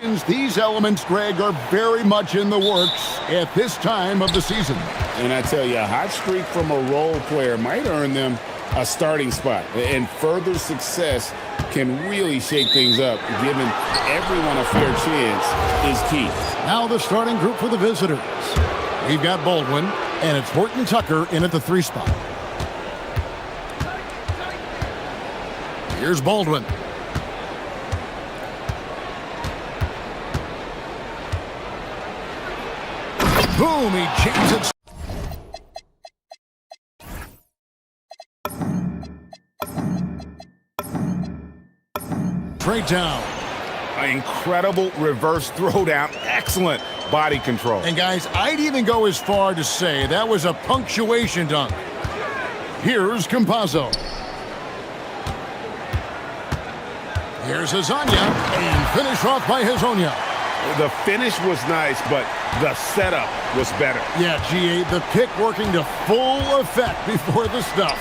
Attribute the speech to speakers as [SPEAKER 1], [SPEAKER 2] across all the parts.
[SPEAKER 1] These elements, Greg, are very much in the works at this time of the season.
[SPEAKER 2] And I tell you, a hot streak from a role player might earn them a starting spot. And further success can really shake things up. Giving everyone a fair chance is key.
[SPEAKER 1] Now the starting group for the visitors. We've got Baldwin, and it's Horton Tucker in at the 3 spot. Here's Baldwin. Boom, he jams it. Straight down.
[SPEAKER 2] An incredible reverse throwdown. Excellent body control.
[SPEAKER 1] And guys, I'd even go as far to say that was a punctuation dunk. Here's Campazzo. Here's Hezonja, and finish off by Hezonja.
[SPEAKER 2] The finish was nice, but the setup was better.
[SPEAKER 1] Yeah, GA, the pick working to full effect before the stuff.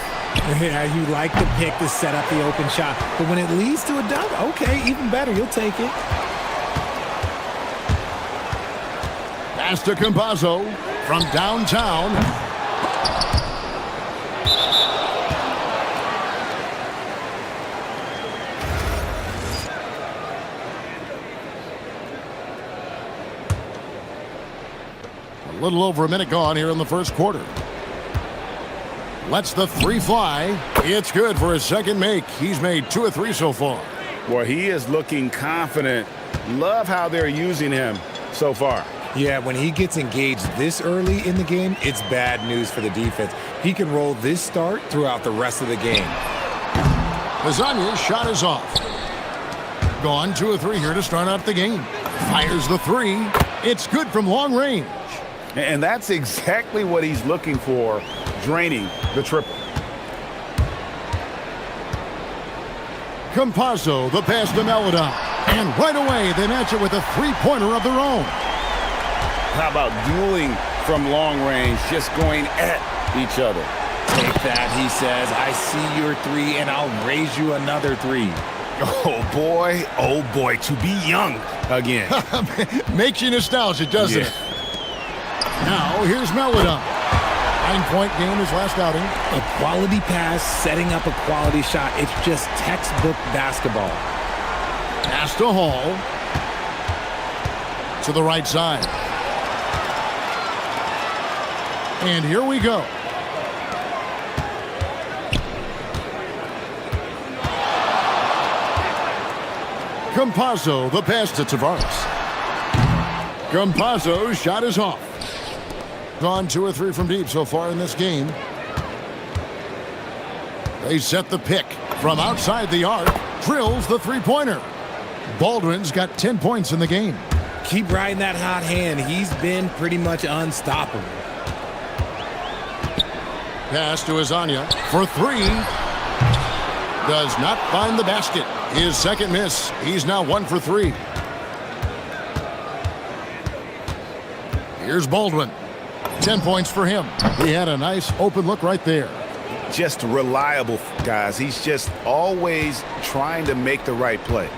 [SPEAKER 3] Yeah, you like the pick to set up the open shot, but when it leads to a dunk, okay, even better, you'll take it.
[SPEAKER 1] Pass to Campazzo from downtown. A little over a minute gone here in the first quarter. Lets the 3 fly. It's good for his second make. He's made 2 of 3 so far.
[SPEAKER 2] Well, he is looking confident. Love how they're using him so far.
[SPEAKER 3] Yeah, when he gets engaged this early in the game, it's bad news for the defense. He can roll this start throughout the rest of the game.
[SPEAKER 1] Hezonja's shot is off. Gone 2 of 3 here to start out the game. Fires the 3. It's good from long range.
[SPEAKER 2] And that's exactly what he's looking for, draining the triple.
[SPEAKER 1] Campazzo, the pass to Melodon. And right away, they match it with a 3-pointer of their own.
[SPEAKER 2] How about dueling from long range, just going at each other?
[SPEAKER 3] Take that, he says. I see your 3, and I'll raise you another 3.
[SPEAKER 2] Oh boy, to be young again.
[SPEAKER 1] Makes you nostalgic, doesn't it? Now, here's Melodon. 9-point game his last outing.
[SPEAKER 3] A quality pass, setting up a quality shot. It's just textbook basketball.
[SPEAKER 1] Pass to Hall. To the right side. And here we go. Campazzo, the pass to Tavares. Campazzo's shot is off. Gone 2 or 3 from deep so far in this game. They set the pick from outside the arc. Drills the 3-pointer. Baldwin's got 10 points in the game.
[SPEAKER 3] Keep riding that hot hand. He's been pretty much unstoppable.
[SPEAKER 1] Pass to Hezonja for 3. Does not find the basket. His second miss. He's now 1 for 3. Here's Baldwin. 10 points for him. He had a nice open look right there.
[SPEAKER 2] Just reliable, guys. He's just always trying to make the right play.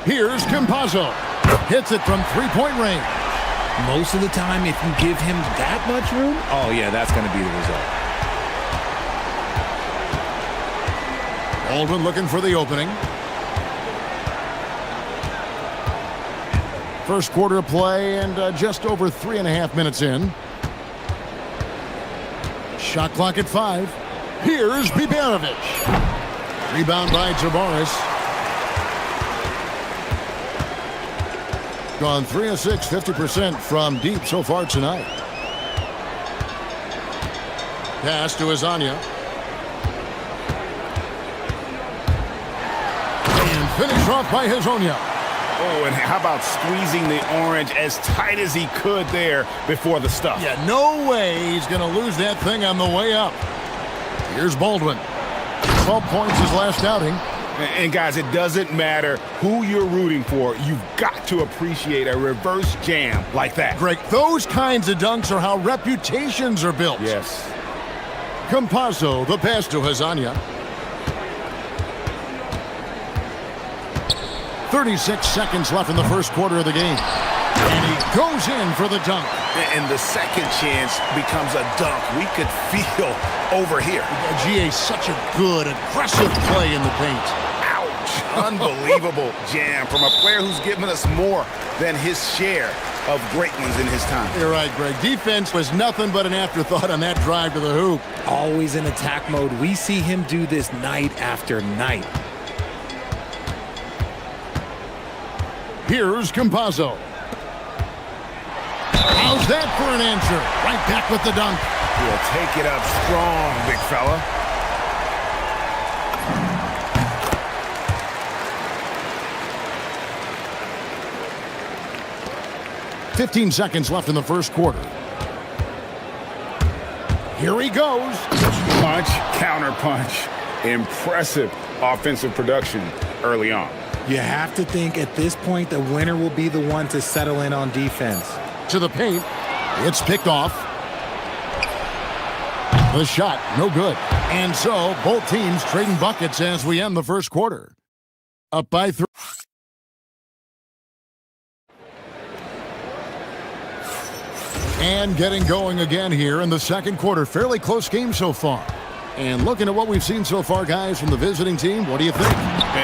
[SPEAKER 1] Here's Campazzo. Hits it from 3-point range.
[SPEAKER 3] Most of the time, if you give him that much room, oh yeah, that's going to be the result.
[SPEAKER 1] Baldwin looking for the opening. First quarter of play and just over 3.5 minutes in. Shot clock at 5. Here's Biberovic. Rebound by Tavares. Gone 3 of 6, 50% from deep so far tonight. Pass to Hezonja. And finish off by Hezonja.
[SPEAKER 2] Oh, and how about squeezing the orange as tight as he could there before the stuff?
[SPEAKER 1] Yeah, no way he's going to lose that thing on the way up. Here's Baldwin. 12 points his last outing.
[SPEAKER 2] And guys, it doesn't matter who you're rooting for. You've got to appreciate a reverse jam like that.
[SPEAKER 1] Greg, those kinds of dunks are how reputations are built.
[SPEAKER 2] Yes.
[SPEAKER 1] Campazzo, the pass to Hezonja. 36 seconds left in the first quarter of the game. And he goes in for the dunk.
[SPEAKER 4] And the second chance becomes a dunk. We could feel over here.
[SPEAKER 1] GA, such a good, aggressive play in the paint.
[SPEAKER 4] Ouch. Unbelievable jam from a player who's given us more than his share of great ones in his time.
[SPEAKER 1] You're right, Greg. Defense was nothing but an afterthought on that drive to the hoop.
[SPEAKER 3] Always in attack mode. We see him do this night after night.
[SPEAKER 1] Here's Campazzo. How's that for an answer? Right back with the dunk.
[SPEAKER 4] He'll take it up strong, big fella.
[SPEAKER 1] $15 seconds left in the first quarter. Here he goes.
[SPEAKER 2] Punch, counter punch. Impressive offensive production early on.
[SPEAKER 3] You have to think at this point the winner will be the one to settle in on defense.
[SPEAKER 1] To the paint. It's picked off. The shot, no good. And so, both teams trading buckets as we end the first quarter. Up by 3. And getting going again here in the second quarter. Fairly close game so far. And looking at what we've seen so far, guys, from the visiting team, what do you think?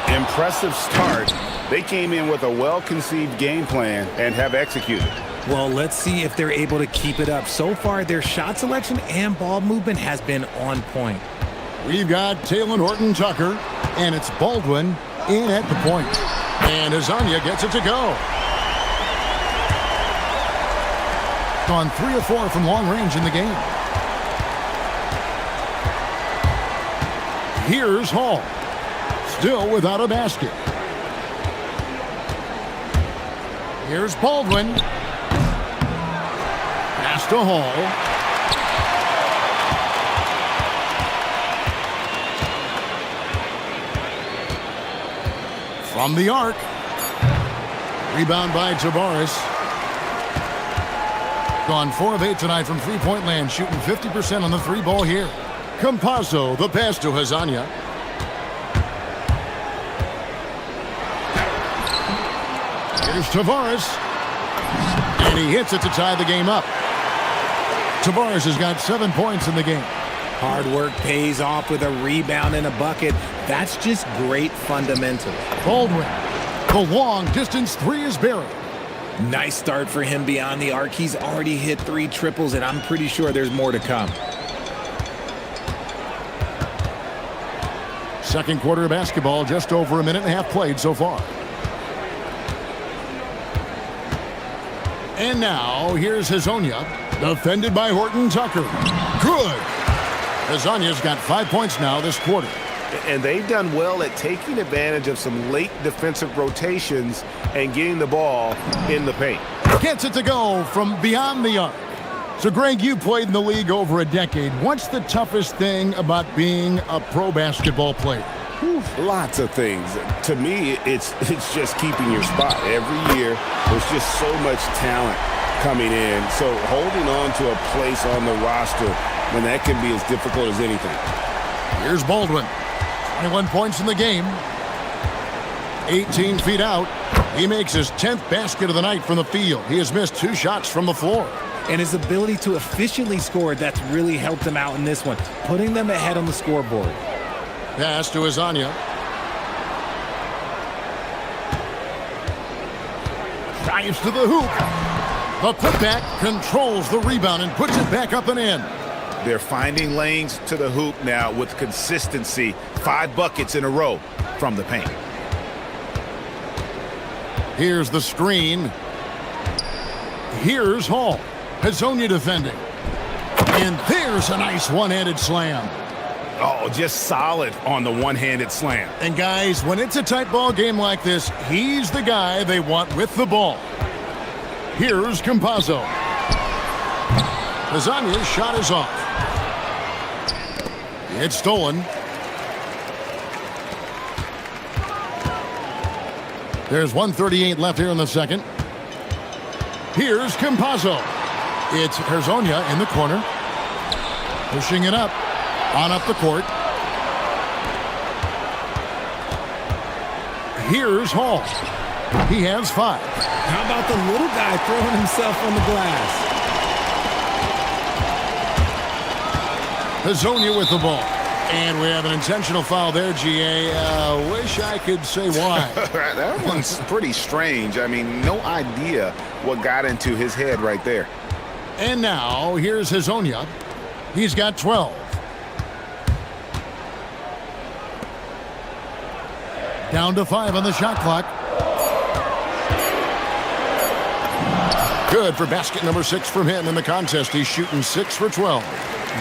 [SPEAKER 2] Impressive start. They came in with a well-conceived game plan and have executed.
[SPEAKER 3] Well, let's see if they're able to keep it up. So far, their shot selection and ball movement has been on point.
[SPEAKER 1] We've got Taylor Horton-Tucker, and it's Baldwin in at the point. And Azania gets it to go. On 3 of 4 from long range in the game. Here's Hall. Still without a basket. Here's Baldwin. Pass to Hall. From the arc. Rebound by Tavares. Gone 4 of 8 tonight from three-point land, shooting 50% on the 3-ball here. Campazzo, the pass to Hazania. Here's Tavares. And he hits it to tie the game up. Tavares has got 7 points in the game.
[SPEAKER 3] Hard work pays off with a rebound and a bucket. That's just great fundamentals.
[SPEAKER 1] Baldwin. The long-distance 3 is buried.
[SPEAKER 3] Nice start for him beyond the arc. He's already hit 3 triples, and I'm pretty sure there's more to come.
[SPEAKER 1] Second quarter of basketball, just over a minute and a half played so far. And now, here's Hazonia, defended by Horton-Tucker. Good! Hazania's got 5 points now this quarter.
[SPEAKER 4] And they've done well at taking advantage of some late defensive rotations and getting the ball in the paint.
[SPEAKER 1] Gets it to go from beyond the arc. So, Greg, you played in the league over a decade. What's the toughest thing about being a pro basketball player?
[SPEAKER 2] Lots of things. To me, it's just keeping your spot. Every year, there's just so much talent coming in. So holding on to a place on the roster when that can be as difficult as anything.
[SPEAKER 1] Here's Baldwin. 21 points in the game. 18 feet out. He makes his 10th basket of the night from the field. He has missed 2 shots from the floor.
[SPEAKER 3] And his ability to efficiently score, that's really helped him out in this one, putting them ahead on the scoreboard.
[SPEAKER 1] Pass to Azania. Dives to the hoop. The putback controls the rebound and puts it back up and in.
[SPEAKER 4] They're finding lanes to the hoop now with consistency. 5 buckets in a row from the paint.
[SPEAKER 1] Here's the screen. Here's Hall. Hazonia defending. And there's a nice one-handed slam.
[SPEAKER 4] Oh, just solid on the one-handed slam.
[SPEAKER 1] And guys, when it's a tight ball game like this, he's the guy they want with the ball. Here's Campazzo. Hazania's shot is off. It's stolen. There's 1:38 left here in the second. Here's Campazzo. It's Hazonia in the corner. Pushing it up. On up the court. Here's Hall. He has 5.
[SPEAKER 3] How about the little guy throwing himself on the glass?
[SPEAKER 1] Hazonia with the ball. And we have an intentional foul there, GA. Wish I could say why.
[SPEAKER 4] That one's pretty strange. I mean, no idea what got into his head right there.
[SPEAKER 1] And now, here's Hazonia. He's got 12. Down to 5 on the shot clock. Good for basket number 6 from him in the contest. He's shooting 6 for 12.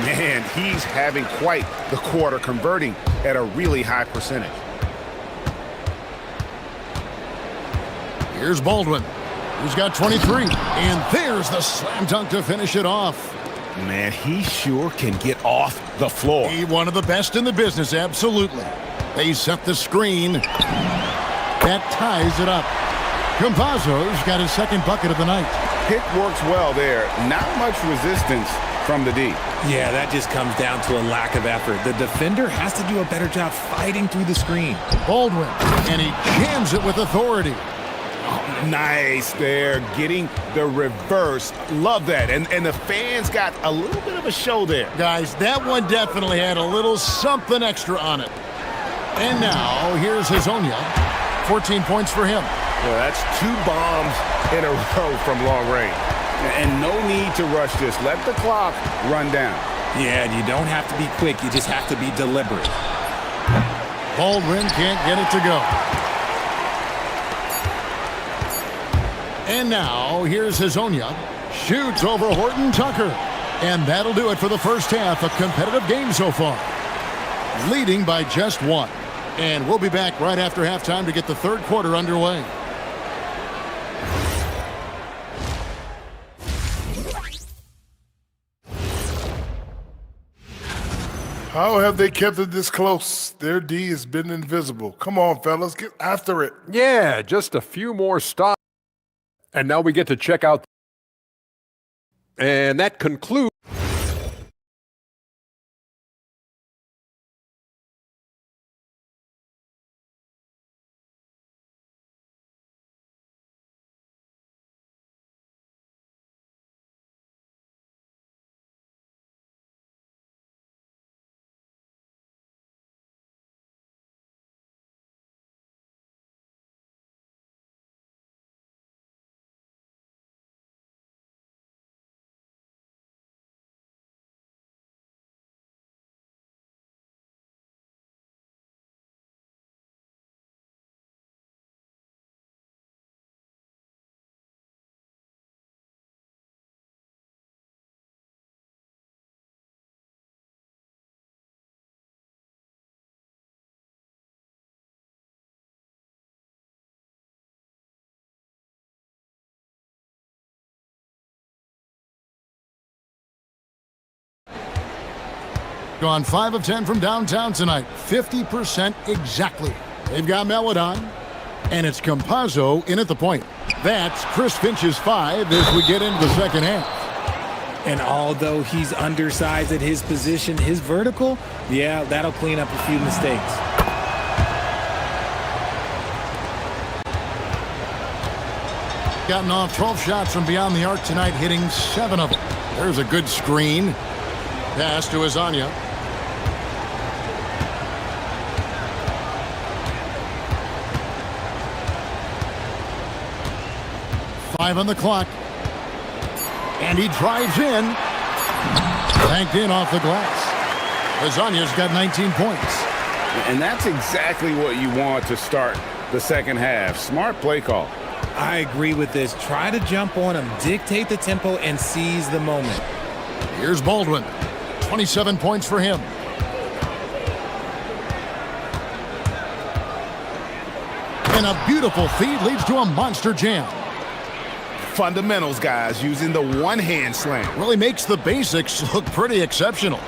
[SPEAKER 4] Man, he's having quite the quarter, converting at a really high percentage.
[SPEAKER 1] Here's Baldwin. He's got 23. And there's the slam dunk to finish it off.
[SPEAKER 4] Man, he sure can get off the floor.
[SPEAKER 1] He one of the best in the business, absolutely. They set the screen. That ties it up. Campazzo's got his second bucket of the night.
[SPEAKER 4] Pick works well there. Not much resistance from the D.
[SPEAKER 3] Yeah, that just comes down to a lack of effort. The defender has to do a better job fighting through the screen.
[SPEAKER 1] Baldwin, and he jams it with authority.
[SPEAKER 4] Oh, nice there, getting the reverse. Love that. And the fans got a little bit of a show there.
[SPEAKER 1] Guys, that one definitely had a little something extra on it. And now, here's Hazonia. 14 points for him.
[SPEAKER 4] Well, that's 2 bombs in a row from long range. And no need to rush this. Let the clock run down.
[SPEAKER 3] Yeah, you don't have to be quick. You just have to be deliberate.
[SPEAKER 1] Baldwin can't get it to go. And now, here's Hazonia. Shoots over Horton Tucker. And that'll do it for the first half. A competitive game so far. Leading by just 1. And we'll be back right after halftime to get the third quarter underway.
[SPEAKER 5] How have they kept it this close? Their D has been invisible. Come on, fellas, get after it.
[SPEAKER 6] Yeah, just a few more stops. And now we get to check out. And that concludes.
[SPEAKER 1] Gone 5 of 10 from downtown tonight. 50% exactly. They've got Melodon, and it's Campazzo in at the point. That's Chris Finch's 5 as we get into the second half.
[SPEAKER 3] And although he's undersized at his position, his vertical, yeah, that'll clean up a few mistakes.
[SPEAKER 1] Gotten off 12 shots from beyond the arc tonight, hitting 7 of them. There's a good screen. Pass to Hazonia. Five on the clock. And he drives in. Banked in off the glass. Hazonia's got 19 points.
[SPEAKER 2] And that's exactly what you want to start the second half. Smart play call.
[SPEAKER 3] I agree with this. Try to jump on him, dictate the tempo, and seize the moment.
[SPEAKER 1] Here's Baldwin. 27 points for him. And a beautiful feed leads to a monster jam.
[SPEAKER 4] Fundamentals, guys, using the one-hand slam.
[SPEAKER 1] Really makes the basics look pretty exceptional.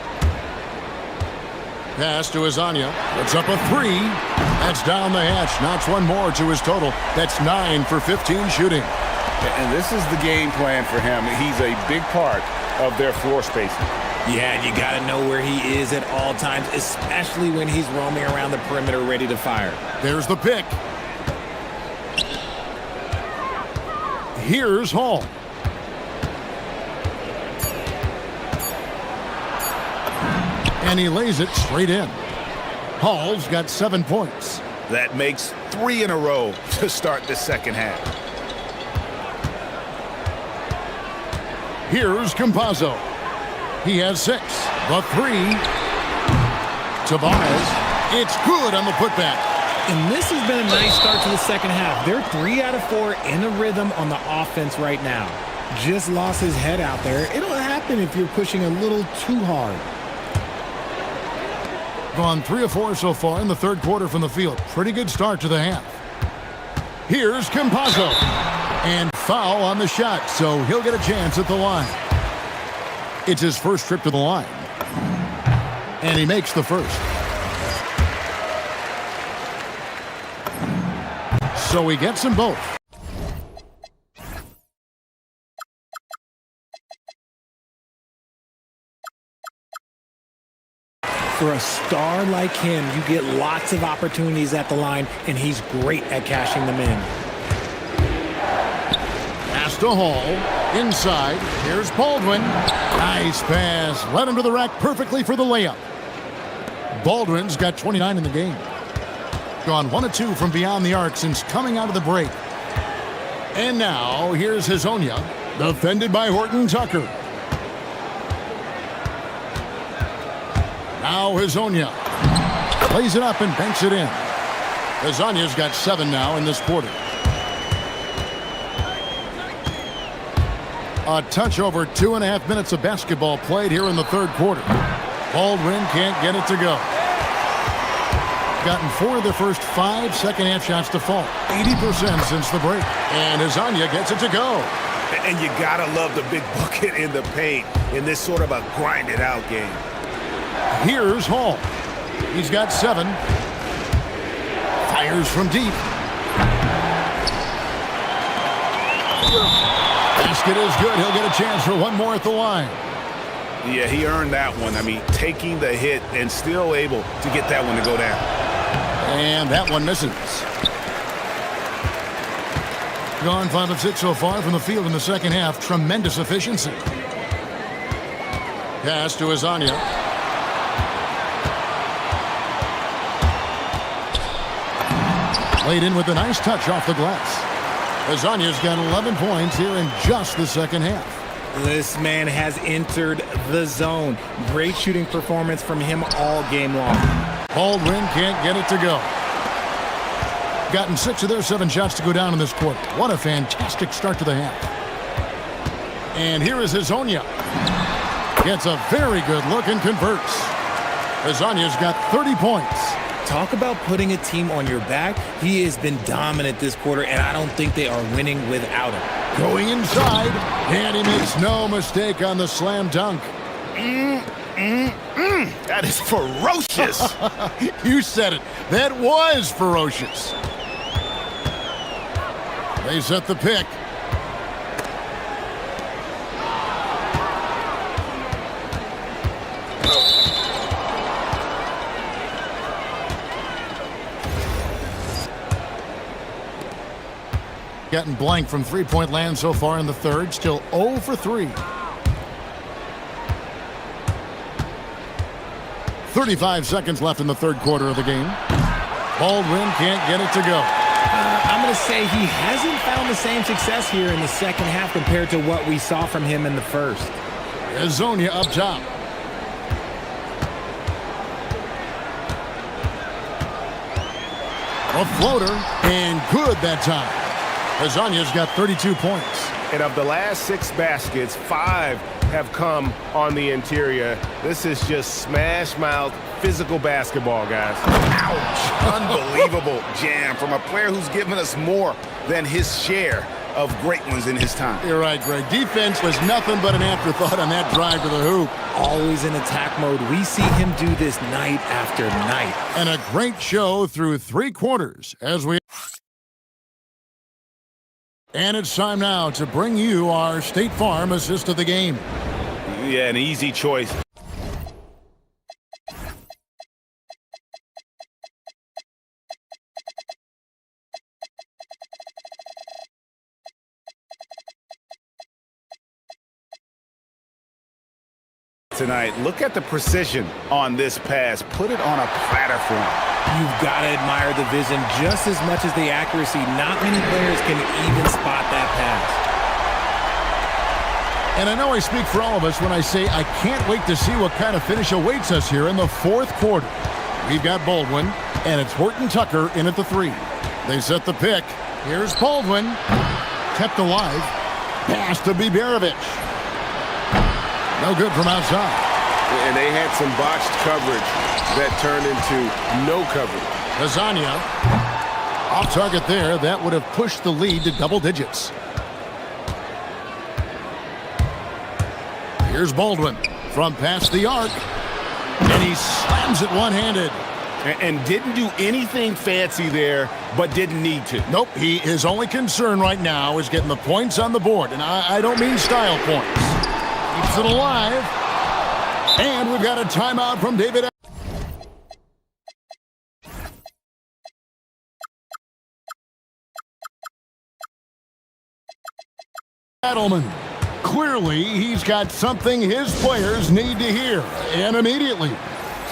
[SPEAKER 1] Pass to Hazonia. Puts up a 3. That's down the hatch. Knocks one more to his total. That's 9 for 15 shooting.
[SPEAKER 2] And this is the game plan for him. He's a big part of their floor spacing.
[SPEAKER 3] Yeah, you got to know where he is at all times, especially when he's roaming around the perimeter ready to fire.
[SPEAKER 1] There's the pick. Here's Hall. And he lays it straight in. Hall's got 7 points.
[SPEAKER 4] That makes 3 in a row to start the second half.
[SPEAKER 1] Here's Campazzo. He has 6. The 3. Tavares. It's good on the putback.
[SPEAKER 7] And this has been a nice start to the second half. They're 3 out of 4 in a rhythm on the offense right now. Just lost his head out there. It'll happen if you're pushing a little too hard.
[SPEAKER 1] Gone 3 of 4 so far in the third quarter from the field. Pretty good start to the half. Here's Campazzo. And foul on the shot, so he'll get a chance at the line. It's his first trip to the line. And he makes the first. So he gets them both.
[SPEAKER 7] For a star like him, you get lots of opportunities at the line, and he's great at cashing them in.
[SPEAKER 1] Pass to Hall. Inside. Here's Baldwin. Nice pass. Led him to the rack perfectly for the layup. Baldwin's got 29 in the game. Gone 1 of 2 from beyond the arc since coming out of the break. And now, here's Hazonia. Defended by Horton Tucker. Now Hazonia plays it up and banks it in. Hazonia's got 7 now in this quarter. A touch over 2.5 minutes of basketball played here in the third quarter. Baldwin can't get it to go. Gotten 4 of the first 5 second-half shots to fall. 80% since the break. And Hazonia gets it to go.
[SPEAKER 4] And you gotta love the big bucket in the paint in this sort of a grind-it-out game.
[SPEAKER 1] Here's Hall. He's got 7. Fires from deep. Basket is good. He'll get a chance for 1 more at the line.
[SPEAKER 4] Yeah, he earned that one. I mean, taking the hit and still able to get that one to go down.
[SPEAKER 1] And that one misses. Gone 5 of 6 so far from the field in the second half. Tremendous efficiency. Pass to Hazonia. Laid in with a nice touch off the glass. Hazonia's got 11 points here in just the second half.
[SPEAKER 7] This man has entered the zone. Great shooting performance from him all game long.
[SPEAKER 1] Baldwin can't get it to go. Gotten 6 of their 7 shots to go down in this quarter. What a fantastic start to the half. And here is Hazonia. Gets a very good look and converts. Hazonia's got 30 points.
[SPEAKER 7] Talk about putting a team on your back. He has been dominant this quarter, and I don't think they are winning without him.
[SPEAKER 1] Going inside, and he makes no mistake on the slam dunk.
[SPEAKER 4] That is ferocious.
[SPEAKER 1] You said it. That was ferocious. They set the pick. Gotten blank from three-point land so far in the third. Still 0 for 3. 35 seconds left in the third quarter of the game. Baldwin can't get it to go.
[SPEAKER 7] I'm going to say he hasn't found the same success here in the second half compared to what we saw from him in the first.
[SPEAKER 1] Hazonia up top. A floater, and good that time. Hazonia's got 32 points.
[SPEAKER 8] And of the last 6 baskets, 5 have come on the interior. This is just smash-mouth physical basketball, guys.
[SPEAKER 4] Ouch! Unbelievable jam from a player who's given us more than his share of great ones in his time.
[SPEAKER 1] You're right, Greg. Defense was nothing but an afterthought on that drive to the hoop.
[SPEAKER 7] Always in attack mode. We see him do this night after night.
[SPEAKER 1] And a great show through 3 quarters as we... And it's time now to bring you our State Farm assist of the game.
[SPEAKER 4] Yeah, an easy choice. tonight. Look at the precision on this pass. Put it on a platform.
[SPEAKER 7] You've got to admire the vision just as much as the accuracy. Not many players can even spot that pass.
[SPEAKER 1] And I know I speak for all of us when I say I can't wait to see what kind of finish awaits us here in the fourth quarter. We've got Baldwin, and it's Horton Tucker in at the 3. They set the pick. Here's Baldwin. Kept alive. Pass to Biberovic. No good from outside.
[SPEAKER 8] And they had some botched coverage that turned into no coverage.
[SPEAKER 1] Lasagna. Off target there. That would have pushed the lead to double digits. Here's Baldwin from past the arc. And he slams it one-handed.
[SPEAKER 8] And didn't do anything fancy there, but didn't need to.
[SPEAKER 1] Nope, his only concern right now is getting the points on the board. And I don't mean style points. Keeps it alive. And we've got a timeout from David. Edelman. Clearly, he's got something his players need to hear, and immediately.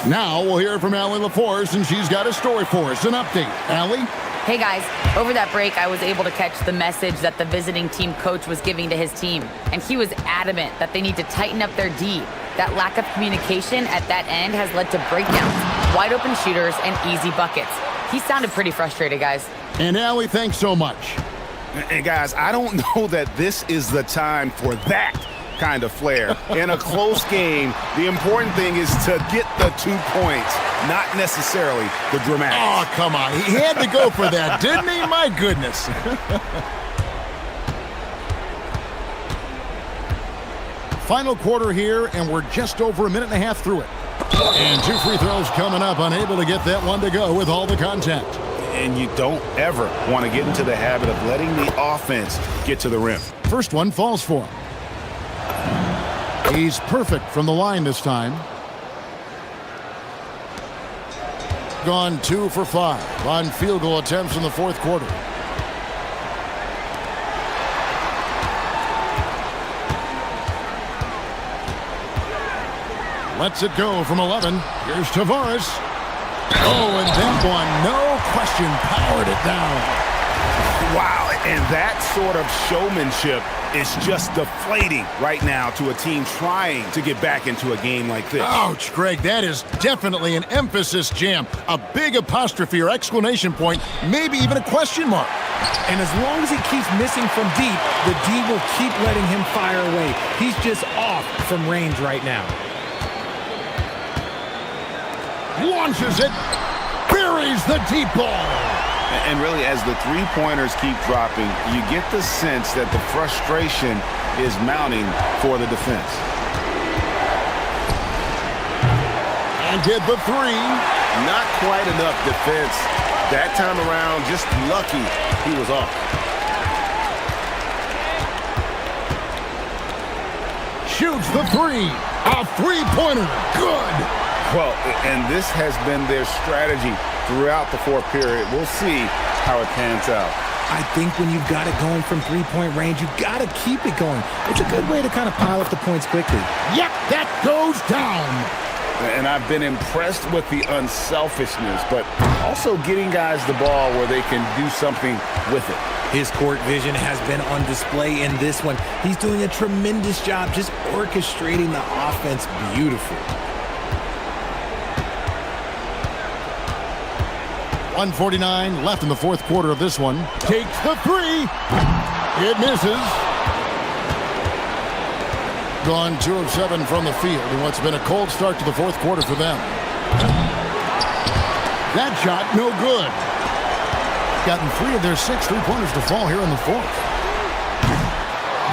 [SPEAKER 1] Now we'll hear from Allie LaForce, and she's got a story for us, an update. Allie?
[SPEAKER 9] Hey guys, over that break, I was able to catch the message that the visiting team coach was giving to his team, and he was adamant that they need to tighten up their D. That lack of communication at that end has led to breakdowns, wide open shooters, and easy buckets. He sounded pretty frustrated, guys.
[SPEAKER 1] And Allie, thanks so much.
[SPEAKER 4] And guys, I don't know that this is the time for that kind of flair. In a close game, the important thing is to get the 2 points, not necessarily the dramatics.
[SPEAKER 1] Oh, come on. He had to go for that, didn't he? My goodness. Final quarter here, and we're just over a minute and a half through it. And 2 free throws coming up, unable to get that one to go with all the contact.
[SPEAKER 4] And you don't ever want to get into the habit of letting the offense get to the rim.
[SPEAKER 1] First one falls for him. He's perfect from the line this time. Gone 2 for 5 on field goal attempts in the fourth quarter. Lets it go from 11. Here's Tavares. Oh, and that one, no question, powered it down.
[SPEAKER 4] Wow, and that sort of showmanship is just deflating right now to a team trying to get back into a game like this.
[SPEAKER 1] Ouch, Greg, that is definitely an emphasis jam. A big apostrophe or exclamation point, maybe even a question mark.
[SPEAKER 7] And as long as he keeps missing from deep, the D will keep letting him fire away. He's just off from range right now.
[SPEAKER 1] Launches it, buries the deep ball.
[SPEAKER 4] And really, as the three-pointers keep dropping, you get the sense that the frustration is mounting for the defense.
[SPEAKER 1] And did the 3.
[SPEAKER 8] Not quite enough defense. That time around, just lucky he was off.
[SPEAKER 1] Shoots the 3. A three-pointer. Good.
[SPEAKER 4] Well, and this has been their strategy throughout the fourth period. We'll see how it pans out.
[SPEAKER 7] I think when you've got it going from three-point range, you've got to keep it going. It's a good way to kind of pile up the points quickly.
[SPEAKER 1] Yep, that goes down.
[SPEAKER 4] And I've been impressed with the unselfishness, but also getting guys the ball where they can do something with it.
[SPEAKER 7] His court vision has been on display in this one. He's doing a tremendous job just orchestrating the offense beautifully.
[SPEAKER 1] 1:49 left in the fourth quarter of this one. Takes the 3. It misses. Gone 2 of 7 from the field in what's been a cold start to the fourth quarter for them. That shot, no good. Gotten 3 of their 6 three-pointers to fall here in the fourth.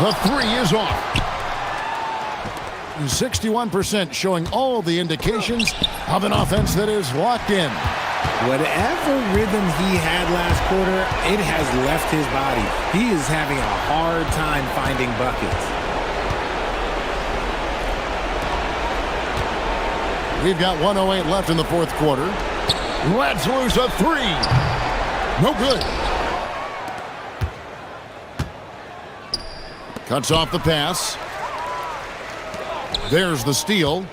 [SPEAKER 1] The 3 is off. 61% showing all the indications of an offense that is locked in.
[SPEAKER 7] Whatever rhythm he had last quarter, it has left his body. He is having a hard time finding buckets.
[SPEAKER 1] We've got 1:08 left in the fourth quarter. Let's lose a 3. No good. Cuts off the pass. There's the steal.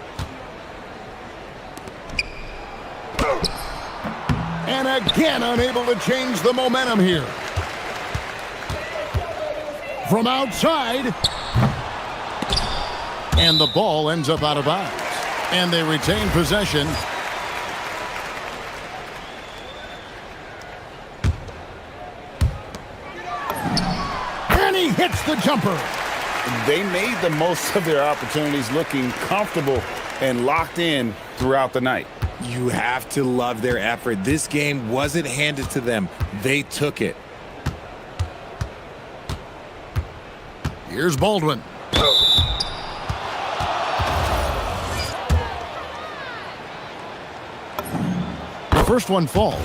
[SPEAKER 1] And again, unable to change the momentum here. From outside. And the ball ends up out of bounds. And they retain possession. And he hits the jumper.
[SPEAKER 2] They made the most of their opportunities, looking comfortable and locked in throughout the night.
[SPEAKER 3] You have to love their effort. This game wasn't handed to them. They took it.
[SPEAKER 1] Here's Baldwin. The first one falls.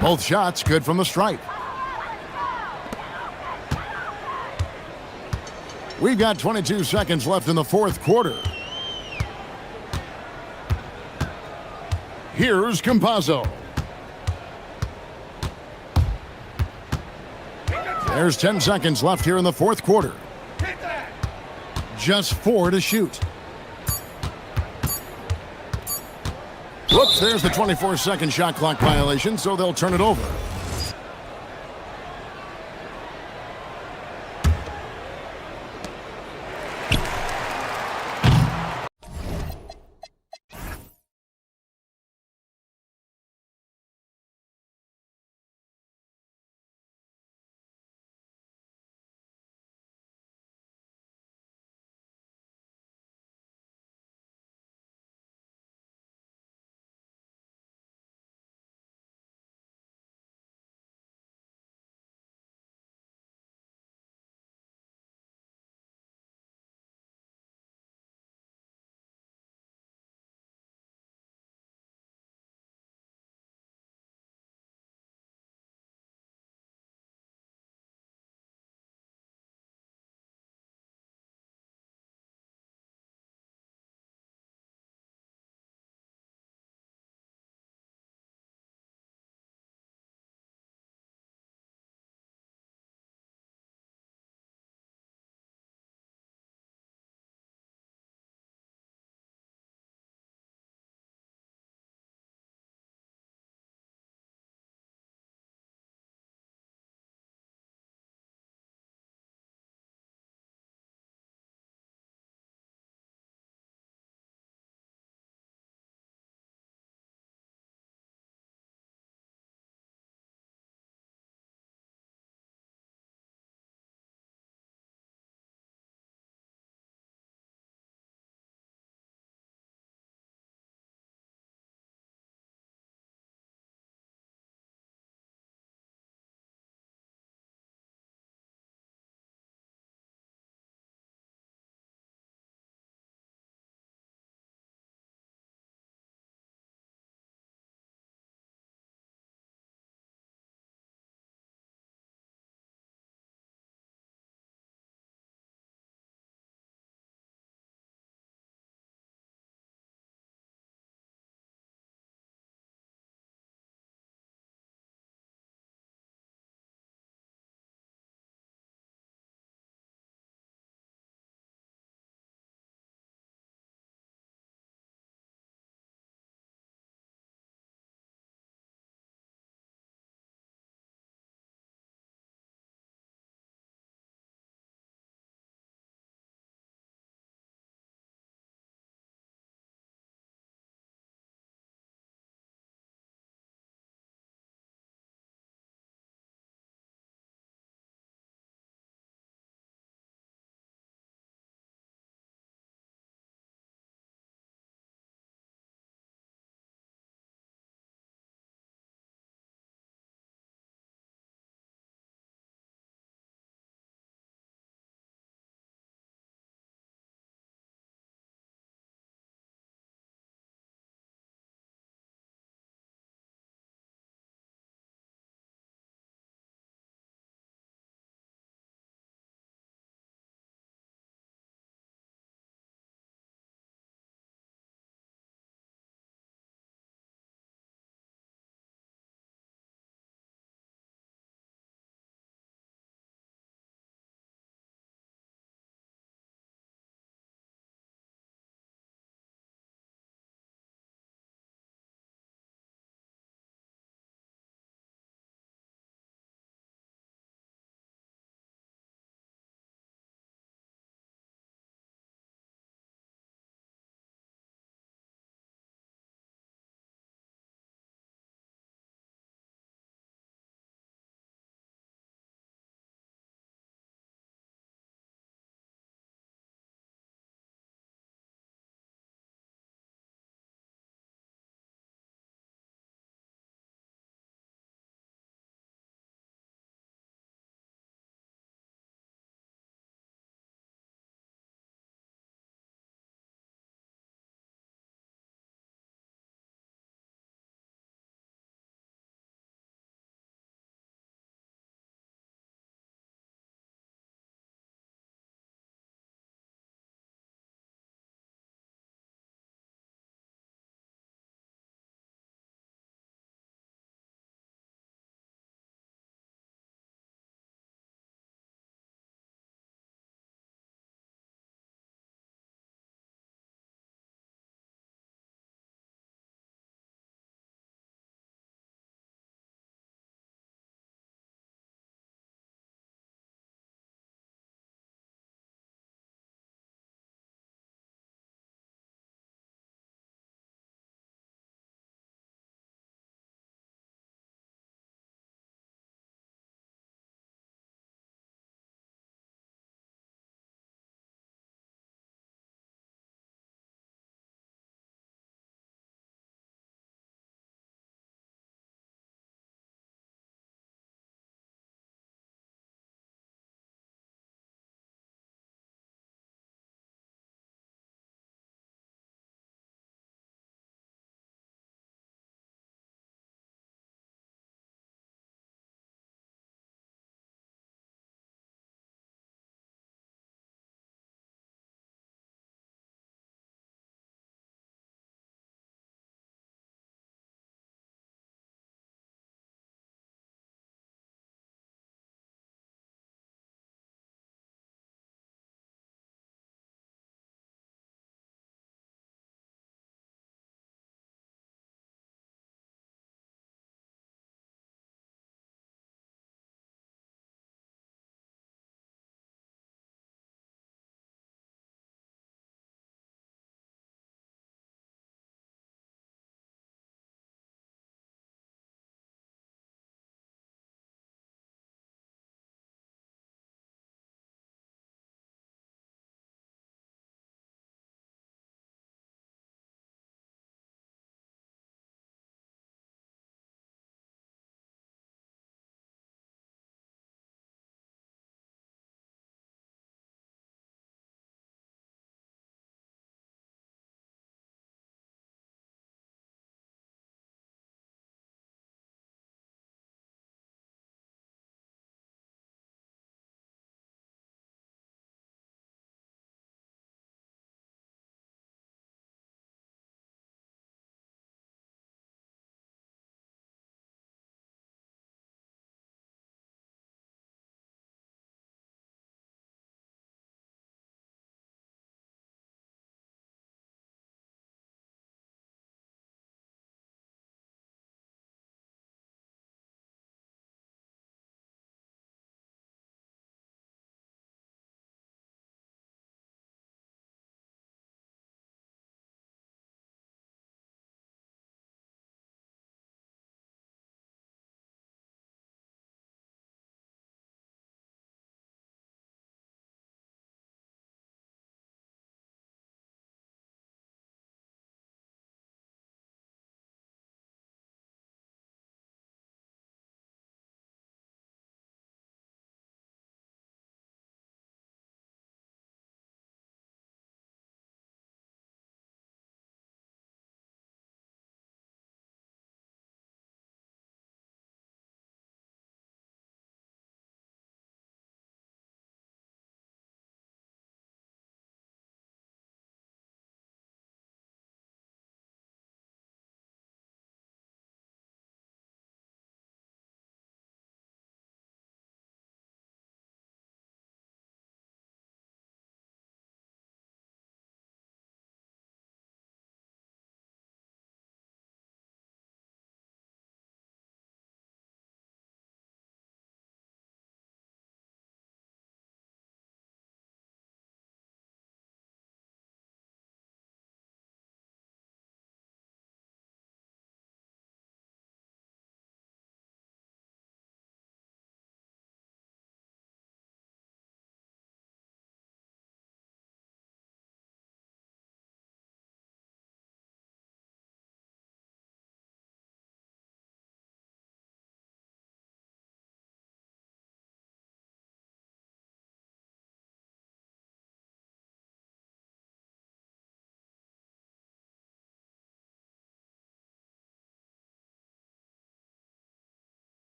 [SPEAKER 1] Both shots good from the stripe. We've got 22 seconds left in the fourth quarter. Here's Campazzo. There's 10 seconds left here in the fourth quarter. Just 4 to shoot. Whoops, there's the 24-second shot clock violation, so they'll turn it over.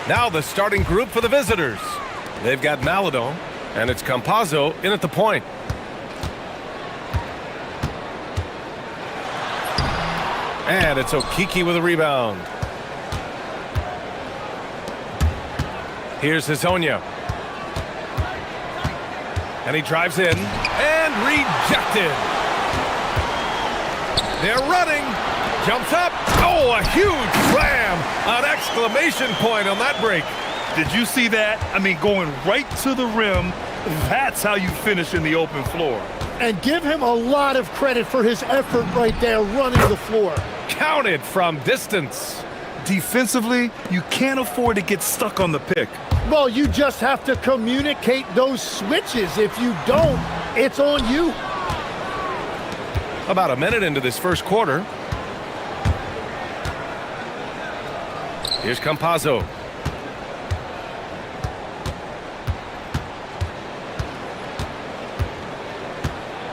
[SPEAKER 8] Now the starting group for the visitors. They've got Maladon, and it's Campazzo in at the point. And it's Okiki with a rebound. Here's Hazonia. And he drives in and rejected. They're running. Jumps up. Oh, a huge slam. An exclamation point on that break.
[SPEAKER 10] Did you see that? I mean, going right to the rim. That's how you finish in the open floor.
[SPEAKER 11] And give him a lot of credit for his effort right there running the floor.
[SPEAKER 8] Counted from distance.
[SPEAKER 10] Defensively, you can't afford to get stuck on the pick.
[SPEAKER 11] Well, you just have to communicate those switches. If you don't, it's on you.
[SPEAKER 8] About a minute into this first quarter. Here's Campazzo.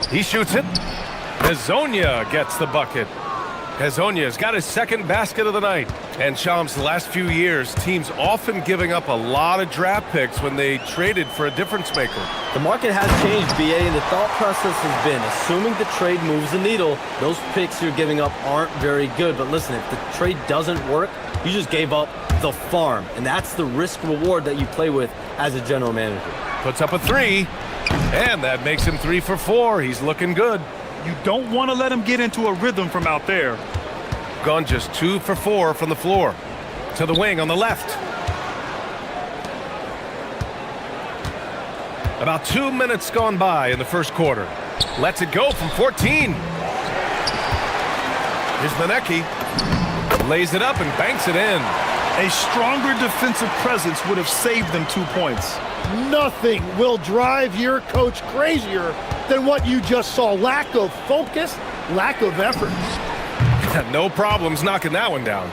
[SPEAKER 8] He shoots it. Hazonia gets the bucket. Hazonia's got his second basket of the night. And Shams, the last few years, teams often giving up a lot of draft picks when they traded for a difference maker.
[SPEAKER 12] The market has changed, BA, and the thought process has been, assuming the trade moves the needle, those picks you're giving up aren't very good. But listen, if the trade doesn't work, you just gave up the farm. And that's the risk reward that you play with as a general manager.
[SPEAKER 8] Puts up a three, and that makes him 3 for 4. He's looking good.
[SPEAKER 10] You don't want to let him get into a rhythm from out there.
[SPEAKER 8] Gone just 2 for 4 from the floor. To the wing on the left. About 2 minutes gone by in the first quarter. Lets it go from 14. Here's Manecki. Lays it up and banks it in.
[SPEAKER 10] A stronger defensive presence would have saved them 2 points.
[SPEAKER 11] Nothing will drive your coach crazier than what you just saw. Lack of focus, lack of effort.
[SPEAKER 8] No problems knocking that one down.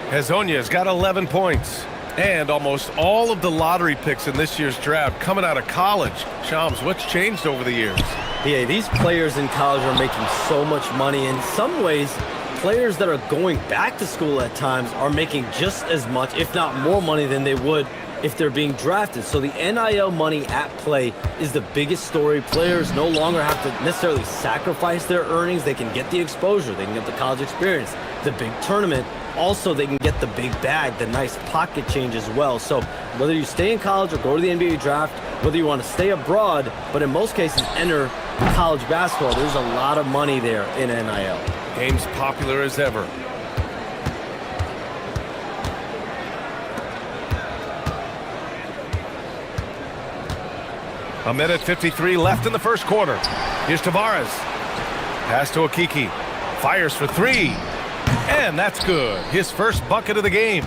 [SPEAKER 8] Hazonia's got 11 points. And almost all of the lottery picks in this year's draft coming out of college. Shams, what's changed over the years?
[SPEAKER 12] Yeah, these players in college are making so much money. In some ways, players that are going back to school at times are making just as much, if not more money than they would if they're being drafted. So the NIL money at play is the biggest story. Players no longer have to necessarily sacrifice their earnings. They can get the exposure. They can get the college experience, the big tournament. Also, they can get the big bag, the nice pocket change as well. So whether you stay in college or go to the NBA draft, whether you want to stay abroad, but in most cases enter college basketball, there's a lot of money there in NIL.
[SPEAKER 8] Game's popular as ever. A minute 53 left in the first quarter. Here's Tavares. Pass to Okiki. Fires for 3. And that's good. His first bucket of the game.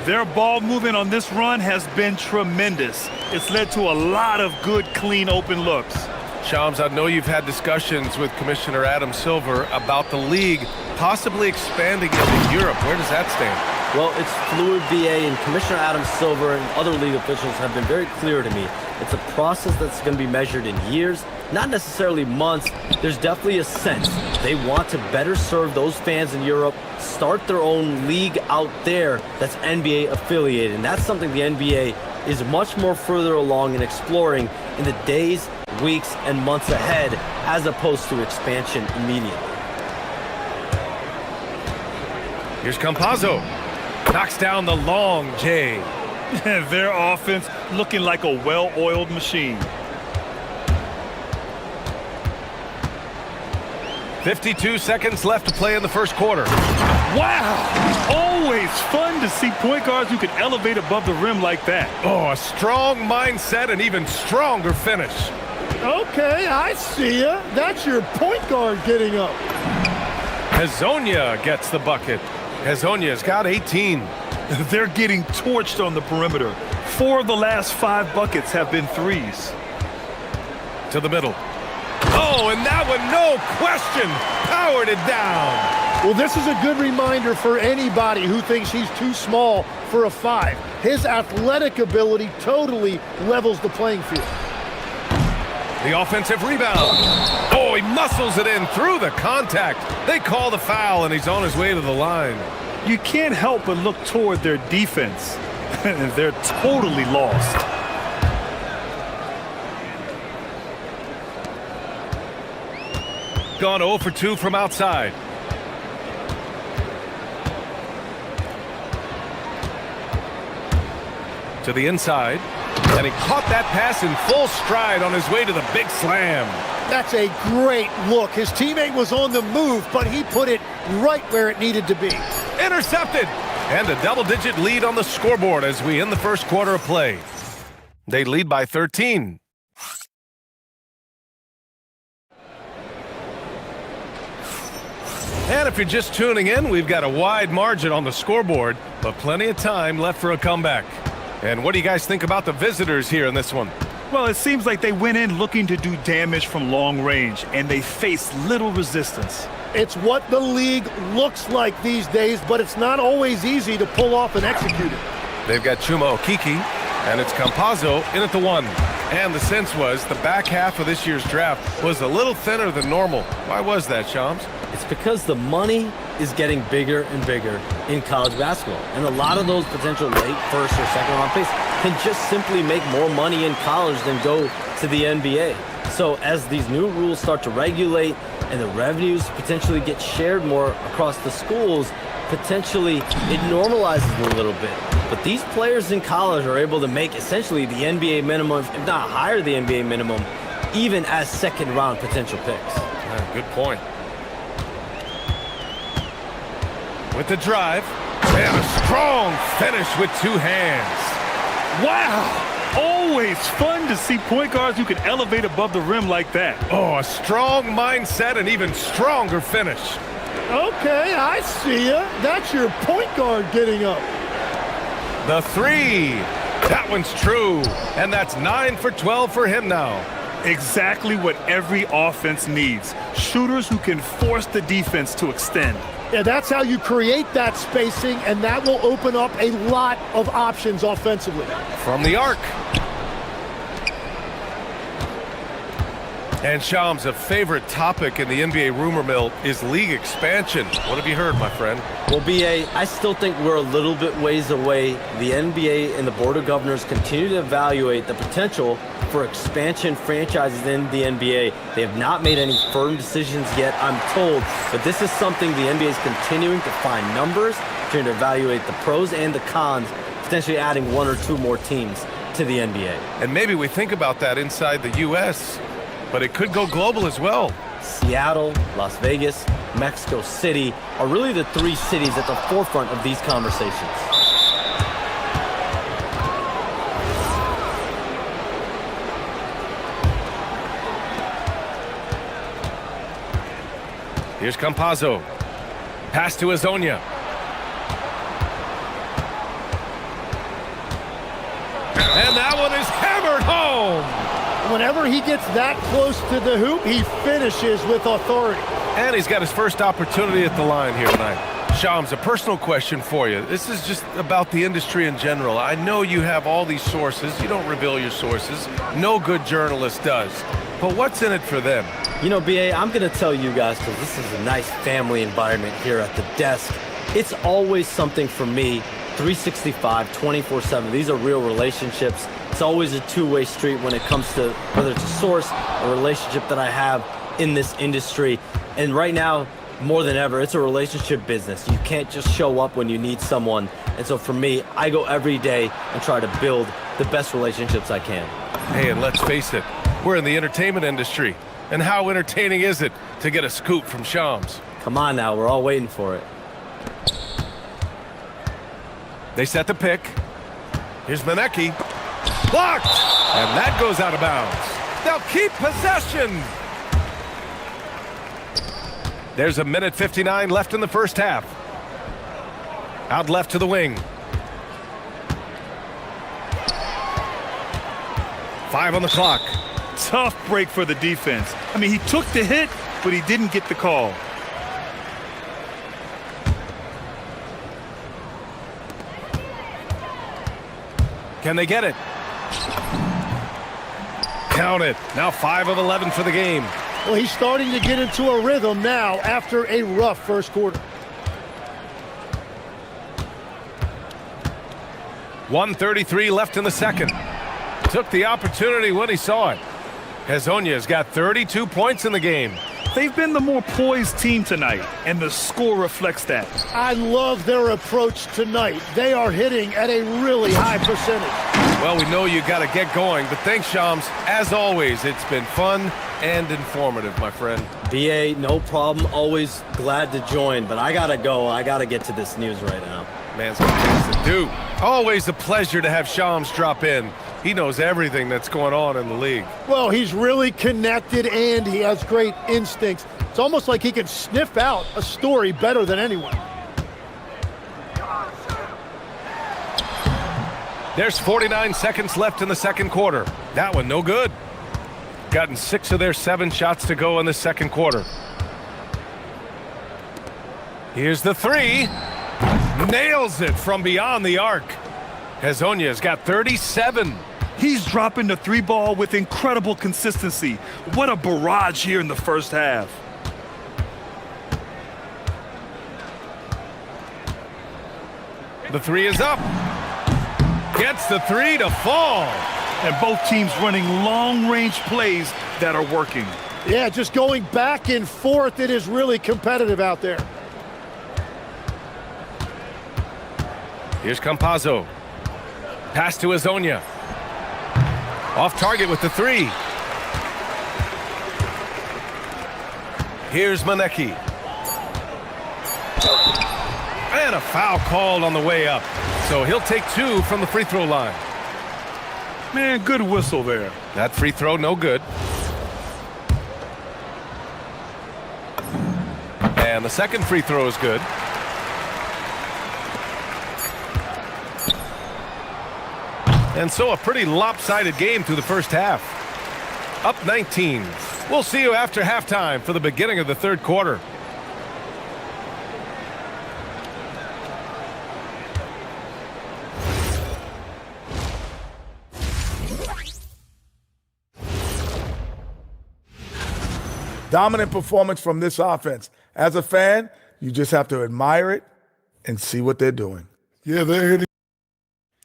[SPEAKER 10] Their ball movement on this run has been tremendous. It's led to a lot of good, clean, open looks.
[SPEAKER 8] Shams, I know you've had discussions with Commissioner Adam Silver about the league possibly expanding into Europe. Where does that stand?
[SPEAKER 12] Well, it's fluid, BA, and Commissioner Adam Silver and other league officials have been very clear to me. It's a process that's going to be measured in years, not necessarily months. There's definitely a sense they want to better serve those fans in Europe, start their own league out there that's NBA affiliated. And that's something the NBA is much more further along in exploring in the days, weeks, and months ahead, as opposed to expansion immediately.
[SPEAKER 8] Here's Campazzo. Knocks down the long J.
[SPEAKER 10] Their offense looking like a well-oiled machine.
[SPEAKER 8] 52 seconds left to play in the first quarter.
[SPEAKER 10] Wow! Always fun to see point guards who can elevate above the rim like that.
[SPEAKER 8] Oh, a strong mindset and even stronger finish.
[SPEAKER 11] Okay, I see ya. That's your point guard getting up.
[SPEAKER 8] Hazonia gets the bucket. Hazonia's got 18.
[SPEAKER 10] They're getting torched on the perimeter. 4 of the last 5 buckets have been threes.
[SPEAKER 8] To the middle. Oh, and that one, no question, powered it down.
[SPEAKER 11] Well, this is a good reminder for anybody who thinks he's too small for a 5. His athletic ability totally levels the playing field.
[SPEAKER 8] The offensive rebound. Oh, he muscles it in through the contact. They call the foul, and he's on his way to the line.
[SPEAKER 10] You can't help but look toward their defense. and they're totally lost.
[SPEAKER 8] Gone 0 for 2 from outside. To the inside, and he caught that pass in full stride on his way to the big slam.
[SPEAKER 11] That's a great look. His teammate was on the move, but he put it right where it needed to be.
[SPEAKER 8] Intercepted! And a double-digit lead on the scoreboard as we end the first quarter of play. They lead by 13. And if you're just tuning in, we've got a wide margin on the scoreboard, but plenty of time left for a comeback. And what do you guys think about the visitors here in this one?
[SPEAKER 10] Well, it seems like they went in looking to do damage from long range, and they faced little resistance.
[SPEAKER 11] It's what the league looks like these days, but it's not always easy to pull off and execute it.
[SPEAKER 8] They've got Chuma Okiki, and it's Campazzo in at the 1. And the sense was the back half of this year's draft was a little thinner than normal. Why was that, Shams?
[SPEAKER 12] It's because the money is getting bigger and bigger in college basketball. And a lot of those potential late first or second round picks can just simply make more money in college than go to the NBA. So as these new rules start to regulate and the revenues potentially get shared more across the schools, potentially it normalizes a little bit. But these players in college are able to make essentially the NBA minimum, if not higher the NBA minimum, even as second round potential picks.
[SPEAKER 8] Yeah, good point. With the drive, and a strong finish with 2 hands.
[SPEAKER 10] Wow! Always fun to see point guards who can elevate above the rim like that.
[SPEAKER 8] Oh, a strong mindset and even stronger finish.
[SPEAKER 11] Okay, I see ya. That's your point guard getting up.
[SPEAKER 8] The 3. That one's true. And that's 9 for 12 for him now.
[SPEAKER 10] Exactly what every offense needs. Shooters who can force the defense to extend.
[SPEAKER 11] Yeah, that's how you create that spacing, and that will open up a lot of options offensively.
[SPEAKER 8] From the arc. And Shams, a favorite topic in the NBA rumor mill is league expansion. What have you heard, my friend?
[SPEAKER 12] Well, BA, I still think we're a little bit ways away. The NBA and the Board of Governors continue to evaluate the potential for expansion franchises in the NBA. They have not made any firm decisions yet, I'm told, but this is something the NBA is continuing to find numbers, trying to evaluate the pros and the cons, potentially adding 1 or 2 more teams to the NBA.
[SPEAKER 8] And maybe we think about that inside the U.S., but it could go global as well.
[SPEAKER 12] Seattle, Las Vegas, Mexico City are really the 3 cities at the forefront of these conversations.
[SPEAKER 8] Here's Campazzo. Pass to Azonia. And that one is hammered home.
[SPEAKER 11] Whenever he gets that close to the hoop, he finishes with authority.
[SPEAKER 8] And he's got his first opportunity at the line here tonight. Shams, a personal question for you. This is just about the industry in general. I know you have all these sources. You don't reveal your sources. No good journalist does. But what's in it for them?
[SPEAKER 12] You know, BA, I'm going to tell you guys, because this is a nice family environment here at the desk. It's always something for me, 365, 24/7. These are real relationships. It's always a two-way street when it comes to whether it's a source, a relationship that I have in this industry. And right now, more than ever, it's a relationship business. You can't just show up when you need someone. And so for me, I go every day and try to build the best relationships I can.
[SPEAKER 8] Hey, and let's face it, we're in the entertainment industry. And how entertaining is it to get a scoop from Shams?
[SPEAKER 12] Come on now, we're all waiting for it.
[SPEAKER 8] They set the pick. Here's Manecki. Blocked! And that goes out of bounds. They'll keep possession. There's a minute 59 left in the first half. Out left to the wing. 5 on the clock.
[SPEAKER 10] Tough break for the defense. I mean, he took the hit, but he didn't get the call.
[SPEAKER 8] Can they get it? Count it. Now 5 of 11 for the game.
[SPEAKER 11] Well, he's starting to get into a rhythm now after a rough first quarter.
[SPEAKER 8] 1:33 left in the second. Took the opportunity when he saw it. Hezonja's got 32 points in the game.
[SPEAKER 10] They've been the more poised team tonight, and the score reflects that.
[SPEAKER 11] I love their approach tonight. They are hitting at a really high percentage.
[SPEAKER 8] Well, we know you got to get going, but thanks, Shams. As always, it's been fun and informative, my friend.
[SPEAKER 12] BA, no problem. Always glad to join, but I gotta go. I gotta get to this news right now.
[SPEAKER 8] Man's got things to do. Always a pleasure to have Shams drop in. He knows everything that's going on in the league.
[SPEAKER 11] Well, he's really connected and he has great instincts. It's almost like he can sniff out a story better than anyone.
[SPEAKER 8] There's 49 seconds left in the second quarter. That one no good. Gotten 6 of their 7 shots to go in the second quarter. Here's the 3. Nails it from beyond the arc. Hezonja's got 37.
[SPEAKER 10] He's dropping the 3 ball with incredible consistency. What a barrage here in the first half.
[SPEAKER 8] The 3 is up. Gets the 3 to fall.
[SPEAKER 10] And both teams running long-range plays that are working.
[SPEAKER 11] Yeah, just going back and forth. It is really competitive out there.
[SPEAKER 8] Here's Campazzo. Pass to Hezonja. Off target with the 3. Here's Manecki. And a foul called on the way up. So he'll take 2 from the free throw line.
[SPEAKER 10] Man, good whistle there.
[SPEAKER 8] That free throw, no good. And the second free throw is good. And so a pretty lopsided game through the first half. Up 19. We'll see you after halftime for the beginning of the third quarter.
[SPEAKER 5] Dominant performance from this offense. As a fan, you just have to admire it and see what they're doing. Yeah, they're hitting.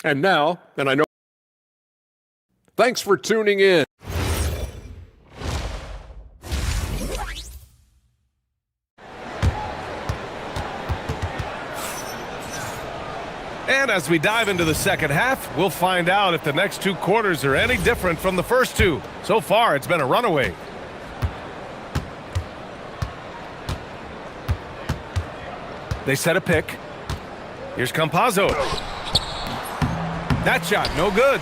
[SPEAKER 6] And now, and I know. Thanks for tuning in.
[SPEAKER 8] And as we dive into the second half, we'll find out if the next 2 quarters are any different from the first 2. So far, it's been a runaway. They set a pick. Here's Campazzo. That shot, no good.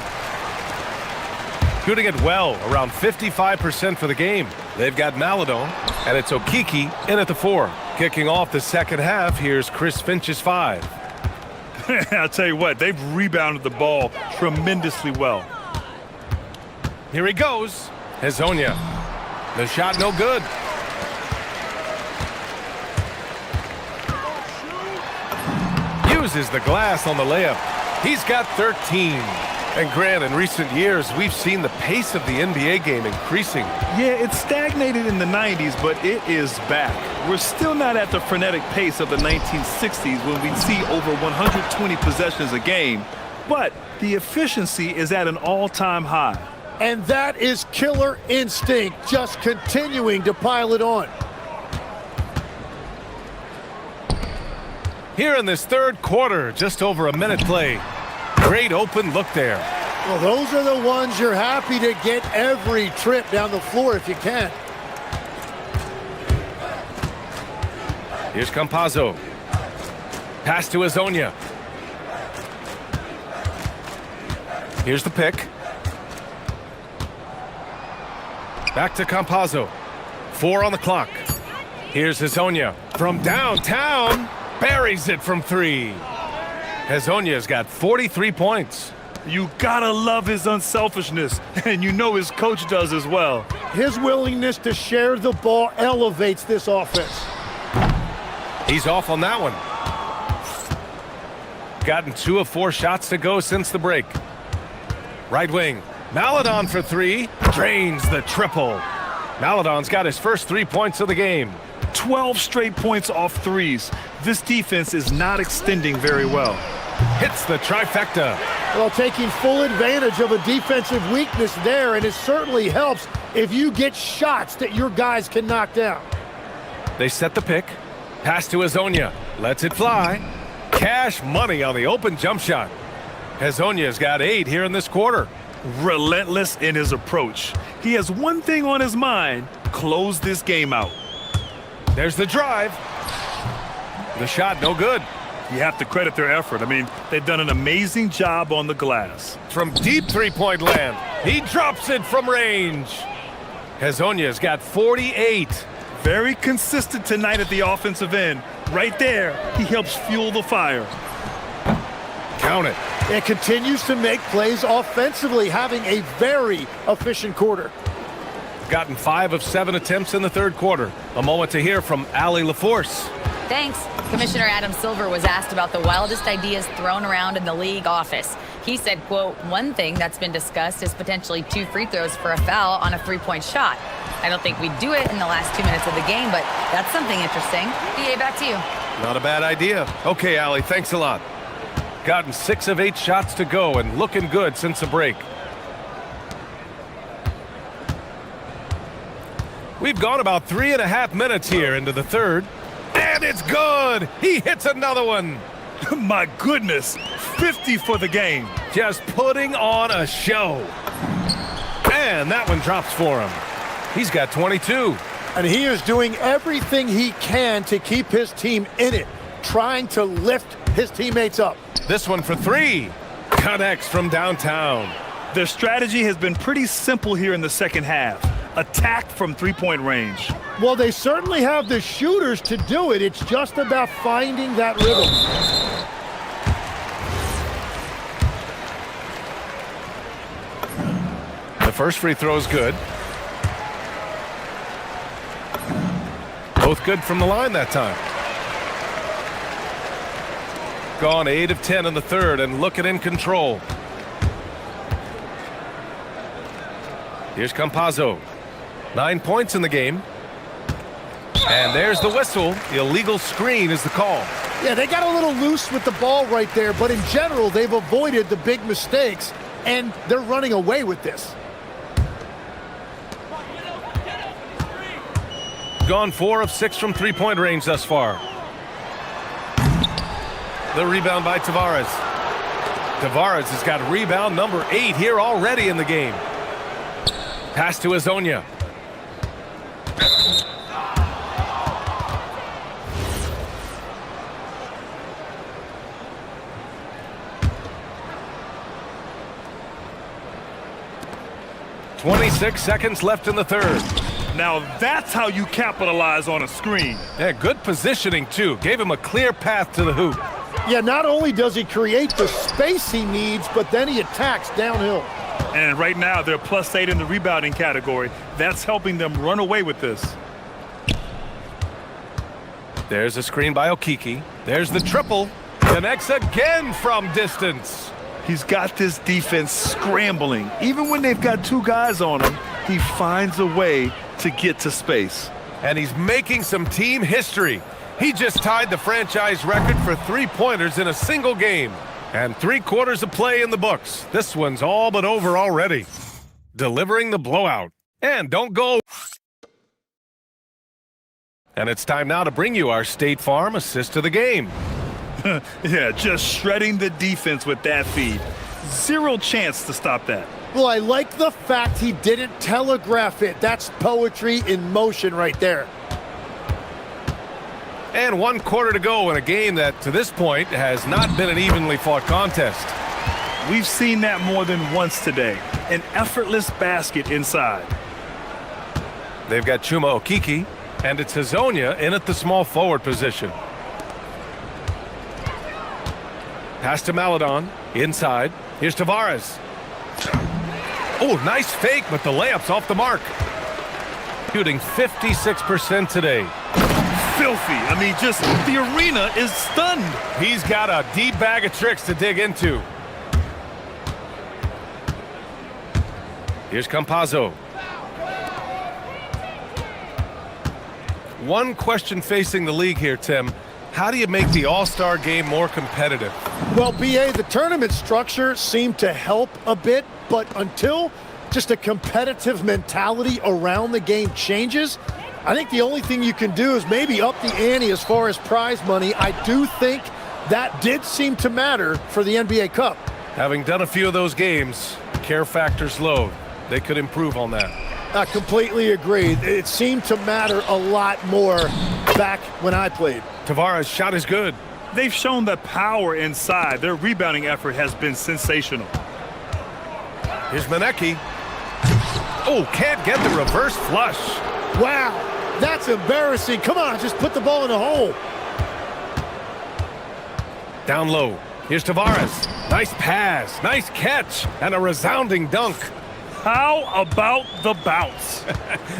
[SPEAKER 8] Shooting it well, around 55% for the game. They've got Maladon, and it's Okiki in at the 4. Kicking off the second half, here's Chris Finch's 5.
[SPEAKER 10] I'll tell you what, they've rebounded the ball tremendously well.
[SPEAKER 8] Here he goes. Hezonja. The shot no good. Uses the glass on the layup. He's got 13. And Grant, in recent years, we've seen the pace of the NBA game increasing.
[SPEAKER 10] Yeah, it stagnated in the 90s, but it is back. We're still not at the frenetic pace of the 1960s when we'd see over 120 possessions a game, but the efficiency is at an all-time high.
[SPEAKER 11] And that is killer instinct, just continuing to pile it on.
[SPEAKER 8] Here in this third quarter, just over a minute play. Great open look there.
[SPEAKER 11] Well, those are the ones you're happy to get every trip down the floor if you can.
[SPEAKER 8] Here's Campazzo. Pass to Hezonja. Here's the pick. Back to Campazzo. 4 on the clock. Here's Hezonja from downtown. Buries it from 3. Hezonja's got 43 points.
[SPEAKER 10] You gotta love his unselfishness, and you know his coach does as well.
[SPEAKER 11] His willingness to share the ball elevates this offense.
[SPEAKER 8] He's off on that one. Gotten 2 of 4 shots to go since the break. Right wing. Maladon for 3. Drains the triple. Maladon's got his first 3 points of the game.
[SPEAKER 10] 12 straight points off threes. This defense is not extending very well.
[SPEAKER 8] Hits the trifecta.
[SPEAKER 11] Well, taking full advantage of a defensive weakness there, and it certainly helps if you get shots that your guys can knock down.
[SPEAKER 8] They set the pick. Pass to Hezonja. Lets it fly. Cash money on the open jump shot. Hezonja's got 8 here in this quarter.
[SPEAKER 10] Relentless in his approach. He has one thing on his mind: close this game out.
[SPEAKER 8] There's the drive. The shot, no good.
[SPEAKER 10] You have to credit their effort. I mean, they've done an amazing job on the glass.
[SPEAKER 8] From deep three-point land, he drops it from range. Hezonja's got 48.
[SPEAKER 10] Very consistent tonight at the offensive end. Right there, he helps fuel the fire.
[SPEAKER 8] Count it.
[SPEAKER 11] And continues to make plays offensively, having a very efficient quarter.
[SPEAKER 8] Gotten 5 of 7 attempts in the third quarter. A moment to hear from Allie LaForce.
[SPEAKER 9] Thanks. Commissioner Adam Silver was asked about the wildest ideas thrown around in the league office. He said, quote, one thing that's been discussed is potentially 2 free throws for a foul on a 3-point shot. I don't think we'd do it in the last 2 minutes of the game, but that's something interesting. BA, back to you.
[SPEAKER 8] Not a bad idea. Okay, Allie, thanks a lot. Gotten 6 of 8 shots to go and looking good since the break. We've gone about 3.5 minutes here into the third. And it's good! He hits another one!
[SPEAKER 10] My goodness, 50 for the game.
[SPEAKER 8] Just putting on a show. And that one drops for him. He's got 22.
[SPEAKER 11] And he is doing everything he can to keep his team in it, trying to lift his teammates up.
[SPEAKER 8] This one for 3. Connects from downtown.
[SPEAKER 10] Their strategy has been pretty simple here in the second half. Attack from 3-point range.
[SPEAKER 11] Well, they certainly have the shooters to do it. It's just about finding that rhythm.
[SPEAKER 8] The first free throw is good. Both good from the line that time. Gone 8 of 10 in the third and looking in control. Here's Campazzo. 9 points in the game. And there's the whistle. The illegal screen is the call.
[SPEAKER 11] Yeah, they got a little loose with the ball right there, but in general, they've avoided the big mistakes, and they're running away with this.
[SPEAKER 8] Gone 4 of 6 from 3-point range thus far. The rebound by Tavares. Tavares has got rebound number 8 here already in the game. Pass to Hezonja. .26 seconds left in the third.
[SPEAKER 10] Now that's how you capitalize on a screen.
[SPEAKER 8] Yeah, good positioning too. Gave him a clear path to the hoop.
[SPEAKER 11] Yeah, not only does he create the space he needs, but then he attacks downhill.
[SPEAKER 10] And right now they're +8 in the rebounding category. That's helping them run away with this.
[SPEAKER 8] There's a screen by Okiki. There's the triple. Connects again from distance.
[SPEAKER 10] He's got this defense scrambling. Even when they've got 2 guys on him, he finds a way to get to space.
[SPEAKER 8] And he's making some team history. He just tied the franchise record for 3-pointers in a single game. And 3 quarters of play in the books. This one's all but over already. Delivering the blowout. And don't go. And it's time now to bring you our State Farm assist of the game.
[SPEAKER 10] Yeah, just shredding the defense with that feed. 0 chance to stop that.
[SPEAKER 11] Well, I like the fact he didn't telegraph it. That's poetry in motion right there.
[SPEAKER 8] And 1 quarter to go in a game that, to this point, has not been an evenly fought contest.
[SPEAKER 10] We've seen that more than once today. An effortless basket inside.
[SPEAKER 8] They've got Chuma Okiki, and it's Hezonja in at the small forward position. Pass to Maladon, inside. Here's Tavares. Oh, nice fake, but the layup's off the mark. Shooting 56% today.
[SPEAKER 10] Filthy. I mean, just the arena is stunned.
[SPEAKER 8] He's got a deep bag of tricks to dig into. Here's Campazzo. One question facing the league here, Tim. How do you make the All-Star game more competitive?
[SPEAKER 11] Well, BA, the tournament structure seemed to help a bit, but until just a competitive mentality around the game changes, I think the only thing you can do is maybe up the ante as far as prize money. I do think that did seem to matter for the NBA Cup.
[SPEAKER 8] Having done a few of those games, care factor's low. They could improve on that.
[SPEAKER 11] I completely agree. It seemed to matter a lot more back when I played.
[SPEAKER 8] Tavares' shot is good.
[SPEAKER 10] They've shown the power inside. Their rebounding effort has been sensational.
[SPEAKER 8] Here's Manecki. Oh, can't get the reverse flush.
[SPEAKER 11] Wow, that's embarrassing. Come on, just put the ball in the hole.
[SPEAKER 8] Down low. Here's Tavares. Nice pass, nice catch, and a resounding dunk.
[SPEAKER 10] How about the bounce?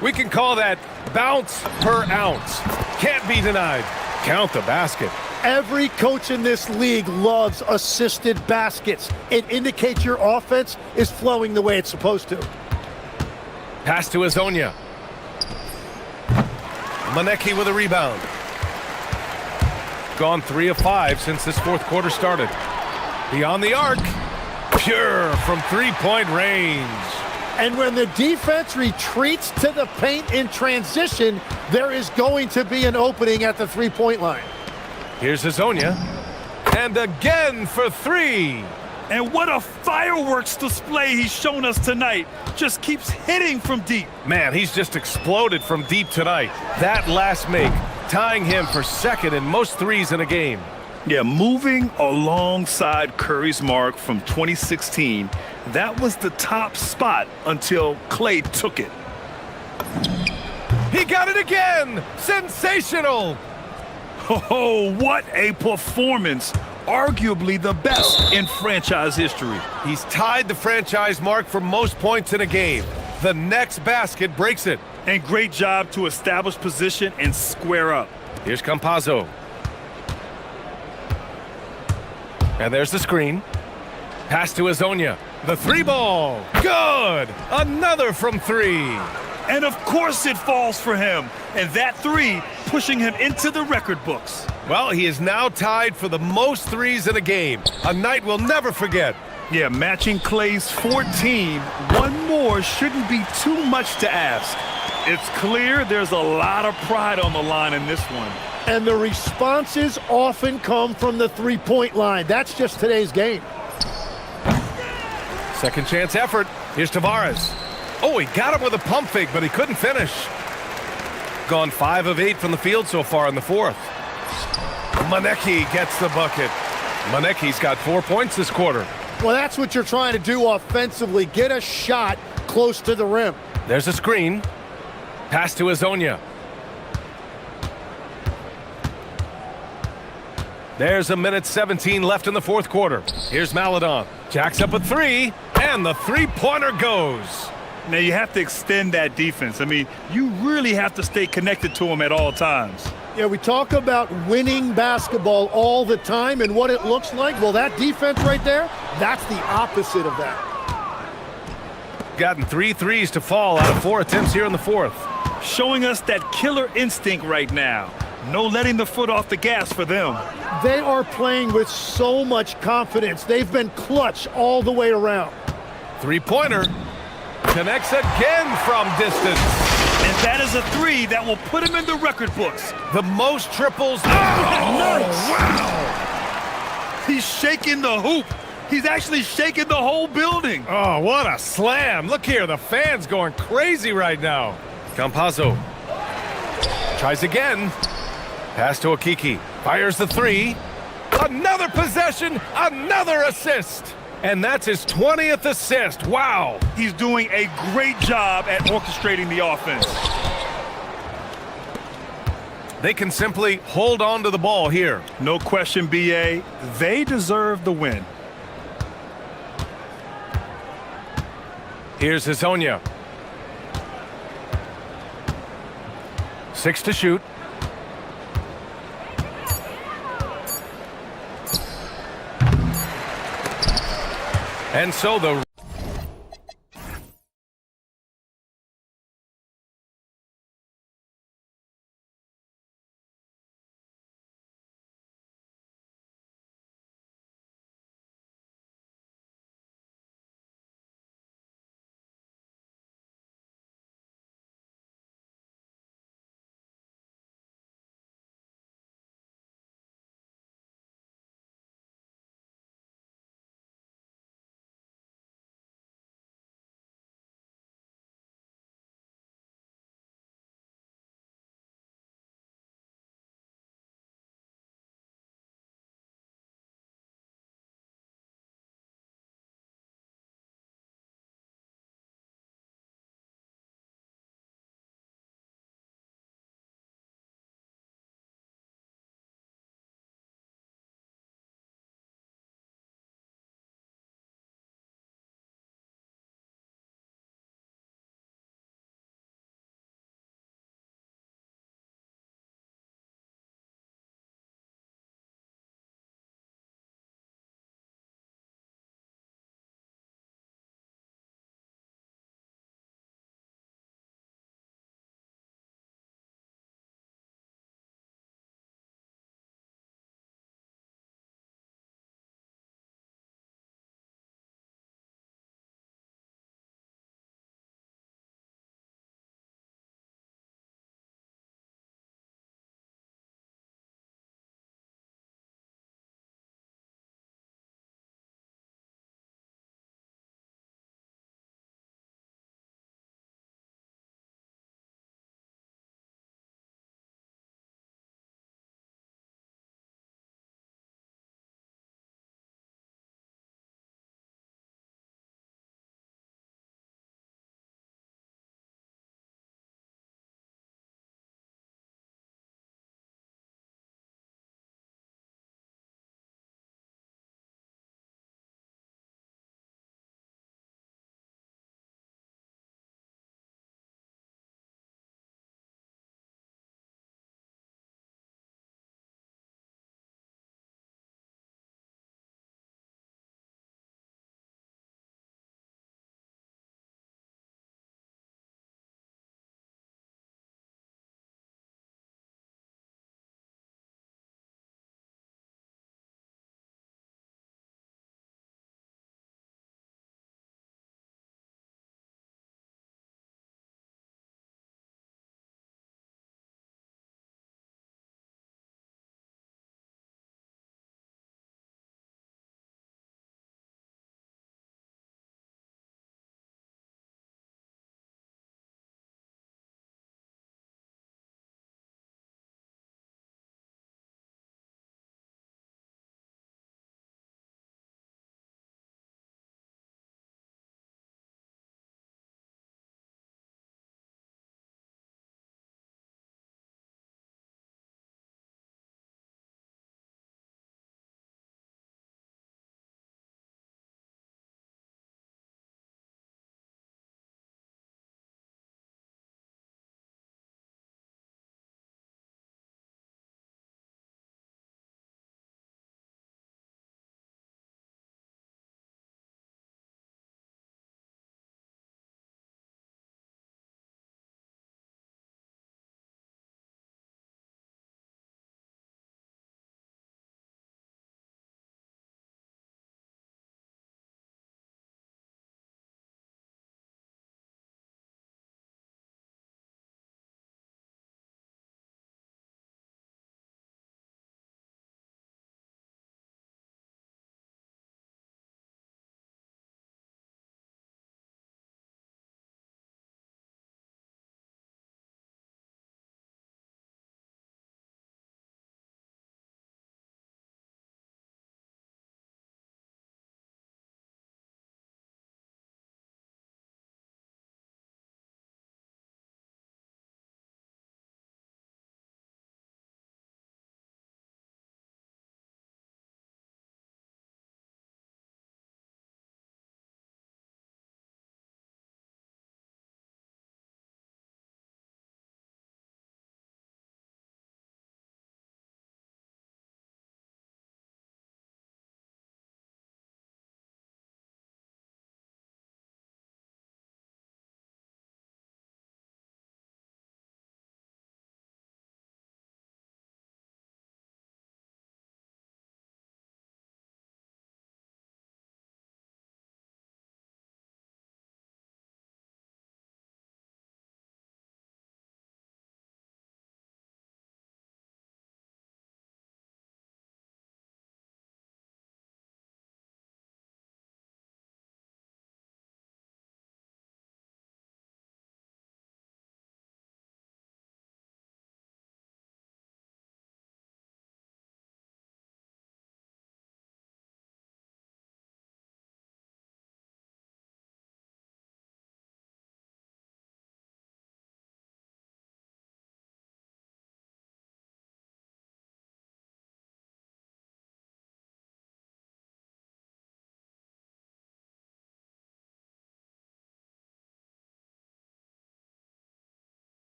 [SPEAKER 8] We can call that bounce per ounce. Can't be denied. Count the basket.
[SPEAKER 11] Every coach in this league loves assisted baskets. It indicates your offense is flowing the way it's supposed to.
[SPEAKER 8] Pass to Azonia. Manecki with a rebound. Gone 3 of 5 since this fourth quarter started. Beyond the arc. Pure from three-point range.
[SPEAKER 11] And when the defense retreats to the paint in transition, there is going to be an opening at the three-point line.
[SPEAKER 8] Here's Azonia. And again for 3.
[SPEAKER 10] And what a fireworks display he's shown us tonight. Just keeps hitting from deep.
[SPEAKER 8] Man, he's just exploded from deep tonight. That last make, tying him for second in most threes in a game.
[SPEAKER 10] Yeah, moving alongside Curry's mark from 2016, that was the top spot until Clay took it.
[SPEAKER 8] He got it again! Sensational!
[SPEAKER 10] Oh, what a performance. Arguably the best in franchise history.
[SPEAKER 8] He's tied the franchise mark for most points in a game. The next basket breaks it.
[SPEAKER 10] And great job to establish position and square up.
[SPEAKER 8] Here's Campazzo. And there's the screen. Pass to Azonia. The 3-ball. Good! Another from 3.
[SPEAKER 10] And of course it falls for him. And that 3 pushing him into the record books.
[SPEAKER 8] Well, he is now tied for the most threes in a game. A night we'll never forget.
[SPEAKER 10] Yeah, matching Clay's 14. One more shouldn't be too much to ask. It's clear there's a lot of pride on the line in this one.
[SPEAKER 11] And the responses often come from the three-point line. That's just today's game.
[SPEAKER 8] Second chance effort. Here's Tavares. Oh, he got him with a pump fake, but he couldn't finish. Gone 5 of 8 from the field so far in the fourth. Manecki gets the bucket. Manecki's got 4 points this quarter.
[SPEAKER 11] Well, that's what you're trying to do offensively. Get a shot close to the rim.
[SPEAKER 8] There's a screen. Pass to Azonia. There's 1:17 left in the fourth quarter. Here's Maladon. Jacks up a 3, and the three-pointer goes.
[SPEAKER 10] Now you have to extend that defense. I mean, you really have to stay connected to him at all times.
[SPEAKER 11] Yeah, we talk about winning basketball all the time and what it looks like. Well, that defense right there, that's the opposite of that.
[SPEAKER 8] Gotten 3 threes to fall out of 4 attempts here in the fourth.
[SPEAKER 10] Showing us that killer instinct right now. No letting the foot off the gas for them.
[SPEAKER 11] They are playing with so much confidence. They've been clutch all the way around.
[SPEAKER 8] Three-pointer. Connects again from distance.
[SPEAKER 10] And that is a 3 that will put him in the record books.
[SPEAKER 8] The most triples.
[SPEAKER 10] Oh, nice. Wow. He's shaking the hoop. He's actually shaking the whole building.
[SPEAKER 8] Oh, what a slam. Look here, the fans going crazy right now. Campazzo tries again. Pass to Okiki. Fires the 3. Another possession, another assist. And that's his 20th assist. Wow.
[SPEAKER 10] He's doing a great job at orchestrating the offense.
[SPEAKER 8] They can simply hold on to the ball here.
[SPEAKER 10] No question, BA. They deserve the win.
[SPEAKER 8] Here's Azonia. 6 to shoot. And so the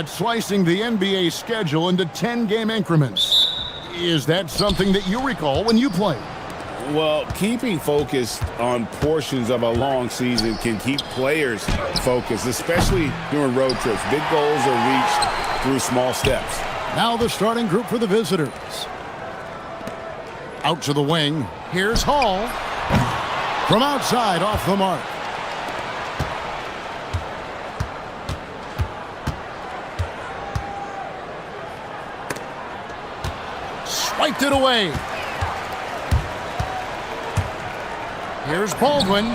[SPEAKER 1] Slicing the NBA schedule into 10-game increments. Is that something that you recall when you played?
[SPEAKER 2] Well, keeping focused on portions of a long season can keep players focused, especially during road trips. Big goals are reached through small steps.
[SPEAKER 1] Now the starting group for the visitors. Out to the wing. Here's Hall. From outside, off the mark. Swiped it away. Here's Baldwin.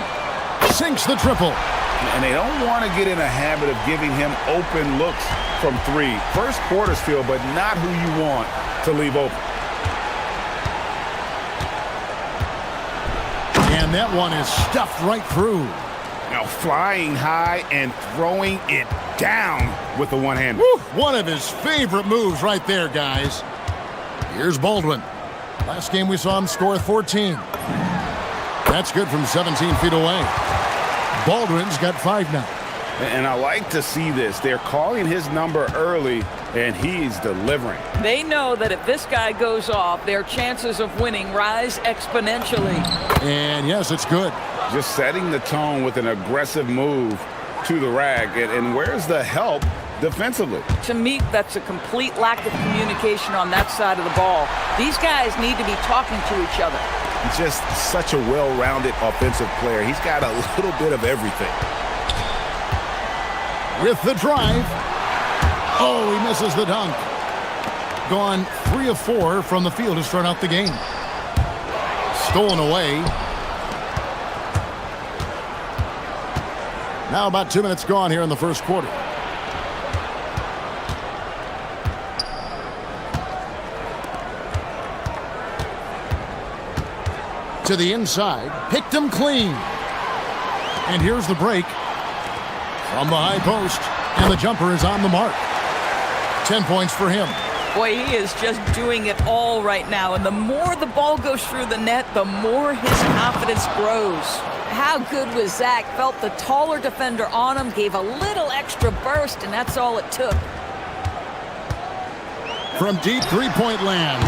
[SPEAKER 1] Sinks the triple.
[SPEAKER 2] And they don't want to get in a habit of giving him open looks from three. First quarter still, but not who you want to leave open.
[SPEAKER 1] And that one is stuffed right through.
[SPEAKER 2] Now flying high and throwing it down with the one-hander.
[SPEAKER 1] One of his favorite moves right there, guys. Here's Baldwin. Last game we saw him score 14. That's good from 17 feet away. Baldwin's got 5 now.
[SPEAKER 2] And I like to see this. They're calling his number early, and he's delivering.
[SPEAKER 13] They know that if this guy goes off, their chances of winning rise exponentially.
[SPEAKER 1] And yes, it's good.
[SPEAKER 2] Just setting the tone with an aggressive move to the rack. And where's the help defensively?
[SPEAKER 13] To me, that's a complete lack of communication on that side of the ball. These guys need to be talking to each other.
[SPEAKER 4] Just such a well-rounded offensive player. He's got a little bit of everything.
[SPEAKER 1] With the drive. Oh, he misses the dunk. Gone 3 of 4 from the field to start out the game. Stolen away. Now about 2 minutes gone here in the first quarter. To the inside, picked him clean. And here's the break from the high post, and the jumper is on the mark. 10 points for him.
[SPEAKER 13] Boy, he is just doing it all right now, and the more the ball goes through the net, the more his confidence grows. How good was Zach? Felt the taller defender on him, gave a little extra burst, and that's all it took.
[SPEAKER 1] From deep three-point land.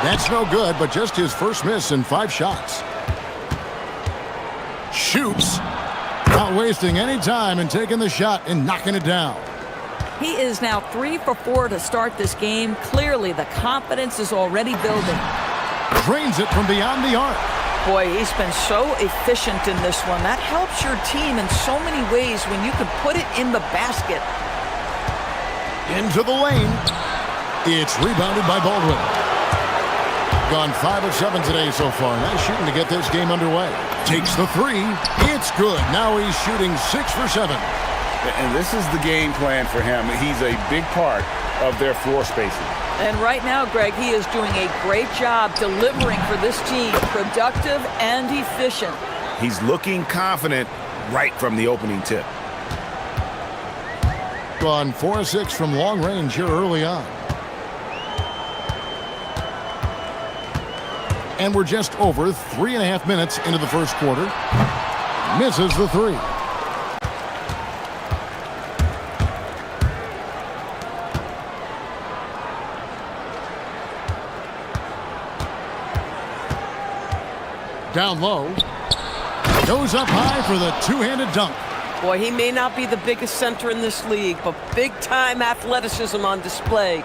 [SPEAKER 1] That's no good, but just his first miss in 5 shots. Shoots. Not wasting any time and taking the shot and knocking it down.
[SPEAKER 13] He is now 3 for 4 to start this game. Clearly, the confidence is already building.
[SPEAKER 1] Drains it from beyond the arc.
[SPEAKER 13] Boy, he's been so efficient in this one. That helps your team in so many ways when you can put it in the basket.
[SPEAKER 1] Into the lane. It's rebounded by Baldwin. Gone 5 of 7 today so far. Nice shooting to get this game underway. Takes the 3. It's good. Now he's shooting 6 for 7.
[SPEAKER 2] And this is the game plan for him. He's a big part of their floor spacing.
[SPEAKER 13] And right now, Greg, he is doing a great job delivering for this team. Productive and efficient.
[SPEAKER 4] He's looking confident right from the opening tip.
[SPEAKER 1] Gone 4 of 6 from long range here early on. And we're just over 3.5 minutes into the first quarter. Misses the 3. Down low. Goes up high for the two-handed dunk.
[SPEAKER 13] Boy, he may not be the biggest center in this league, but big-time athleticism on display.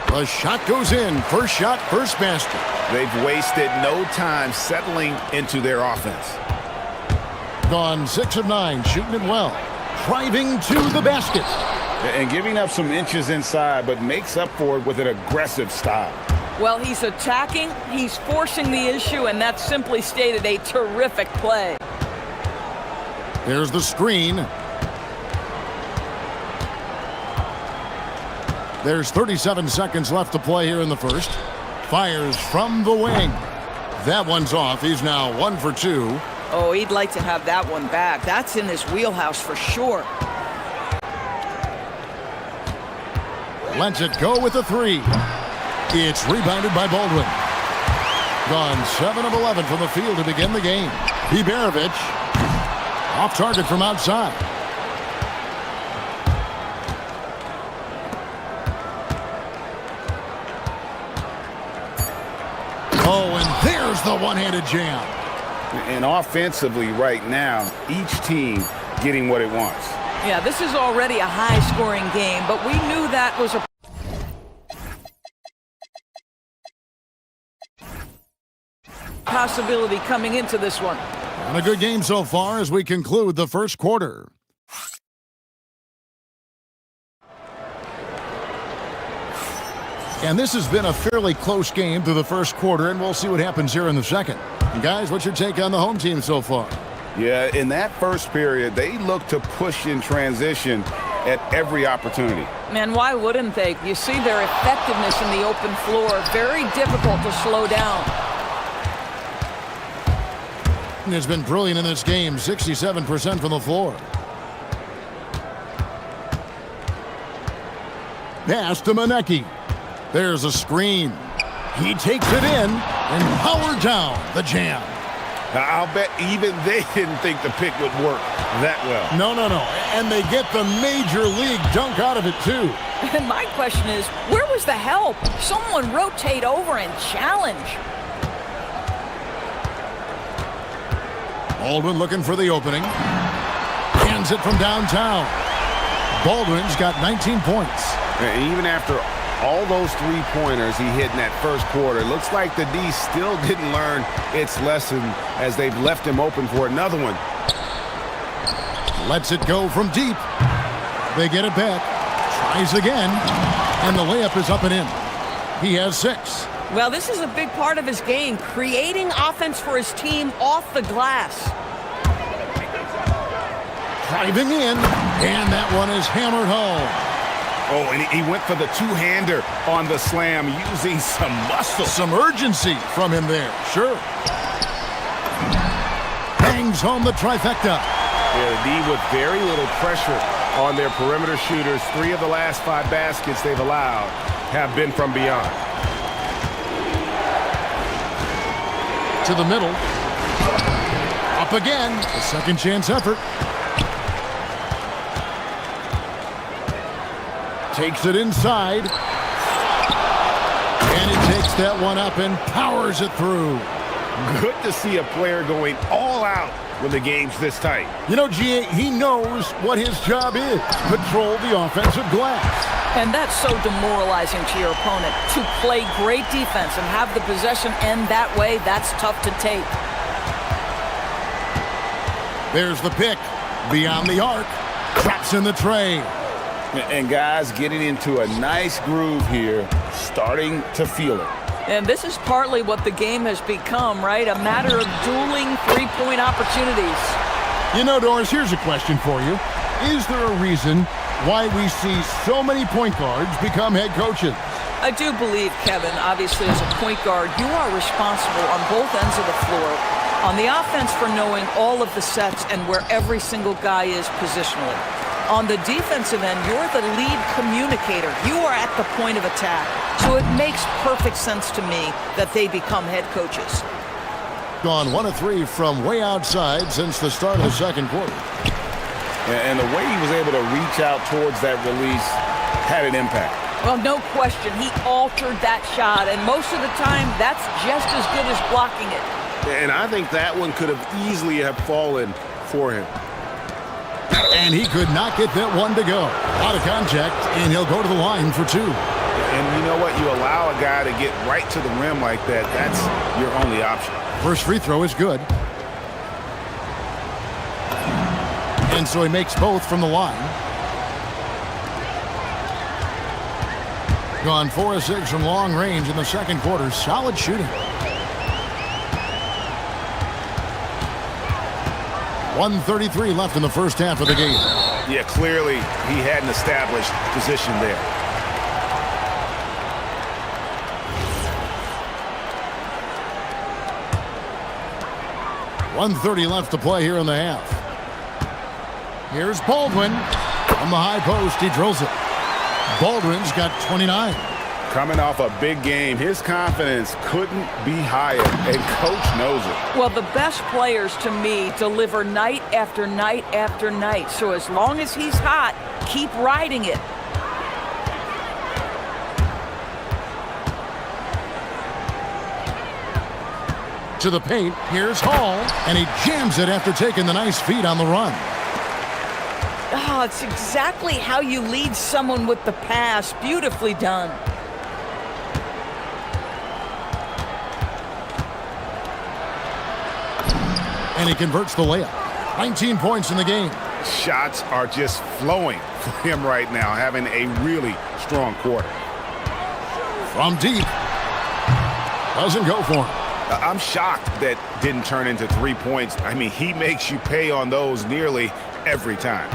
[SPEAKER 1] The shot goes in. First shot, first basket.
[SPEAKER 4] They've wasted no time settling into their offense.
[SPEAKER 1] Gone 6 of 9, shooting it well. Driving to the basket.
[SPEAKER 2] And giving up some inches inside, but makes up for it with an aggressive style.
[SPEAKER 13] Well, he's attacking, he's forcing the issue, and that's simply stated a terrific play.
[SPEAKER 1] There's the screen. There's 37 seconds left to play here in the first. Fires from the wing. That one's off. He's now 1 for 2.
[SPEAKER 13] Oh, he'd like to have that one back. That's in his wheelhouse for sure.
[SPEAKER 1] Lets it go with a 3. It's rebounded by Baldwin. Gone 7 of 11 from the field to begin the game. Iberovich Off target from outside. Oh, and there's the one-handed jam.
[SPEAKER 4] And offensively right now, each team getting what it wants.
[SPEAKER 13] Yeah, this is already a high-scoring game, but we knew that was a possibility coming into this one.
[SPEAKER 1] And a good game so far as we conclude the first quarter. And this has been a fairly close game through the first quarter, and we'll see what happens here in the second. And guys, what's your take on the home team so far?
[SPEAKER 4] Yeah, in that first period, they looked to push in transition at every opportunity.
[SPEAKER 13] Man, why wouldn't they? You see their effectiveness in the open floor. Very difficult to slow down.
[SPEAKER 1] Has been brilliant in this game, 67% from the floor. Pass to Manecki. There's a screen. He takes it in and power down the jam.
[SPEAKER 4] Now, I'll bet even they didn't think the pick would work that well.
[SPEAKER 1] No. And they get the major league dunk out of it, too.
[SPEAKER 13] And my question is, where was the help? Someone rotate over and challenge.
[SPEAKER 1] Baldwin looking for the opening. Hands it from downtown. Baldwin's got 19 points.
[SPEAKER 4] And even after all those three-pointers he hit in that first quarter, looks like the D still didn't learn its lesson as they've left him open for another one.
[SPEAKER 1] Lets it go from deep. They get it back. Tries again. And the layup is up and in. He has 6.
[SPEAKER 13] Well, this is a big part of his game, creating offense for his team off the glass.
[SPEAKER 1] Driving in, and that one is hammered home.
[SPEAKER 4] Oh, and he went for the two-hander on the slam, using some muscle.
[SPEAKER 1] Some urgency from him there, sure. Bangs home the trifecta.
[SPEAKER 4] Yeah, the D with very little pressure on their perimeter shooters. 3 of the last 5 baskets they've allowed have been from beyond.
[SPEAKER 1] To the middle. Up again. A second chance effort. Takes it inside. And it takes that one up and powers it through.
[SPEAKER 4] Good to see a player going all out when the game's this tight.
[SPEAKER 1] You know, GA, he knows what his job is. Control the offensive glass.
[SPEAKER 13] And that's so demoralizing to your opponent. To play great defense and have the possession end that way, that's tough to take.
[SPEAKER 1] There's the pick. Beyond the arc. Traps in the tray.
[SPEAKER 4] And guys getting into a nice groove here, starting to feel it.
[SPEAKER 13] And this is partly what the game has become, right? A matter of dueling three-point opportunities.
[SPEAKER 1] You know, Doris, here's a question for you. Is there a reason why we see so many point guards become head coaches?
[SPEAKER 13] I do believe, Kevin, obviously as a point guard, you are responsible on both ends of the floor. On the offense for knowing all of the sets and where every single guy is positionally. On the defensive end, you're the lead communicator. You are at the point of attack. So it makes perfect sense to me that they become head coaches.
[SPEAKER 1] Gone 1 of 3 from way outside since the start of the second quarter.
[SPEAKER 4] And the way he was able to reach out towards that release had an impact.
[SPEAKER 13] Well, no question. He altered that shot, and most of the time, that's just as good as blocking it.
[SPEAKER 4] And I think that one could have easily have fallen for him.
[SPEAKER 1] And he could not get that one to go. Out of contact, and he'll go to the line for 2.
[SPEAKER 4] And you know what? You allow a guy to get right to the rim like that, that's your only option.
[SPEAKER 1] First free throw is good. And so he makes both from the line. Gone 4 of 6 from long range in the second quarter. Solid shooting. 1:33 left in the first half of the game.
[SPEAKER 4] Yeah, clearly he had an established position there.
[SPEAKER 1] .130 left to play here in the half. Here's Baldwin. On the high post, he drills it. Baldwin's got 29.
[SPEAKER 4] Coming off a big game, his confidence couldn't be higher, and coach knows it.
[SPEAKER 13] Well, the best players, to me, deliver night after night after night. So as long as he's hot, keep riding it.
[SPEAKER 1] To the paint, here's Hall, and he jams it after taking the nice feed on the run.
[SPEAKER 13] Oh, it's exactly how you lead someone with the pass. Beautifully done.
[SPEAKER 1] And he converts the layup. 19 points in the game.
[SPEAKER 4] Shots are just flowing for him right now, having a really strong quarter.
[SPEAKER 1] From deep. Doesn't go for him.
[SPEAKER 4] I'm shocked that didn't turn into 3 points. I mean, he makes you pay on those nearly every time.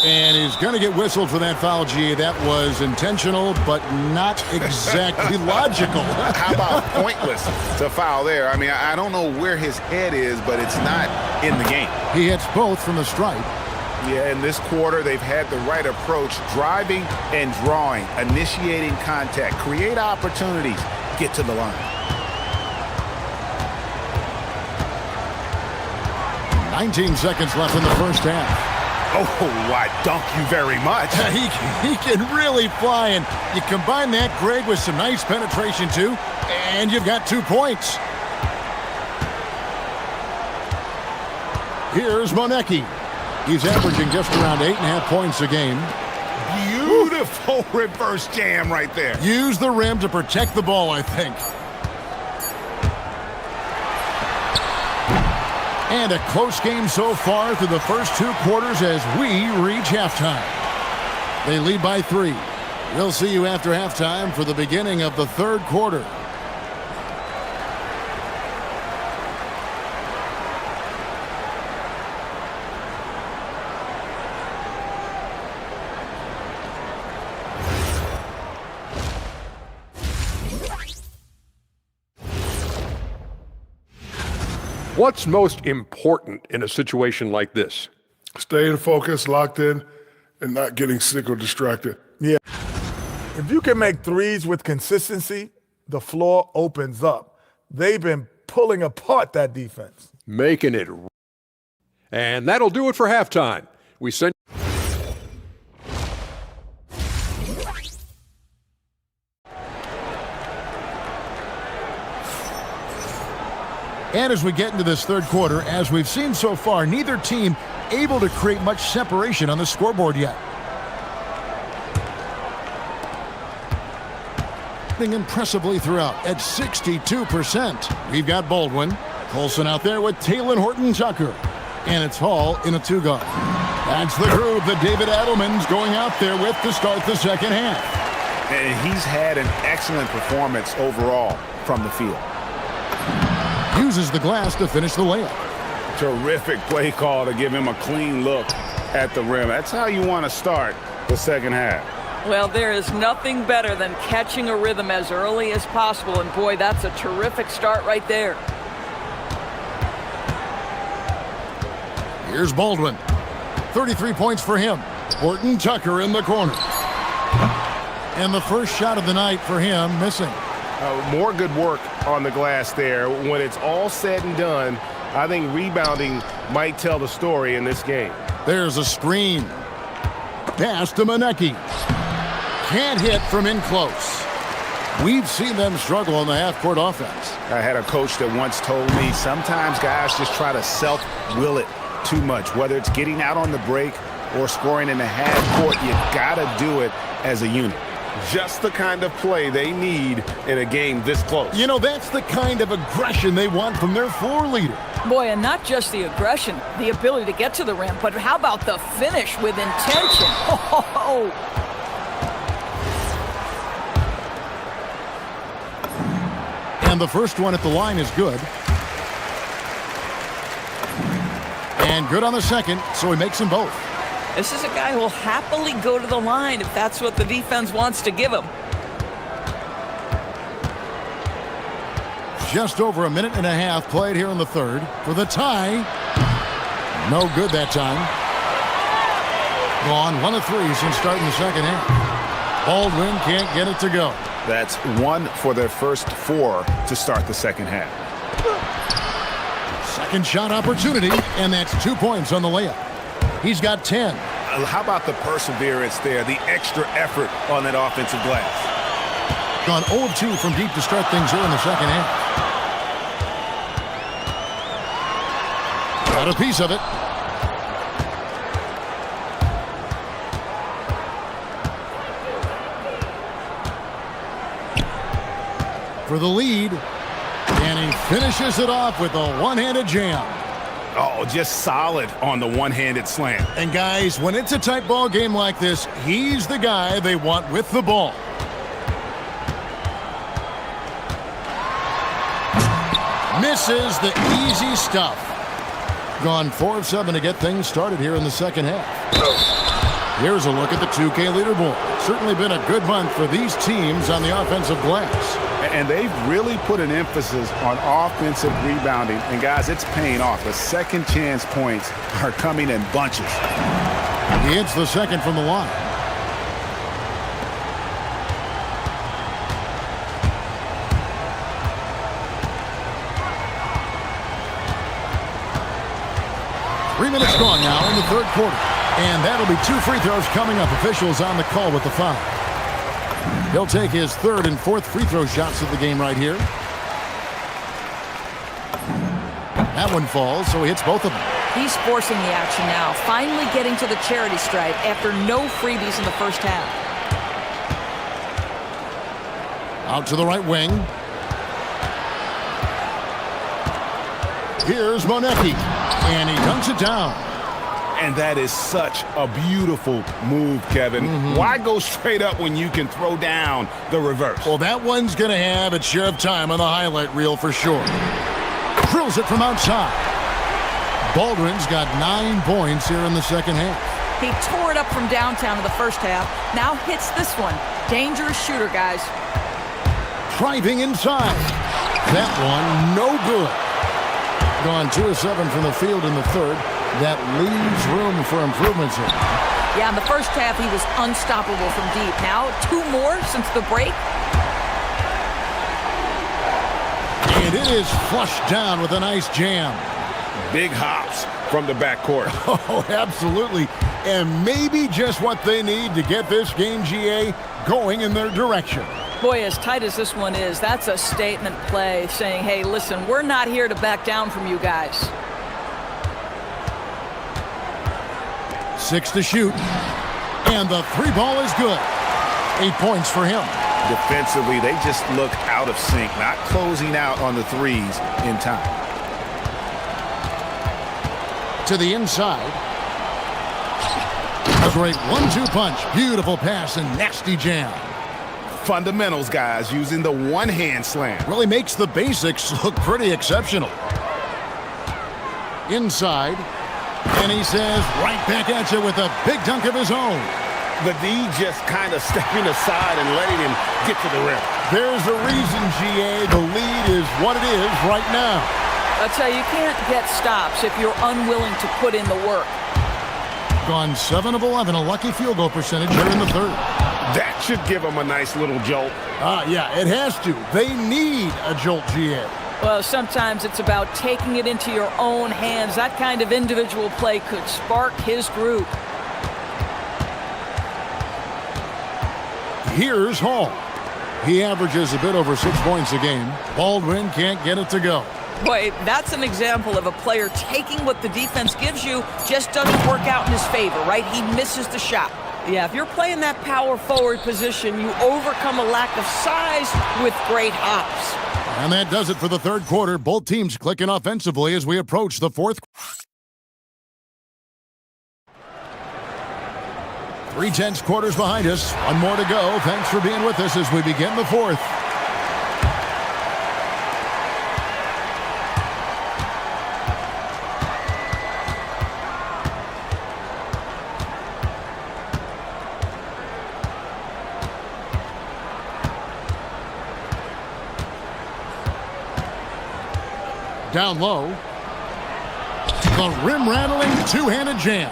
[SPEAKER 1] And he's going to get whistled for that foul, G. That was intentional, but not exactly logical.
[SPEAKER 4] How about pointless to foul there? I mean, I don't know where his head is, but it's not in the game.
[SPEAKER 1] He hits both from the stripe.
[SPEAKER 4] Yeah, in this quarter, they've had the right approach, driving and drawing, initiating contact, create opportunities, get to the line.
[SPEAKER 1] 19 seconds left in the first half.
[SPEAKER 4] Oh, I dunk you very much.
[SPEAKER 1] He can really fly, and you combine that, Greg, with some nice penetration, too, and you've got 2 points. Here's Monecki. He's averaging just around 8.5 points a game.
[SPEAKER 4] Beautiful reverse jam right there.
[SPEAKER 1] Use the rim to protect the ball, I think. And a close game so far through the first 2 quarters as we reach halftime. They lead by 3. We'll see you after halftime for the beginning of the third quarter.
[SPEAKER 6] What's most important in a situation like this?
[SPEAKER 5] Staying focused, locked in, and not getting sick or distracted. Yeah. If you can make threes with consistency, the floor opens up. They've been pulling apart that defense.
[SPEAKER 6] Making it. And that'll do it for halftime. We send.
[SPEAKER 1] And as we get into this third quarter, as we've seen so far, neither team able to create much separation on the scoreboard yet. Impressively throughout at 62%. We've got Baldwin. Colson out there with Taylor Horton-Tucker. And it's Hall in a 2-guard. That's the group that David Adelman's going out there with to start the second half.
[SPEAKER 4] And he's had an excellent performance overall from the field.
[SPEAKER 1] Uses the glass to finish the layup.
[SPEAKER 4] Terrific play call to give him a clean look at the rim. That's how you want to start the second half.
[SPEAKER 13] Well, there is nothing better than catching a rhythm as early as possible, and boy, that's a terrific start right there.
[SPEAKER 1] Here's Baldwin. 33 points for him. Horton-Tucker in the corner. And the first shot of the night for him missing.
[SPEAKER 4] More good work on the glass there. When it's all said and done, I think rebounding might tell the story in this game.
[SPEAKER 1] There's a screen. Pass to Monecki. Can't hit from in close. We've seen them struggle on the half-court offense.
[SPEAKER 4] I had a coach that once told me sometimes guys just try to self-will it too much. Whether it's getting out on the break or scoring in the half-court, you gotta do it as a unit. Just the kind of play they need in a game this close.
[SPEAKER 1] You know, that's the kind of aggression they want from their floor leader.
[SPEAKER 13] Boy, and not just the aggression, the ability to get to the rim, but how about the finish with intention? Oh.
[SPEAKER 1] And the first one at the line is good. And good on the second, so he makes them both.
[SPEAKER 13] This is a guy who will happily go to the line if that's what the defense wants to give him.
[SPEAKER 1] Just over a minute and a half played here in the third for the tie. No good that time. Gone 1 of 3 since starting the second half. Baldwin can't get it to go.
[SPEAKER 4] That's 1 for their first 4 to start the second half.
[SPEAKER 1] Second shot opportunity, and that's 2 points on the layup. He's got 10.
[SPEAKER 4] How about the perseverance there, the extra effort on that offensive glass?
[SPEAKER 1] Gone 0 of 2 from deep to start things here in the second half. Got a piece of it. For the lead, and he finishes it off with a one-handed jam.
[SPEAKER 4] Oh, just solid on the one-handed slam.
[SPEAKER 1] And guys, when it's a tight ball game like this, he's the guy they want with the ball. Misses the easy stuff. Gone 4 of 7 to get things started here in the second half. Here's a look at the 2K leaderboard. Certainly been a good month for these teams on the offensive glass.
[SPEAKER 4] And they've really put an emphasis on offensive rebounding. And guys, it's paying off. The second chance points are coming in bunches.
[SPEAKER 1] He hits the second from the line. Three minutes gone now in the third quarter. And that'll be 2 free throws coming up. Officials on the call with the foul. He'll take his 3rd and 4th free throw shots of the game right here. That one falls, so he hits both of them.
[SPEAKER 13] He's forcing the action now, finally getting to the charity stripe after no freebies in the first half.
[SPEAKER 1] Out to the right wing. Here's Monecki, and he dunks it down.
[SPEAKER 4] And that is such a beautiful move, Kevin. Why go straight up when you can throw down the reverse?
[SPEAKER 1] Well, that one's going to have its share of time on the highlight reel for sure. Drills it from outside. Baldwin's got 9 points here in the second half.
[SPEAKER 13] He tore it up from downtown in the first half. Now hits this one. Dangerous shooter, guys.
[SPEAKER 1] Driving inside. That one, no good. Gone 2 of 7 from the field in the third. That leaves room for improvements here.
[SPEAKER 13] Yeah, in the first half, he was unstoppable from deep. Now, 2 more since the break.
[SPEAKER 1] And it is flushed down with a nice jam.
[SPEAKER 4] Big hops from the backcourt.
[SPEAKER 1] Oh, absolutely. And maybe just what they need to get this game, GA, going in their direction.
[SPEAKER 13] Boy, as tight as this one is, that's a statement play saying, hey, listen, we're not here to back down from you guys.
[SPEAKER 1] 6 to shoot. And the 3 ball is good. 8 points for him.
[SPEAKER 4] Defensively, they just look out of sync, not closing out on the threes in time.
[SPEAKER 1] To the inside. A great 1-2 punch. Beautiful pass and nasty jam.
[SPEAKER 4] Fundamentals, guys, using the one-hand slam.
[SPEAKER 1] Really makes the basics look pretty exceptional. Inside. And he says right back at you with a big dunk of his own.
[SPEAKER 4] The D just kind of stepping aside and letting him get to the rim.
[SPEAKER 1] There's a reason, GA. The lead is what it is right now.
[SPEAKER 13] I'll tell you, you can't get stops if you're unwilling to put in the work.
[SPEAKER 1] Gone 7 of 11, a lucky field goal percentage here in the third.
[SPEAKER 4] That should give him a nice little jolt.
[SPEAKER 1] Yeah, it has to. They need a jolt, GA.
[SPEAKER 13] Well, sometimes it's about taking it into your own hands. That kind of individual play could spark his group.
[SPEAKER 1] Here's Hall. He averages a bit over 6 points a game. Baldwin can't get it to go.
[SPEAKER 13] Boy, that's an example of a player taking what the defense gives you, just doesn't work out in his favor, right? He misses the shot. Yeah, if you're playing that power forward position, you overcome a lack of size with great hops.
[SPEAKER 1] And that does it for the third quarter. Both teams clicking offensively as we approach the fourth. 3 tense quarters behind us. 1 more to go. Thanks for being with us as we begin the fourth. Down low. The rim-rattling two-handed jam.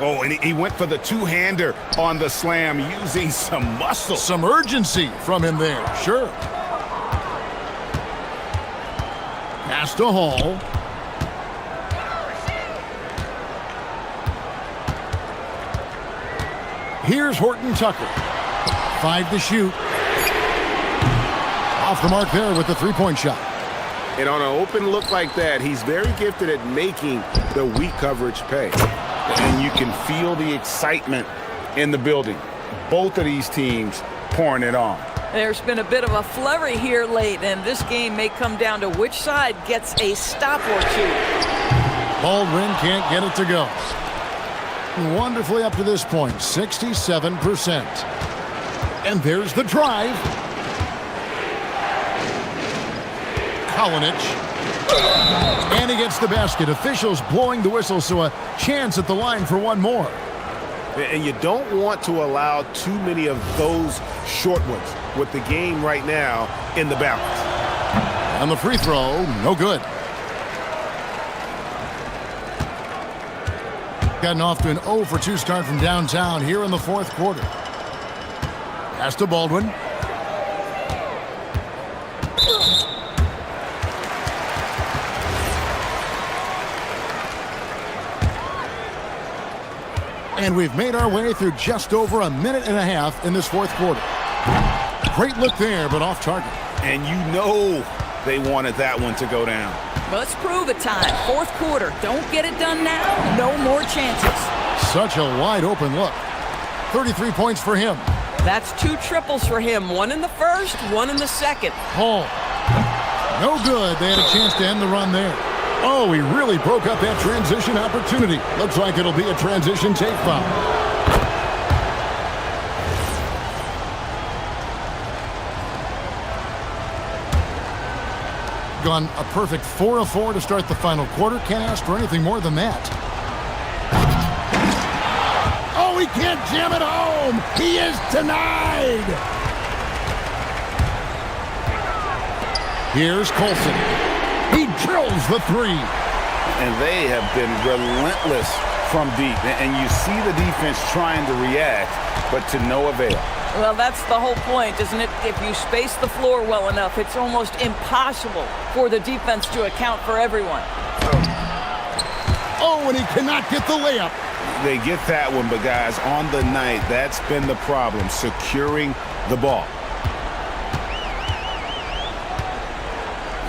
[SPEAKER 4] Oh, and he went for the two-hander on the slam using some muscle.
[SPEAKER 1] Some urgency from him there, sure. Pass to Hall. Here's Horton Tucker. 5 to shoot. Off the mark there with the three-point shot.
[SPEAKER 4] And on an open look like that, he's very gifted at making the weak coverage pay. And you can feel the excitement in the building. Both of these teams pouring it on.
[SPEAKER 13] There's been a bit of a flurry here late, and this game may come down to which side gets a stop or two.
[SPEAKER 1] Baldwin can't get it to go. Wonderfully up to this point, 67%. And there's the drive. Kalinic. And he gets the basket. Officials blowing the whistle, so a chance at the line for one more.
[SPEAKER 4] And you don't want to allow too many of those short ones with the game right now in the balance.
[SPEAKER 1] And the free throw, no good. Gotten off to an 0 for 2 start from downtown here in the fourth quarter. Pass to Baldwin. And we've made our way through just over a minute and a half in this fourth quarter. Great look there, but off target.
[SPEAKER 4] And you know they wanted that one to go down.
[SPEAKER 13] Let's prove it time. Fourth quarter. Don't get it done now. No more chances.
[SPEAKER 1] Such a wide open look. 33 points for him.
[SPEAKER 13] That's 2 triples for him. 1 in the first, 1 in the second.
[SPEAKER 1] Hall. No good. They had a chance to end the run there. Oh, he really broke up that transition opportunity. Looks like it'll be a transition take foul. Gone a perfect 4 of 4 to start the final quarter. Can't ask for anything more than that. Oh, he can't jam it home. He is denied. Here's Colson. He drills the 3.
[SPEAKER 4] And they have been relentless from deep. And you see the defense trying to react, but to no avail.
[SPEAKER 13] Well, that's the whole point, isn't it? If you space the floor well enough, it's almost impossible for the defense to account for everyone.
[SPEAKER 1] Oh, and he cannot get the layup.
[SPEAKER 4] They get that one, but guys, on the night, that's been the problem, securing the ball.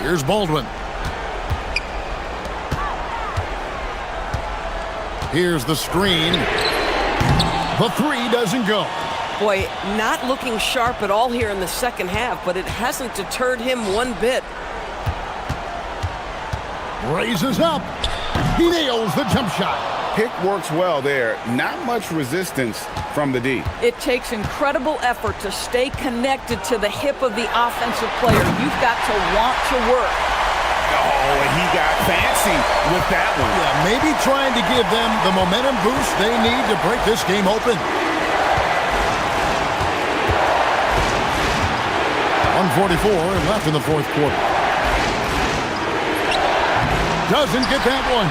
[SPEAKER 1] Here's Baldwin. Here's the screen. The 3 doesn't go.
[SPEAKER 14] Boy, not looking sharp at all here in the second half, but it hasn't deterred him one bit.
[SPEAKER 1] Raises up. He nails the jump shot.
[SPEAKER 4] Pick works well there. Not much resistance from the D.
[SPEAKER 13] It takes incredible effort to stay connected to the hip of the offensive player. You've got to want to work.
[SPEAKER 4] Oh, and he got fancy with that one.
[SPEAKER 1] Yeah, maybe trying to give them the momentum boost they need to break this game open. 1:44 left in the fourth quarter. Doesn't get that one.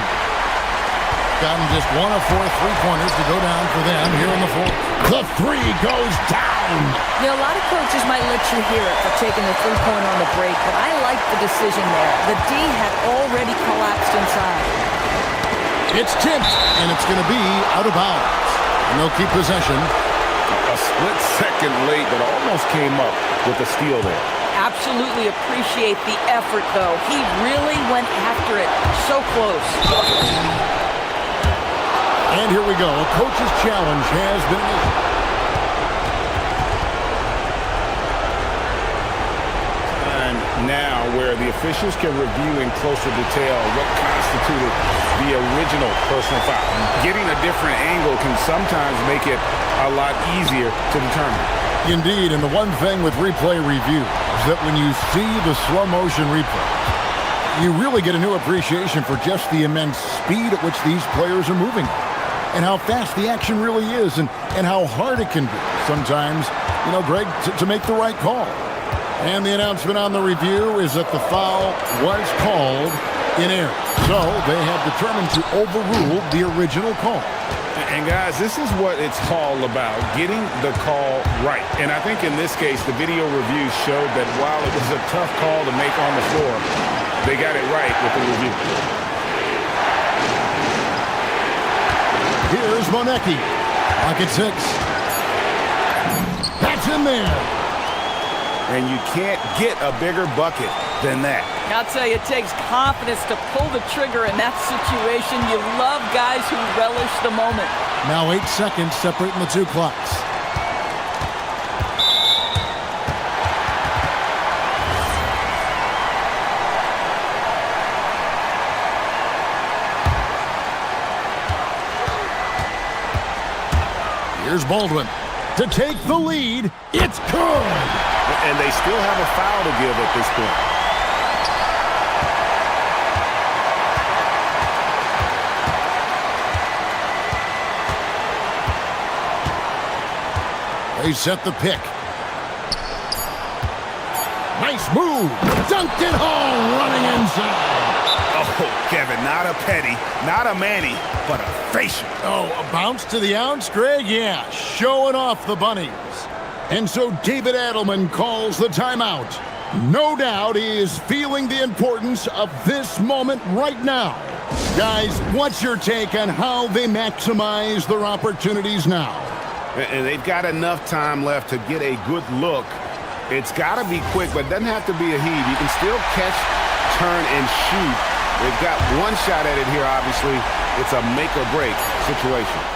[SPEAKER 1] Gotten just 1 of 4 3-pointers to go down for them here in the fourth. The 3 goes down.
[SPEAKER 13] You know, a lot of coaches might let you hear it for taking the 3-pointer on the break, but I like the decision there. The D had already collapsed inside.
[SPEAKER 1] It's tipped, and it's going to be out of bounds. And they'll keep possession.
[SPEAKER 4] A split second late, but almost came up with a steal there.
[SPEAKER 13] Absolutely appreciate the effort, though. He really went after it. So close.
[SPEAKER 1] And here we go. A coach's challenge has been issued.
[SPEAKER 4] And now where the officials can review in closer detail what constituted the original personal foul. Getting a different angle can sometimes make it a lot easier to determine.
[SPEAKER 1] Indeed, and the one thing with replay review is that when you see the slow motion replay, you really get a new appreciation for just the immense speed at which these players are moving and how fast the action really is and how hard it can be sometimes, you know, Greg, to make the right call. And the announcement on the review is that the foul was called in error. So they have determined to overrule the original call.
[SPEAKER 2] And guys, this is what it's all about, getting the call right. And I think in this case, the video review showed that while it was a tough call to make on the floor, they got it right with the review.
[SPEAKER 1] Here's Monecki. Pocket 6. That's in there.
[SPEAKER 4] And you can't get a bigger bucket than that.
[SPEAKER 13] I'll tell you, it takes confidence to pull the trigger in that situation. You love guys who relish the moment.
[SPEAKER 1] Now 8 seconds separating the two clocks. Here's Baldwin to take the lead. It's good.
[SPEAKER 4] And they still have a foul to give at this point.
[SPEAKER 1] They set the pick. Nice move. Dunked it home, running inside.
[SPEAKER 4] Oh, Kevin, not a petty, not a Manny, but a facial.
[SPEAKER 1] Oh, a bounce to the ounce, Greg? Yeah, showing off the bunnies. And so David Adelman calls the timeout. No doubt he is feeling the importance of this moment right now. Guys, what's your take on how they maximize their opportunities now?
[SPEAKER 4] And they've got enough time left to get a good look. It's got to be quick, but it doesn't have to be a heave. You can still catch, turn, and shoot. They've got one shot at it here, obviously. It's a make-or-break situation.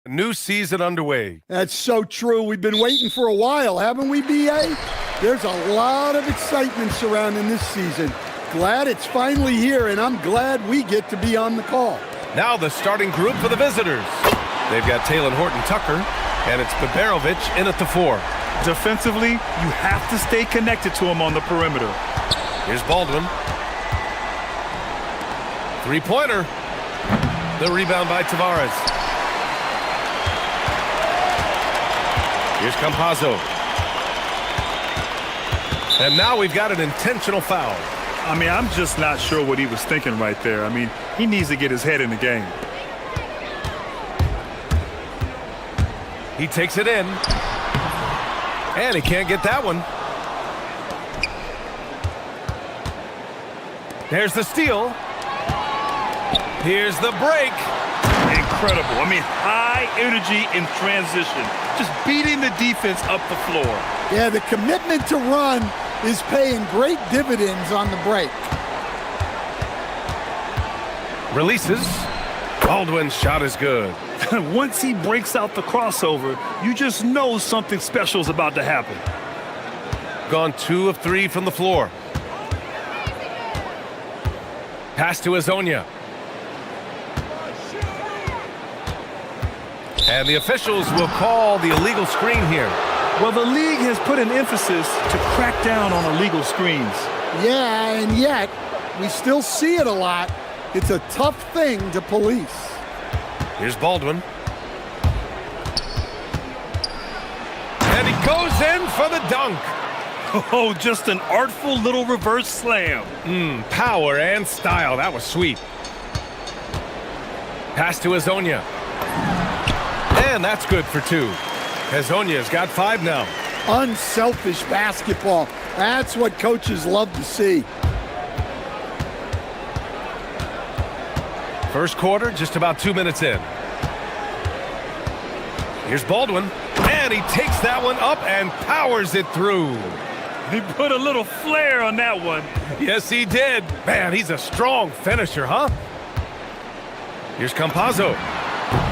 [SPEAKER 8] New season underway.
[SPEAKER 15] That's so true. We've been waiting for a while, haven't we, B.A.? There's a lot of excitement surrounding this season. Glad it's finally here, and I'm glad we get to be on the call.
[SPEAKER 8] Now the starting group for the visitors. They've got Taylor Horton-Tucker, and it's Baberovic in at the 4.
[SPEAKER 10] Defensively, you have to stay connected to him on the perimeter.
[SPEAKER 8] Here's Baldwin. Three-pointer. The rebound by Tavares. Here's Campazzo. And now we've got an intentional foul.
[SPEAKER 10] I mean, I'm just not sure what he was thinking right there. I mean, he needs to get his head in the game.
[SPEAKER 8] He takes it in. And he can't get that one. There's the steal. Here's the break.
[SPEAKER 10] Incredible. I mean, high energy in transition. Just beating the defense up the floor.
[SPEAKER 15] Yeah, the commitment to run is paying great dividends on the break.
[SPEAKER 8] Releases. Baldwin's shot is good.
[SPEAKER 10] Once he breaks out the crossover, you just know something special is about to happen.
[SPEAKER 8] Gone 2 of 3 from the floor. Pass to Azonia. And the officials will call the illegal screen here.
[SPEAKER 10] Well, the league has put an emphasis to crack down on illegal screens.
[SPEAKER 15] Yeah, and yet, we still see it a lot. It's a tough thing to police.
[SPEAKER 8] Here's Baldwin. And he goes in for the dunk.
[SPEAKER 10] Oh, just an artful little reverse slam.
[SPEAKER 8] Power and style. That was sweet. Pass to Azonia. And that's good for 2. Azonia's got 5 now.
[SPEAKER 15] Unselfish basketball. That's what coaches love to see.
[SPEAKER 8] First quarter, just about 2 minutes in. Here's Baldwin. And he takes that one up and powers it through.
[SPEAKER 10] He put a little flair on that one.
[SPEAKER 8] Yes, he did. Man, he's a strong finisher, huh? Here's Campazzo.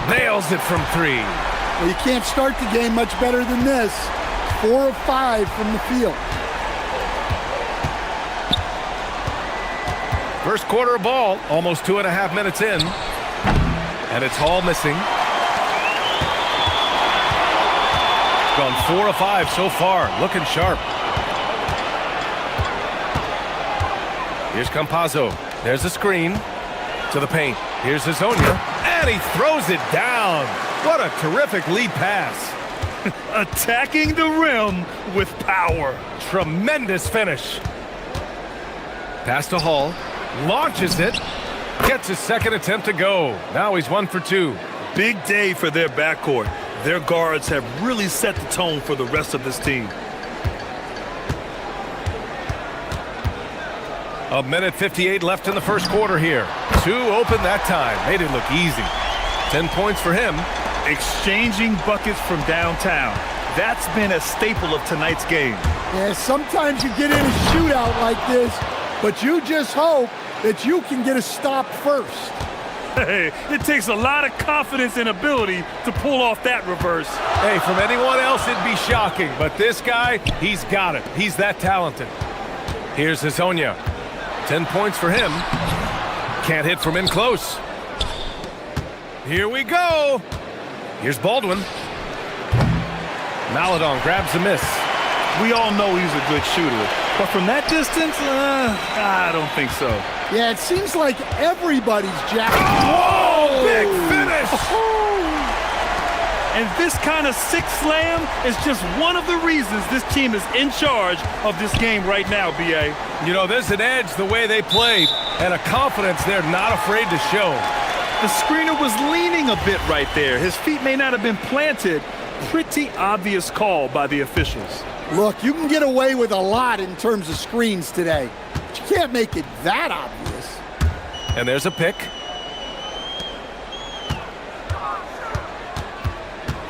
[SPEAKER 8] Nails it from 3.
[SPEAKER 15] Well, you can't start the game much better than this. 4 of 5 from the field.
[SPEAKER 8] First quarter of ball, almost 2.5 minutes in. And it's Hall missing. Gone 4 of 5 so far, looking sharp. Here's Campazzo. There's a screen to the paint. Here's Azonia, and he throws it down. What a terrific lead pass.
[SPEAKER 10] Attacking the rim with power.
[SPEAKER 8] Tremendous finish. Pass to Hall. Launches it. Gets his second attempt to go. Now he's 1 for 2.
[SPEAKER 10] Big day for their backcourt. Their guards have really set the tone for the rest of this team.
[SPEAKER 8] A minute 58 left in the first quarter here. 2 open that time. Made it look easy. 10 points for him.
[SPEAKER 10] Exchanging buckets from downtown. That's been a staple of tonight's game.
[SPEAKER 15] Yeah, sometimes you get in a shootout like this, but you just hope that you can get a stop first.
[SPEAKER 10] Hey, it takes a lot of confidence and ability to pull off that reverse.
[SPEAKER 8] Hey, from anyone else, it'd be shocking. But this guy, he's got it. He's that talented. Here's Azonia. 10 points for him. Can't hit from in close. Here we go. Here's Baldwin. Maladon grabs the miss.
[SPEAKER 10] We all know he's a good shooter. But from that distance, I don't think so.
[SPEAKER 15] Yeah, it seems like everybody's jacking.
[SPEAKER 8] Whoa! Big finish!
[SPEAKER 10] And this kind of sick slam is just one of the reasons this team is in charge of this game right now, B.A.
[SPEAKER 8] You know, there's an edge the way they play and a confidence they're not afraid to show.
[SPEAKER 10] The screener was leaning a bit right there. His feet may not have been planted. Pretty obvious call by the officials.
[SPEAKER 15] Look, you can get away with a lot in terms of screens today, but you can't make it that obvious.
[SPEAKER 8] And there's a pick.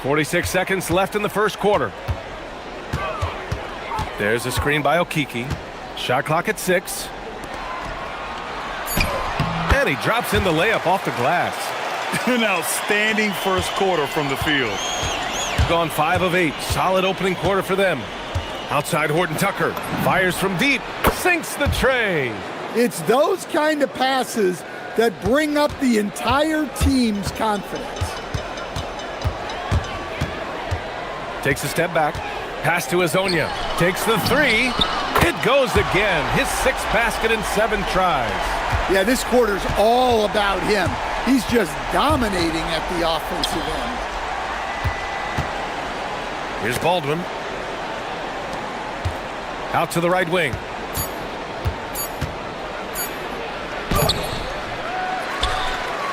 [SPEAKER 8] 46 seconds left in the first quarter. There's a screen by Okiki. Shot clock at 6. And he drops in the layup off the glass.
[SPEAKER 10] An outstanding first quarter from the field.
[SPEAKER 8] Gone 5 of 8. Solid opening quarter for them. Outside Horton Tucker. Fires from deep. Sinks the tray.
[SPEAKER 15] It's those kind of passes that bring up the entire team's confidence.
[SPEAKER 8] Takes a step back. Pass to Azonia. Takes the 3. It goes again. His 6th basket in 7 tries.
[SPEAKER 15] Yeah, this quarter's all about him. He's just dominating at the offensive end.
[SPEAKER 8] Here's Baldwin. Out to the right wing.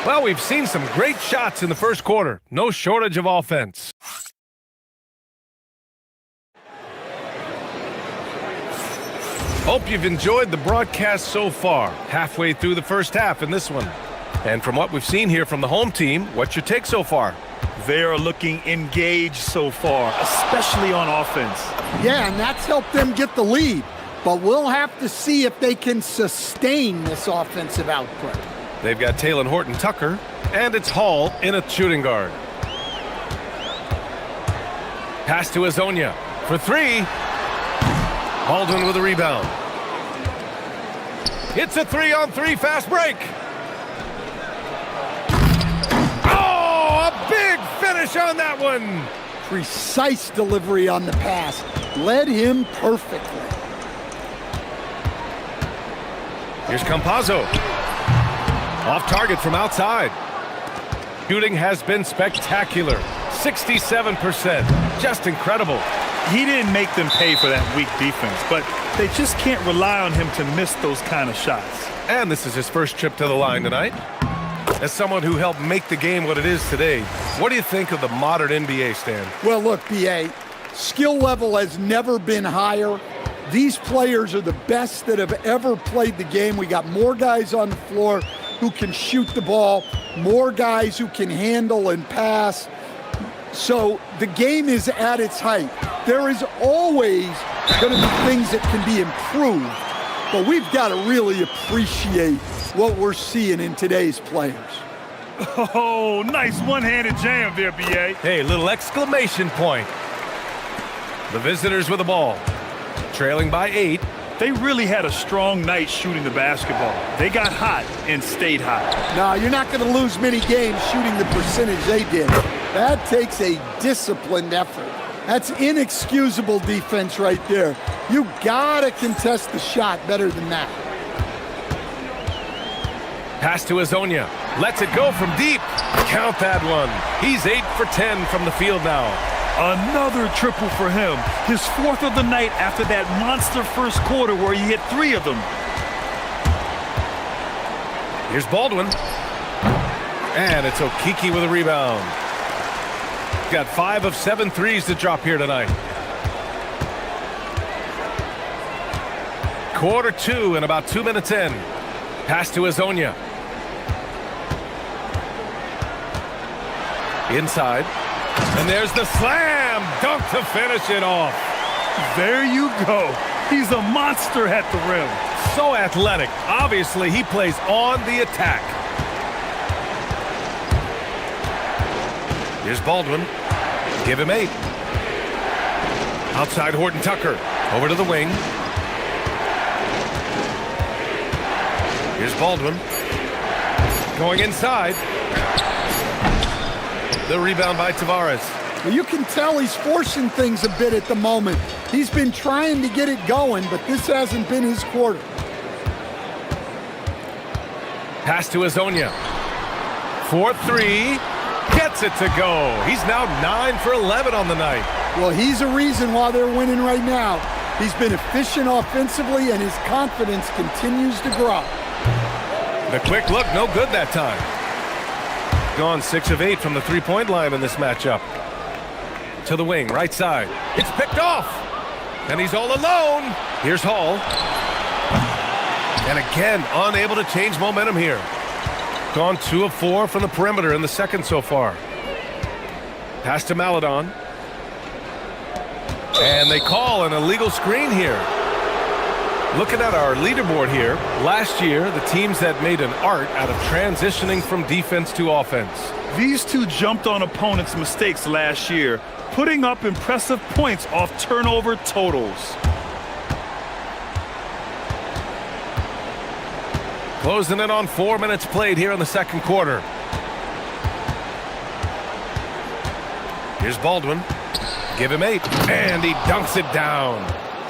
[SPEAKER 8] Well, we've seen some great shots in the first quarter. No shortage of offense. Hope you've enjoyed the broadcast so far. Halfway through the first half in this one. And from what we've seen here from the home team, what's your take so far?
[SPEAKER 10] They are looking engaged so far, especially on offense.
[SPEAKER 15] Yeah, and that's helped them get the lead. But we'll have to see if they can sustain this offensive output.
[SPEAKER 8] They've got Talon Horton Tucker, and it's Hall in a shooting guard. Pass to Azonia for 3. Baldwin with a rebound. It's a 3-on-3 fast break. Oh, a big finish on that one.
[SPEAKER 15] Precise delivery on the pass. Led him perfectly.
[SPEAKER 8] Here's Campazzo. Off target from outside. Shooting has been spectacular. 67%. Just incredible.
[SPEAKER 10] He didn't make them pay for that weak defense, but they just can't rely on him to miss those kind of shots.
[SPEAKER 8] And this is his first trip to the line tonight. As someone who helped make the game what it is today, what do you think of the modern NBA, Stan?
[SPEAKER 15] Well, look, B.A., skill level has never been higher. These players are the best that have ever played the game. We got more guys on the floor who can shoot the ball, more guys who can handle and pass. So the game is at its height. There is always going to be things that can be improved, but we've got to really appreciate what we're seeing in today's players.
[SPEAKER 10] Oh, nice one-handed jam there, B.A.
[SPEAKER 8] Hey, little exclamation point. The visitors with the ball. Trailing by 8.
[SPEAKER 10] They really had a strong night shooting the basketball. They got hot and stayed hot.
[SPEAKER 15] No, you're not going to lose many games shooting the percentage they did. That takes a disciplined effort. That's inexcusable defense right there. You got to contest the shot better than that.
[SPEAKER 8] Pass to Azonia. Lets it go from deep. Count that one. He's 8 for 10 from the field now.
[SPEAKER 10] Another triple for him. His 4th of the night after that monster first quarter where he hit 3 of them.
[SPEAKER 8] Here's Baldwin. And it's Okiki with a rebound. Got 5 of 7 threes to drop here tonight. Quarter 2 and about 2 minutes in. Pass to Azonia. Inside. And there's the slam dunk to finish it off.
[SPEAKER 10] There you go. He's a monster at the rim.
[SPEAKER 8] So athletic. Obviously, he plays on the attack. Here's Baldwin. Give him 8. Outside Horton Tucker. Over to the wing. Here's Baldwin. Going inside. The rebound by Tavares.
[SPEAKER 15] Well, you can tell he's forcing things a bit at the moment. He's been trying to get it going, but this hasn't been his quarter.
[SPEAKER 8] Pass to Azonia. 4-3. Gets it to go. He's now 9 for 11 on the night.
[SPEAKER 15] Well, he's a reason why they're winning right now. He's been efficient offensively, and his confidence continues to grow.
[SPEAKER 8] The quick look, no good that time. Gone 6 of 8 from the three-point line in this matchup. To the wing, right side. It's picked off. And he's all alone. Here's Hall. And again, unable to change momentum here. Gone 2 of 4 from the perimeter in the second so far. Pass to Maladon. And they call an illegal screen here. Looking at our leaderboard here, last year, the teams that made an art out of transitioning from defense to offense.
[SPEAKER 10] These two jumped on opponents' mistakes last year, putting up impressive points off turnover totals.
[SPEAKER 8] Closing in on 4 minutes played here in the second quarter. Here's Baldwin. Give him 8, and he dunks it down.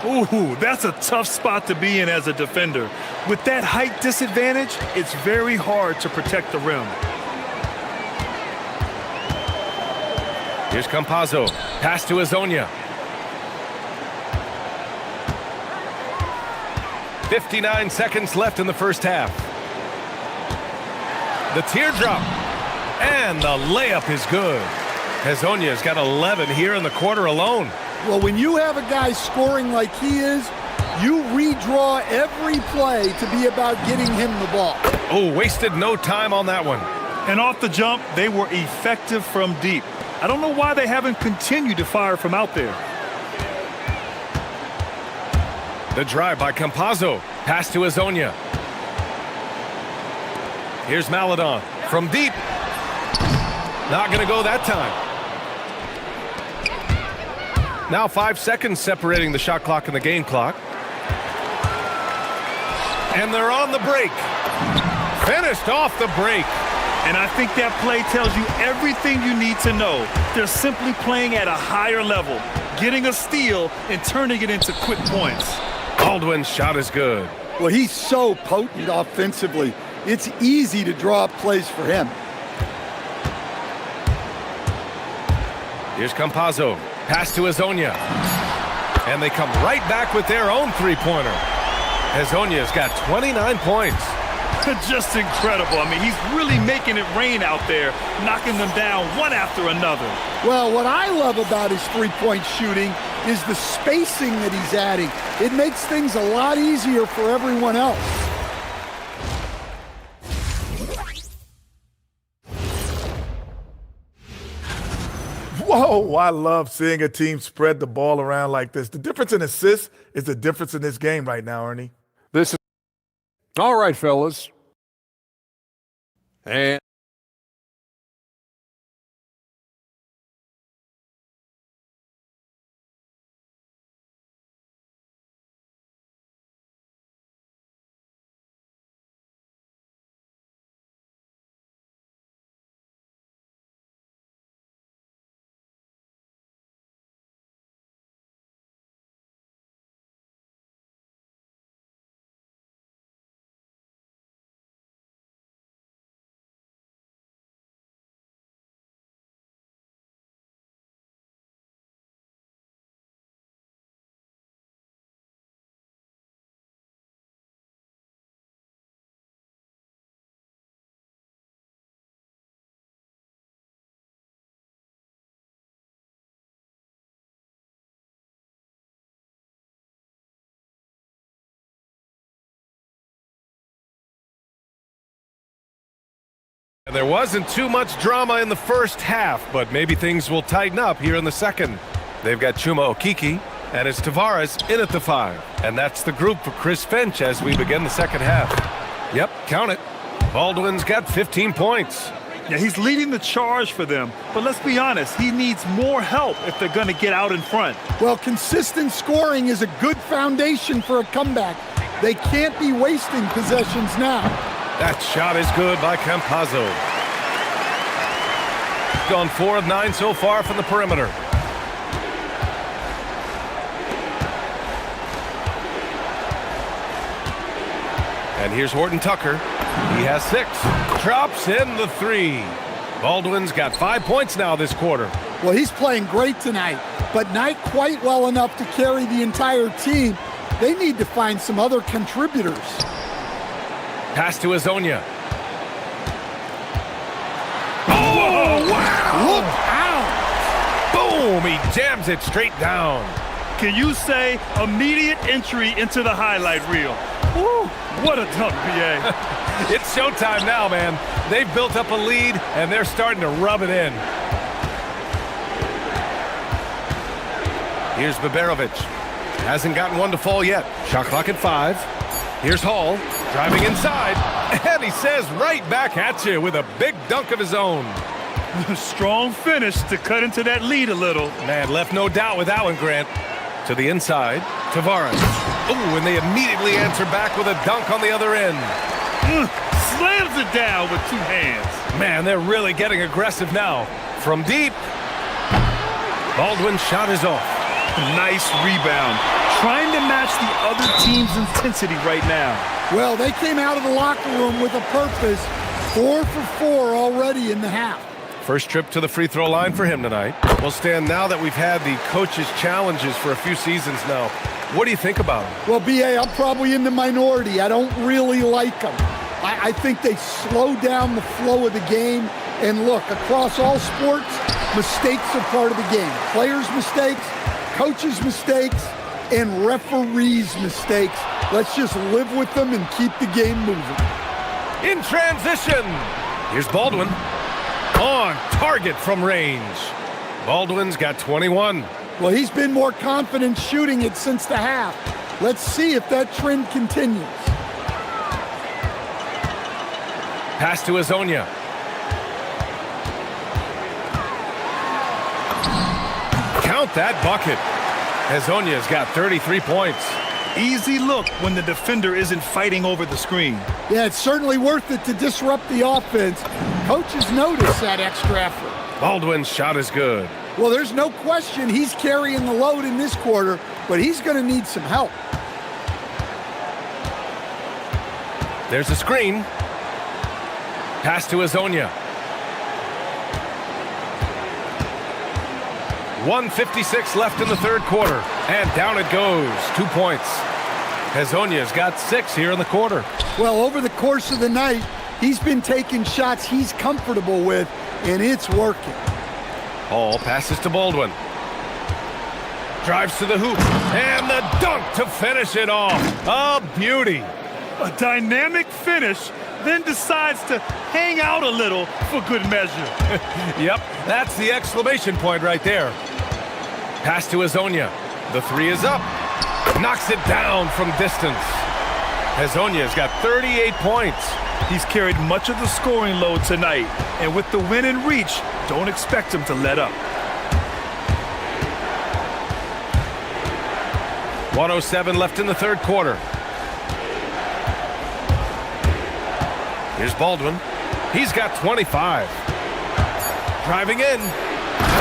[SPEAKER 10] Ooh, that's a tough spot to be in as a defender. With that height disadvantage, it's very hard to protect the rim.
[SPEAKER 8] Here's Campazzo. Pass to Azonia. 59 seconds left in the first half. The teardrop. And the layup is good. Azonia's got 11 here in the quarter alone.
[SPEAKER 15] Well, when you have a guy scoring like he is, you redraw every play to be about getting him the ball.
[SPEAKER 8] Oh, wasted no time on that one.
[SPEAKER 10] And off the jump, they were effective from deep. I don't know why they haven't continued to fire from out there.
[SPEAKER 8] The drive by Campazzo. Pass to Azonia. Here's Maladon from deep. Not going to go that time. Now 5 seconds separating the shot clock and the game clock. And they're on the break. Finished off the break.
[SPEAKER 10] And I think that play tells you everything you need to know. They're simply playing at a higher level, getting a steal and turning it into quick points.
[SPEAKER 8] Baldwin's shot is good.
[SPEAKER 15] Well, he's so potent offensively. It's easy to draw up plays for him.
[SPEAKER 8] Here's Campazzo. Pass to Azonia. And they come right back with their own three-pointer. Azonia's got 29 points.
[SPEAKER 10] Just incredible. I mean, he's really making it rain out there, knocking them down one after another.
[SPEAKER 15] Well, what I love about his three-point shooting is the spacing that he's adding. It makes things a lot easier for everyone else.
[SPEAKER 5] Whoa, I love seeing a team spread the ball around like this. The difference in assists is the difference in this game right now, Ernie.
[SPEAKER 6] This is all right, fellas. And
[SPEAKER 8] there wasn't too much drama in the first half, but maybe things will tighten up here in the second. They've got Chuma Okiki, and it's Tavares in at the 5. And that's the group for Chris Finch as we begin the second half. Yep, count it. Baldwin's got 15 points.
[SPEAKER 10] Yeah, he's leading the charge for them. But let's be honest, he needs more help if they're going to get out in front.
[SPEAKER 15] Well, consistent scoring is a good foundation for a comeback. They can't be wasting possessions now.
[SPEAKER 8] That shot is good by Campazzo. Gone 4 of 9 so far from the perimeter. And here's Horton Tucker. He has 6. Drops in the 3. Baldwin's got 5 points now this quarter.
[SPEAKER 15] Well, he's playing great tonight, but not quite well enough to carry the entire team. They need to find some other contributors.
[SPEAKER 8] Pass to Azonia.
[SPEAKER 10] Oh, wow!
[SPEAKER 15] Look out!
[SPEAKER 8] Boom! He jams it straight down.
[SPEAKER 10] Can you say immediate entry into the highlight reel? Woo! What a dunk, PA.
[SPEAKER 8] It's showtime now, man. They've built up a lead, and they're starting to rub it in. Here's Baberovic. Hasn't gotten one to fall yet. Shot clock at 5. Here's Hall, driving inside, and he says right back at you with a big dunk of his own.
[SPEAKER 10] Strong finish to cut into that lead a little.
[SPEAKER 8] Man, left no doubt with that one, Grant. To the inside, Tavares. Ooh, and they immediately answer back with a dunk on the other end.
[SPEAKER 10] Slams it down with 2 hands.
[SPEAKER 8] Man, they're really getting aggressive now. From deep, Baldwin's shot is off.
[SPEAKER 10] Nice rebound. Trying to match the other team's intensity right now.
[SPEAKER 15] Well, they came out of the locker room with a purpose. 4 for 4 already in the half.
[SPEAKER 8] First trip to the free throw line for him tonight. Well, Stan, now that we've had the coaches' challenges for a few seasons now, what do you think about them?
[SPEAKER 15] Well, B.A., I'm probably in the minority. I don't really like them. I think they slow down the flow of the game. And look, across all sports, mistakes are part of the game. Players' mistakes, coaches' mistakes, and referees' mistakes. Let's just live with them and keep the game moving.
[SPEAKER 8] In transition, here's Baldwin. On target from range. Baldwin's got 21.
[SPEAKER 15] Well, he's been more confident shooting it since the half. Let's see if that trend continues.
[SPEAKER 8] Pass to Azonia. Count that bucket. Azonia's got 33 points.
[SPEAKER 10] Easy look when the defender isn't fighting over the screen.
[SPEAKER 15] Yeah, it's certainly worth it to disrupt the offense. Coaches notice that extra effort.
[SPEAKER 8] Baldwin's shot is good.
[SPEAKER 15] Well, there's no question he's carrying the load in this quarter, but he's going to need some help.
[SPEAKER 8] There's a screen. Pass to Azonia. 1:56 left in the third quarter. And down it goes. 2 points. Azonia's got 6 here in the quarter.
[SPEAKER 15] Well, over the course of the night, he's been taking shots he's comfortable with, and it's working.
[SPEAKER 8] Hall passes to Baldwin. Drives to the hoop. And the dunk to finish it off. A beauty.
[SPEAKER 10] A dynamic finish, then decides to hang out a little for good measure.
[SPEAKER 8] Yep, that's the exclamation point right there. Pass to Azonia. The 3 is up. Knocks it down from distance. Azonia's got 38 points.
[SPEAKER 10] He's carried much of the scoring load tonight, and with the win in reach, don't expect him to let up.
[SPEAKER 8] 1:07 left in the third quarter. Here's Baldwin. He's got 25. Driving in.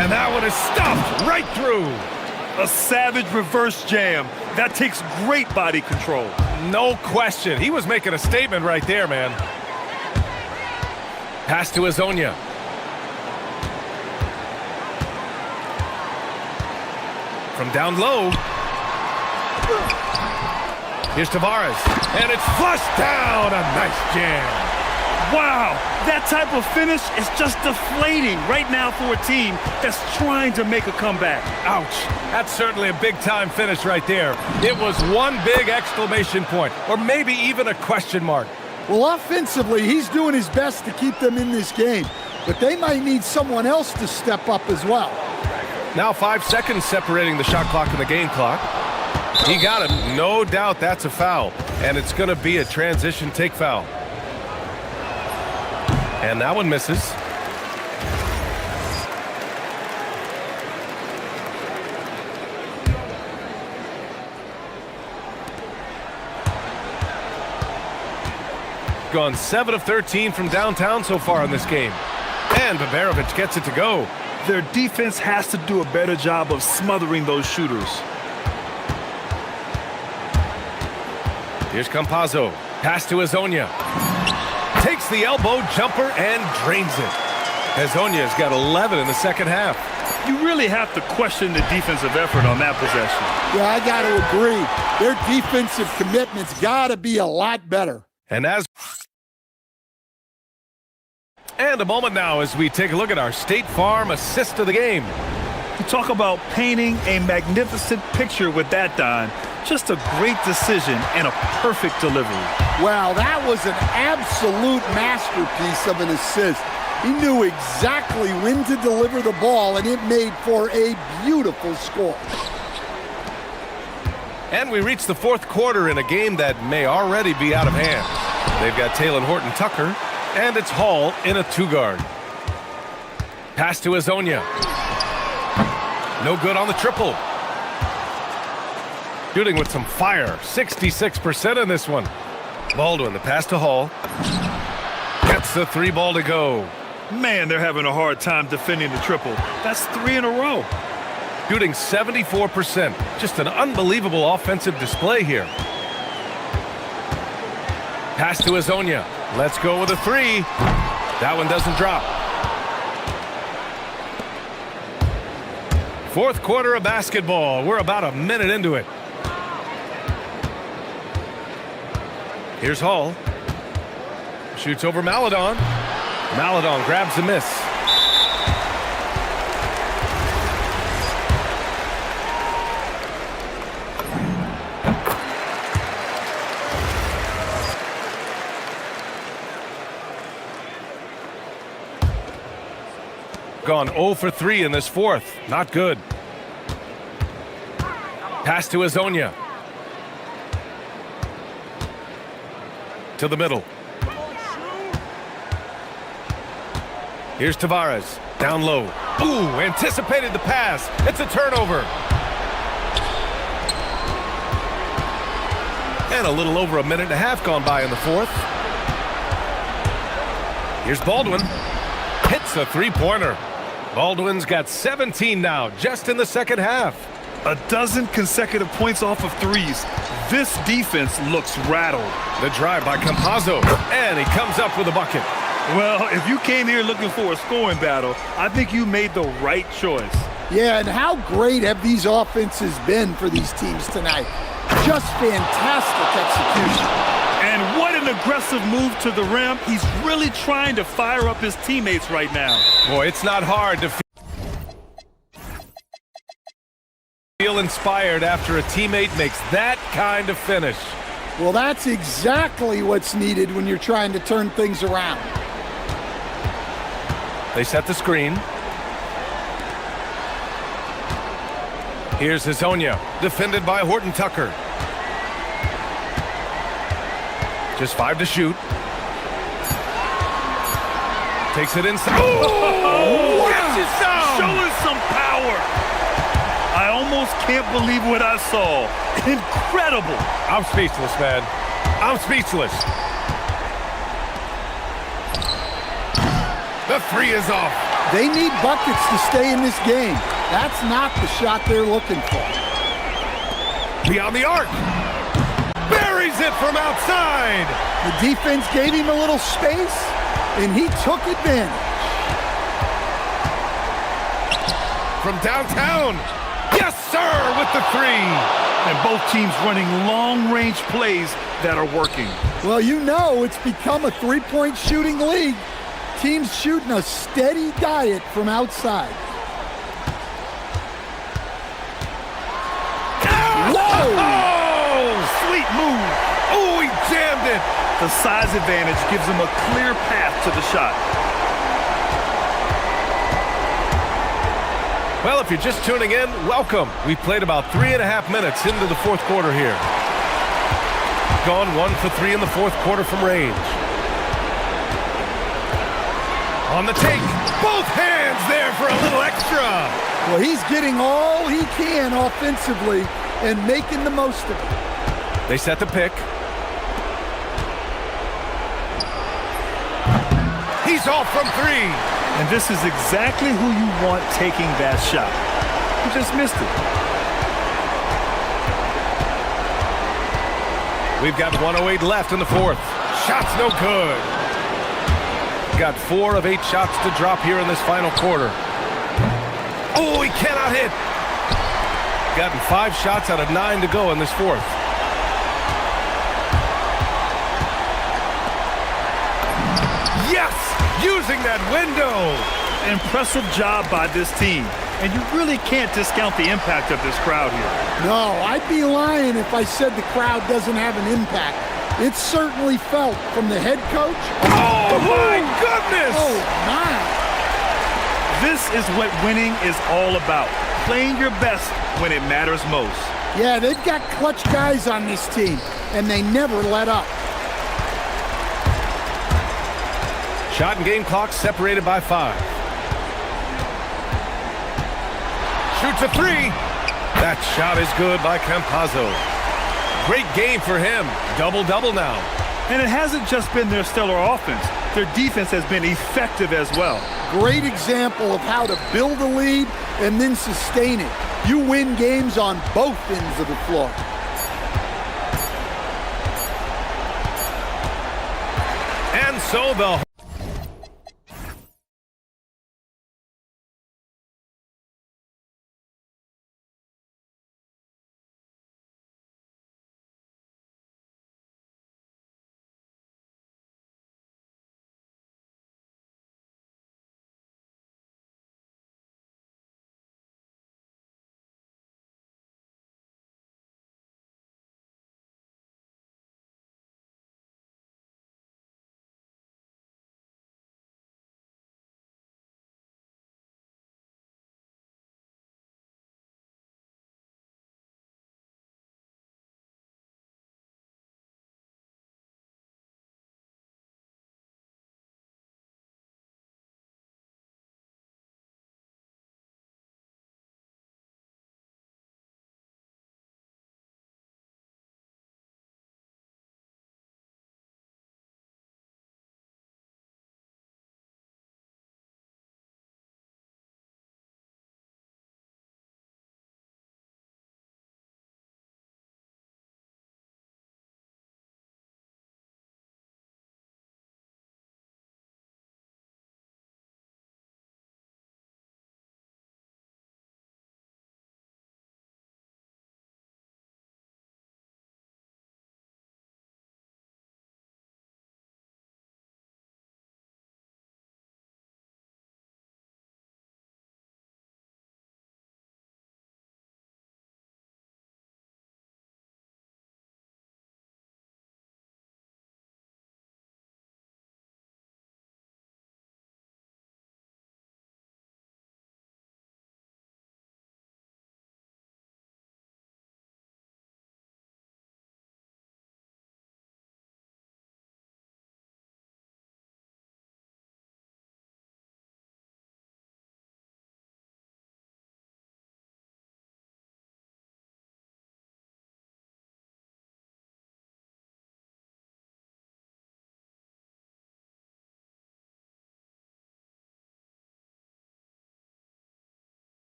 [SPEAKER 8] And that one is stuffed right through.
[SPEAKER 10] A savage reverse jam. That takes great body control.
[SPEAKER 8] No question. He was making a statement right there, man. Pass to Azonia. From down low. Here's Tavares. And it's flushed down. A nice jam.
[SPEAKER 10] Wow, that type of finish is just deflating right now for a team that's trying to make a comeback.
[SPEAKER 8] Ouch. That's certainly a big-time finish right there. It was one big exclamation point, or maybe even a question mark.
[SPEAKER 15] Well, offensively, he's doing his best to keep them in this game, but they might need someone else to step up as well.
[SPEAKER 8] Now 5 seconds separating the shot clock and the game clock. He got him. No doubt that's a foul, and it's going to be a transition take foul. And that one misses. Gone 7 of 13 from downtown so far in this game. And Babarovic gets it to go.
[SPEAKER 10] Their defense has to do a better job of smothering those shooters.
[SPEAKER 8] Here's Campazzo. Pass to Azonia. Takes the elbow jumper and drains it. Azonia's got 11 in the second half.
[SPEAKER 10] You really have to question the defensive effort on that possession.
[SPEAKER 15] Yeah, I got to agree. Their defensive commitment's got to be a lot better.
[SPEAKER 8] And a moment now as we take a look at our State Farm assist of the game.
[SPEAKER 10] You talk about painting a magnificent picture with that, Don. Just a great decision and a perfect delivery.
[SPEAKER 15] Wow, that was an absolute masterpiece of an assist. He knew exactly when to deliver the ball, and it made for a beautiful score.
[SPEAKER 8] And we reach the fourth quarter in a game that may already be out of hand. They've got Taylor Horton-Tucker, and it's Hall in a two-guard. Pass to Azonia. No good on the triple. Shooting with some fire. 66% in this one. Baldwin, the pass to Hall. Gets the three ball to go.
[SPEAKER 10] Man, they're having a hard time defending the triple. That's 3 in a row.
[SPEAKER 8] Shooting 74%. Just an unbelievable offensive display here. Pass to Azonia. Let's go with a three. That one doesn't drop. Fourth quarter of basketball. We're about a minute into it. Here's Hall. Shoots over Maladon. Maladon grabs the miss. Gone 0 for 3 in this fourth. Not good. Pass to Azonia. To the middle. Here's Tavares. Down low. Ooh, anticipated the pass. It's a turnover. And a little over a minute and a half gone by in the fourth. Here's Baldwin. Hits a three-pointer. Baldwin's got 17 now, just in the second half.
[SPEAKER 10] A dozen consecutive points off of threes. This defense looks rattled.
[SPEAKER 8] The drive by Campazzo, and he comes up with a bucket.
[SPEAKER 10] Well, if you came here looking for a scoring battle, I think you made the right choice.
[SPEAKER 15] Yeah, and how great have these offenses been for these teams tonight? Just fantastic execution.
[SPEAKER 10] And what an aggressive move to the rim. He's really trying to fire up his teammates right now.
[SPEAKER 8] Boy, it's not hard to feel inspired after a teammate makes that kind of finish.
[SPEAKER 15] Well, that's exactly what's needed when you're trying to turn things around.
[SPEAKER 8] They set the screen. Here's Azonia, defended by Horton-Tucker. Just 5 to shoot. Takes it inside.
[SPEAKER 10] Oh, showing some power. I almost can't believe what I saw. Incredible.
[SPEAKER 8] I'm speechless, man. I'm speechless. The three is off.
[SPEAKER 15] They need buckets to stay in this game. That's not the shot they're looking for.
[SPEAKER 8] Beyond the arc. Buries it from outside.
[SPEAKER 15] The defense gave him a little space, and he took advantage.
[SPEAKER 8] From downtown. Yes, sir, with the three.
[SPEAKER 10] And both teams running long-range plays that are working.
[SPEAKER 15] Well, you know it's become a three-point shooting league. Teams shooting a steady diet from outside.
[SPEAKER 10] Whoa! Oh, sweet move.
[SPEAKER 8] Oh, he jammed it.
[SPEAKER 10] The size advantage gives him a clear path to the shot.
[SPEAKER 8] Well, if you're just tuning in, welcome. We played about 3.5 minutes into the fourth quarter here. Gone 1 for 3 in the fourth quarter from range. On the take, both hands there for a little extra.
[SPEAKER 15] Well, he's getting all he can offensively and making the most of it.
[SPEAKER 8] They set the pick. He's off from 3.
[SPEAKER 10] And this is exactly who you want taking that shot. He just missed it.
[SPEAKER 8] We've got 1:08 left in the fourth. Shot's no good. Got 4 of 8 shots to drop here in this final quarter. Oh, he cannot hit. Gotten 5 shots out of 9 to go in this fourth. Yes! Using that window.
[SPEAKER 10] Impressive job by this team. And you really can't discount the impact of this crowd here.
[SPEAKER 15] No, I'd be lying if I said the crowd doesn't have an impact. It's certainly felt from the head coach.
[SPEAKER 8] Oh, my goodness!
[SPEAKER 15] Oh, my.
[SPEAKER 10] This is what winning is all about. Playing your best when it matters most.
[SPEAKER 15] Yeah, they've got clutch guys on this team, and they never let up.
[SPEAKER 8] Shot and game clock separated by 5. Shoots a 3. That shot is good by Campazzo. Great game for him. Double-double now.
[SPEAKER 10] And it hasn't just been their stellar offense. Their defense has been effective as well.
[SPEAKER 15] Great example of how to build a lead and then sustain it. You win games on both ends of the floor.
[SPEAKER 8] And so the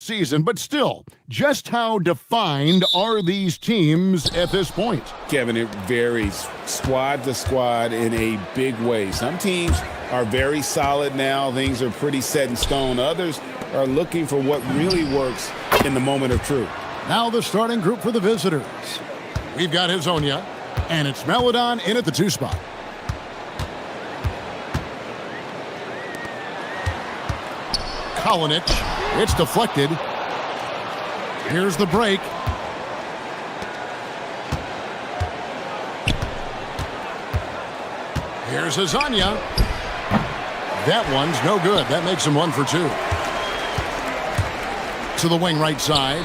[SPEAKER 1] season, but still, just how defined are these teams at this point?
[SPEAKER 2] Kevin, it varies squad to squad in a big way. Some teams are very solid now. Things are pretty set in stone. Others are looking for what really works in the moment of truth.
[SPEAKER 1] Now the starting group for the visitors. We've got Hazonia, and it's Melodon in at the 2 spot. Kalinic, it's deflected. Here's the break. Here's Hazonia. That one's no good. That makes him 1 for 2. To the wing right side.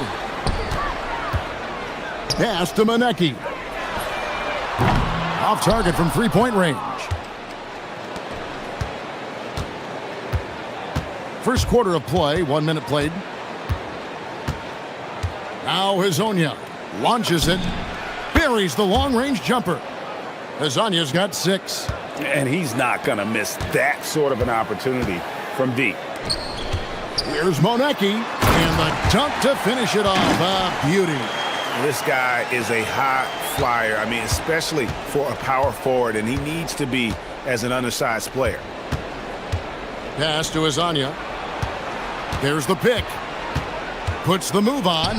[SPEAKER 1] Pass to Monecki. Off target from 3-point range. First quarter of play, 1 minute played. Now Hazonia launches it, buries the long-range jumper. Hazonia's got 6.
[SPEAKER 4] And he's not going to miss that sort of an opportunity from deep.
[SPEAKER 1] Here's Monecki, and the dunk to finish it off. Beauty.
[SPEAKER 4] This guy is a high flyer. I mean, especially for a power forward, and he needs to be as an undersized player.
[SPEAKER 1] Pass to Hazonia. There's the pick. Puts the move on.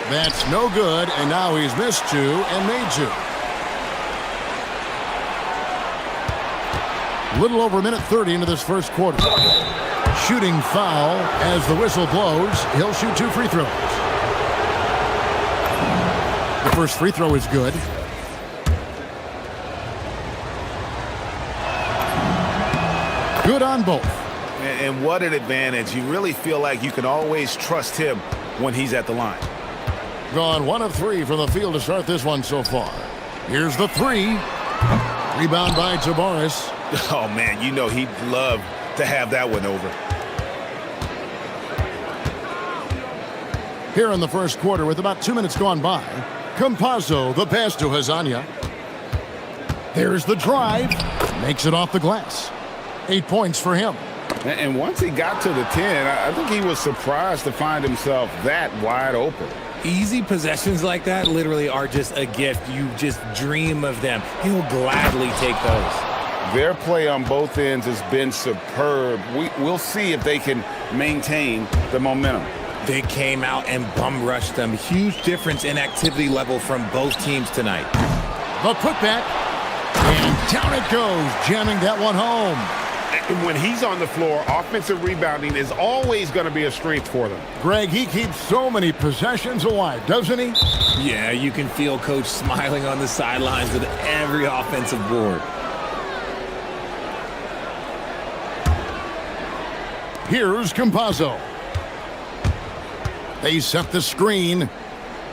[SPEAKER 1] That's no good, and now he's missed 2 and made 2. Little over a minute 30 into this first quarter. Shooting foul as the whistle blows. He'll shoot 2 free throws. The first free throw is good. Good on both.
[SPEAKER 4] And what an advantage. You really feel like you can always trust him when he's at the line.
[SPEAKER 1] Gone 1 of 3 from the field to start this one so far. Here's the 3. Rebound by Tavares.
[SPEAKER 4] Oh, man, you know he'd love to have that one over.
[SPEAKER 1] Here in the first quarter with about 2 minutes gone by. Campazzo, the pass to Hazonia. There's the drive. Makes it off the glass. 8 points for him.
[SPEAKER 2] And once he got to the 10, I think he was surprised to find himself that wide open.
[SPEAKER 3] Easy possessions like that literally are just a gift. You just dream of them. He'll gladly take those.
[SPEAKER 2] Their play on both ends has been superb. We'll see if they can maintain the momentum.
[SPEAKER 3] They came out and bum rushed them. Huge difference in activity level from both teams tonight.
[SPEAKER 1] The putback, and down it goes, jamming that one home.
[SPEAKER 2] And when he's on the floor, offensive rebounding is always going to be a strength for them.
[SPEAKER 1] Greg, he keeps so many possessions alive, doesn't he?
[SPEAKER 3] Yeah, you can feel Coach smiling on the sidelines with every offensive board.
[SPEAKER 1] Here's Campazzo. They set the screen.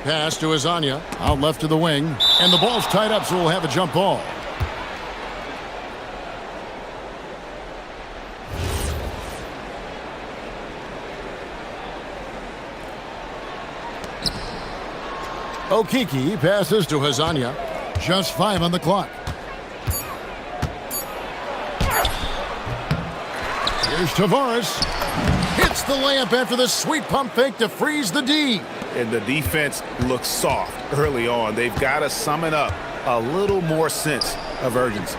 [SPEAKER 1] Pass to Hazonia. Out left to the wing. And the ball's tied up, so we'll have a jump ball. Okiki passes to Hazonia. Just 5 on the clock. Here's Tavares. Hits the layup after the sweet pump fake to freeze the D.
[SPEAKER 4] And the defense looks soft early on. They've got to sum it up. A little more sense of urgency.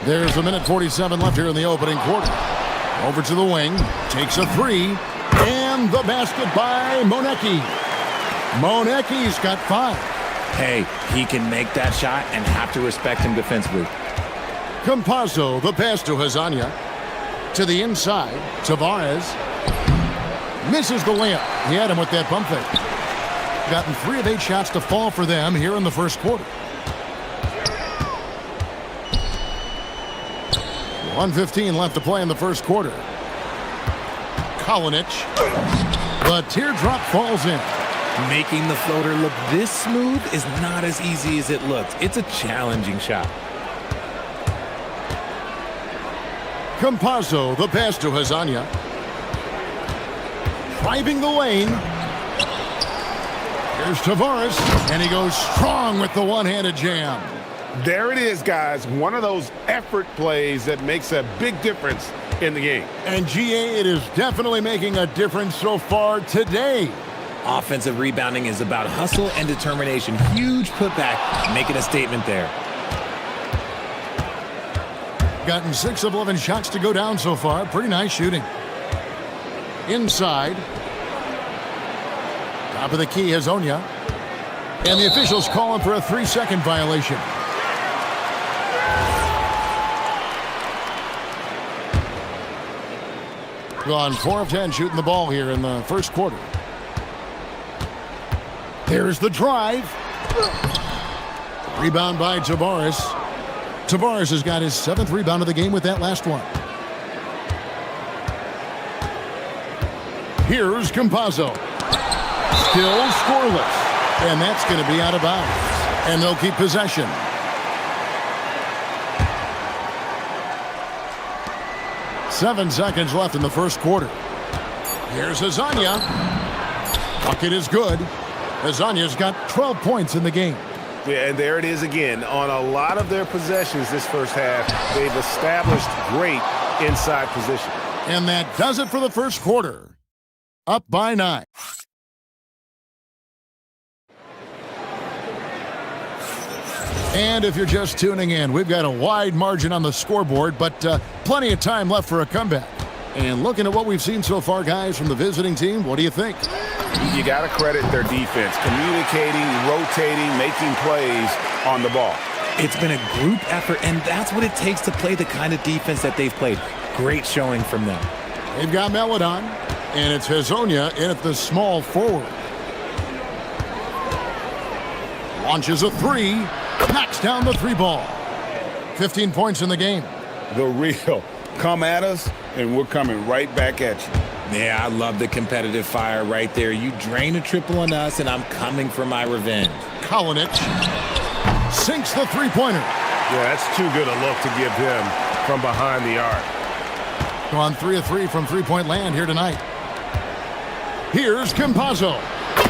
[SPEAKER 1] There's a minute 47 left here in the opening quarter. Over to the wing. Takes a 3. And the basket by Monecki. Monecki's got 5.
[SPEAKER 3] Hey, he can make that shot and have to respect him defensively.
[SPEAKER 1] Campazzo, the pass to Hazonia. To the inside, Tavares. Misses the layup. He had him with that pump fake. Gotten 3 of 8 shots to fall for them here in the first quarter. 1:15 left to play in the first quarter. Kalinic. The teardrop falls in.
[SPEAKER 3] Making the floater look this smooth is not as easy as it looks. It's a challenging shot.
[SPEAKER 1] Campazzo, the pass to Hazonia. Driving the lane. Here's Tavares, and he goes strong with the one-handed jam.
[SPEAKER 2] There it is, guys. One of those effort plays that makes a big difference in the game.
[SPEAKER 1] And GA, it is definitely making a difference so far today.
[SPEAKER 3] Offensive rebounding is about hustle and determination. Huge putback, making a statement there.
[SPEAKER 1] Gotten 6 of 11 shots to go down so far. Pretty nice shooting. Inside. Top of the key, Hazonia. And the officials calling for a 3-second violation. Gone 4 of 10 shooting the ball here in the first quarter. There's the drive. Rebound by Tavares. Tavares has got his 7th rebound of the game with that last one. Here's Campazzo. Still scoreless. And that's going to be out of bounds. And they'll keep possession. Seven seconds left in the first quarter. Here's Hazonia. Bucket is good. Hazonia's got 12 points in the game.
[SPEAKER 4] Yeah, and there it is again. On a lot of their possessions this first half, they've established great inside position.
[SPEAKER 1] And that does it for the first quarter. Up by 9. And if you're just tuning in, we've got a wide margin on the scoreboard, but plenty of time left for a comeback. And looking at what we've seen so far, guys, from the visiting team, what do you think?
[SPEAKER 4] You got to credit their defense, communicating, rotating, making plays on the ball.
[SPEAKER 3] It's been a group effort, and that's what it takes to play the kind of defense that they've played. Great showing from them.
[SPEAKER 1] They've got Melodon, and it's Hazonia in at the small forward. Launches a 3. Knocks down the 3 ball. 15 points in the game.
[SPEAKER 2] The real come at us, and we're coming right back at you.
[SPEAKER 3] Yeah, I love the competitive fire right there. You drain a triple on us, and I'm coming for my revenge.
[SPEAKER 1] Kalinic sinks the 3-pointer.
[SPEAKER 2] Yeah, that's too good a look to give him from behind the arc.
[SPEAKER 1] Gone 3 of 3 from 3-point land here tonight. Here's Campazzo.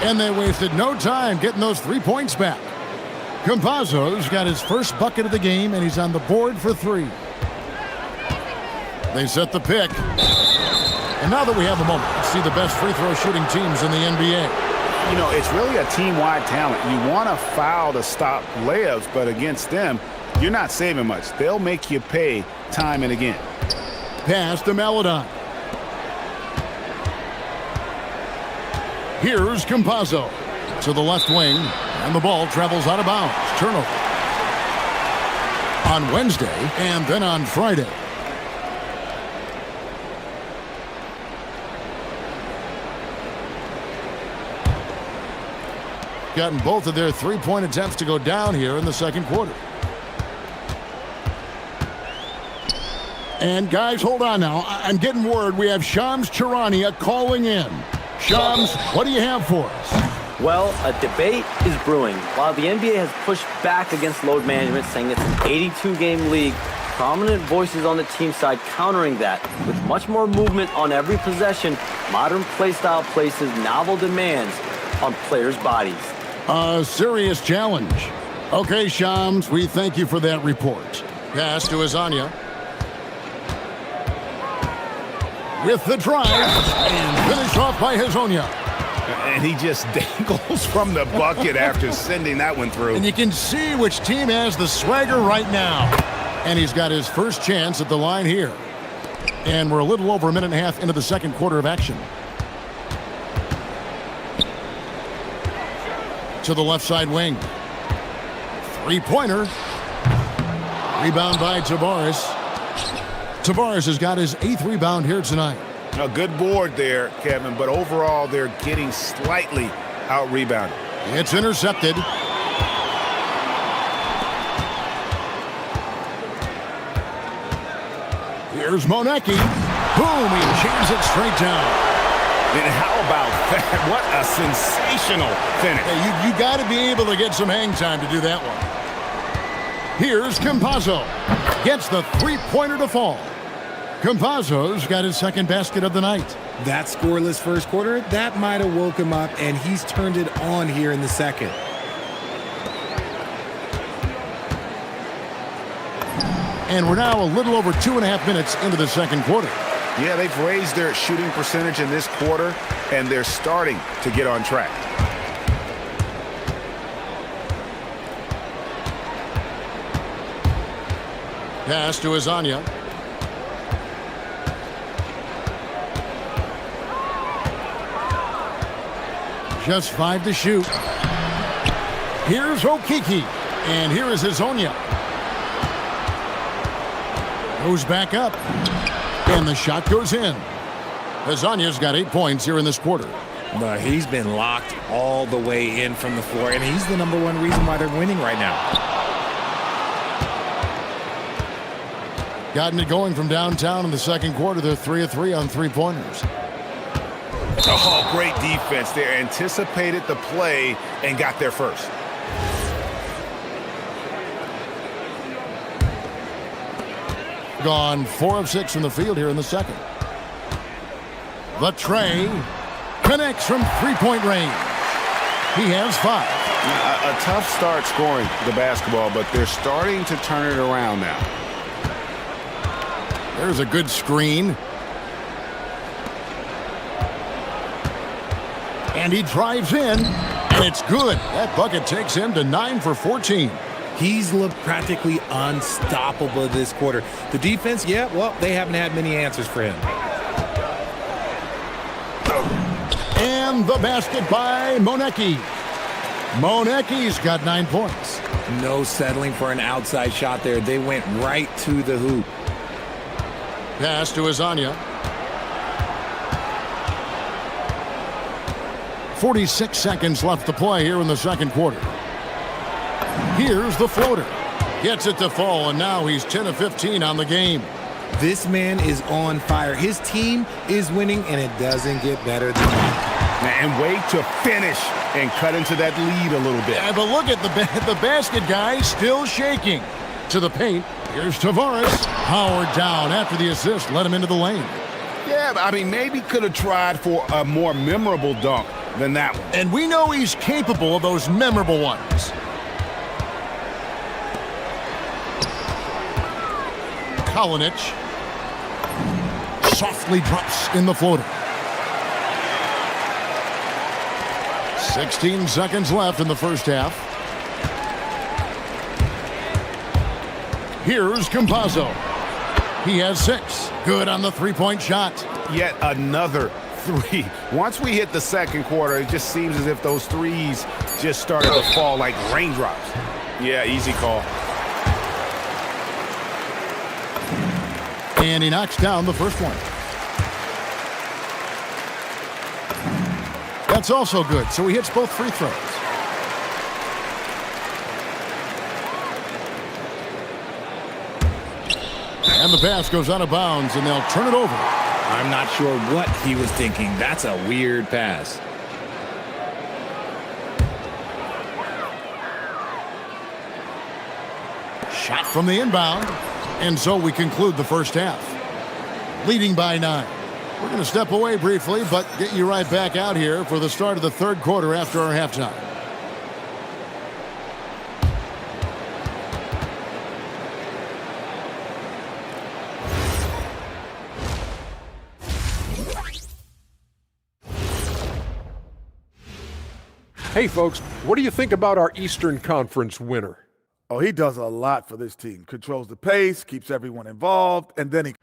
[SPEAKER 1] And they wasted no time getting those 3 points back. Campazzo's got his first bucket of the game, and he's on the board for 3. They set the pick. And now that we have a moment, let's see the best free throw shooting teams in the NBA.
[SPEAKER 4] You know, it's really a team-wide talent. You want to foul to stop layups, but against them, you're not saving much. They'll make you pay time and again.
[SPEAKER 1] Pass to Melodon. Here's Campazzo to the left wing, and the ball travels out of bounds. Turnover. On Wednesday, and then on Friday. Gotten both of their 3-point attempts to go down here in the second quarter. And guys, hold on now. I'm getting word we have Shams Charania calling in. Shams, what do you have for us?
[SPEAKER 12] Well, a debate is brewing. While the NBA has pushed back against load management, saying it's an 82-game league, prominent voices on the team side countering that. With much more movement on every possession, modern play style places novel demands on players' bodies.
[SPEAKER 1] A serious challenge. Okay, Shams, we thank you for that report. Pass to Hazonia. With the drive, and finish off by Hazonia.
[SPEAKER 4] And he just dangles from the bucket after sending that one through.
[SPEAKER 1] And you can see which team has the swagger right now. And he's got his first chance at the line here. And we're a little over a minute and a half into the second quarter of action. To the left side wing. 3-pointer. Rebound by Tavares. Tavares has got his 8th rebound here tonight.
[SPEAKER 4] A good board there, Kevin, but overall they're getting slightly out-rebounded.
[SPEAKER 1] It's intercepted. Here's Monecki. Boom, he jams it straight down.
[SPEAKER 4] And how about that? What a sensational finish.
[SPEAKER 1] Hey, you got to be able to get some hang time to do that one. Here's Campazzo. Gets the 3-pointer to fall. Campazzo's got his second basket of the night.
[SPEAKER 3] That scoreless first quarter, that might have woke him up, and he's turned it on here in the second.
[SPEAKER 1] And we're now a little over 2.5 minutes into the second quarter.
[SPEAKER 4] Yeah, they've raised their shooting percentage in this quarter, and they're starting to get on track.
[SPEAKER 1] Pass to Azania. Just 5 to shoot. Here's Okiki. And here is Hazonia. Goes back up. And the shot goes in. Hazania's got 8 points here in this quarter.
[SPEAKER 3] But he's been locked all the way in from the floor, and he's the #1 reason why they're winning right now.
[SPEAKER 1] Gotten it going from downtown in the second quarter. They're 3 of 3 on three-pointers.
[SPEAKER 4] Oh, great defense there. Anticipated the play and got there first.
[SPEAKER 1] Gone 4 of 6 from the field here in the second. The tray connects from three-point range. He has 5.
[SPEAKER 4] A tough start scoring the basketball, but they're starting to turn it around now.
[SPEAKER 1] There's a good screen. And he drives in, and it's good. That bucket takes him to 9 for 14.
[SPEAKER 3] He's looked practically unstoppable this quarter. The defense, yeah, well, they haven't had many answers for him.
[SPEAKER 1] And the basket by Monecki. Monecki's got 9 points.
[SPEAKER 3] No settling for an outside shot there. They went right to the hoop.
[SPEAKER 1] Pass to Azania. 46 seconds left to play here in the second quarter. Here's the floater. Gets it to fall, and now he's 10 of 15 on the game.
[SPEAKER 3] This man is on fire. His team is winning, and it doesn't get better than that.
[SPEAKER 4] And wait to finish and cut into that lead a little bit.
[SPEAKER 1] Yeah, but look at the basket guy still shaking. To the paint. Here's Tavares. Powered down after the assist. Let him into the lane.
[SPEAKER 4] Yeah, I mean, maybe could have tried for a more memorable dunk than that one.
[SPEAKER 1] And we know he's capable of those memorable ones. Kalinic softly drops in the floater. 16 seconds left in the first half. Here's Campazzo. He has 6. Good on the three-point shot.
[SPEAKER 4] Yet another 3. Once we hit the second quarter, it just seems as if those threes just started to fall like raindrops. Yeah, easy call.
[SPEAKER 1] And he knocks down the first one. That's also good, so he hits both free throws. And the pass goes out of bounds, and they'll turn it over.
[SPEAKER 3] I'm not sure what he was thinking. That's a weird pass.
[SPEAKER 1] Shot from the inbound. And so we conclude the first half. Leading by 9. We're going to step away briefly, but get you right back out here for the start of the third quarter after our halftime.
[SPEAKER 6] Hey, folks, what do you think about our Eastern Conference winner?
[SPEAKER 5] Oh, he does a lot for this team. Controls the pace, keeps everyone involved, and then he...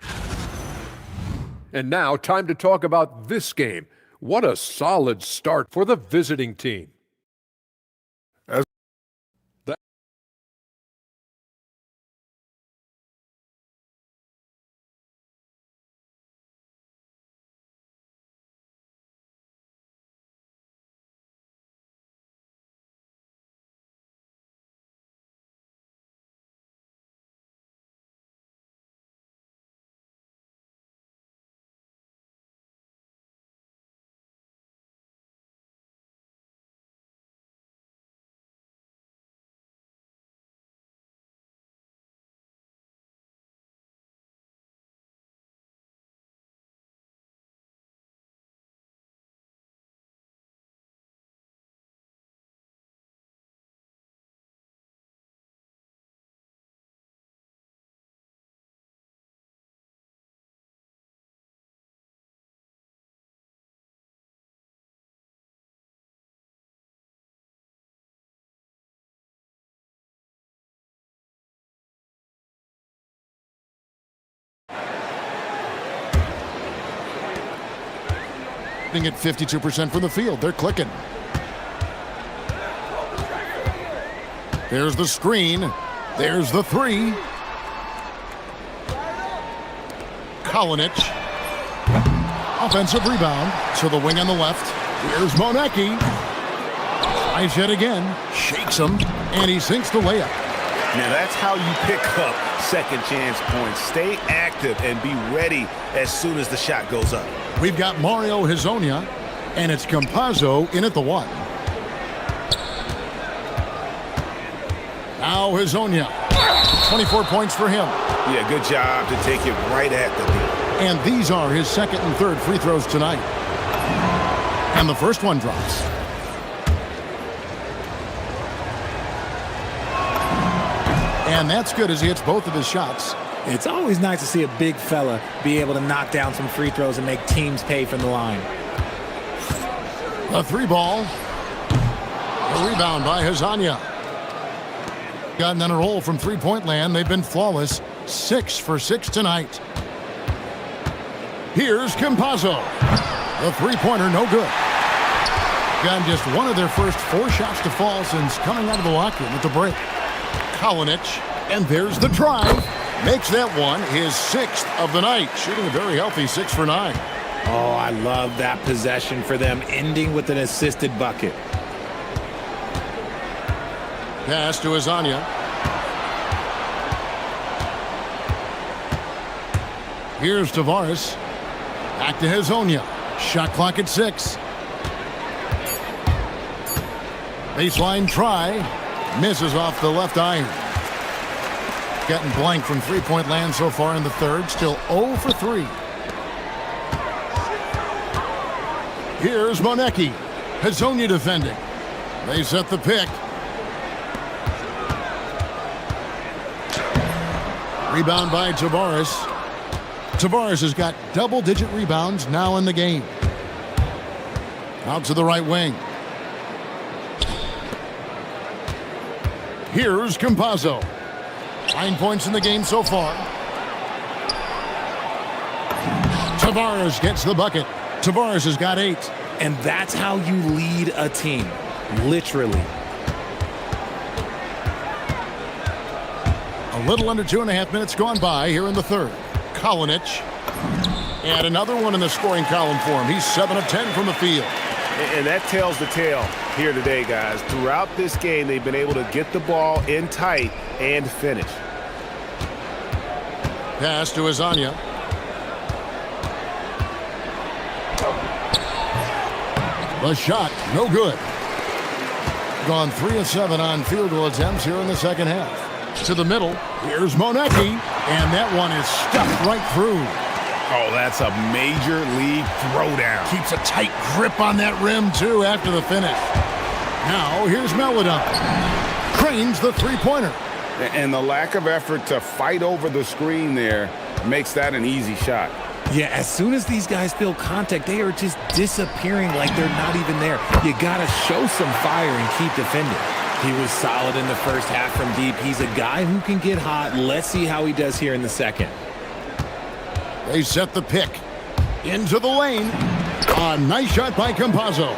[SPEAKER 6] And now, time to talk about this game. What a solid start for the visiting team.
[SPEAKER 1] Being at 52% from the field. They're clicking. There's the screen. There's the three. Kalinic. Offensive rebound to the wing on the left. Here's Monecki. Tries yet again. Shakes him. And he sinks the layup.
[SPEAKER 4] Now that's how you pick up second chance points. Stay active and be ready as soon as the shot goes up.
[SPEAKER 1] We've got Mario Hezonja, and it's Campazzo in at the one. Now Hezonja. 24 points for him.
[SPEAKER 4] Yeah, good job to take it right at the D.
[SPEAKER 1] And these are his second and third free throws tonight. And the first one drops. And that's good as he hits both of his shots.
[SPEAKER 7] It's always nice to see a big fella be able to knock down some free throws and make teams pay from the line.
[SPEAKER 1] The three ball. A rebound by Hezonja. Gotten on a roll from three-point land. They've been flawless. 6 for 6 tonight. Here's Campazzo. The three-pointer, no good. Gotten just one of their first 4 shots to fall since coming out of the locker room at the break. Kalinic, and there's the drive. Makes that one his 6th of the night. Shooting a very healthy 6 for 9.
[SPEAKER 7] Oh, I love that possession for them, ending with an assisted bucket.
[SPEAKER 1] Pass to Hezonja. Here's Tavares. Back to Hezonja. Shot clock at 6. Baseline try. Misses off the left iron. Gotten blank from three-point land so far in the third. Still 0 for 3. Here's Monecki. Hezonja defending. They set the pick. Rebound by Tavares. Tavares has got double-digit rebounds now in the game. Out to the right wing. Here's Campazzo. 9 points in the game so far. Tavares gets the bucket. Tavares has got 8.
[SPEAKER 7] And that's how you lead a team. Literally.
[SPEAKER 1] A little under 2.5 minutes gone by here in the third. Kalinic. And another one in the scoring column for him. He's 7 of 10 from the field.
[SPEAKER 4] And that tells the tale here today, guys. Throughout this game, they've been able to get the ball in tight and finish.
[SPEAKER 1] Pass to Hezonja. The shot, no good. Gone 3 of 7 on field goal attempts here in the second half. To the middle, here's Monecki, and that one is stuffed right through.
[SPEAKER 4] Oh, that's a major league throwdown.
[SPEAKER 1] Keeps a tight grip on that rim, too, after the finish. Now, here's Melodon. Cranes the three-pointer.
[SPEAKER 2] And the lack of effort to fight over the screen there makes that an easy shot.
[SPEAKER 7] Yeah, as soon as these guys feel contact, they are just disappearing like they're not even there. You got to show some fire and keep defending. He was solid in the first half from deep. He's a guy who can get hot. Let's see how he does here in the second.
[SPEAKER 1] They set the pick. Into the lane. A nice shot by Campazzo.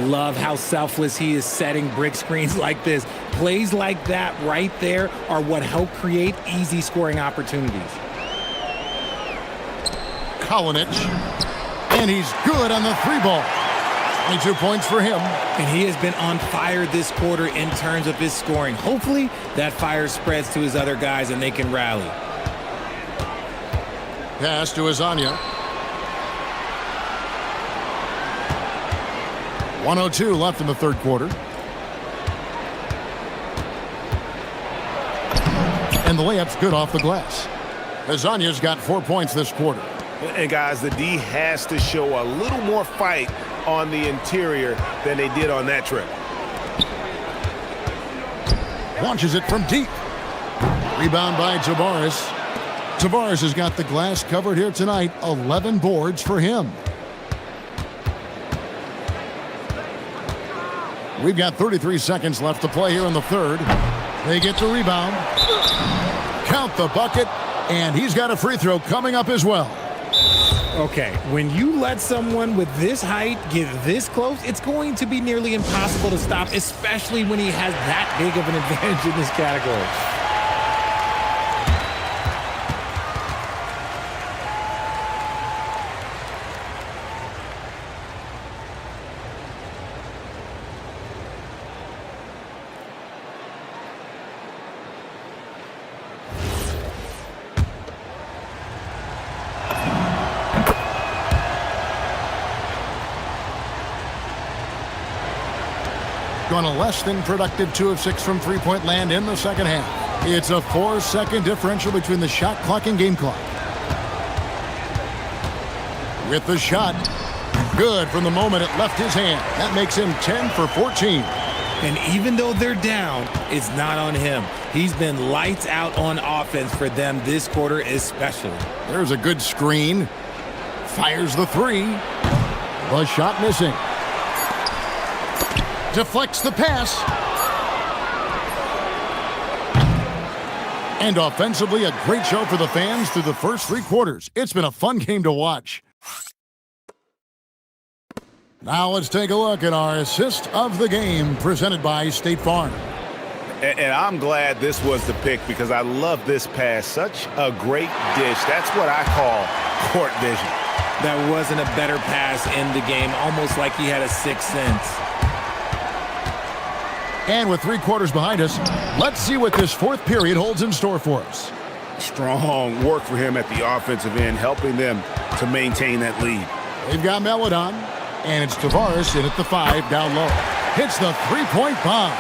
[SPEAKER 7] Love how selfless he is setting brick screens like this. Plays like that right there are what help create easy scoring opportunities.
[SPEAKER 1] Kalinic. And he's good on the three ball. 22 points for him.
[SPEAKER 7] And he has been on fire this quarter in terms of his scoring. Hopefully that fire spreads to his other guys and they can rally.
[SPEAKER 1] Pass to Hezonja. 1:02 left in the third quarter. And the layup's good off the glass. Hezonja's got 4 points this quarter.
[SPEAKER 4] And guys, the D has to show a little more fight on the interior than they did on that trip.
[SPEAKER 1] Launches it from deep. Rebound by Tavares. Tavares has got the glass covered here tonight. 11 boards for him. We've got 33 seconds left to play here in the third. They get the rebound. Count the bucket. And he's got a free throw coming up as well.
[SPEAKER 7] Okay, when you let someone with this height get this close, it's going to be nearly impossible to stop, especially when he has that big of an advantage in this category.
[SPEAKER 1] On a less than productive 2 of 6 from three-point land in the second half. It's a 4-second differential between the shot clock and game clock. With the shot, good from the moment it left his hand. That makes him 10 for 14.
[SPEAKER 7] And even though they're down, it's not on him. He's been lights out on offense for them this quarter especially.
[SPEAKER 1] There's a good screen. Fires the three. The shot missing. Deflects the pass. And offensively, a great show for the fans through the first 3 quarters. It's been a fun game to watch. Now let's take a look at our assist of the game presented by State Farm.
[SPEAKER 4] And I'm glad this was the pick because I love this pass. Such a great dish. That's what I call court vision.
[SPEAKER 7] That wasn't a better pass in the game, almost like he had a sixth sense.
[SPEAKER 1] And with 3 quarters behind us, let's see what this 4th period holds in store for us.
[SPEAKER 4] Strong work for him at the offensive end, helping them to maintain that lead.
[SPEAKER 1] They've got Melodon, and it's Tavares in at the 5 down low. Hits the 3-point bomb.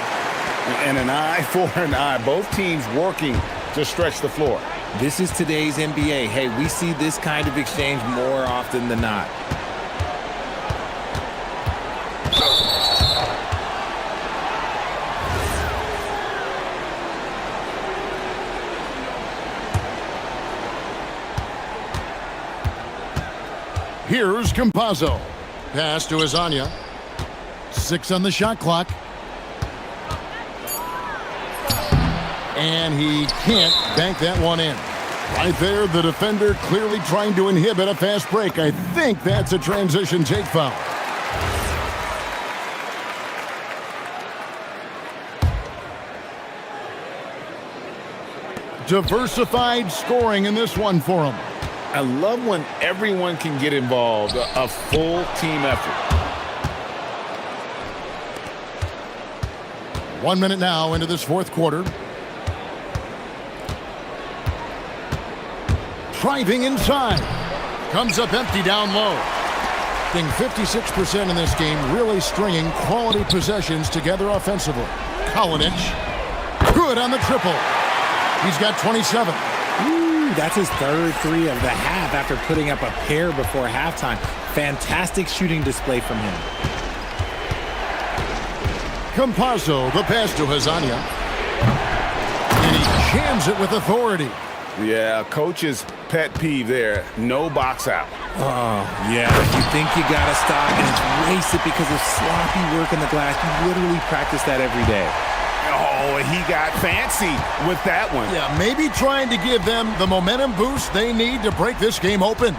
[SPEAKER 4] And an eye for an eye. Both teams working to stretch the floor.
[SPEAKER 7] This is today's NBA. Hey, we see this kind of exchange more often than not.
[SPEAKER 1] Here's Campazzo. Pass to Azania. 6 on the shot clock. And he can't bank that one in. Right there, the defender clearly trying to inhibit a fast break. I think that's a transition take foul. Diversified scoring in this one for him.
[SPEAKER 4] I love when everyone can get involved, a full team effort.
[SPEAKER 1] 1 minute now into this 4th quarter. Driving inside. Comes up empty down low. Being 56% in this game, really stringing quality possessions together offensively. Kalinic. Good on the triple. He's got 27.
[SPEAKER 7] That's his 3rd 3 of the half after putting up a pair before halftime. Fantastic shooting display from him.
[SPEAKER 1] Campazzo, the pass to Hazania. And he jams it with authority.
[SPEAKER 4] Yeah, coach's pet peeve there. No box out.
[SPEAKER 7] Oh, yeah. You think you got to stop, and it's wasted because of sloppy work in the glass. You literally practice that every day.
[SPEAKER 4] Oh, he got fancy with that one.
[SPEAKER 1] Yeah, maybe trying to give them the momentum boost they need to break this game open.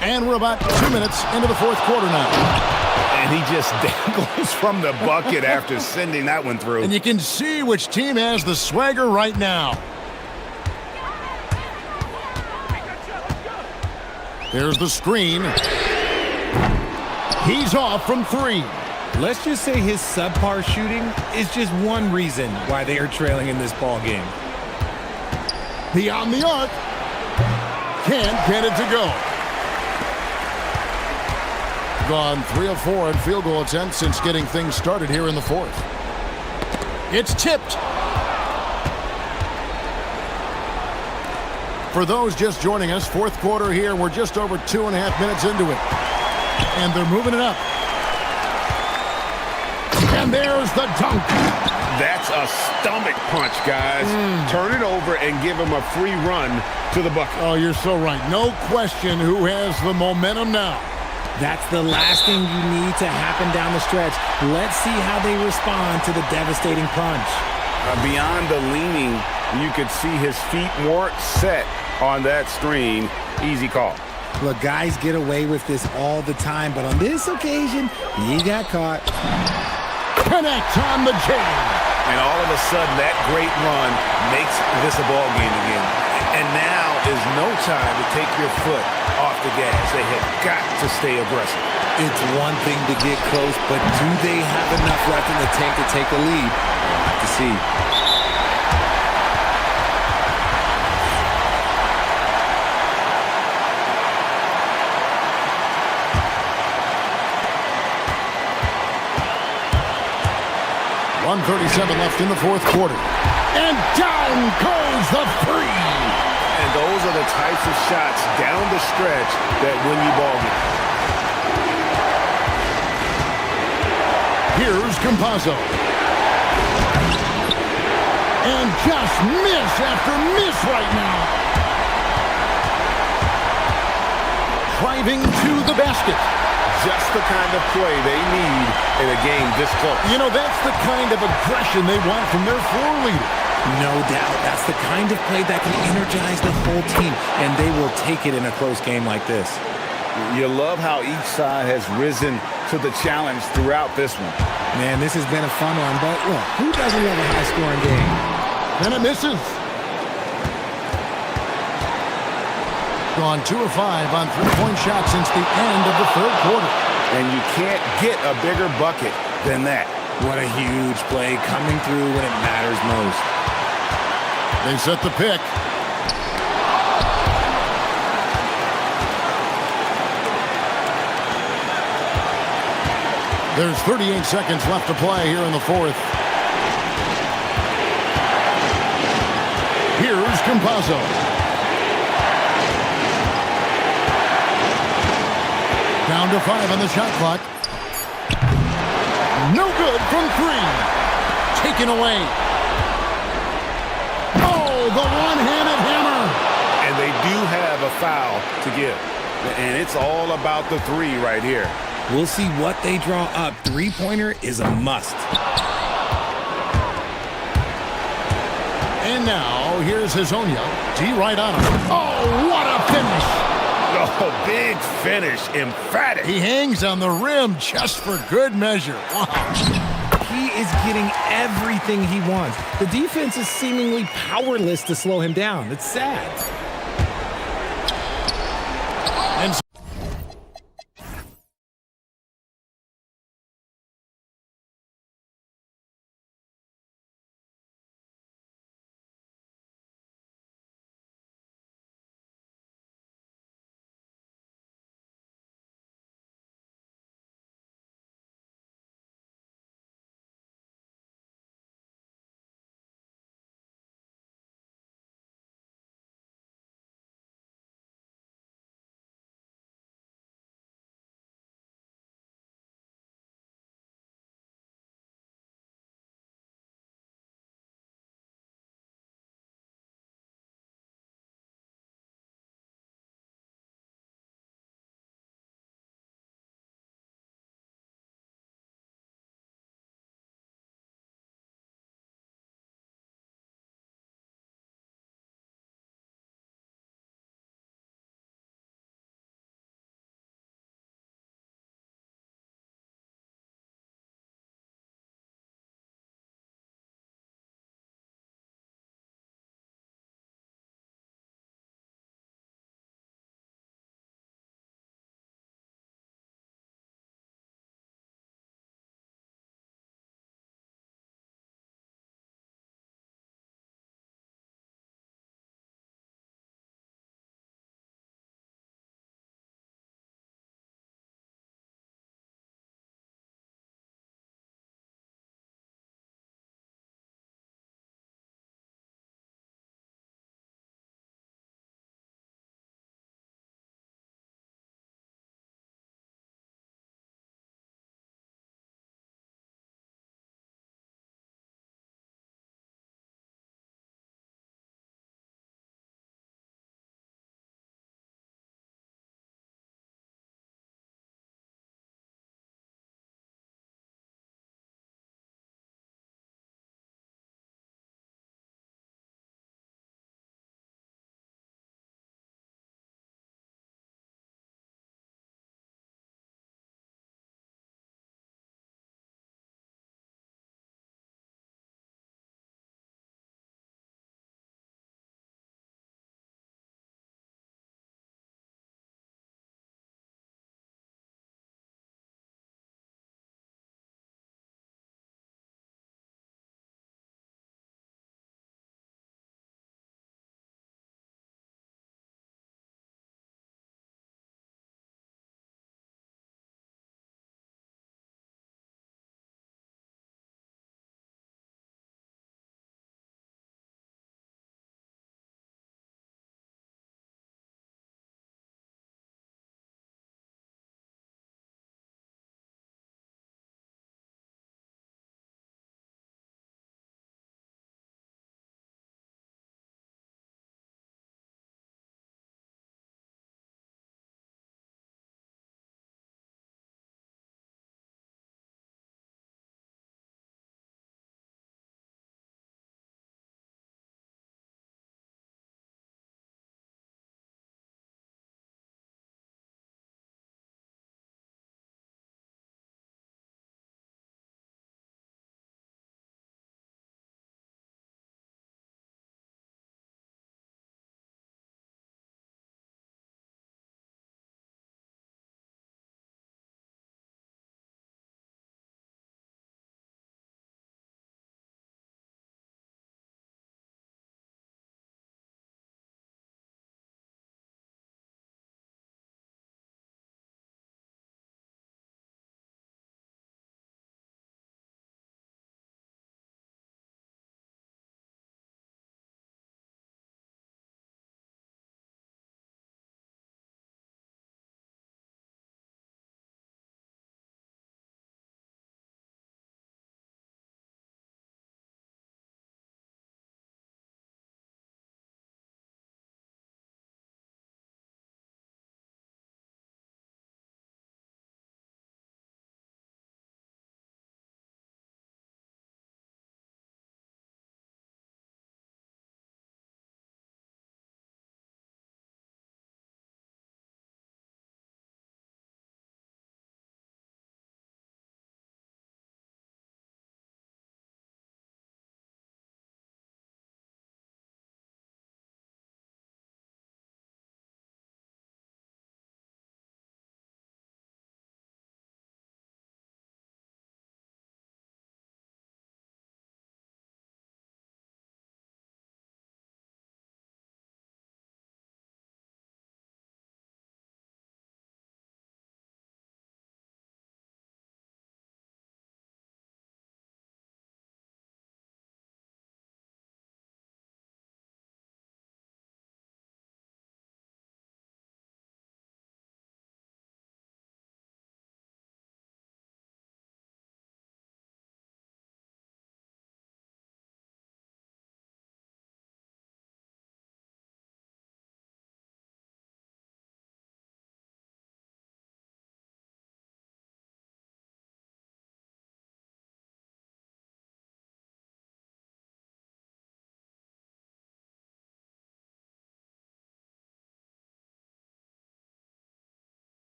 [SPEAKER 1] And we're about 2 minutes into the 4th quarter now.
[SPEAKER 4] And he just dangles from the bucket after sending that one through.
[SPEAKER 1] And you can see which team has the swagger right now. There's the screen. He's off from 3.
[SPEAKER 7] Let's just say his subpar shooting is just one reason why they are trailing in this ball game.
[SPEAKER 1] Beyond the arc. Can't get it to go. Gone 3 of 4 in field goal attempts since getting things started here in the 4th. It's tipped. For those just joining us, 4th quarter here. We're just over 2.5 minutes into it. And they're moving it up. And there's the dunk.
[SPEAKER 4] That's a stomach punch, guys. Turn it over and give him a free run to the bucket.
[SPEAKER 1] Oh, you're so right. No question who has the momentum now.
[SPEAKER 7] That's the last thing you need to happen down the stretch. Let's see how they respond to the devastating punch.
[SPEAKER 4] Beyond the leaning, you could see his feet weren't set on that screen. Easy call.
[SPEAKER 7] Look, guys get away with this all the time, but on this occasion, he got caught.
[SPEAKER 1] Connect on the jam.
[SPEAKER 4] And all of a sudden, that great run makes this a ball game again. And now is no time to take your foot off the gas. They have got to stay aggressive.
[SPEAKER 7] It's one thing to get close, but do they have enough left in the tank to take a lead? We'll have to see.
[SPEAKER 1] .137 left in the fourth quarter. And down goes the three.
[SPEAKER 4] And those are the types of shots down the stretch that win you ball games.
[SPEAKER 1] Here's Campazzo. And just miss after miss right now. Driving to the basket.
[SPEAKER 4] Just the kind of play they need in a game this close.
[SPEAKER 1] You know, that's the kind of aggression they want from their floor leader.
[SPEAKER 7] No doubt. That's the kind of play that can energize the whole team, and they will take it in a close game like this.
[SPEAKER 4] You love how each side has risen to the challenge throughout this one.
[SPEAKER 7] Man, this has been a fun one, but look, who doesn't love a high-scoring game?
[SPEAKER 1] And it misses. Gone 2 of 5 on three-point shots since the end of the third quarter.
[SPEAKER 4] And you can't get a bigger bucket than that.
[SPEAKER 7] What a huge play coming through when it matters most.
[SPEAKER 1] They set the pick. There's 38 seconds left to play here in the fourth. Here's Campazzo. Down to 5 on the shot clock. No good from 3. Taken away. Oh, the one-handed hammer.
[SPEAKER 4] And they do have a foul to give. And it's all about the 3 right here.
[SPEAKER 7] We'll see what they draw up. Three-pointer is a must.
[SPEAKER 1] And now, here's Hezonja. D right on him. Oh, what a finish.
[SPEAKER 4] Oh, big finish. Emphatic.
[SPEAKER 1] He hangs on the rim just for good measure. Wow.
[SPEAKER 7] He is getting everything he wants. The defense is seemingly powerless to slow him down. It's sad.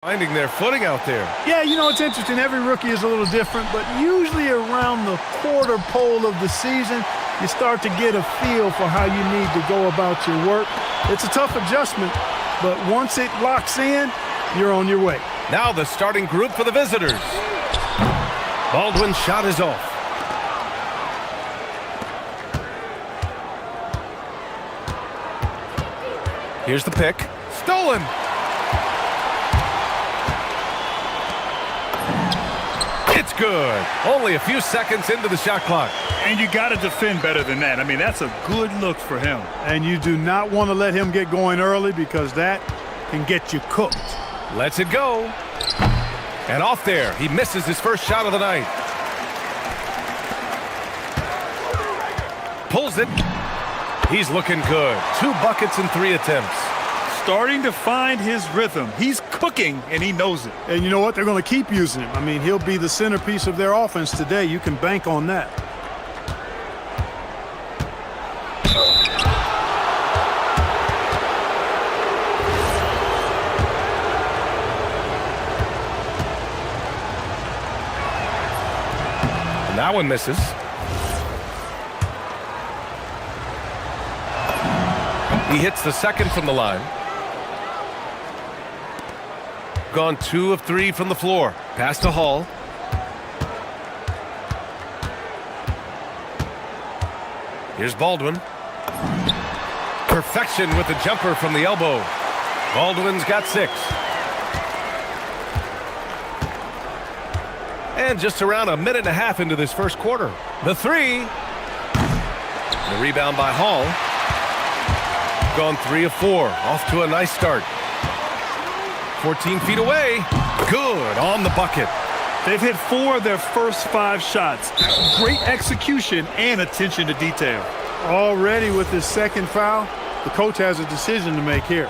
[SPEAKER 8] Finding their footing out there.
[SPEAKER 16] Yeah, you know, it's interesting. Every rookie is a little different, but usually around the quarter pole of the season, you start to get a feel for how you need to go about your work. It's a tough adjustment, but once it locks in, you're on your way.
[SPEAKER 8] Now the starting group for the visitors. Baldwin's shot is off. Here's the pick. Stolen. It's good. Only a few seconds into the shot clock.
[SPEAKER 16] And you got to defend better than that. I mean, that's a good look for him. And you do not want to let him get going early because that can get you cooked.
[SPEAKER 8] Lets it go. And off there. He misses his first shot of the night. Pulls it. He's looking good. 2 buckets in 3 attempts.
[SPEAKER 16] Starting to find his rhythm. He's cooking, and he knows it. And you know what? They're going to keep using him. I mean, he'll be the centerpiece of their offense today. You can bank on that.
[SPEAKER 8] And that one misses. He hits the second from the line. Gone 2 of 3 from the floor. Pass to Hall. Here's Baldwin. Perfection with the jumper from the elbow. Baldwin's got 6. And just around a minute and a half into this first quarter. The 3. The rebound by Hall. Gone 3 of 4. Off to a nice start. 14 feet away. Good on the bucket.
[SPEAKER 16] They've hit 4 of their first 5 shots. Great execution and attention to detail. Already with his second foul, the coach has a decision to make here.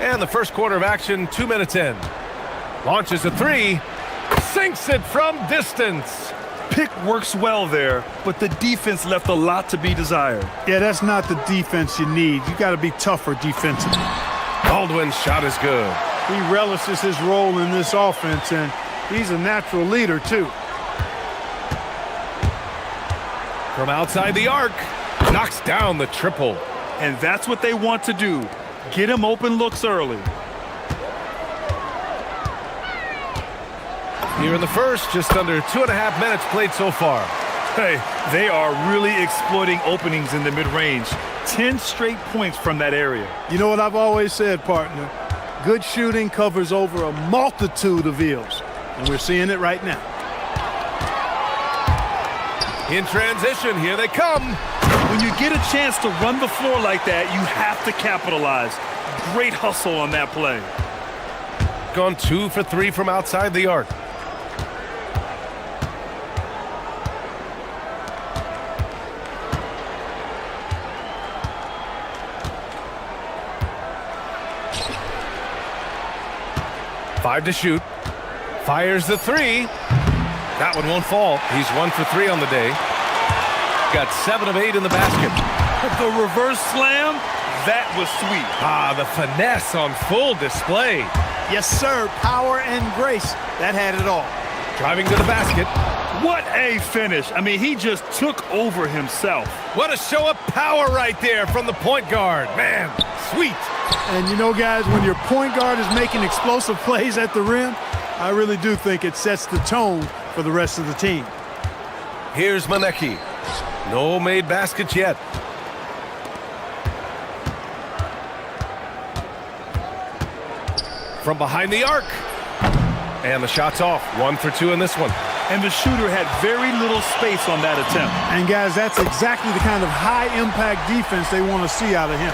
[SPEAKER 8] And the first quarter of action, 2 minutes in. Launches a 3. Sinks it from distance.
[SPEAKER 16] Pick works well there, but the defense left a lot to be desired. Yeah, that's not the defense you need. You got to be tougher defensively.
[SPEAKER 8] Baldwin's shot is good.
[SPEAKER 16] He relishes his role in this offense, and he's a natural leader, too.
[SPEAKER 8] From outside the arc, knocks down the triple.
[SPEAKER 16] And that's what they want to do. Get him open looks early.
[SPEAKER 8] Here in the first, just under 2.5 minutes played so far.
[SPEAKER 16] Hey, they are really exploiting openings in the mid-range. 10 straight points from that area. You know what I've always said, partner? Good shooting covers over a multitude of ills. And we're seeing it right now.
[SPEAKER 8] In transition, here they come.
[SPEAKER 16] When you get a chance to run the floor like that, you have to capitalize. Great hustle on that play.
[SPEAKER 8] Gone 2 for 3 from outside the arc. Five to shoot. Fires the 3. That one won't fall. He's 1 for 3 on the day. Got 7 of 8 in the basket.
[SPEAKER 16] The reverse slam, that was sweet.
[SPEAKER 8] Ah, the finesse on full display.
[SPEAKER 16] Yes, sir. Power and grace. That had it all.
[SPEAKER 8] Driving to the basket.
[SPEAKER 16] What a finish. I mean, he just took over himself.
[SPEAKER 8] What a show of power right there from the point guard. Man, sweet.
[SPEAKER 16] And you know, guys, when your point guard is making explosive plays at the rim, I really do think it sets the tone for the rest of the team.
[SPEAKER 8] Here's Manecki. No made baskets yet. From behind the arc. And the shot's off. 1 for 2 in this one.
[SPEAKER 16] And the shooter had very little space on that attempt. And guys, that's exactly the kind of high-impact defense they want to see out of him.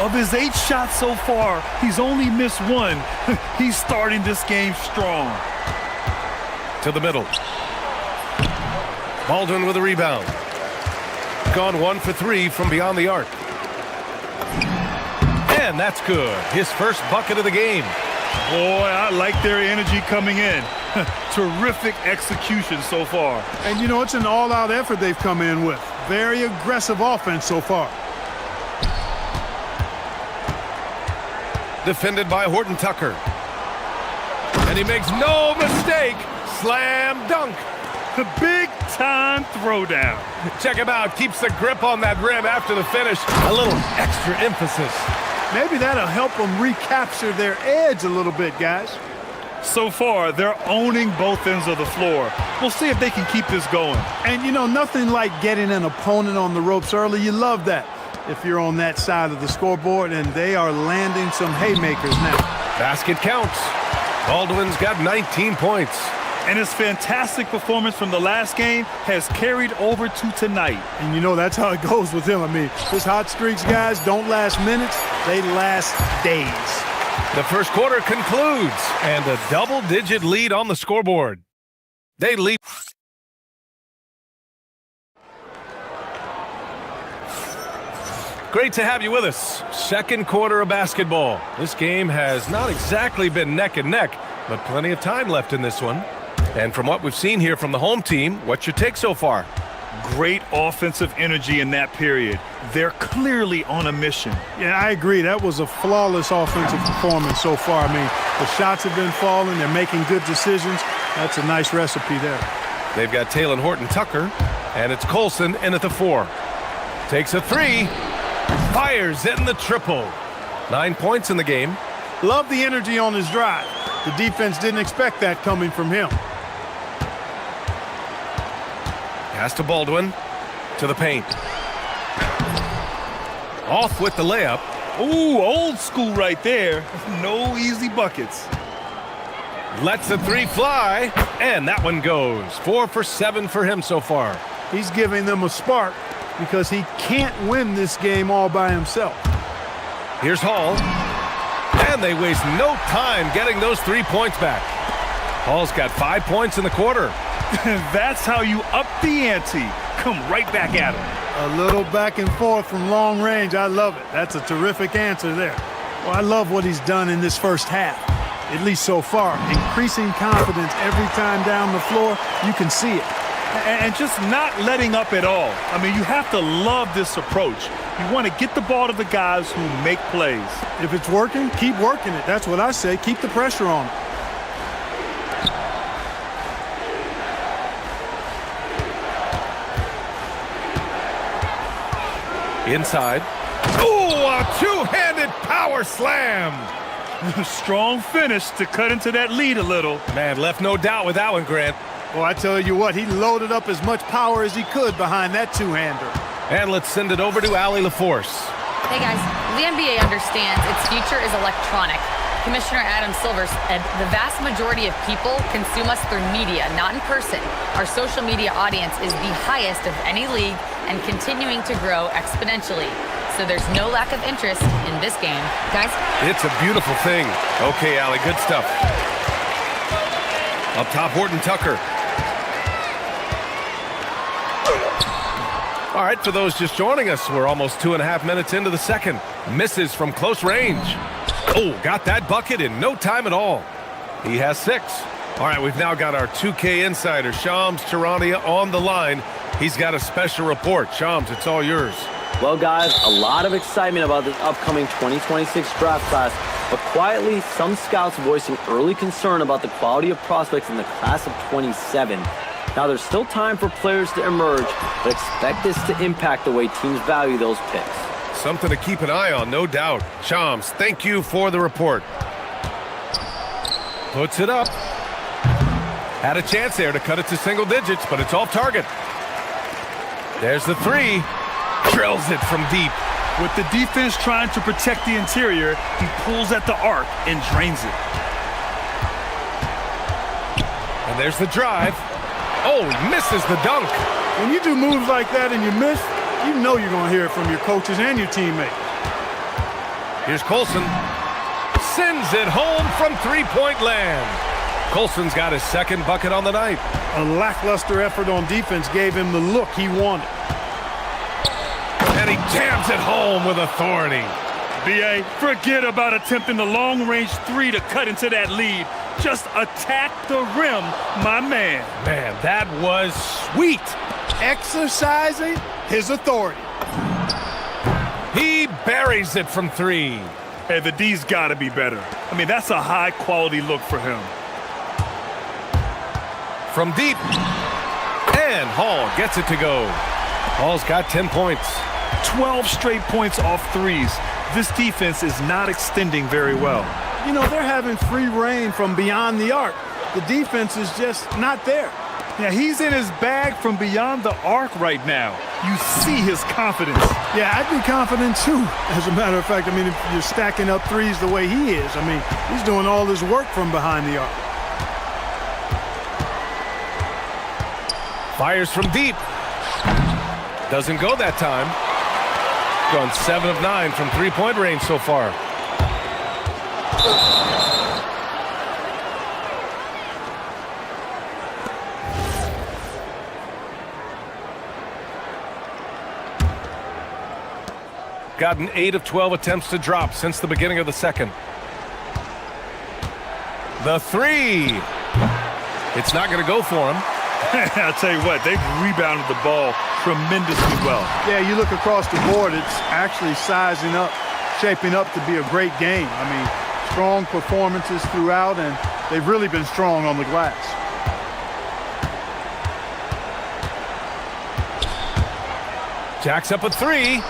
[SPEAKER 16] Of his 8 shots so far, he's only missed 1. He's starting this game strong.
[SPEAKER 8] To the middle. Baldwin with a rebound. Gone 1 for 3 from beyond the arc. And that's good. His first bucket of the game.
[SPEAKER 10] Boy, I like their energy coming in. Terrific execution so far.
[SPEAKER 16] And, you know, it's an all-out effort they've come in with. Very aggressive offense so far.
[SPEAKER 8] Defended by Horton Tucker. And he makes no mistake. Slam dunk.
[SPEAKER 10] The big-time throwdown.
[SPEAKER 8] Check him out. Keeps the grip on that rim after the finish. A little extra emphasis.
[SPEAKER 16] Maybe that'll help them recapture their edge a little bit, guys.
[SPEAKER 10] So far, they're owning both ends of the floor. We'll see if they can keep this going.
[SPEAKER 16] And, you know, nothing like getting an opponent on the ropes early. You love that if you're on that side of the scoreboard, and they are landing some haymakers now.
[SPEAKER 8] Basket counts. Baldwin's got 19 points.
[SPEAKER 10] And his fantastic performance from the last game has carried over to tonight.
[SPEAKER 16] And you know, that's how it goes with him. I mean, his hot streaks, guys, don't last minutes. They last days.
[SPEAKER 8] The first quarter concludes, and a double-digit lead on the scoreboard. They lead. Great to have you with us. Second quarter of basketball. This game has not exactly been neck and neck, but plenty of time left in this one. And from what we've seen here from the home team, what's your take so far?
[SPEAKER 10] Great offensive energy in that period. They're clearly on a mission.
[SPEAKER 16] Yeah, I agree. That was a flawless offensive performance so far. I mean, the shots have been falling. They're making good decisions. That's a nice recipe there.
[SPEAKER 8] They've got Taylor Horton Tucker, and it's Colson in at the 4. Takes a 3. Fires in the triple. 9 points in the game.
[SPEAKER 16] Love the energy on his drive. The defense didn't expect that coming from him.
[SPEAKER 8] Pass to Baldwin, to the paint. Off with the layup.
[SPEAKER 10] Ooh, old school right there. No easy buckets.
[SPEAKER 8] Lets the 3 fly, and that one goes. 4 for 7 for him so far.
[SPEAKER 16] He's giving them a spark because he can't win this game all by himself.
[SPEAKER 8] Here's Hall, and they waste no time getting those 3 points back. Hall's got 5 points in the quarter.
[SPEAKER 10] That's how you up the ante. Come right back at him.
[SPEAKER 16] A little back and forth from long range. I love it. That's a terrific answer there. Well, I love what he's done in this first half, at least so far. Increasing confidence every time down the floor. You can see it.
[SPEAKER 10] And just not letting up at all. I mean, you have to love this approach. You want to get the ball to the guys who make plays.
[SPEAKER 16] If it's working, keep working it. That's what I say. Keep the pressure on it.
[SPEAKER 8] Inside. Ooh, a two-handed power slam.
[SPEAKER 10] Strong finish to cut into that lead a little.
[SPEAKER 8] Man, left no doubt with that one, Grant.
[SPEAKER 16] Well, I tell you what, he loaded up as much power as he could behind that two-hander.
[SPEAKER 8] And let's send it over to Allie LaForce.
[SPEAKER 9] Hey, guys, the NBA understands its future is electronic. Commissioner Adam Silver said the vast majority of people consume us through media, not in person. Our social media audience is the highest of any league and continuing to grow exponentially. So there's no lack of interest in this game. Guys?
[SPEAKER 8] It's a beautiful thing. Okay, Allie, good stuff. Up top, Horton Tucker. All right, for those just joining us, we're almost 2.5 minutes into the second. Misses from close range. Oh, got that bucket in no time at all. He has 6. All right, we've now got our 2K insider, Shams Charania, on the line. He's got a special report. Shams, it's all yours.
[SPEAKER 12] Well, guys, a lot of excitement about this upcoming 2026 draft class, but quietly, some scouts voicing early concern about the quality of prospects in the class of 27. Now, there's still time for players to emerge, but expect this to impact the way teams value those picks.
[SPEAKER 8] Something to keep an eye on, no doubt. Shams, thank you for the report. Puts it up. Had a chance there to cut it to single digits, but it's off target. There's the 3. Drills it from deep.
[SPEAKER 10] With the defense trying to protect the interior, he pulls at the arc and drains it.
[SPEAKER 8] And there's the drive. Oh, he misses the dunk.
[SPEAKER 16] When you do moves like that and you miss, you know you're going to hear it from your coaches and your teammates.
[SPEAKER 8] Here's Colson. Sends it home from three-point land. Colson's got his second bucket on the night.
[SPEAKER 16] A lackluster effort on defense gave him the look he wanted.
[SPEAKER 8] And he jams it home with authority.
[SPEAKER 10] B.A., forget about attempting the long-range three to cut into that lead. Just attack the rim, my man.
[SPEAKER 8] Man, that was sweet.
[SPEAKER 16] Exercising his authority.
[SPEAKER 8] He buries it from three.
[SPEAKER 10] Hey, the D's got to be better. I mean, that's a high-quality look for him.
[SPEAKER 8] From deep. And Hall gets it to go. Hall's got 10 points.
[SPEAKER 10] 12 straight points off threes. This defense is not extending very well.
[SPEAKER 16] You know, they're having free reign from beyond the arc. The defense is just not there.
[SPEAKER 10] Yeah, he's in his bag from beyond the arc right now. You see his confidence.
[SPEAKER 16] Yeah, I'd be confident too. As a matter of fact, I mean, if you're stacking up threes the way he is, I mean, he's doing all his work from behind the arc.
[SPEAKER 8] Fires from deep. Doesn't go that time. Gone 7 of 9 from three-point range so far. Gotten 8 of 12 attempts to drop since the beginning of the second. The three. It's not going to go for him.
[SPEAKER 10] I'll tell you what, they've rebounded the ball tremendously well.
[SPEAKER 16] Yeah, you look across the board, it's actually sizing up, shaping up to be a great game. I mean, strong performances throughout, and they've really been strong on the glass.
[SPEAKER 8] Jacks up a three.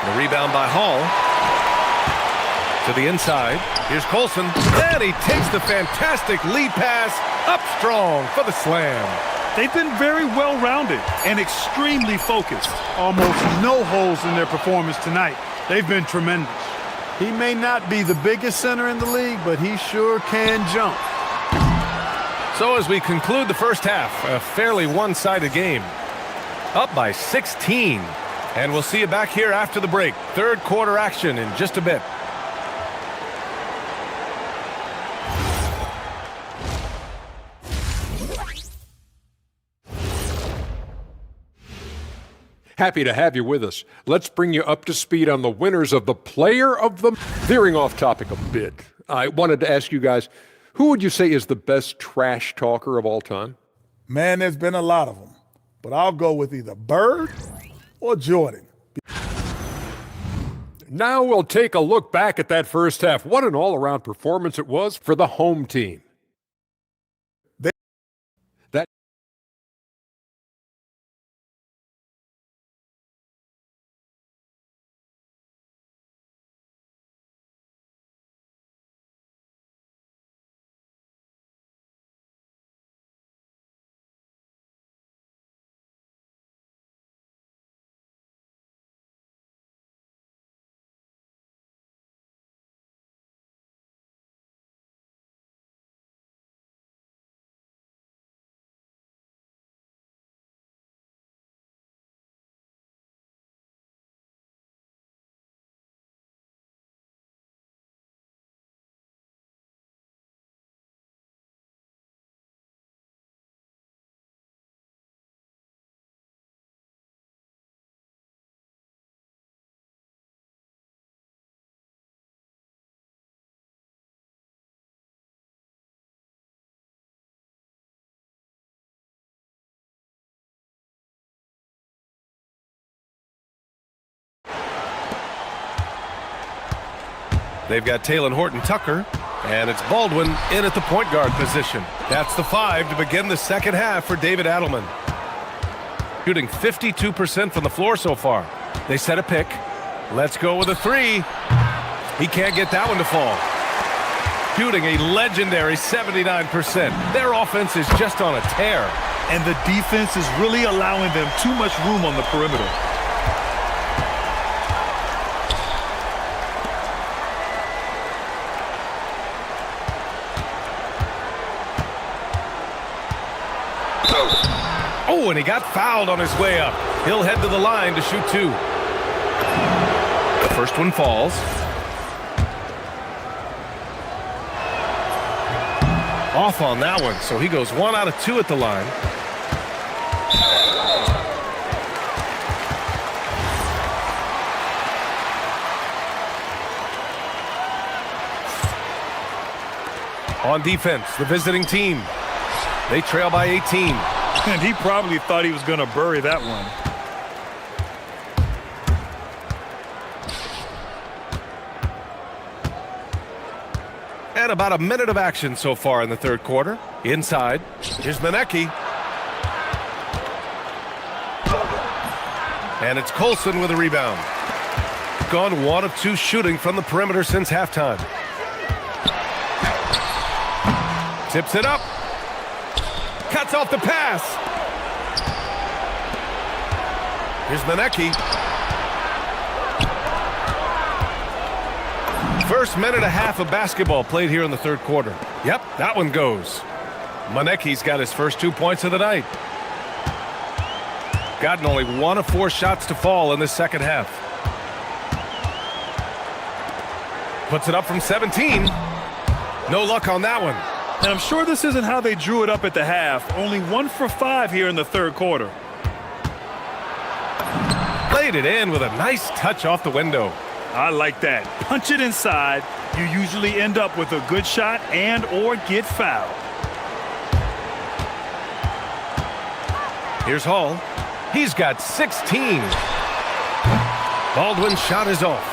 [SPEAKER 8] The rebound by Hall. To the inside. Here's Colson. And he takes the fantastic lead pass up strong for the slam.
[SPEAKER 10] They've been very well-rounded and extremely focused.
[SPEAKER 16] Almost no holes in their performance tonight. They've been tremendous. He may not be the biggest center in the league, but he sure can jump.
[SPEAKER 8] So as we conclude the first half, a fairly one-sided game. Up by 16. And we'll see you back here after the break. Third quarter action in just a bit.
[SPEAKER 6] Happy to have you with us. Let's bring you up to speed on the winners of the Player of the... Veering off topic a bit, I wanted to ask you guys, who would you say is the best trash talker of all time?
[SPEAKER 5] Man, there's been a lot of them. But I'll go with either Bird or Jordan.
[SPEAKER 6] Now we'll take a look back at that first half. What an all-around performance it was for the home team.
[SPEAKER 8] They've got Taylor Horton-Tucker, and it's Baldwin in at the point guard position. That's the 5 to begin the second half for David Adelman. Shooting 52% from the floor so far. They set a pick. Let's go with a 3. He can't get that one to fall. Shooting a legendary 79%. Their offense is just on a tear.
[SPEAKER 10] And the defense is really allowing them too much room on the perimeter.
[SPEAKER 8] Oh, and he got fouled on his way up. He'll head to the line to shoot 2. The first one falls. Off on that one, so he goes 1 out of 2 at the line. On defense, the visiting team. They trail by 18.
[SPEAKER 10] And he probably thought he was going to bury that one.
[SPEAKER 8] And about a minute of action so far in the third quarter. Inside, here's Manecki. And it's Colson with a rebound. Gone 1 of 2 shooting from the perimeter since halftime. Tips it up. Cuts off the pass. Here's Manecki. First minute and a half of basketball played here in the third quarter. Yep, that one goes. Manecki's got his first 2 points of the night. Gotten only 1 of 4 shots to fall in this second half. Puts it up from 17. No luck on that one.
[SPEAKER 10] And I'm sure this isn't how they drew it up at the half. Only 1 for 5 here in the third quarter.
[SPEAKER 8] Played it in with a nice touch off the window.
[SPEAKER 10] I like that. Punch it inside. You usually end up with a good shot and or get fouled.
[SPEAKER 8] Here's Hall. He's got 16. Baldwin's shot is off.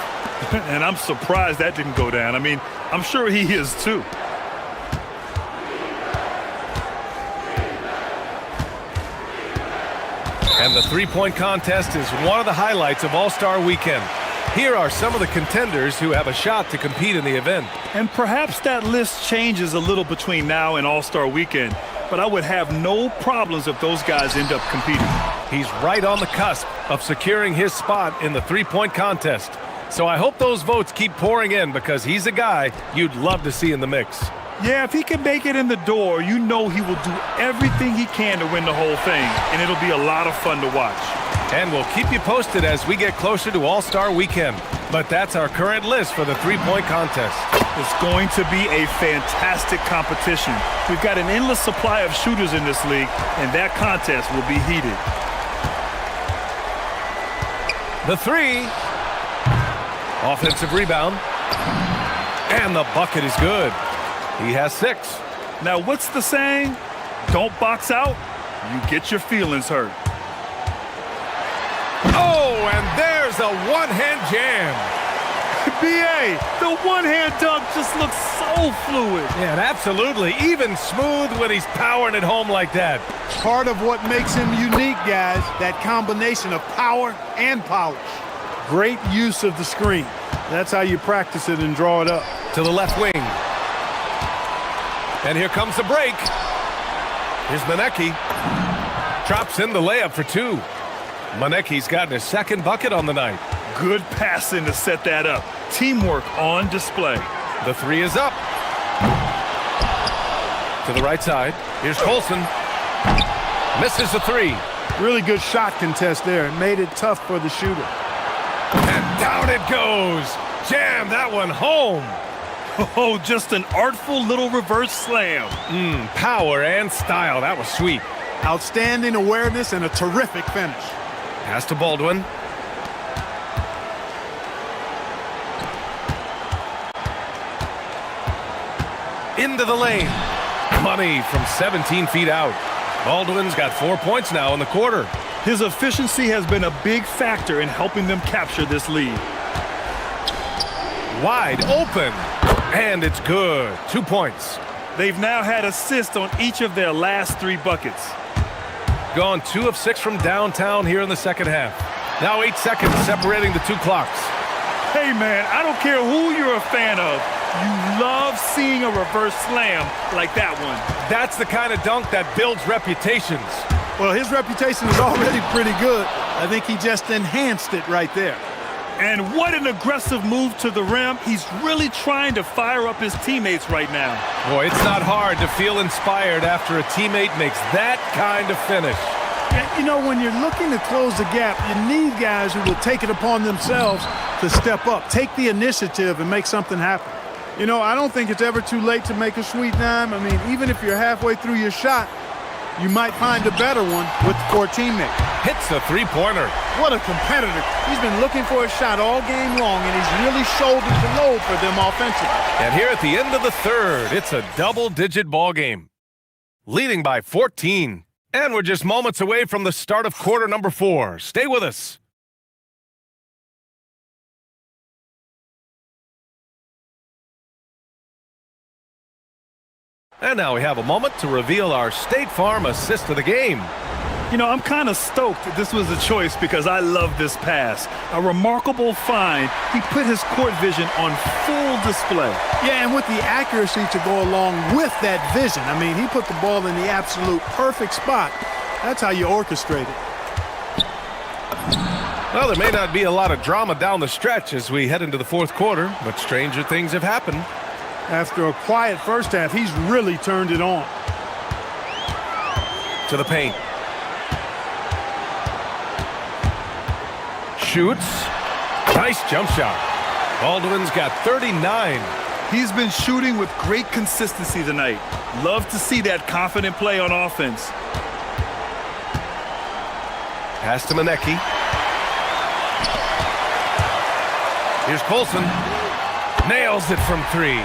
[SPEAKER 10] And I'm surprised that didn't go down. I mean, I'm sure he is too.
[SPEAKER 8] And the three-point contest is one of the highlights of All-Star Weekend. Here are some of the contenders who have a shot to compete in the event.
[SPEAKER 10] And perhaps that list changes a little between now and All-Star Weekend, but I would have no problems if those guys end up competing.
[SPEAKER 8] He's right on the cusp of securing his spot in the three-point contest. So I hope those votes keep pouring in because he's a guy you'd love to see in the mix.
[SPEAKER 10] Yeah, if he can make it in the door, you know he will do everything he can to win the whole thing, and it'll be a lot of fun to watch.
[SPEAKER 8] And we'll keep you posted as we get closer to All-Star Weekend. But that's our current list for the three-point contest.
[SPEAKER 10] It's going to be a fantastic competition. We've got an endless supply of shooters in this league, and that contest will be heated.
[SPEAKER 8] The three. Offensive rebound. And the bucket is good. He has 6.
[SPEAKER 10] Now, what's the saying? Don't box out, you get your feelings hurt.
[SPEAKER 8] Oh, and there's a one-hand jam.
[SPEAKER 10] B.A., the one-hand dunk just looks so fluid.
[SPEAKER 8] Yeah, absolutely. Even smooth when he's powering it home like that.
[SPEAKER 16] Part of what makes him unique, guys, that combination of power and polish. Great use of the screen. That's how you practice it and draw it up.
[SPEAKER 8] To the left wing. And here comes the break. Here's Manecki. Drops in the layup for 2. Manecki's gotten his second bucket on the night.
[SPEAKER 10] Good passing to set that up. Teamwork on display.
[SPEAKER 8] The 3 is up. To the right side. Here's Colson. Misses the 3.
[SPEAKER 16] Really good shot contest there. It made it tough for the shooter.
[SPEAKER 8] And down it goes. Jam that one home.
[SPEAKER 10] Oh, just an artful little reverse slam.
[SPEAKER 8] Power and style. That was sweet.
[SPEAKER 16] Outstanding awareness and a terrific finish.
[SPEAKER 8] Pass to Baldwin. Into the lane. Money from 17 feet out. Baldwin's got 4 points now in the quarter.
[SPEAKER 10] His efficiency has been a big factor in helping them capture this lead.
[SPEAKER 8] Wide open. And it's good. 2 points.
[SPEAKER 10] They've now had assists on each of their last 3 buckets.
[SPEAKER 8] Gone 2 of 6 from downtown here in the second half. Now 8 seconds separating the 2 clocks.
[SPEAKER 10] Hey, man, I don't care who you're a fan of. You love seeing a reverse slam like that one.
[SPEAKER 8] That's the kind of dunk that builds reputations.
[SPEAKER 16] Well, his reputation is already pretty good. I think he just enhanced it right there.
[SPEAKER 10] And what an aggressive move to the rim. He's really trying to fire up his teammates right now.
[SPEAKER 8] Boy, it's not hard to feel inspired after a teammate makes that kind of finish.
[SPEAKER 16] Yeah, you know, when you're looking to close the gap, you need guys who will take it upon themselves to step up, take the initiative, and make something happen. You know, I don't think it's ever too late to make a sweet dime. I mean, even if you're halfway through your shot, you might find a better one for a teammate.
[SPEAKER 8] hits the three-pointer.
[SPEAKER 16] What a competitor. He's been looking for a shot all game long, and he's really shouldered the load for them offensively.
[SPEAKER 8] And here at the end of the third, it's a double-digit ball game, leading by 14. And we're just moments away from the start of quarter number 4. Stay with us. And now we have a moment to reveal our State Farm assist of the game.
[SPEAKER 10] You know, I'm kind of stoked that this was a choice because I love this pass. A remarkable find. He put his court vision on full display.
[SPEAKER 16] Yeah, and with the accuracy to go along with that vision. I mean, he put the ball in the absolute perfect spot. That's how you orchestrate it.
[SPEAKER 8] Well, there may not be a lot of drama down the stretch as we head into the fourth quarter, but stranger things have happened.
[SPEAKER 16] After a quiet first half, he's really turned it on.
[SPEAKER 8] To the paint. Shoots. Nice jump shot. Baldwin's got 39.
[SPEAKER 10] He's been shooting with great consistency tonight. Love to see that confident play on offense.
[SPEAKER 8] Pass to Manecki. Here's Colson. Nails it from 3.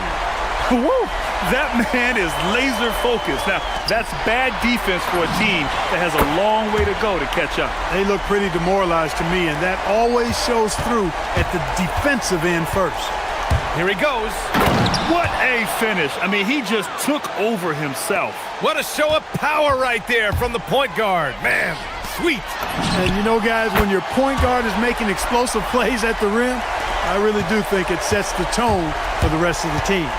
[SPEAKER 10] Woo! That man is laser focused. Now, that's bad defense for a team that has a long way to go to catch up.
[SPEAKER 16] They look pretty demoralized to me, and that always shows through at the defensive end first.
[SPEAKER 8] Here he goes.
[SPEAKER 10] What a finish. I mean, he just took over himself.
[SPEAKER 8] What a show of power right there from the point guard. Man, sweet.
[SPEAKER 16] And you know, guys, when your point guard is making explosive plays at the rim, I really do think it sets the tone for the rest of the team.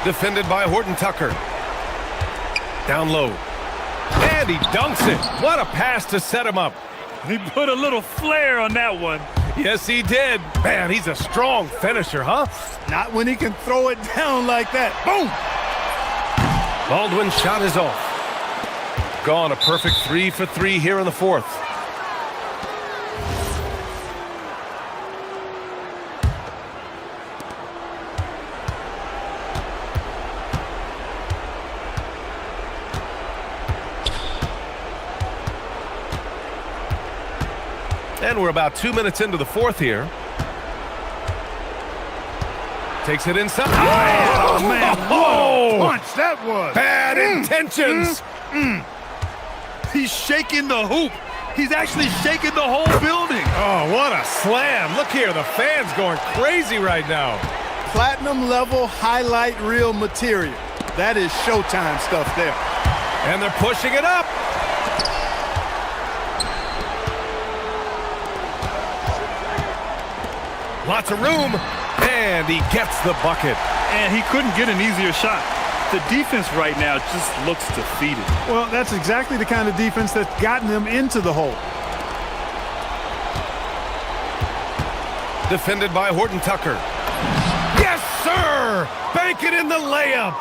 [SPEAKER 8] Defended by Horton Tucker. Down low. And he dunks it. What a pass to set him up.
[SPEAKER 10] He put a little flair on that one.
[SPEAKER 8] Yes, he did. Man, he's a strong finisher, huh?
[SPEAKER 16] Not when he can throw it down like that. Boom!
[SPEAKER 8] Baldwin's shot is off. Gone a perfect 3 for 3 here in the fourth. And we're about 2 minutes into the fourth here. Takes it inside.
[SPEAKER 16] Oh, man.
[SPEAKER 8] Whoa!
[SPEAKER 16] Punch, that was.
[SPEAKER 8] Bad intentions.
[SPEAKER 10] He's shaking the hoop. He's actually shaking the whole building.
[SPEAKER 8] Oh, what a slam. Look here, the fans going crazy right now.
[SPEAKER 16] Platinum level highlight reel material. That is Showtime stuff there.
[SPEAKER 8] And they're pushing it up. Lots of room, and he gets the bucket.
[SPEAKER 10] And he couldn't get an easier shot. The defense right now just looks defeated.
[SPEAKER 16] Well, that's exactly the kind of defense that's gotten them into the hole.
[SPEAKER 8] Defended by Horton Tucker. Yes, sir! Bank it in the layup.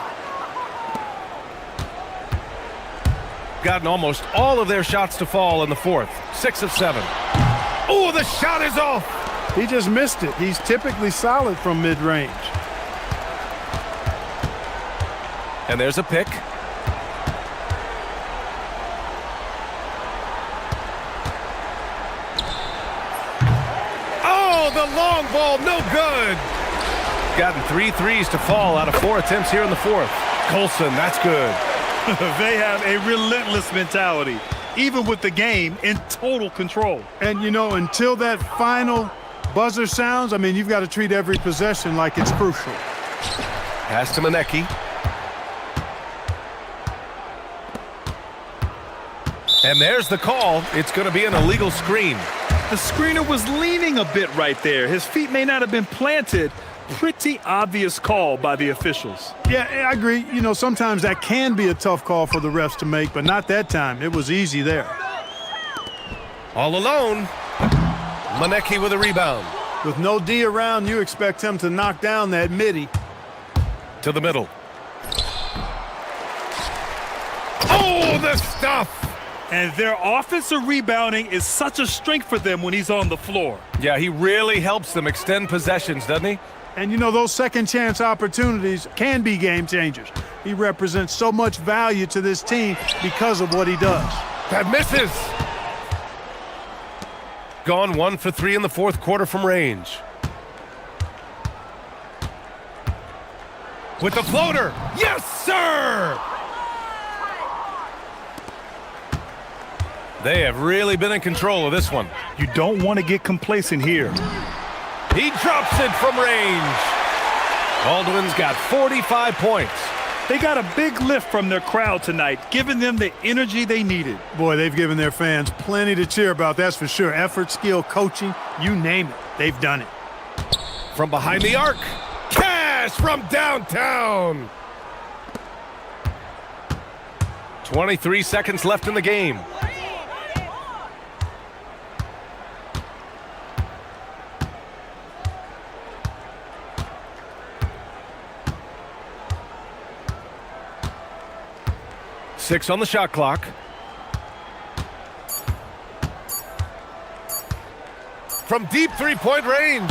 [SPEAKER 8] Gotten almost all of their shots to fall in the fourth. 6 of 7. Oh, the shot is off.
[SPEAKER 16] He just missed it. He's typically solid from mid-range.
[SPEAKER 8] And there's a pick. Oh, the long ball, no good. Gotten 3 threes to fall out of 4 attempts here in the fourth. Colson, that's good.
[SPEAKER 10] They have a relentless mentality, even with the game in total control.
[SPEAKER 16] And, you know, until that final buzzer sounds, I mean, you've got to treat every possession like it's crucial.
[SPEAKER 8] Pass to Manecki. And there's the call. It's going to be an illegal screen.
[SPEAKER 10] The screener was leaning a bit right there. His feet may not have been planted. Pretty obvious call by the officials.
[SPEAKER 16] Yeah, I agree. You know, sometimes that can be a tough call for the refs to make, but not that time. It was easy there.
[SPEAKER 8] All alone. Manecki with a rebound.
[SPEAKER 16] With no D around, you expect him to knock down that midi.
[SPEAKER 8] To the middle. Oh, the stuff!
[SPEAKER 10] And their offensive rebounding is such a strength for them when he's on the floor.
[SPEAKER 8] Yeah, he really helps them extend possessions, doesn't he?
[SPEAKER 16] And, you know, those second chance opportunities can be game changers. He represents so much value to this team because of what he does.
[SPEAKER 8] That misses. Gone 1 for 3 in the fourth quarter from range. With the floater. Yes, sir! They have really been in control of this one.
[SPEAKER 10] You don't want to get complacent here.
[SPEAKER 8] He drops it from range. Baldwin's got 45 points.
[SPEAKER 10] They got a big lift from their crowd tonight, giving them the energy they needed.
[SPEAKER 16] Boy, they've given their fans plenty to cheer about, that's for sure. Effort, skill, coaching, you name it, they've done it.
[SPEAKER 8] From behind the arc. Cash from downtown. 23 seconds left in the game. Six on the shot clock. From deep three-point range.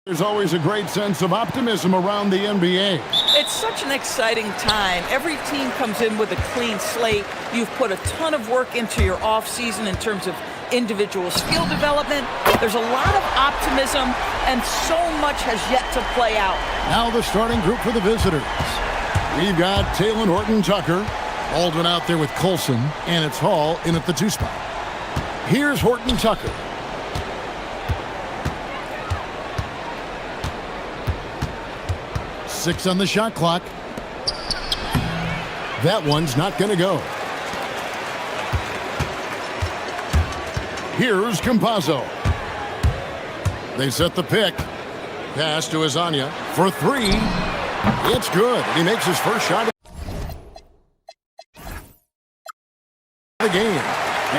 [SPEAKER 1] There's always a great sense of optimism around the NBA.
[SPEAKER 13] It's such an exciting time. Every team comes in with a clean slate. You've put a ton of work into your offseason in terms of individual skill development. There's a lot of optimism, and so much has yet to play out.
[SPEAKER 1] Now the starting group for the visitors. We've got Taylor Horton-Tucker, Baldwin out there with Colson, and it's Hall in at the 2 spot. Here's Horton-Tucker. Six on the shot clock. That one's not going to go. Here's Campazzo. They set the pick. Pass to Azania for 3. It's good. He makes his first shot of the game.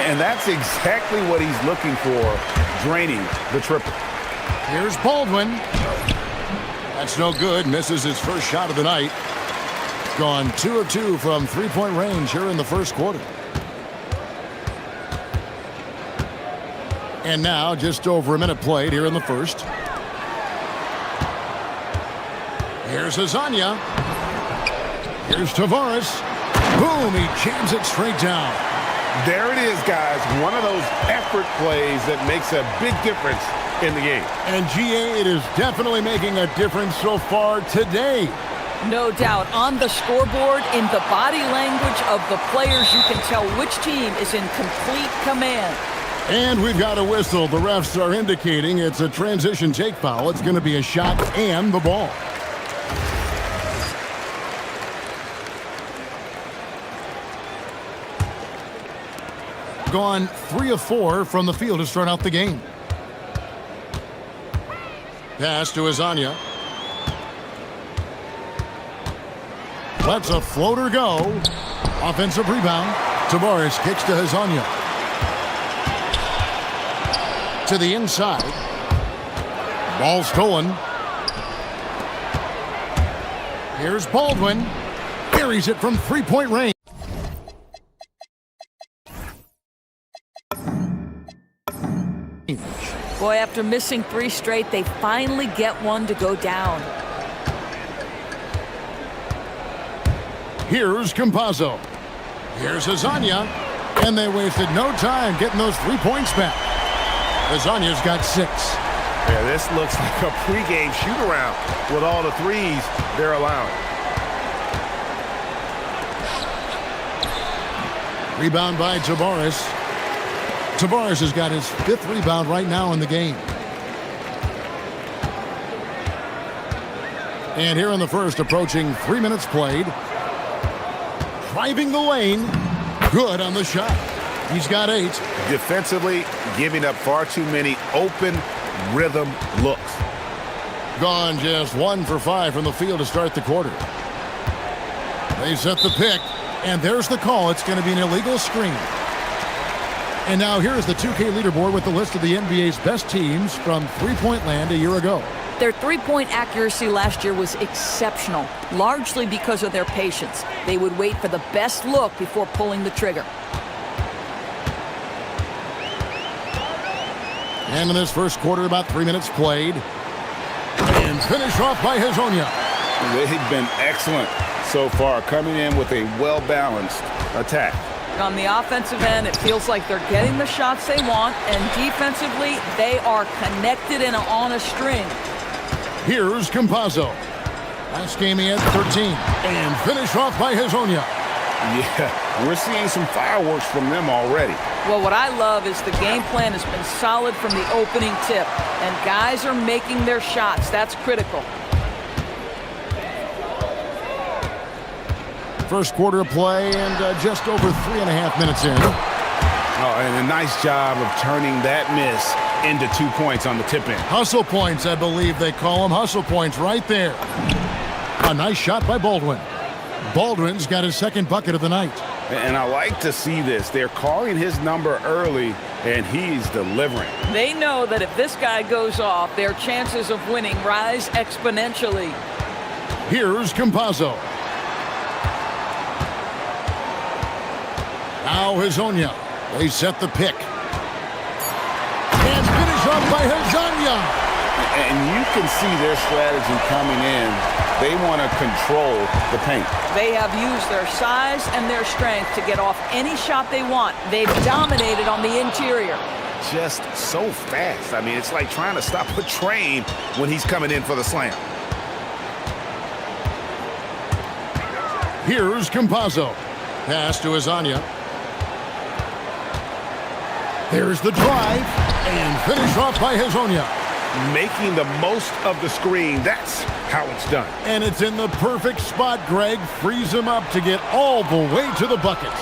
[SPEAKER 4] And that's exactly what he's looking for, draining the triple.
[SPEAKER 1] Here's Baldwin. That's no good. Misses his first shot of the night. Gone 2 of 2 from three-point range here in the first quarter. And now just over a minute played here in the first. Here's Azania. Here's Tavares. Boom, he jams it straight down.
[SPEAKER 4] There it is, guys. One of those effort plays that makes a big difference in the game.
[SPEAKER 1] And GA, it is definitely making a difference so far today.
[SPEAKER 13] No doubt. On the scoreboard, in the body language of the players, you can tell which team is in complete command.
[SPEAKER 1] And we've got a whistle. The refs are indicating it's a transition take foul. It's going to be a shot and the ball. Gone 3 of 4 from the field to start out the game. Pass to Azania. Lets a floater go. Offensive rebound. Tavares kicks to Azania. To the inside. Ball stolen. Here's Baldwin. Carries it from three-point range.
[SPEAKER 13] Boy, after missing 3 straight, they finally get one to go down.
[SPEAKER 1] Here's Campazzo. Here's Azania. And they wasted no time getting those 3 points back. Azania's got 6.
[SPEAKER 4] Yeah, this looks like a pregame shoot-around with all the threes they're allowing.
[SPEAKER 1] Rebound by Tavares. Tavares has got his 5th rebound right now in the game. And here in the first, approaching 3 minutes played. Driving the lane. Good on the shot. He's got 8.
[SPEAKER 4] Defensively, giving up far too many open rhythm looks.
[SPEAKER 1] Gone just 1 for 5 from the field to start the quarter. They set the pick, and there's the call. It's going to be an illegal screen. And now here's the 2K leaderboard with the list of the NBA's best teams from three-point land a year ago.
[SPEAKER 13] Their three-point accuracy last year was exceptional, largely because of their patience. They would wait for the best look before pulling the trigger.
[SPEAKER 1] And in this first quarter, about 3 minutes played. And finished off by Hezonja.
[SPEAKER 4] They've been excellent so far, coming in with a well-balanced attack.
[SPEAKER 13] On the offensive end, it feels like they're getting the shots they want, and defensively, they are connected and on a string.
[SPEAKER 1] Here's Campazzo. Last game he had 13. And finished off by Hezonja.
[SPEAKER 4] Yeah, we're seeing some fireworks from them already.
[SPEAKER 13] Well, what I love is the game plan has been solid from the opening tip, and guys are making their shots. That's critical.
[SPEAKER 1] First quarter of play and just over 3.5 minutes in.
[SPEAKER 4] Oh, and a nice job of turning that miss into 2 points on the tip-in.
[SPEAKER 1] Hustle points, I believe they call them. Hustle points right there. A nice shot by Baldwin. Baldwin's got his 2nd bucket of the night.
[SPEAKER 4] And I like to see this. They're calling his number early, and he's delivering.
[SPEAKER 13] They know that if this guy goes off, their chances of winning rise exponentially.
[SPEAKER 1] Here's Campazzo. Now Hezonja. They set the pick. And finish off by Hezonja.
[SPEAKER 2] And you can see their strategy coming in. They want to control the paint.
[SPEAKER 13] They have used their size and their strength to get off any shot they want. They've dominated on the interior.
[SPEAKER 4] Just so fast. I mean, it's like trying to stop a train when he's coming in for the slam.
[SPEAKER 1] Here's Campazzo. Pass to Azania. There's the drive, and finish off by Hezonja.
[SPEAKER 4] Making the most of the screen. That's how it's done.
[SPEAKER 1] And it's in the perfect spot. Greg frees him up to get all the way to the bucket.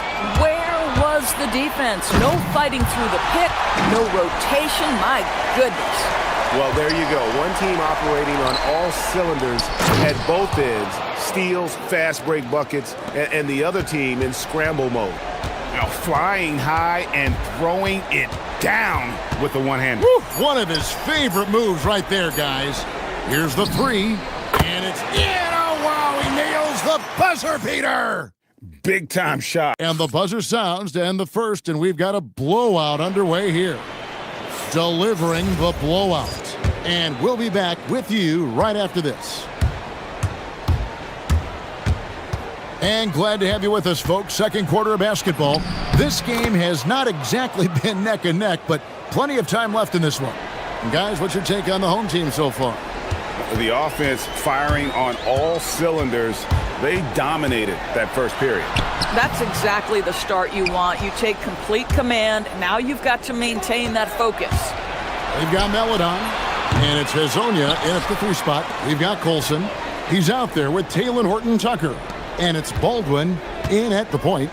[SPEAKER 13] Where was the defense? No fighting through the pick, no rotation. My goodness.
[SPEAKER 4] Well, there you go. One team operating on all cylinders at both ends. Steals, fast break buckets, and the other team in scramble mode. Now flying high and throwing it down with the one-hander.
[SPEAKER 1] One of his favorite moves right there, guys. Here's the three, and it's in. Oh, wow, he nails the buzzer beater.
[SPEAKER 4] Big time shot.
[SPEAKER 1] And the buzzer sounds to end the first, and we've got a blowout underway here. Delivering the blowout. And we'll be back with you right after this. And glad to have you with us, folks. Second quarter of basketball. This game has not exactly been neck and neck, but plenty of time left in this one. And guys, what's your take on the home team so far?
[SPEAKER 4] The offense firing on all cylinders. They dominated that first period.
[SPEAKER 13] That's exactly the start you want. You take complete command. Now you've got to maintain that focus.
[SPEAKER 1] We've got Melodon, and it's Hezonja in at the three spot. We've got Colson. He's out there with Taylor Horton-Tucker. And it's Baldwin in at the point.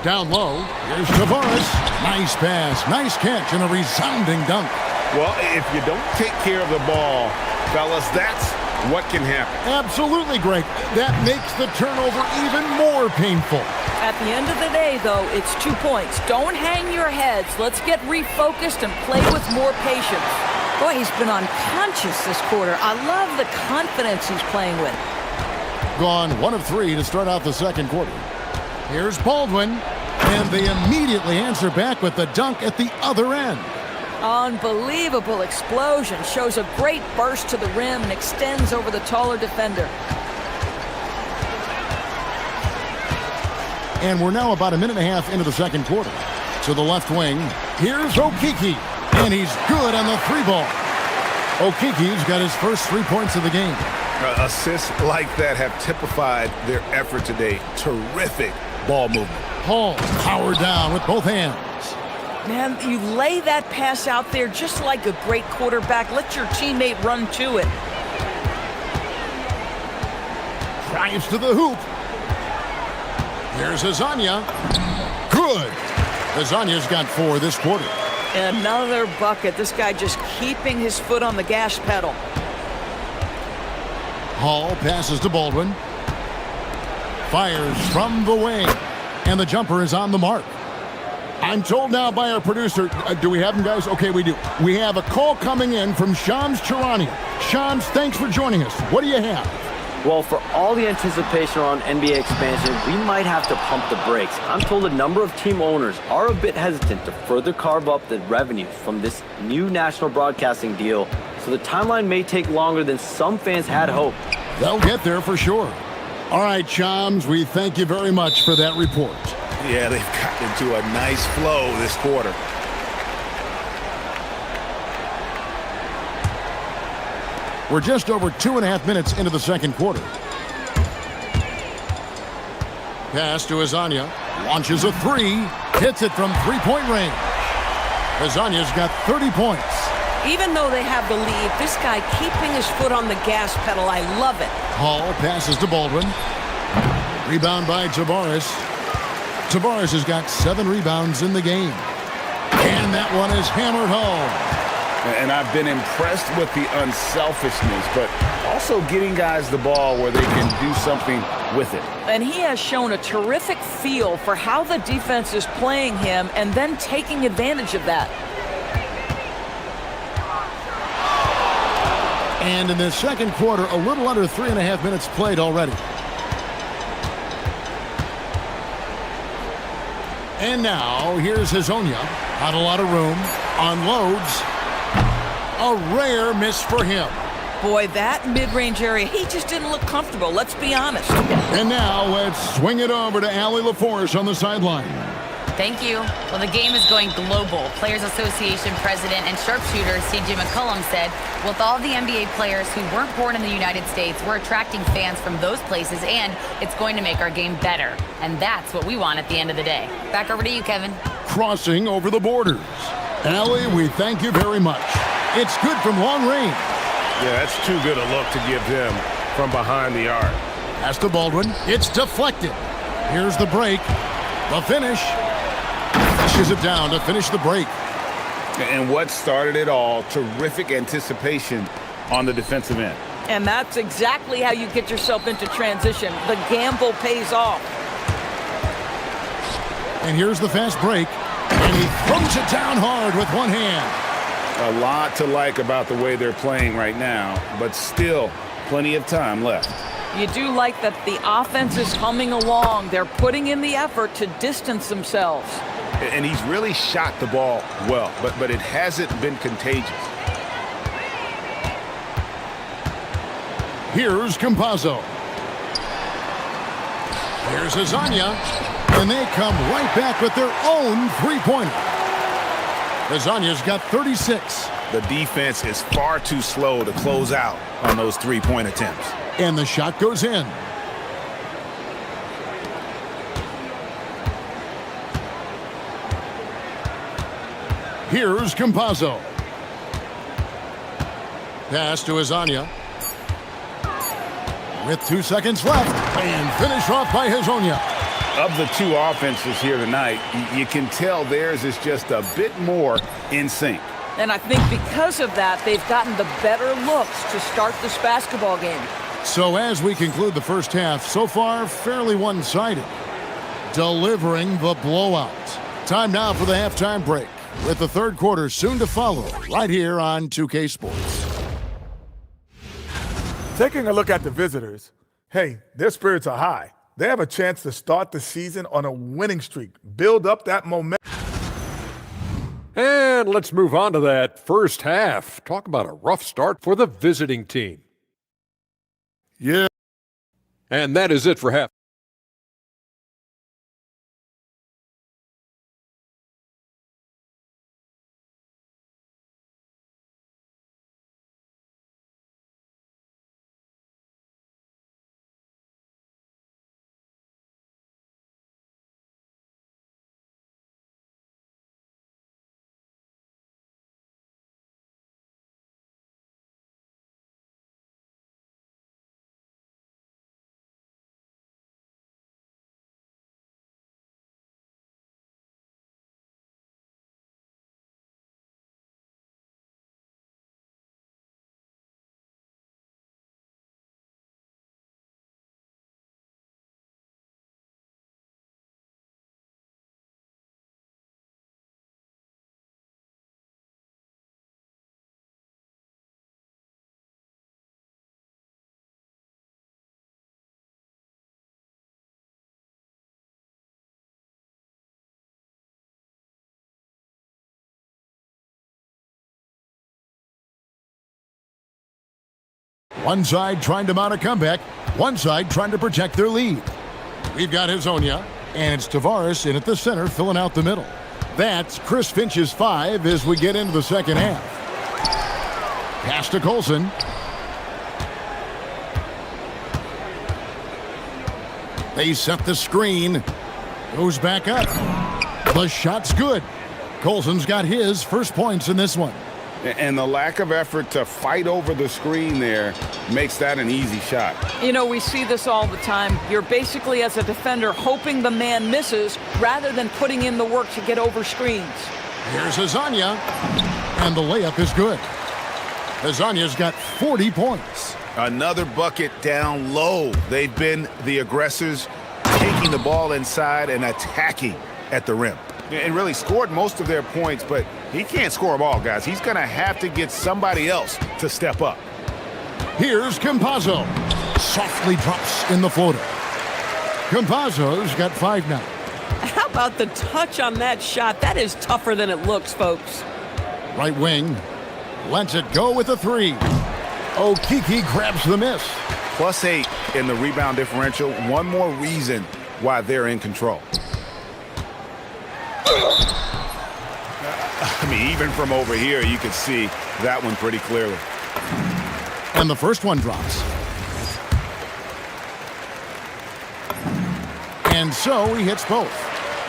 [SPEAKER 1] Down low, here's Tavares. Nice pass, nice catch, and a resounding dunk.
[SPEAKER 4] Well, if you don't take care of the ball, fellas, that's what can happen.
[SPEAKER 1] Absolutely, Greg. That makes the turnover even more painful.
[SPEAKER 13] At the end of the day, though, it's 2 points. Don't hang your heads. Let's get refocused and play with more patience. Boy, he's been unconscious this quarter. I love the confidence he's playing with.
[SPEAKER 1] Gone 1 of 3 to start out the second quarter. Here's Baldwin, and they immediately answer back with the dunk at the other end.
[SPEAKER 13] Unbelievable explosion. Shows a great burst to the rim and extends over the taller defender.
[SPEAKER 1] And we're now about a minute and a half into the second quarter. To the left wing, here's Okiki. And he's good on the three ball. Okiki's got his first 3 points of the game.
[SPEAKER 4] Assists like that have typified their effort today. Terrific ball movement.
[SPEAKER 1] Hall powered down with both hands.
[SPEAKER 13] Man, you lay that pass out there just like a great quarterback. Let your teammate run to it.
[SPEAKER 1] Drives to the hoop. Here's Hezonja. Good. Hezonja's got 4 this quarter.
[SPEAKER 13] Another bucket. This guy just keeping his foot on the gas pedal.
[SPEAKER 1] Hall passes to Baldwin. Fires from the wing. And the jumper is on the mark. I'm told now by our producer, do we have him, guys? Okay, we do. We have a call coming in from Shams Charania. Shams, thanks for joining us. What do you have?
[SPEAKER 12] Well, for all the anticipation around NBA expansion, we might have to pump the brakes. I'm told a number of team owners are a bit hesitant to further carve up the revenue from this new national broadcasting deal, so the timeline may take longer than some fans had hoped.
[SPEAKER 1] They'll get there for sure. All right, Shams, we thank you very much for that report.
[SPEAKER 4] Yeah, they've gotten into a nice flow this quarter.
[SPEAKER 1] We're just over 2.5 minutes into the second quarter. Pass to Hezonja. Launches a 3. Hits it from three-point range. Hezonja's got 30 points.
[SPEAKER 14] Even though they have the lead, this guy keeping his foot on the gas pedal, I love it.
[SPEAKER 1] Hall passes to Baldwin. Rebound by Tavares. Tavares has got 7 rebounds in the game. And that one is hammered home.
[SPEAKER 2] And I've been impressed with the unselfishness, but also getting guys the ball where they can do something with it.
[SPEAKER 13] And he has shown a terrific feel for how the defense is playing him and then taking advantage of that.
[SPEAKER 1] And in the second quarter, a little under 3.5 minutes played already. And now, here's Hezonja. Not a lot of room. Unloads. A rare miss for him.
[SPEAKER 13] Boy, that mid-range area, he just didn't look comfortable, let's be honest.
[SPEAKER 1] And now let's swing it over to Allie LaForce on the sideline.
[SPEAKER 9] Thank you. Well, the game is going global. Players Association President and sharpshooter C.J. McCollum said, with all the NBA players who weren't born in the United States, we're attracting fans from those places, and it's going to make our game better. And that's what we want at the end of the day. Back over to you, Kevin.
[SPEAKER 1] Crossing over the borders. Allie, we thank you very much. It's good from long range.
[SPEAKER 2] Yeah, that's too good a look to give him from behind the arc.
[SPEAKER 1] Pass to Baldwin. It's deflected. Here's the break. The finish. Pushes it down to finish the break.
[SPEAKER 2] And what started it all, terrific anticipation on the defensive end.
[SPEAKER 13] And that's exactly how you get yourself into transition. The gamble pays off.
[SPEAKER 1] And here's the fast break. And he throws it down hard with one hand.
[SPEAKER 2] A lot to like about the way they're playing right now, but still plenty of time left.
[SPEAKER 13] You do like that the offense is humming along. They're putting in the effort to distance themselves.
[SPEAKER 4] And he's really shot the ball well, but it hasn't been contagious.
[SPEAKER 1] Here's Campazzo. Here's Azania. And they come right back with their own three-pointer. Azania's got 36.
[SPEAKER 4] The defense is far too slow to close out on those three-point attempts.
[SPEAKER 1] And the shot goes in. Here's Campazzo. Pass to Azania. With 2 seconds left. And finish off by Hazonia.
[SPEAKER 2] Of the two offenses here tonight, you can tell theirs is just a bit more in sync.
[SPEAKER 13] And I think because of that, they've gotten the better looks to start this basketball game.
[SPEAKER 1] So as we conclude the first half, so far fairly one-sided. Delivering the blowout. Time now for the halftime break, with the third quarter soon to follow, right here on 2K Sports.
[SPEAKER 5] Taking a look at the visitors, hey, their spirits are high. They have a chance to start the season on a winning streak, build up that momentum.
[SPEAKER 6] And let's move on to that first half. Talk about a rough start for the visiting team.
[SPEAKER 1] Yeah.
[SPEAKER 6] And that is it for half.
[SPEAKER 1] One side trying to mount a comeback, one side trying to protect their lead. We've got Hazonia, and it's Tavares in at the center filling out the middle. That's Chris Finch's 5 as we get into the second half. Pass to Colson. They set the screen. Goes back up. The shot's good. Colson's got his first points in this one.
[SPEAKER 2] And the lack of effort to fight over the screen there makes that an easy shot.
[SPEAKER 13] You know, we see this all the time. You're basically, as a defender, hoping the man misses rather than putting in the work to get over screens.
[SPEAKER 1] Here's Hazonia, and the layup is good. Hazania's got 40 points.
[SPEAKER 4] Another bucket down low. They've been the aggressors, taking the ball inside and attacking at the rim. And really scored most of their points, but he can't score them all, guys. He's going to have to get somebody else to step up.
[SPEAKER 1] Here's Campazzo. Softly drops in the floater. Campazzo's got 5 now.
[SPEAKER 14] How about the touch on that shot? That is tougher than it looks, folks.
[SPEAKER 1] Right wing. Lets it go with the three. Okiki grabs the miss.
[SPEAKER 4] +8 in the rebound differential. One more reason why they're in control. I mean, even from over here, you can see that one pretty clearly.
[SPEAKER 1] And the first one drops. And so he hits both.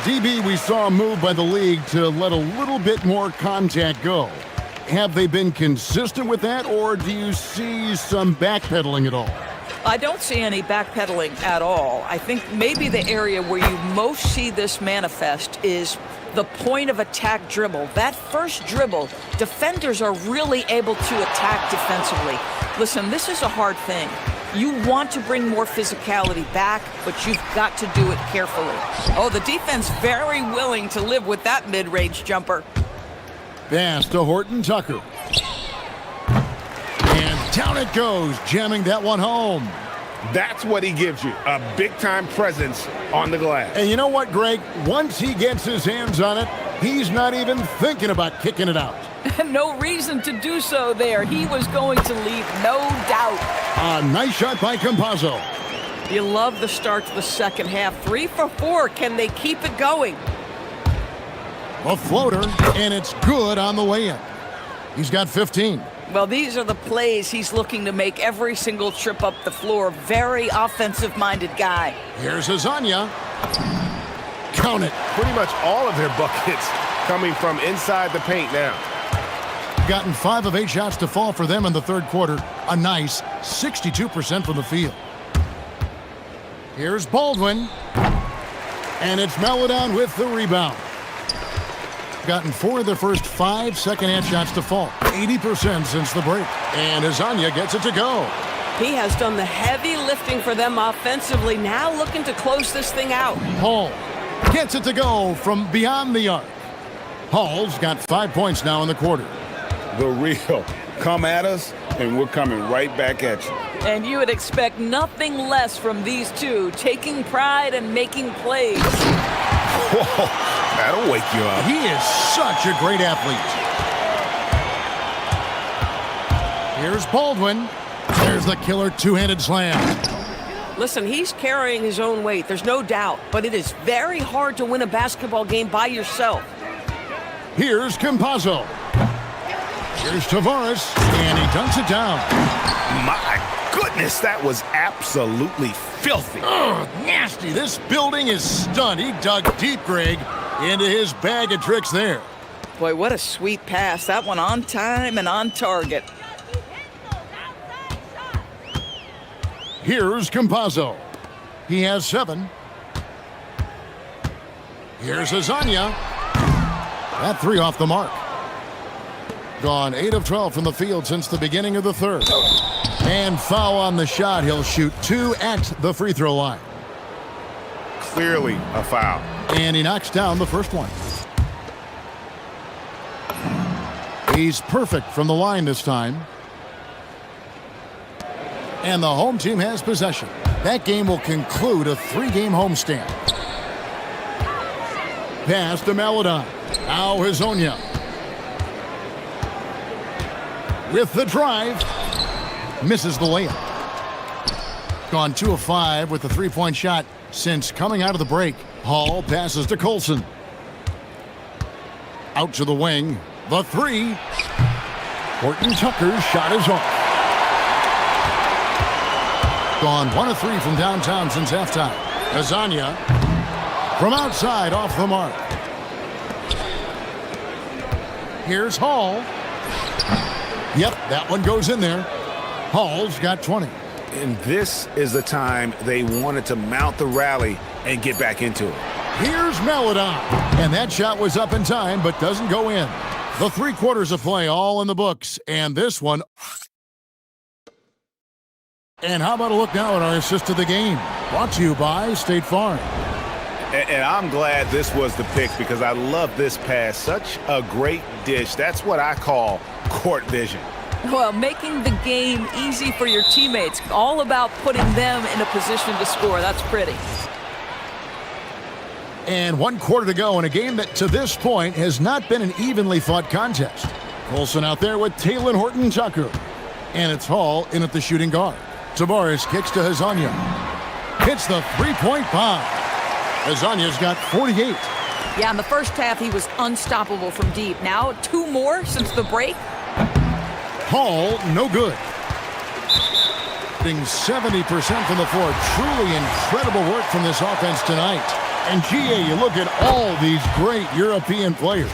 [SPEAKER 1] DB, we saw a move by the league to let a little bit more contact go. Have they been consistent with that, or do you see some backpedaling at all?
[SPEAKER 13] I don't see any backpedaling at all. I think maybe the area where you most see this manifest is the point of attack dribble. That first dribble, defenders are really able to attack defensively. Listen, this is a hard thing. You want to bring more physicality back, but you've got to do it carefully. Oh, the defense very willing to live with that mid-range jumper.
[SPEAKER 1] Pass to Horton Tucker. And down it goes, jamming that one home.
[SPEAKER 4] That's what he gives you, a big-time presence on the glass.
[SPEAKER 1] And you know what, Greg? Once he gets his hands on it, he's not even thinking about kicking it out.
[SPEAKER 13] No reason to do so there. He was going to leave, no doubt.
[SPEAKER 1] A nice shot by Campazzo.
[SPEAKER 14] You love the start to the second half. 3 for 4. Can they keep it going?
[SPEAKER 1] A floater, and it's good on the way in. He's got 15.
[SPEAKER 13] Well, these are the plays he's looking to make every single trip up the floor. Very offensive-minded guy.
[SPEAKER 1] Here's Azania. Count it.
[SPEAKER 4] Pretty much all of their buckets coming from inside the paint now.
[SPEAKER 1] Gotten 5 of 8 shots to fall for them in the third quarter. A nice 62% from the field. Here's Baldwin. And it's Melodon with the rebound. Gotten 4 of their first 5 second-hand shots to fall. 80% since the break. And Azania gets it to go.
[SPEAKER 14] He has done the heavy lifting for them offensively. Now looking to close this thing out.
[SPEAKER 1] Hall gets it to go from beyond the arc. Hall's got 5 points now in the quarter.
[SPEAKER 4] The real come at us, and we're coming right back at you.
[SPEAKER 13] And you would expect nothing less from these two, taking pride and making plays.
[SPEAKER 4] Whoa, that'll wake you up.
[SPEAKER 1] He is such a great athlete. Here's Baldwin. There's the killer two-handed slam.
[SPEAKER 14] Listen, he's carrying his own weight, there's no doubt, but it is very hard to win a basketball game by yourself.
[SPEAKER 1] Here's Campazzo. Here's Tavares, and he dunks it down.
[SPEAKER 4] My goodness, that was absolutely filthy.
[SPEAKER 1] Oh, nasty. This building is stunned. He dug deep, Greg, into his bag of tricks there.
[SPEAKER 13] Boy, what a sweet pass. That one on time and on target.
[SPEAKER 1] Here's Campazzo. He has 7. Here's Azania. That 3 off the mark. Gone 8 of 12 from the field since the beginning of the third. And foul on the shot. He'll shoot 2 at the free throw line.
[SPEAKER 4] Clearly a foul.
[SPEAKER 1] And he knocks down the first one. He's perfect from the line this time. And the home team has possession. That game will conclude a 3-game homestand. Pass to Melodon. Now Hazonia. With the drive. Misses the layup. Gone 2 of 5 with the 3-point shot since coming out of the break. Hall passes to Colson. Out to the wing. The 3. Horton Tucker's shot is off. Gone 1 of 3 from downtown since halftime. Azania from outside off the mark. Here's Hall. Yep, that one goes in there. Hall's got 20.
[SPEAKER 4] And this is the time they wanted to mount the rally and get back into it.
[SPEAKER 1] Here's Melodon. And that shot was up in time, but doesn't go in. The 3 quarters of play all in the books. And this one. And how about a look now at our assist of the game? Brought to you by State Farm.
[SPEAKER 4] And I'm glad this was the pick because I love this pass. Such a great dish. That's what I call court vision.
[SPEAKER 13] Well, making the game easy for your teammates. All about putting them in a position to score. That's pretty.
[SPEAKER 1] And 1 quarter to go in a game that to this point has not been an evenly fought contest. Colson out there with Taylor Horton-Tucker. And it's Hall in at the shooting guard. Tavares kicks to Hezonja. Hits the three-point bomb. Hezonja's got 48.
[SPEAKER 13] Yeah, in the first half, he was unstoppable from deep. Now, 2 more since the break.
[SPEAKER 1] Hall, no good. Shooting 70% from the floor. Truly incredible work from this offense tonight. And GA, you look at all these great European players.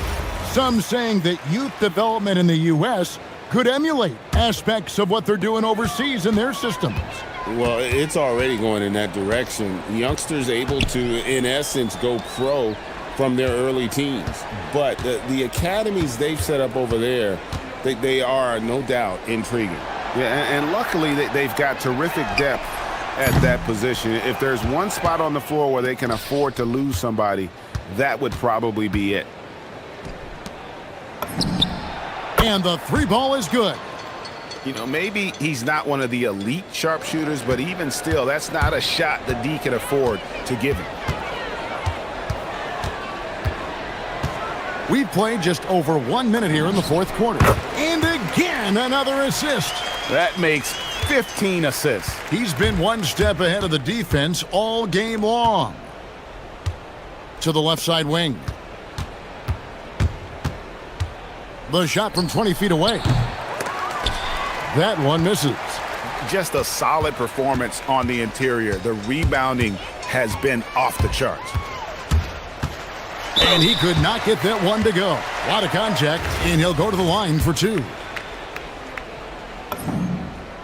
[SPEAKER 1] Some saying that youth development in the U.S. could emulate aspects of what they're doing overseas in their systems.
[SPEAKER 2] Well, it's already going in that direction. Youngsters able to, in essence, go pro from their early teens. But the academies they've set up over there, they are, no doubt, intriguing.
[SPEAKER 4] Yeah, and luckily they've got terrific depth at that position. If there's one spot on the floor where they can afford to lose somebody, that would probably be it.
[SPEAKER 1] And the 3 ball is good.
[SPEAKER 4] You know, maybe he's not one of the elite sharpshooters, but even still, that's not a shot that D can afford to give him.
[SPEAKER 1] We've played just over 1 minute here in the 4th quarter. And again, another assist.
[SPEAKER 4] That makes 15 assists.
[SPEAKER 1] He's been one step ahead of the defense all game long. To the left side wing. The shot from 20 feet away. That one misses.
[SPEAKER 4] Just a solid performance on the interior. The rebounding has been off the charts.
[SPEAKER 1] And he could not get that one to go. A lot of contact, and he'll go to the line for 2.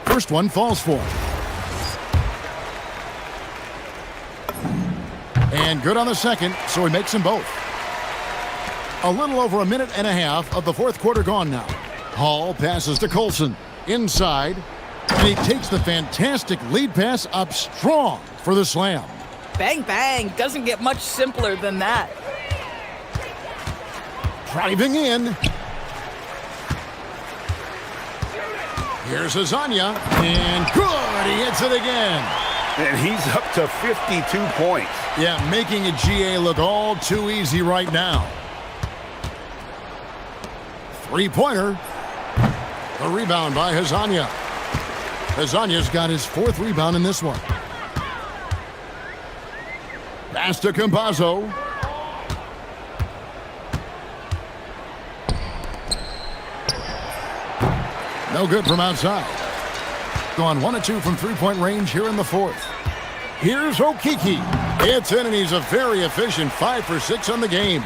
[SPEAKER 1] First one falls for him. And good on the second, so he makes them both. A little over 1.5 minutes of the 4th quarter gone now. Hall passes to Colson. Inside, and he takes the fantastic lead pass up strong for the slam.
[SPEAKER 13] Bang, bang. Doesn't get much simpler than that.
[SPEAKER 1] Driving in. Here's Hezonja, and good, he hits it again.
[SPEAKER 4] And he's up to 52 points.
[SPEAKER 1] Yeah, making a GA look all too easy right now. 3-pointer. The rebound by Hezonja. Hezonja's got his 4th rebound in this one. Pass to Campazzo. No good from outside. Gone 1 of 2 from 3-point range here in the 4th. Here's Okiki. It's in, and he's a very efficient 5 for 6 on the game.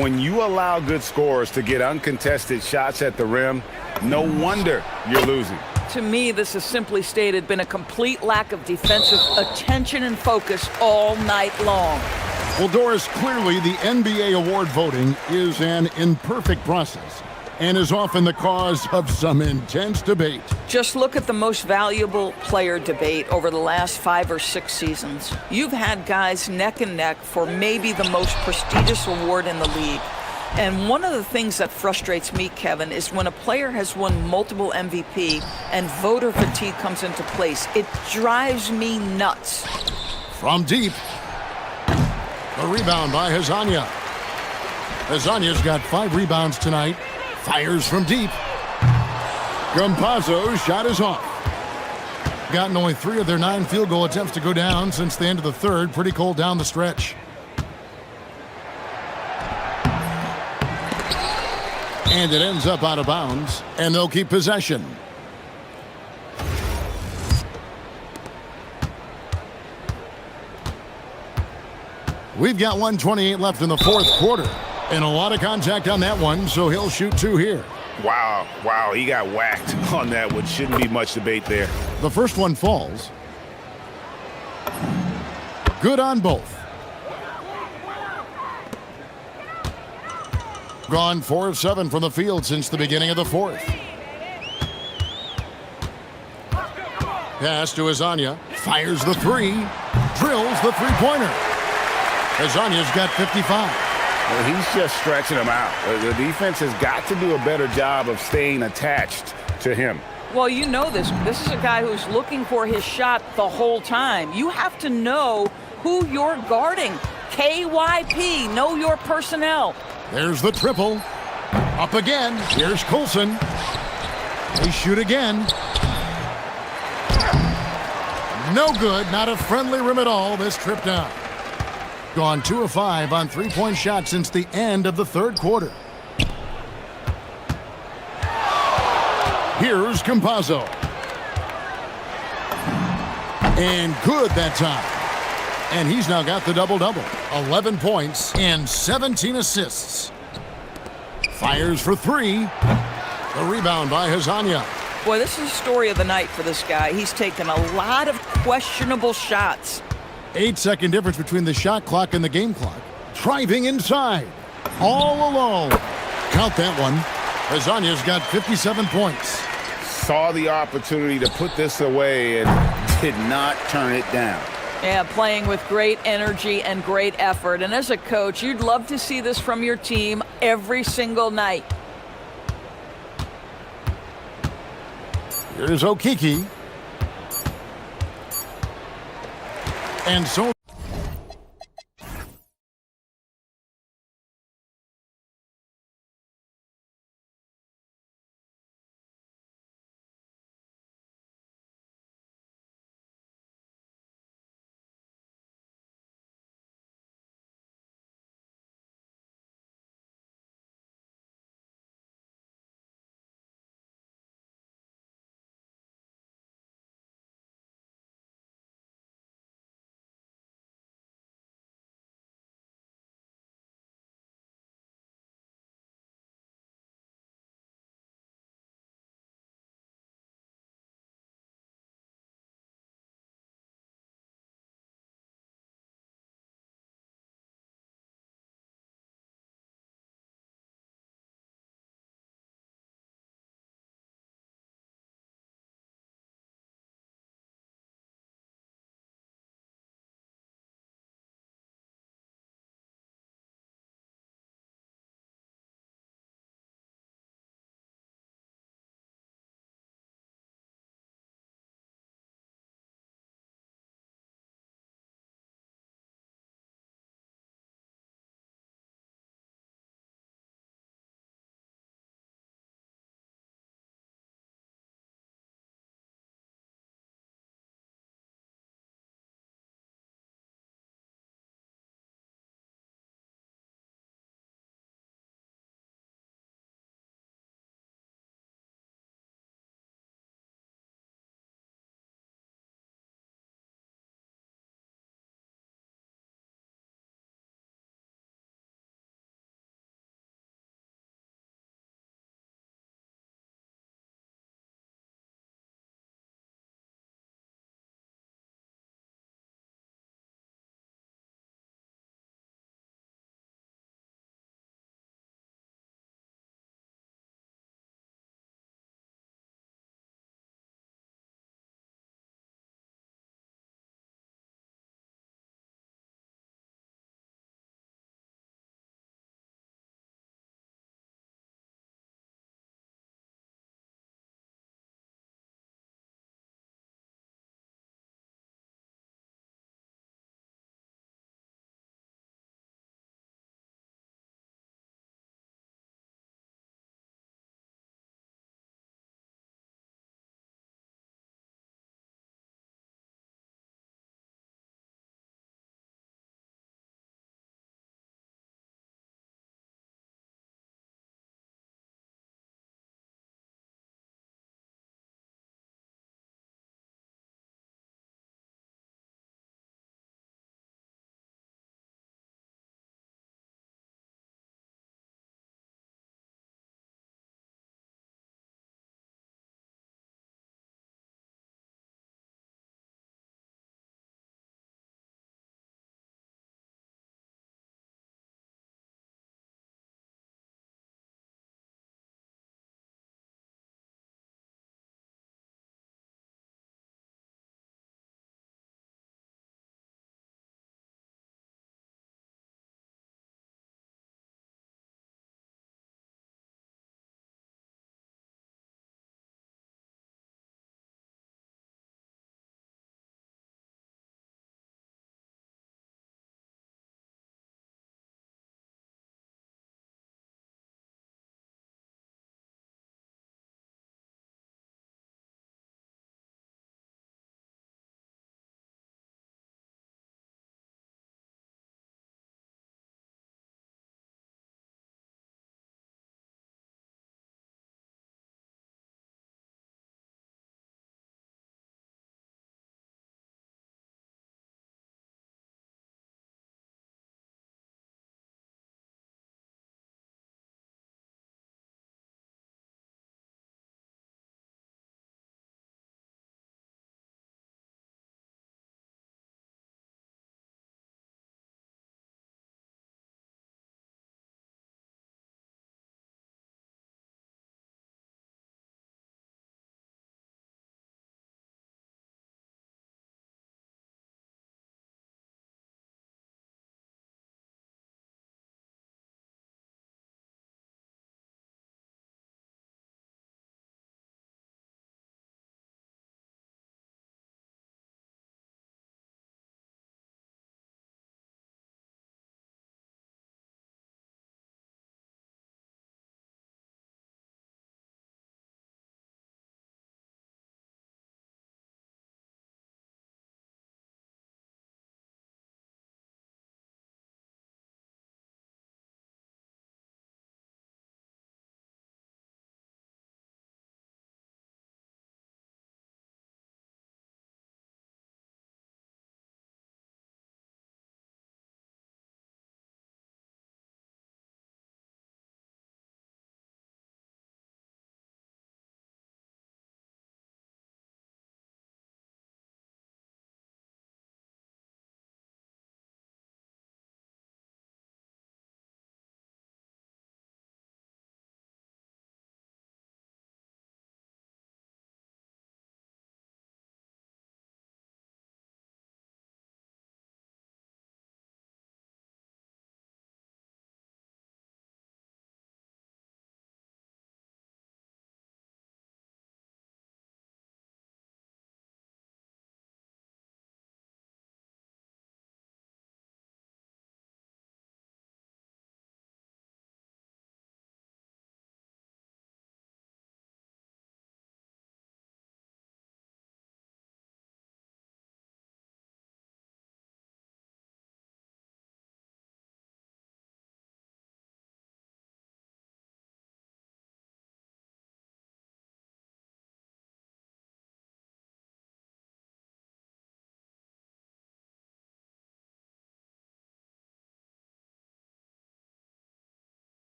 [SPEAKER 4] When you allow good scorers to get uncontested shots at the rim, no wonder you're losing.
[SPEAKER 13] To me, this has simply stated been a complete lack of defensive attention and focus all night long.
[SPEAKER 1] Well, Doris, clearly the NBA award voting is an imperfect process and is often the cause of some intense debate.
[SPEAKER 13] Just look at the most valuable player debate over the last 5 or 6 seasons. You've had guys neck and neck for maybe the most prestigious award in the league. And one of the things that frustrates me, Kevin, is when a player has won multiple MVP and voter fatigue comes into place. It drives me nuts.
[SPEAKER 1] From deep, the rebound by Hezonja. Hezonja's got 5 rebounds tonight. Fires from deep. Campazzo's shot is off. Gotten only 3 of their 9 field goal attempts to go down since the end of the 3rd. Pretty cold down the stretch. And it ends up out of bounds, and they'll keep possession. We've got 1:28 left in the 4th quarter. And a lot of contact on that one, so he'll shoot 2 here.
[SPEAKER 4] Wow, he got whacked on that one. Shouldn't be much debate there.
[SPEAKER 1] The first one falls. Good on both. Gone 4 of 7 from the field since the beginning of the 4th. Pass to Hezonja. Fires the 3. Drills the 3-pointer. Hezonja's got 55.
[SPEAKER 4] Well, he's just stretching him out. The defense has got to do a better job of staying attached to him.
[SPEAKER 13] Well, you know this. This is a guy who's looking for his shot the whole time. You have to know who you're guarding. KYP, know your personnel.
[SPEAKER 1] There's the triple. Up again. Here's Coulson. They shoot again. No good. Not a friendly rim at all this trip down. Gone 2 of 5 on three-point shots since the end of the third quarter. Here's Campazzo. And good that time. And he's now got the double-double. 11 points and 17 assists. Fires for three. The rebound by Hazania.
[SPEAKER 13] Boy, this is the story of the night for this guy. He's taken a lot of questionable shots.
[SPEAKER 1] 8-second difference between the shot clock and the game clock. Driving inside. All alone. Count that one. Hazania's got 57 points.
[SPEAKER 2] Saw the opportunity to put this away and did not turn it down.
[SPEAKER 13] Yeah, playing with great energy and great effort. And as a coach, you'd love to see this from your team every single night.
[SPEAKER 1] Here's Okiki. And so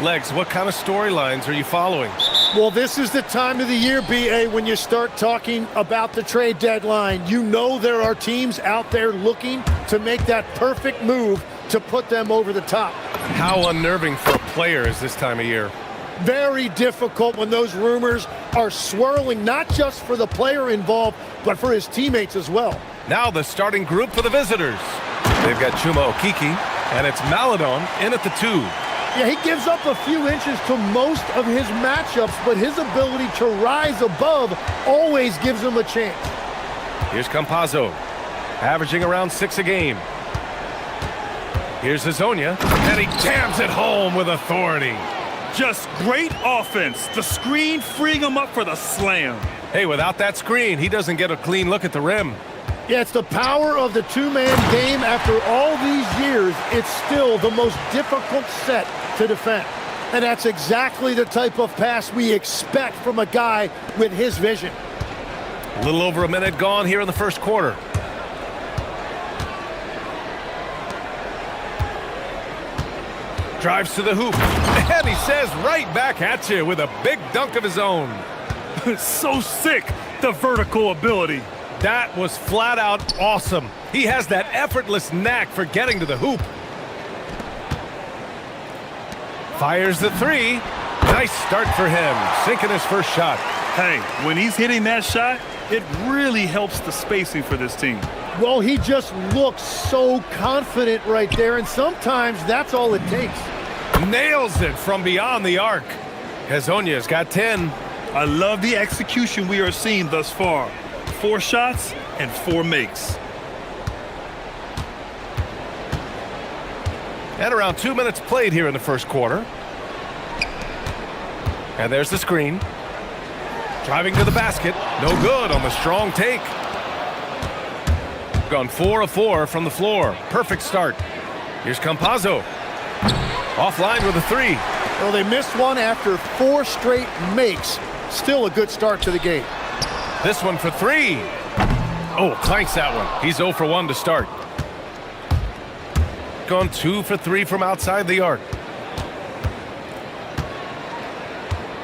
[SPEAKER 8] Legs, what kind of storylines are you following?
[SPEAKER 11] Well, this is the time of the year, BA, when you start talking about the trade deadline. You know there are teams out there looking to make that perfect move to put them over the top.
[SPEAKER 8] How unnerving for a player is this time of year?
[SPEAKER 11] Very difficult when those rumors are swirling, not just for the player involved, but for his teammates as well.
[SPEAKER 8] Now the starting group for the visitors. They've got Chuma Okiki, and it's Maladon in at the 2.
[SPEAKER 11] Yeah, he gives up a few inches to most of his matchups, but his ability to rise above always gives him a chance.
[SPEAKER 8] Here's Campazzo, averaging around 6 a game. Here's Hazonia, and he jams it home with authority.
[SPEAKER 10] Just great offense. The screen freeing him up for the slam.
[SPEAKER 8] Hey, without that screen, he doesn't get a clean look at the rim.
[SPEAKER 11] Yeah, it's the power of the two-man game. After all these years, it's still the most difficult set to defend. And that's exactly the type of pass we expect from a guy with his vision.
[SPEAKER 8] A little over a minute gone here in the first quarter. Drives to the hoop, and he says right back at you with a big dunk of his own.
[SPEAKER 10] So sick, the vertical ability.
[SPEAKER 8] That was flat out awesome. He has that effortless knack for getting to the hoop. Fires the 3. Nice start for him, sinking his first shot.
[SPEAKER 10] Hey, when he's hitting that shot, it really helps the spacing for this team.
[SPEAKER 11] Well, he just looks so confident right there, and sometimes that's all it takes.
[SPEAKER 8] Nails it from beyond the arc. Hazonia's got 10.
[SPEAKER 10] I love the execution we are seeing thus far. 4 shots and 4 makes.
[SPEAKER 8] And around 2 minutes played here in the first quarter. And there's the screen. Driving to the basket. No good on the strong take. Gone 4 of 4 from the floor. Perfect start. Here's Campazzo. Offline with a 3.
[SPEAKER 11] Well, they missed one after 4 straight makes. Still a good start to the game.
[SPEAKER 8] This one for 3. Oh, clanks that one. He's 0 for 1 to start. Gone 2 for 3 from outside the arc.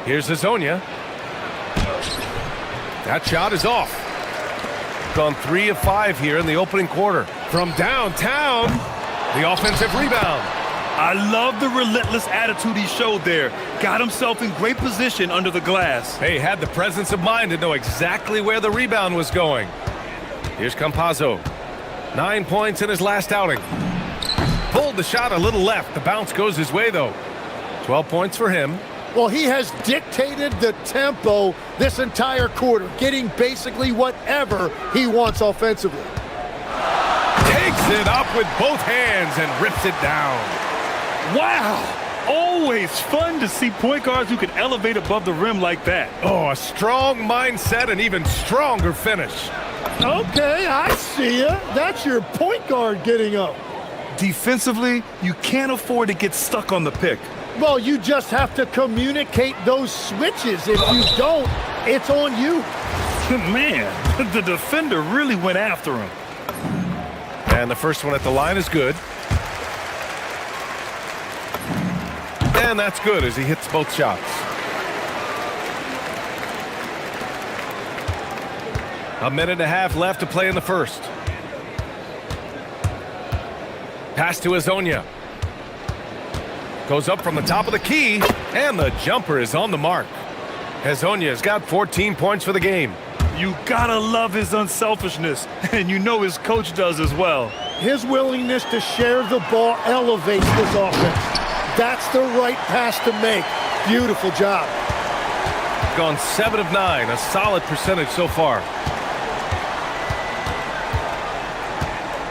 [SPEAKER 8] Here's Hazonia. That shot is off. Gone 3 of 5 here in the opening quarter. From downtown, the offensive rebound.
[SPEAKER 10] I love the relentless attitude he showed there. Got himself in great position under the glass.
[SPEAKER 8] Hey, had the presence of mind to know exactly where the rebound was going. Here's Campazzo. 9 points in his last outing. Pulled the shot a little left. The bounce goes his way, though. 12 points for him.
[SPEAKER 11] Well, he has dictated the tempo this entire quarter, getting basically whatever he wants offensively.
[SPEAKER 8] Takes it up with both hands and rips it down.
[SPEAKER 10] Wow! Always fun to see point guards who can elevate above the rim like that.
[SPEAKER 8] Oh, a strong mindset and even stronger finish.
[SPEAKER 11] Okay, I see ya. That's your point guard getting up.
[SPEAKER 10] Defensively, you can't afford to get stuck on the pick.
[SPEAKER 11] Well, you just have to communicate those switches. If you don't, it's on you.
[SPEAKER 10] Man, the defender really went after him.
[SPEAKER 8] And the first one at the line is good. And that's good as he hits both shots. A minute and a half left to play in the first. Pass to Hazonia. Goes up from the top of the key, and the jumper is on the mark. Hazonia's got 14 points for the game.
[SPEAKER 10] You gotta love his unselfishness, and you know his coach does as well.
[SPEAKER 11] His willingness to share the ball elevates this offense. That's the right pass to make. Beautiful job.
[SPEAKER 8] Gone 7 of 9, a solid percentage so far.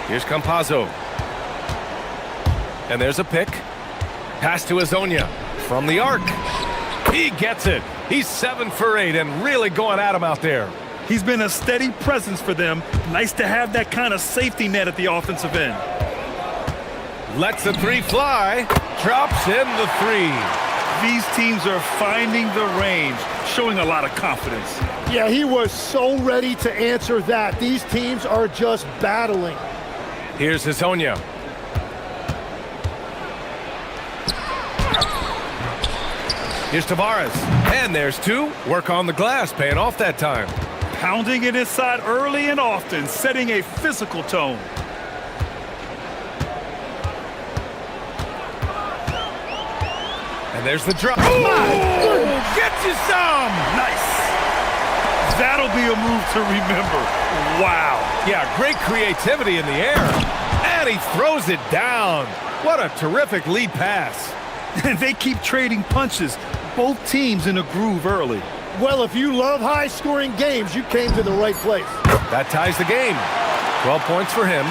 [SPEAKER 8] Here's Campazzo. And there's a pick. Pass to Hazonia from the arc. He gets it. He's 7 for 8 and really going at him out there.
[SPEAKER 10] He's been a steady presence for them. Nice to have that kind of safety net at the offensive end.
[SPEAKER 8] Lets the 3 fly. Drops in the 3.
[SPEAKER 10] These teams are finding the range, showing a lot of confidence.
[SPEAKER 11] Yeah, he was so ready to answer that. These teams are just battling.
[SPEAKER 8] Here's Hazonia. Here's Tavares. And there's two. Work on the glass, paying off that time.
[SPEAKER 10] Pounding it inside early and often, setting a physical tone.
[SPEAKER 8] And there's the drop. Oh, get you some!
[SPEAKER 10] Nice. That'll be a move to remember. Wow.
[SPEAKER 8] Yeah, great creativity in the air. And he throws it down. What a terrific lead pass.
[SPEAKER 10] And they keep trading punches. Both teams in a groove early.
[SPEAKER 11] Well, if you love high-scoring games, you came to the right place.
[SPEAKER 8] That ties the game. 12 points for him.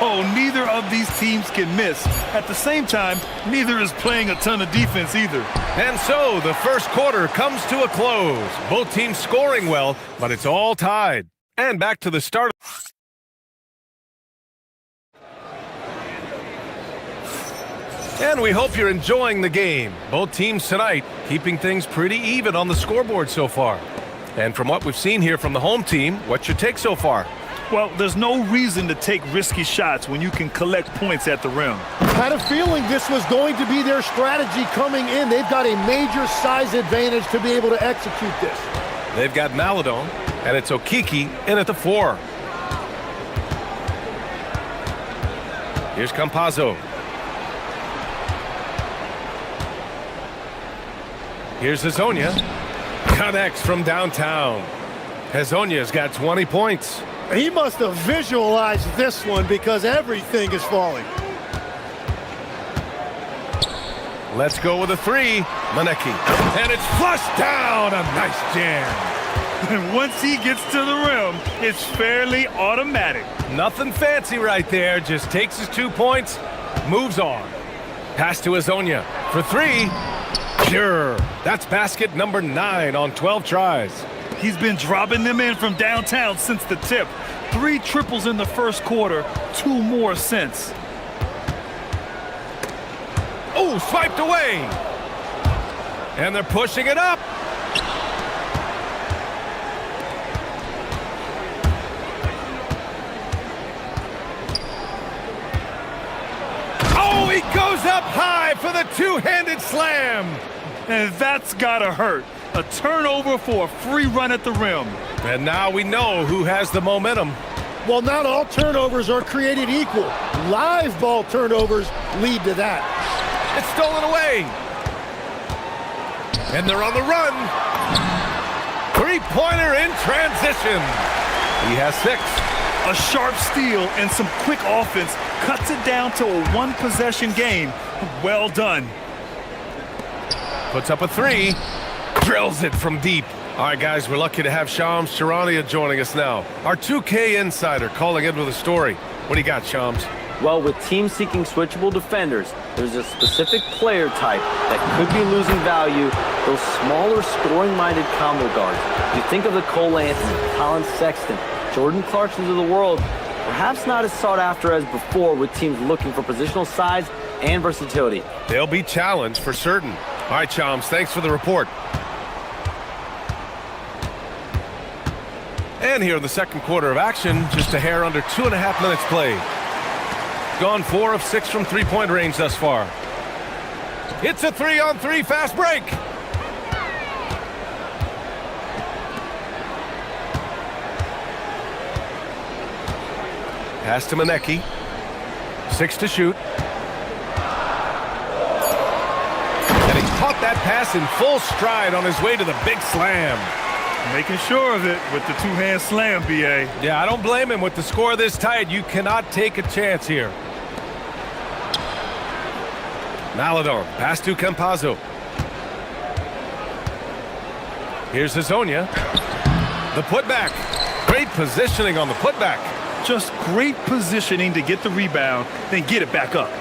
[SPEAKER 10] Oh, neither of these teams can miss. At the same time, neither is playing a ton of defense either.
[SPEAKER 8] And so the first quarter comes to a close. Both teams scoring well, but it's all tied. And back to the start. And we hope you're enjoying the game. Both teams tonight keeping things pretty even on the scoreboard so far. And from what we've seen here from the home team, what's your take so far?
[SPEAKER 10] Well, there's no reason to take risky shots when you can collect points at the rim.
[SPEAKER 11] Had a feeling this was going to be their strategy coming in. They've got a major size advantage to be able to execute this.
[SPEAKER 8] They've got Maladon, and it's Okiki in at the 4. Here's Campazzo. Here's Hezonja. Connects from downtown. Hezonja's got 20 points.
[SPEAKER 11] He must have visualized this one because everything is falling.
[SPEAKER 8] Let's go with a 3. Maneki. And it's flushed down. A nice jam.
[SPEAKER 10] And once he gets to the rim, it's fairly automatic.
[SPEAKER 8] Nothing fancy right there. Just takes his 2 points, moves on. Pass to Hezonja for 3. Sure. That's basket number 9 on 12 tries.
[SPEAKER 10] He's been dropping them in from downtown since the tip. 3 triples in the first quarter, 2 more since.
[SPEAKER 8] Oh, swiped away. And they're pushing it up. Oh, he goes up high for the two-handed slam.
[SPEAKER 10] And that's gotta hurt. A turnover for a free run at the rim.
[SPEAKER 8] And now we know who has the momentum.
[SPEAKER 11] Well, not all turnovers are created equal. Live ball turnovers lead to that.
[SPEAKER 8] It's stolen away. And they're on the run. Three-pointer in transition. He has 6.
[SPEAKER 10] A sharp steal and some quick offense cuts it down to a one-possession game. Well done.
[SPEAKER 8] Puts up a 3. Drills it from deep. All right, guys, we're lucky to have Shams Charania joining us now. Our 2K insider calling in with a story. What do you got, Shams?
[SPEAKER 12] Well, with teams seeking switchable defenders, there's a specific player type that could be losing value, those smaller scoring-minded combo guards. You think of the Cole Anthony, Colin Sexton, Jordan Clarksons of the world, perhaps not as sought after as before with teams looking for positional size and versatility.
[SPEAKER 8] They'll be challenged for certain. All right, Shams, thanks for the report. And here in the second quarter of action, just a hair under 2.5 minutes played. Gone 4 of 6 from three-point range thus far. It's a 3-on-3 fast break. Pass to Maneki. 6 to shoot. And he caught that pass in full stride on his way to the big slam.
[SPEAKER 10] Making sure of it with the two-hand slam, B.A.
[SPEAKER 8] Yeah, I don't blame him. With the score this tight, you cannot take a chance here. Maladon, pass to Campazzo. Here's Hezonja. The putback. Great positioning on the putback.
[SPEAKER 10] Just great positioning to get the rebound, then get it back up.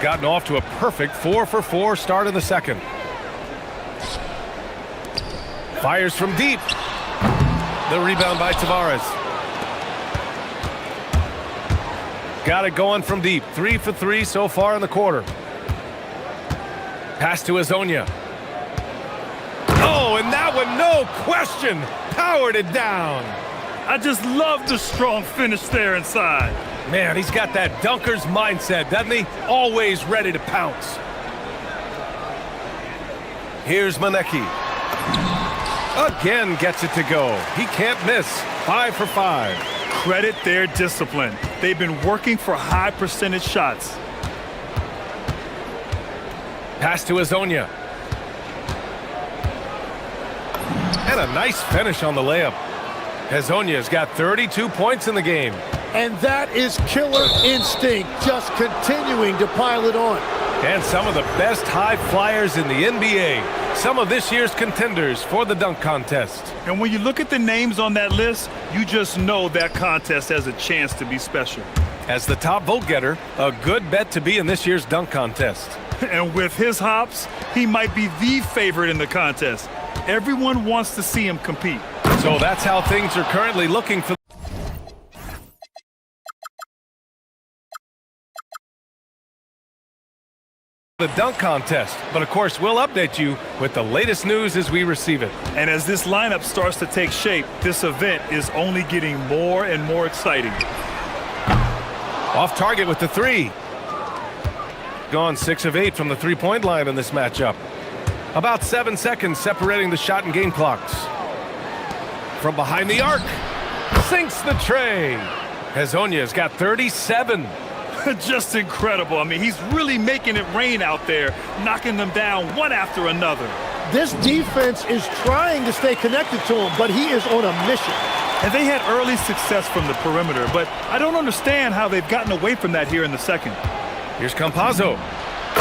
[SPEAKER 8] Gotten off to a perfect 4-for-4 start in the second. Fires from deep. The rebound by Tavares. Got it going from deep. 3 for 3 so far in the quarter. Pass to Hezonja. Oh, and that one, no question, powered it down.
[SPEAKER 10] I just love the strong finish there inside.
[SPEAKER 8] Man, he's got that dunker's mindset, doesn't he? Always ready to pounce. Here's Manecki. Again gets it to go. He can't miss. 5 for 5.
[SPEAKER 10] Credit their discipline. They've been working for high percentage shots.
[SPEAKER 8] Pass to Hezonja. And a nice finish on the layup. Hezonja's got 32 points in the game.
[SPEAKER 11] And that is killer instinct, just continuing to pile it on.
[SPEAKER 8] And some of the best high flyers in the NBA. Some of this year's contenders for the dunk contest.
[SPEAKER 10] And when you look at the names on that list, you just know that contest has a chance to be special.
[SPEAKER 8] As the top vote getter, a good bet to be in this year's dunk contest.
[SPEAKER 10] And with his hops, he might be the favorite in the contest. Everyone wants to see him compete.
[SPEAKER 8] So that's how things are currently looking for the dunk contest. But of course, we'll update you with the latest news as we receive it.
[SPEAKER 10] And as this lineup starts to take shape, this event is only getting more and more exciting.
[SPEAKER 8] Off target with the 3. Gone 6 of 8 from the three-point line in this matchup. About 7 seconds separating the shot and game clocks. From behind the arc, sinks the tray. Hezonja's got 37.
[SPEAKER 10] Just incredible. I mean, he's really making it rain out there, knocking them down one after another.
[SPEAKER 11] This defense is trying to stay connected to him, but he is on a mission.
[SPEAKER 10] And they had early success from the perimeter, but I don't understand how they've gotten away from that here in the second.
[SPEAKER 8] Here's Campazzo.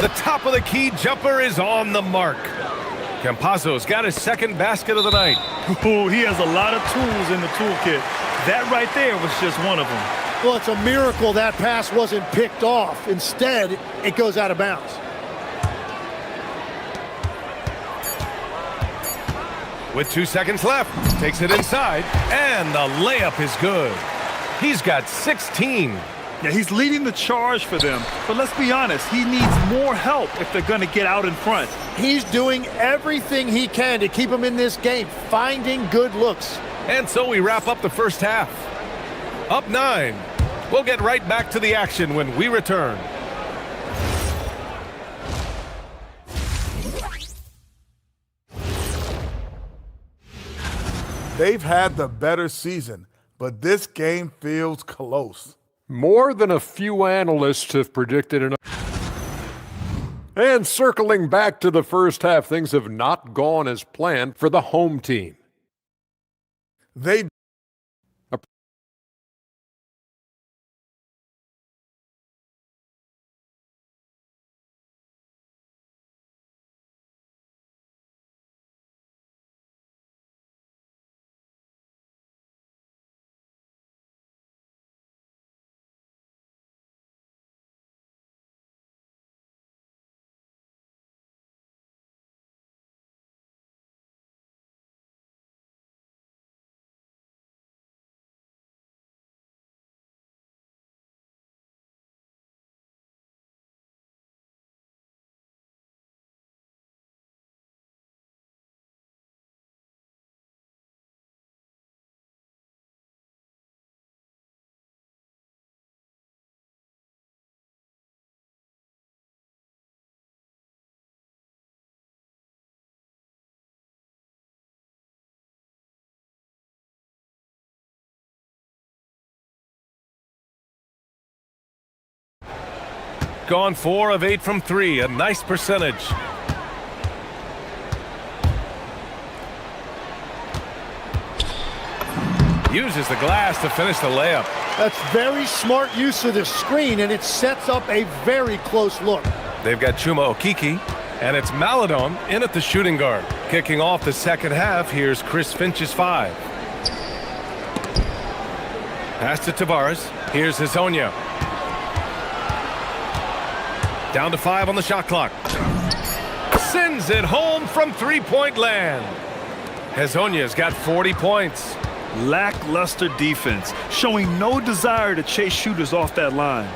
[SPEAKER 8] The top of the key jumper is on the mark. Campazzo's got his second basket of the night.
[SPEAKER 10] Ooh, he has a lot of tools in the toolkit. That right there was just one of them.
[SPEAKER 11] Well, it's a miracle that pass wasn't picked off. Instead, it goes out of bounds.
[SPEAKER 8] With 2 seconds left, takes it inside, and the layup is good. He's got 16.
[SPEAKER 10] Yeah, he's leading the charge for them. But let's be honest, he needs more help if they're going to get out in front.
[SPEAKER 11] He's doing everything he can to keep him in this game, finding good looks.
[SPEAKER 8] And so we wrap up the first half. Up 9. We'll get right back to the action when we return.
[SPEAKER 5] They've had the better season, but this game feels close.
[SPEAKER 6] More than a few analysts have predicted. And circling back to the first half, things have not gone as planned for the home team.
[SPEAKER 5] They
[SPEAKER 8] Gone 4 of 8 from 3, a nice percentage. Uses the glass to finish the layup.
[SPEAKER 11] That's very smart use of the screen, and it sets up a very close look.
[SPEAKER 8] They've got Chuma Okeke, and it's Maladon in at the shooting guard. Kicking off the second half, here's Chris Finch's 5. Pass to Tavares. Here's Hezonja. Down to 5 on the shot clock. Sends it home from three-point land. Hezonja's got 40 points.
[SPEAKER 10] Lackluster defense, showing no desire to chase shooters off that line.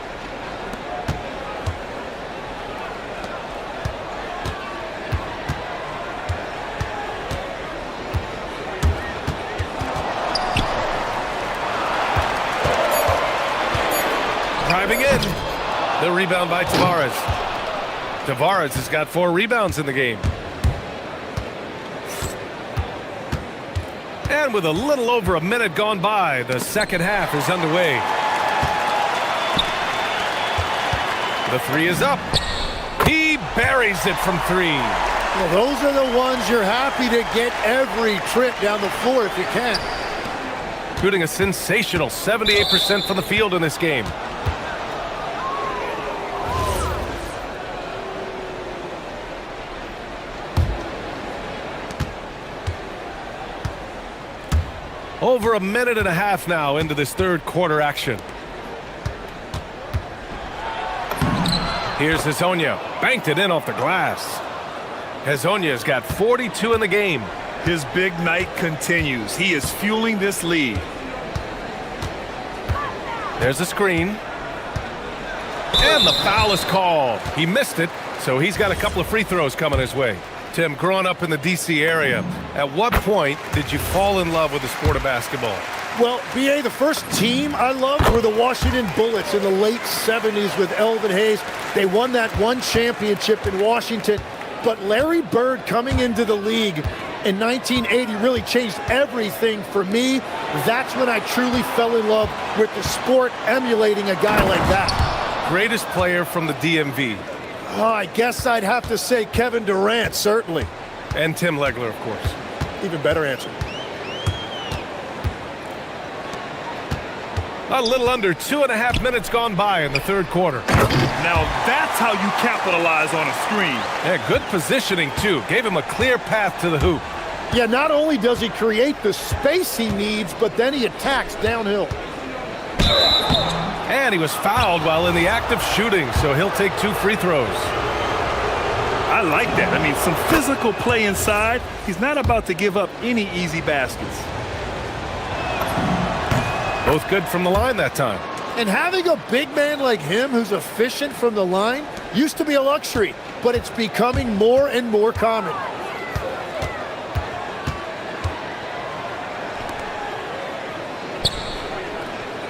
[SPEAKER 8] Driving in. The rebound by Tavares. Tavares has got 4 rebounds in the game. And with a little over a minute gone by, the second half is underway. The three is up. He buries it from three.
[SPEAKER 11] Well, those are the ones you're happy to get every trip down the floor if you can.
[SPEAKER 8] Shooting a sensational 78% from the field in this game. Over a minute and a half now into this third quarter action. Here's Hezonja. Banked it in off the glass. Hezonja's got 42 in the game.
[SPEAKER 10] His big night continues. He is fueling this lead.
[SPEAKER 8] There's a screen. And the foul is called. He missed it, so he's got a couple of free throws coming his way. Tim, growing up in the D.C. area, at what point did you fall in love with the sport of basketball?
[SPEAKER 11] Well, B.A., the first team I loved were the Washington Bullets in the late 70s with Elvin Hayes. They won that one championship in Washington. But Larry Bird coming into the league in 1980 really changed everything for me. That's when I truly fell in love with the sport, emulating a guy like that.
[SPEAKER 8] Greatest player from the DMV?
[SPEAKER 11] Oh, I guess I'd have to say Kevin Durant, certainly.
[SPEAKER 8] And Tim Legler, of course.
[SPEAKER 11] Even better answer.
[SPEAKER 8] A little under 2.5 minutes gone by in the third quarter.
[SPEAKER 10] Now that's how you capitalize on a screen.
[SPEAKER 8] Yeah, good positioning, too. Gave him a clear path to the hoop.
[SPEAKER 11] Yeah, not only does he create the space he needs, but then he attacks downhill.
[SPEAKER 8] And he was fouled while in the act of shooting, so he'll take 2 free throws.
[SPEAKER 10] I like that. I mean, some physical play inside. He's not about to give up any easy baskets.
[SPEAKER 8] Both good from the line that time.
[SPEAKER 11] And having a big man like him who's efficient from the line used to be a luxury, but it's becoming more and more common.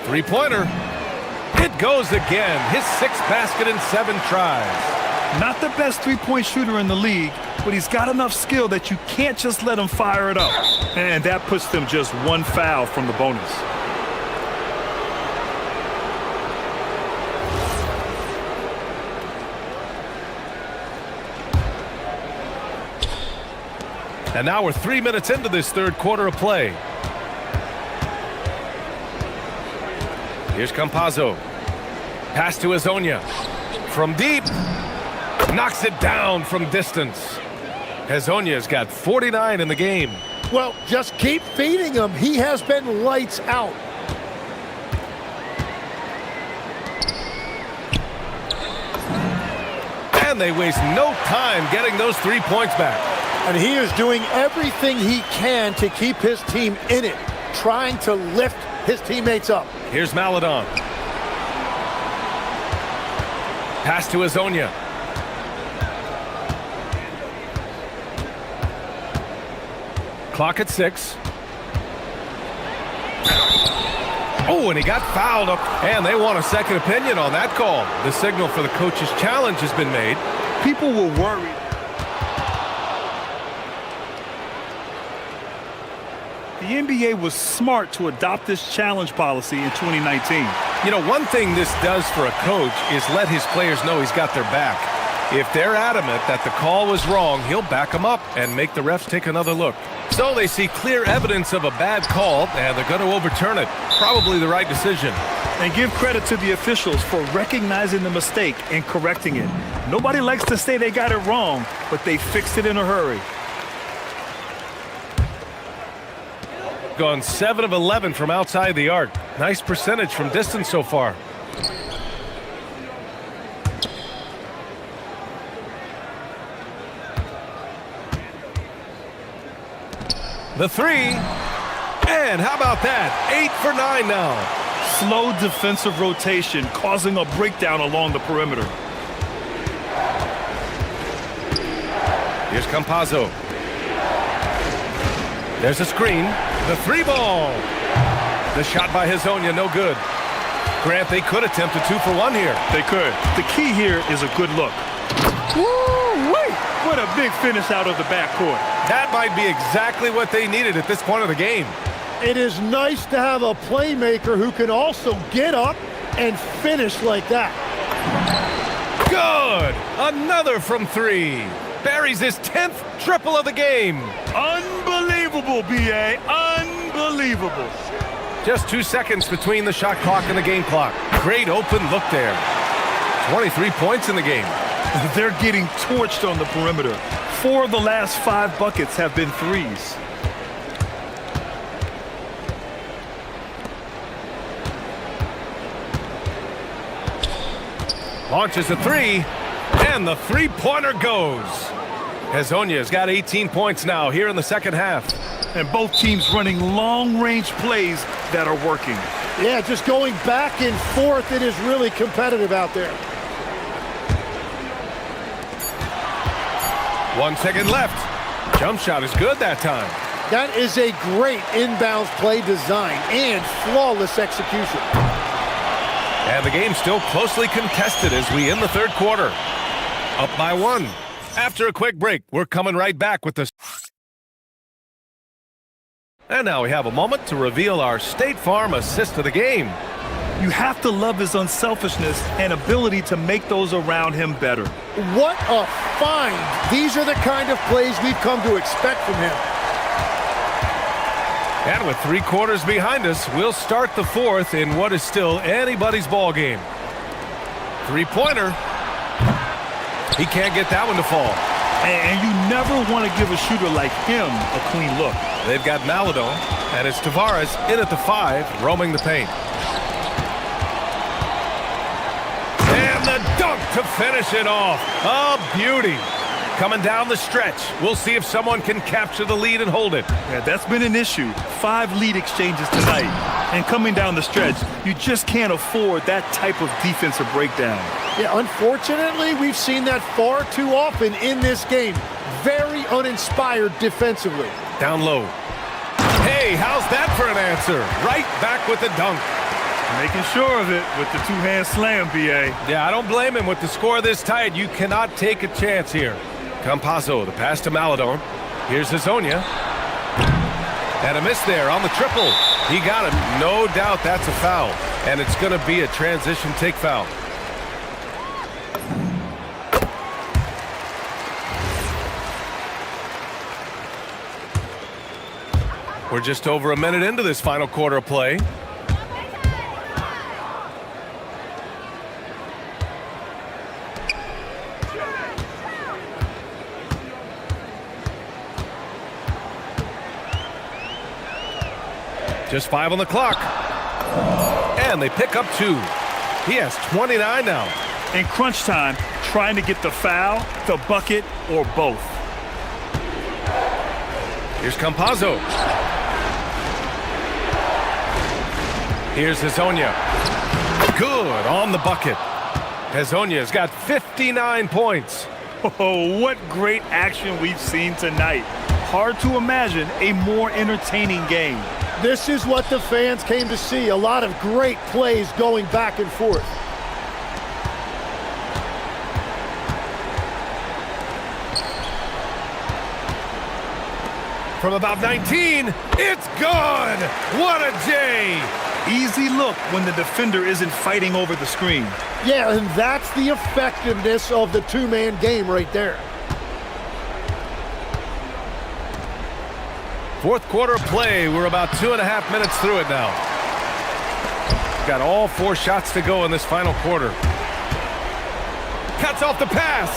[SPEAKER 8] Three-pointer. It goes again. His 6th basket in 7 tries.
[SPEAKER 10] Not the best three-point shooter in the league, but he's got enough skill that you can't just let him fire it up. And that puts them just 1 foul from the bonus.
[SPEAKER 8] And now we're 3 minutes into this third quarter of play. Here's Campazzo. Pass to Hezonja. From deep. Knocks it down from distance. Hezonja's got 49 in the game.
[SPEAKER 11] Well, just keep feeding him. He has been lights out.
[SPEAKER 8] And they waste no time getting those 3 points back.
[SPEAKER 11] And he is doing everything he can to keep his team in it, trying to lift his teammates up.
[SPEAKER 8] Here's Maledon. Pass to Hezonja. Clock at 6. Oh, and he got fouled up, and they want a second opinion on that call. The signal for the coach's challenge has been made.
[SPEAKER 10] People were worried. The NBA was smart to adopt this challenge policy in 2019.
[SPEAKER 8] You know, one thing this does for a coach is let his players know he's got their back. If they're adamant that the call was wrong, he'll back them up and make the refs take another look. So they see clear evidence of a bad call, and they're going to overturn it. Probably the right decision.
[SPEAKER 10] And give credit to the officials for recognizing the mistake and correcting it. Nobody likes to say they got it wrong, but they fixed it in a hurry.
[SPEAKER 8] Gone 7 of 11 from outside the arc. Nice percentage from distance so far. The 3. And how about that? 8 for 9 now.
[SPEAKER 10] Slow defensive rotation causing a breakdown along the perimeter.
[SPEAKER 8] Here's Campazzo. There's a screen. The 3 ball. The shot by Hezonja, no good. Grant, they could attempt a 2 for 1 here.
[SPEAKER 10] They could. The key here is a good look. Woo-wee! What a big finish out of the backcourt.
[SPEAKER 8] That might be exactly what they needed at this point of the game.
[SPEAKER 11] It is nice to have a playmaker who can also get up and finish like that.
[SPEAKER 8] Good! Another from three. Buries his 10th triple of the game.
[SPEAKER 10] Unbelievable, B.A. Unbelievable.
[SPEAKER 8] Just 2 seconds between the shot clock and the game clock. Great open look there. 23 points in the game.
[SPEAKER 10] They're getting torched on the perimeter. 4 of the last 5 buckets have been threes.
[SPEAKER 8] Launches a three, and the three-pointer goes. Hezonja's got 18 points now here in the second half.
[SPEAKER 10] And both teams running long-range plays that are working.
[SPEAKER 11] Yeah, just going back and forth. It is really competitive out there.
[SPEAKER 8] 1 second left. Jump shot is good that time.
[SPEAKER 11] That is a great inbounds play design and flawless execution.
[SPEAKER 8] And the game's still closely contested as we end the third quarter. Up by 1. After a quick break, we're coming right back with this. And now we have a moment to reveal our State Farm assist of the game.
[SPEAKER 10] You have to love his unselfishness and ability to make those around him better.
[SPEAKER 11] What a find. These are the kind of plays we've come to expect from him.
[SPEAKER 8] And with 3 quarters behind us, we'll start the fourth in what is still anybody's ball game. Three-pointer. He can't get that one to fall.
[SPEAKER 10] And you never want to give a shooter like him a clean look.
[SPEAKER 8] They've got Maladon, and it's Tavares in at the 5, roaming the paint. And the dunk to finish it off. A beauty. Coming down the stretch. We'll see if someone can capture the lead and hold it.
[SPEAKER 10] Yeah, that's been an issue. 5 lead exchanges tonight. And coming down the stretch, you just can't afford that type of defensive breakdown.
[SPEAKER 11] Yeah, unfortunately, we've seen that far too often in this game. Very uninspired defensively.
[SPEAKER 8] Down low. Hey, how's that for an answer? Right back with the dunk.
[SPEAKER 10] Making sure of it with the two-hand slam, B.A.
[SPEAKER 8] Yeah, I don't blame him. With the score this tight, you cannot take a chance here. Campazzo, the pass to Maladon. Here's Hezonja. And a miss there on the triple. He got him. No doubt that's a foul. And it's going to be a transition take foul. We're just over a minute into this final quarter of play. Just 5 on the clock. And they pick up 2. He has 29 now.
[SPEAKER 10] In crunch time, trying to get the foul, the bucket, or both.
[SPEAKER 8] Here's Campazzo. Here's Hezonja. Good on the bucket. Hezonja's got 59 points.
[SPEAKER 10] Oh, what great action we've seen tonight. Hard to imagine a more entertaining game.
[SPEAKER 11] This is what the fans came to see. A lot of great plays going back and forth.
[SPEAKER 8] From about 19, it's gone! What a day!
[SPEAKER 10] Easy look when the defender isn't fighting over the screen.
[SPEAKER 11] Yeah, and that's the effectiveness of the two-man game right there.
[SPEAKER 8] Fourth quarter play. We're about 2.5 minutes through it now. Got all 4 shots to go in this final quarter. Cuts off the pass.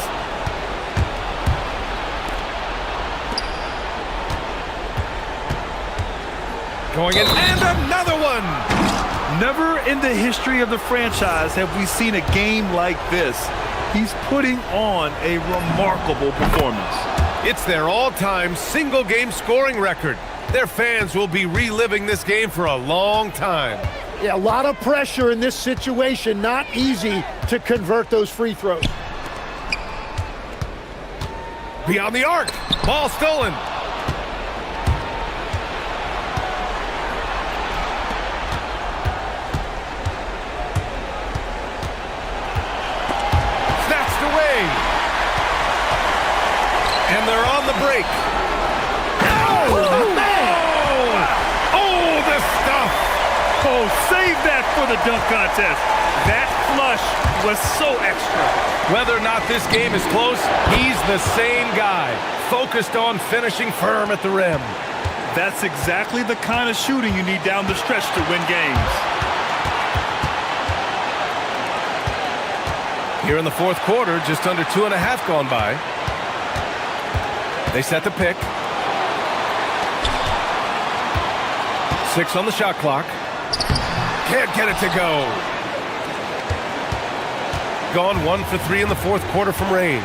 [SPEAKER 8] Going in, and another one!
[SPEAKER 10] Never in the history of the franchise have we seen a game like this. He's putting on a remarkable performance.
[SPEAKER 8] It's their all-time single-game scoring record. Their fans will be reliving this game for a long time.
[SPEAKER 11] Yeah, a lot of pressure in this situation. Not easy to convert those free throws.
[SPEAKER 8] Beyond the arc. Ball stolen. Snatched away. And they're on the break.
[SPEAKER 10] Oh, save that for the dunk contest. That flush was so extra.
[SPEAKER 8] Whether or not this game is close, he's the same guy, focused on finishing firm at the rim.
[SPEAKER 10] That's exactly the kind of shooting you need down the stretch to win games.
[SPEAKER 8] Here in the fourth quarter, just under 2.5 gone by. They set the pick. 6 on the shot clock. Can't get it to go. Gone 1 for 3 in the fourth quarter from range.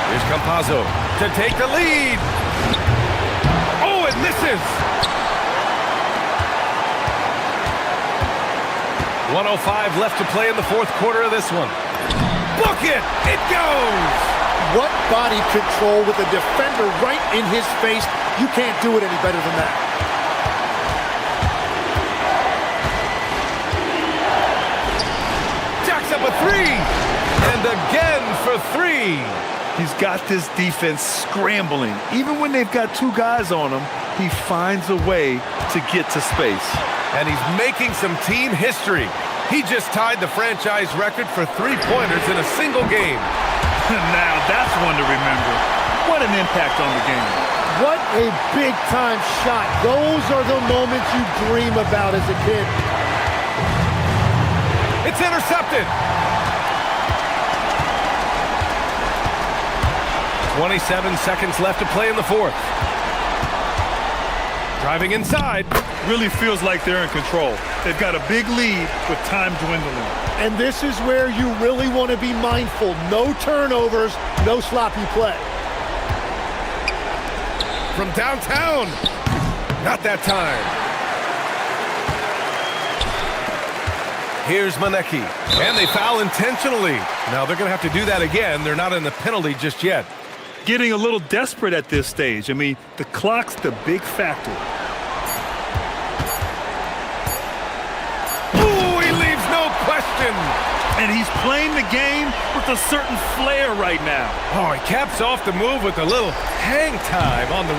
[SPEAKER 8] Here's Campazzo to take the lead. Oh, it misses. 1:05 left to play in the fourth quarter of this one. Book it! It goes!
[SPEAKER 11] What body control with a defender right in his face. You can't do it any better than that.
[SPEAKER 8] Jacks up a 3! And again for 3!
[SPEAKER 10] He's got this defense scrambling. Even when they've got 2 guys on him, he finds a way to get to space.
[SPEAKER 8] And he's making some team history. He just tied the franchise record for 3-pointers in a single game.
[SPEAKER 10] Now that's one to remember. What an impact on the game.
[SPEAKER 11] What a big-time shot. Those are the moments you dream about as a kid.
[SPEAKER 8] It's intercepted. 27 seconds left to play in the fourth. Driving inside.
[SPEAKER 10] Really feels like they're in control. They've got a big lead with time dwindling.
[SPEAKER 11] And this is where you really want to be mindful. No turnovers, no sloppy play.
[SPEAKER 8] From downtown. Not that time. Here's Manecki. And they foul intentionally. Now they're going to have to do that again. They're not in the penalty just yet.
[SPEAKER 10] Getting a little desperate at this stage. I mean, the clock's the big factor.
[SPEAKER 8] Ooh, he leaves no question.
[SPEAKER 10] And he's playing the game with a certain flair right now.
[SPEAKER 8] Oh, he caps off the move with a little hang time on the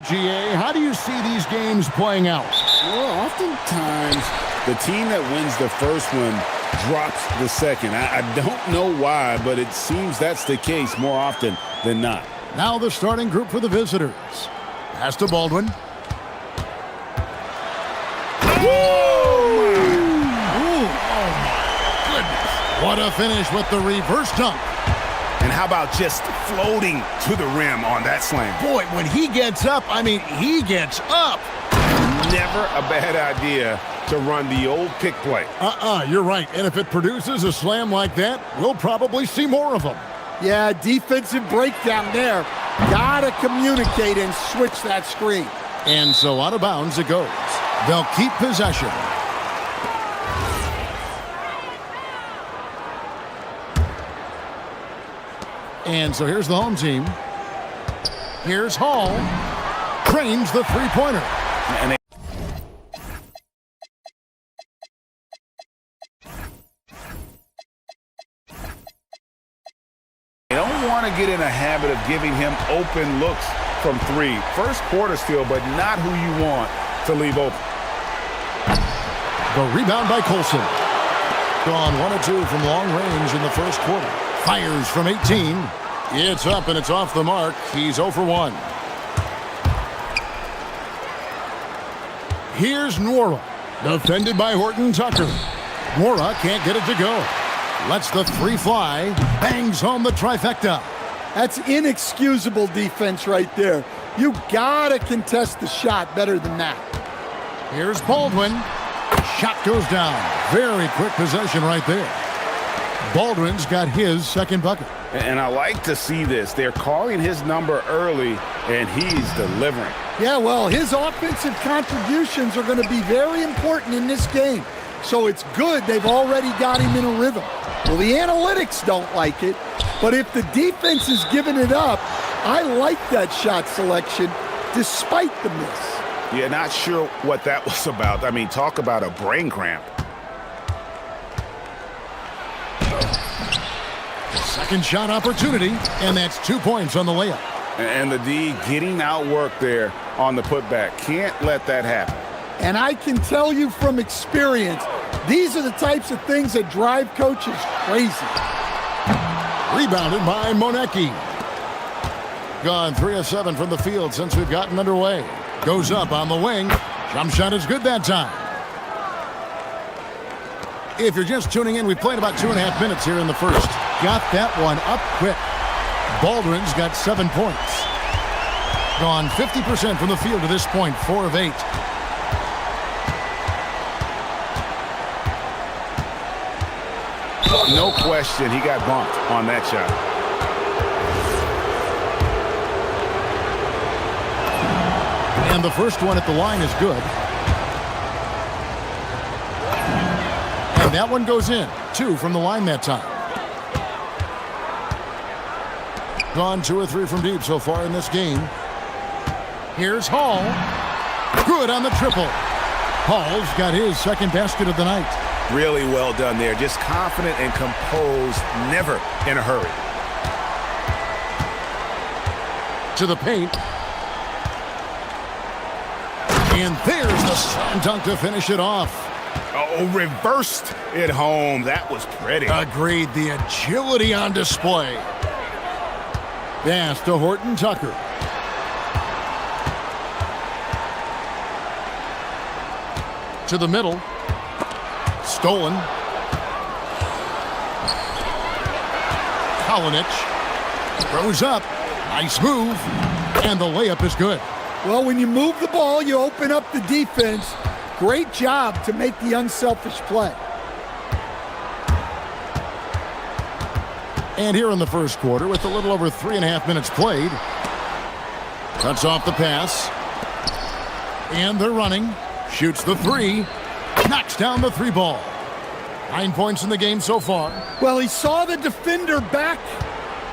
[SPEAKER 1] GA, how do you see these games playing out?
[SPEAKER 2] Well, oftentimes the team that wins the first one drops the second. I don't know why, but it seems that's the case more often than not.
[SPEAKER 1] Now the starting group for the visitors. Pass to Baldwin. What a finish with the reverse dunk.
[SPEAKER 4] And how about just floating to the rim on that slam?
[SPEAKER 1] Boy, when he gets up, I mean, he gets up.
[SPEAKER 4] Never a bad idea to run the old pick play.
[SPEAKER 1] You're right. And if it produces a slam like that, we'll probably see more of them.
[SPEAKER 15] Yeah, defensive breakdown there. Gotta communicate and switch that screen.
[SPEAKER 1] And so out of bounds it goes. They'll keep possession. And so here's the home team. Here's Hall. Trains the three-pointer.
[SPEAKER 4] And they don't want to get in a habit of giving him open looks from three. First quarter still, but not who you want to leave open.
[SPEAKER 1] The rebound by Colson. Gone 1 of 2 from long range in the first quarter. Fires from 18. It's up and it's off the mark. He's 0 for 1. Here's Nwora. Defended by Horton Tucker. Nwora can't get it to go. Lets the three fly. Bangs home the trifecta.
[SPEAKER 15] That's inexcusable defense right there. You gotta contest the shot better than that.
[SPEAKER 1] Here's Baldwin. Shot goes down. Very quick possession right there. Baldwin's got his second bucket.
[SPEAKER 4] And I like to see this. They're calling his number early, and he's delivering.
[SPEAKER 15] Yeah, well, his offensive contributions are going to be very important in this game. So it's good they've already got him in a rhythm. Well, the analytics don't like it, but if the defense is giving it up, I like that shot selection despite the miss.
[SPEAKER 4] Yeah, not sure what that was about. I mean, talk about a brain cramp.
[SPEAKER 1] Second shot opportunity, and that's 2 points on the layup.
[SPEAKER 4] And the D getting outworked there on the putback. Can't let that happen.
[SPEAKER 15] And I can tell you from experience, these are the types of things that drive coaches crazy.
[SPEAKER 1] Rebounded by Monecki. Gone 3 of 7 from the field since we've gotten underway. Goes up on the wing. Jump shot is good that time. If you're just tuning in, we played about 2.5 minutes here in the first. Got that one up quick. Baldwin's got 7 points. Gone 50% from the field to this point, 4 of 8.
[SPEAKER 4] No question, he got bumped on that shot.
[SPEAKER 1] And the first one at the line is good. And that one goes in. 2 from the line that time. Gone 2 or 3 from deep so far in this game. Here's Hall. Good on the triple. Hall's got his second basket of the night.
[SPEAKER 4] Really well done there. Just confident and composed, never in a hurry.
[SPEAKER 1] To the paint. And there's the slam dunk to finish it off.
[SPEAKER 4] Oh, reversed it home. That was pretty.
[SPEAKER 1] Agreed. The agility on display. Pass to Horton Tucker. To the middle. Stolen. Kalinic throws up. Nice move. And the layup is good.
[SPEAKER 15] Well, when you move the ball, you open up the defense. Great job to make the unselfish play.
[SPEAKER 1] And here in the first quarter, with a little over 3.5 minutes played, cuts off the pass. And they're running. Shoots the three. Knocks down the 3 ball. 9 points in the game so far.
[SPEAKER 15] Well, he saw the defender back,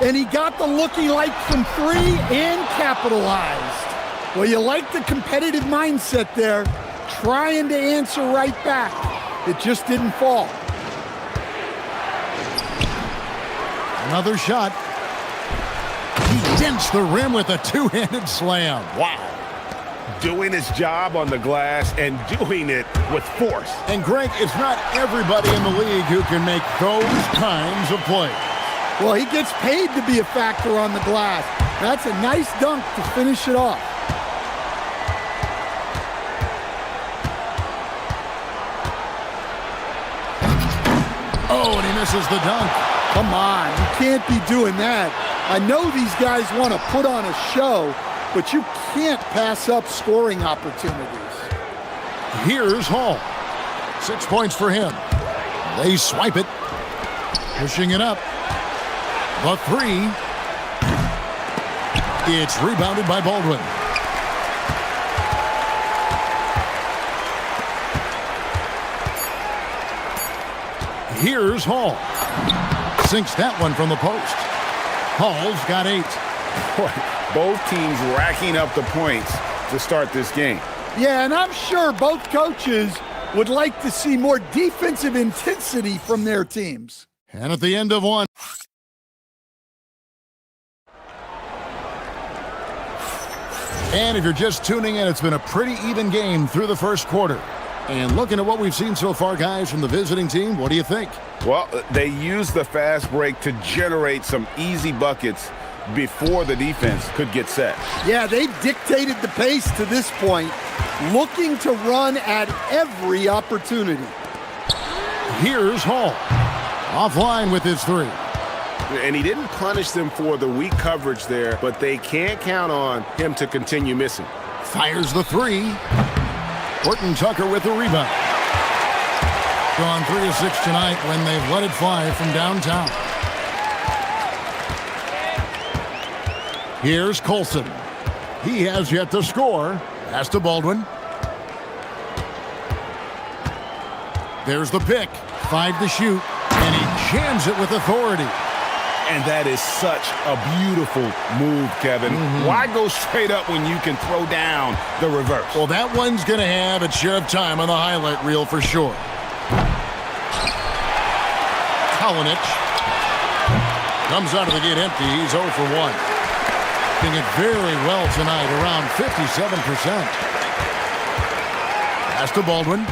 [SPEAKER 15] and he got the looking like from 3 and capitalized. Well, you like the competitive mindset there, trying to answer right back. It just didn't fall.
[SPEAKER 1] Another shot. He dents the rim with a 2-handed slam. Wow.
[SPEAKER 4] doing his job on the glass and doing it with force.
[SPEAKER 1] And Greg, it's not everybody in the league who can make those kinds of plays.
[SPEAKER 15] Well, he gets paid to be a factor on the glass. That's a nice dunk to finish it off.
[SPEAKER 1] Oh, and he misses the dunk.
[SPEAKER 15] Come on, you can't be doing that. I know these guys want to put on a show, but you can't pass up scoring opportunities.
[SPEAKER 1] Here's Hall. 6 points for him. They swipe it. Pushing it up. The three. It's rebounded by Baldwin. Here's Hall. Sinks that one from the post. Hall's got 8.
[SPEAKER 4] Boy, both teams racking up the points to start this game.
[SPEAKER 15] Yeah, and I'm sure both coaches would like to see more defensive intensity from their teams.
[SPEAKER 1] And at the end of one. And if you're just tuning in, it's been a pretty even game through the first quarter. And looking at what we've seen so far, guys, from the visiting team, what do you think?
[SPEAKER 4] Well, they used the fast break to generate some easy buckets before the defense could get set.
[SPEAKER 15] Yeah, they've dictated the pace to this point, looking to run at every opportunity.
[SPEAKER 1] Here's Hall. Offline with his three.
[SPEAKER 4] And he didn't punish them for the weak coverage there, but they can't count on him to continue missing.
[SPEAKER 1] Fires the three. Horton Tucker with the rebound. Gone 3 of 6 tonight when they've let it fly from downtown. Here's Colson. He has yet to score. Pass to Baldwin. There's the pick. 5 to shoot. And he jams it with authority.
[SPEAKER 4] And that is such a beautiful move, Kevin. Why go straight up when you can throw down the reverse?
[SPEAKER 1] Well, that one's going to have its share of time on the highlight reel for sure. Kalinic comes out of the gate empty. He's 0 for 1. Doing it very well tonight, around 57%. Pass to Baldwin.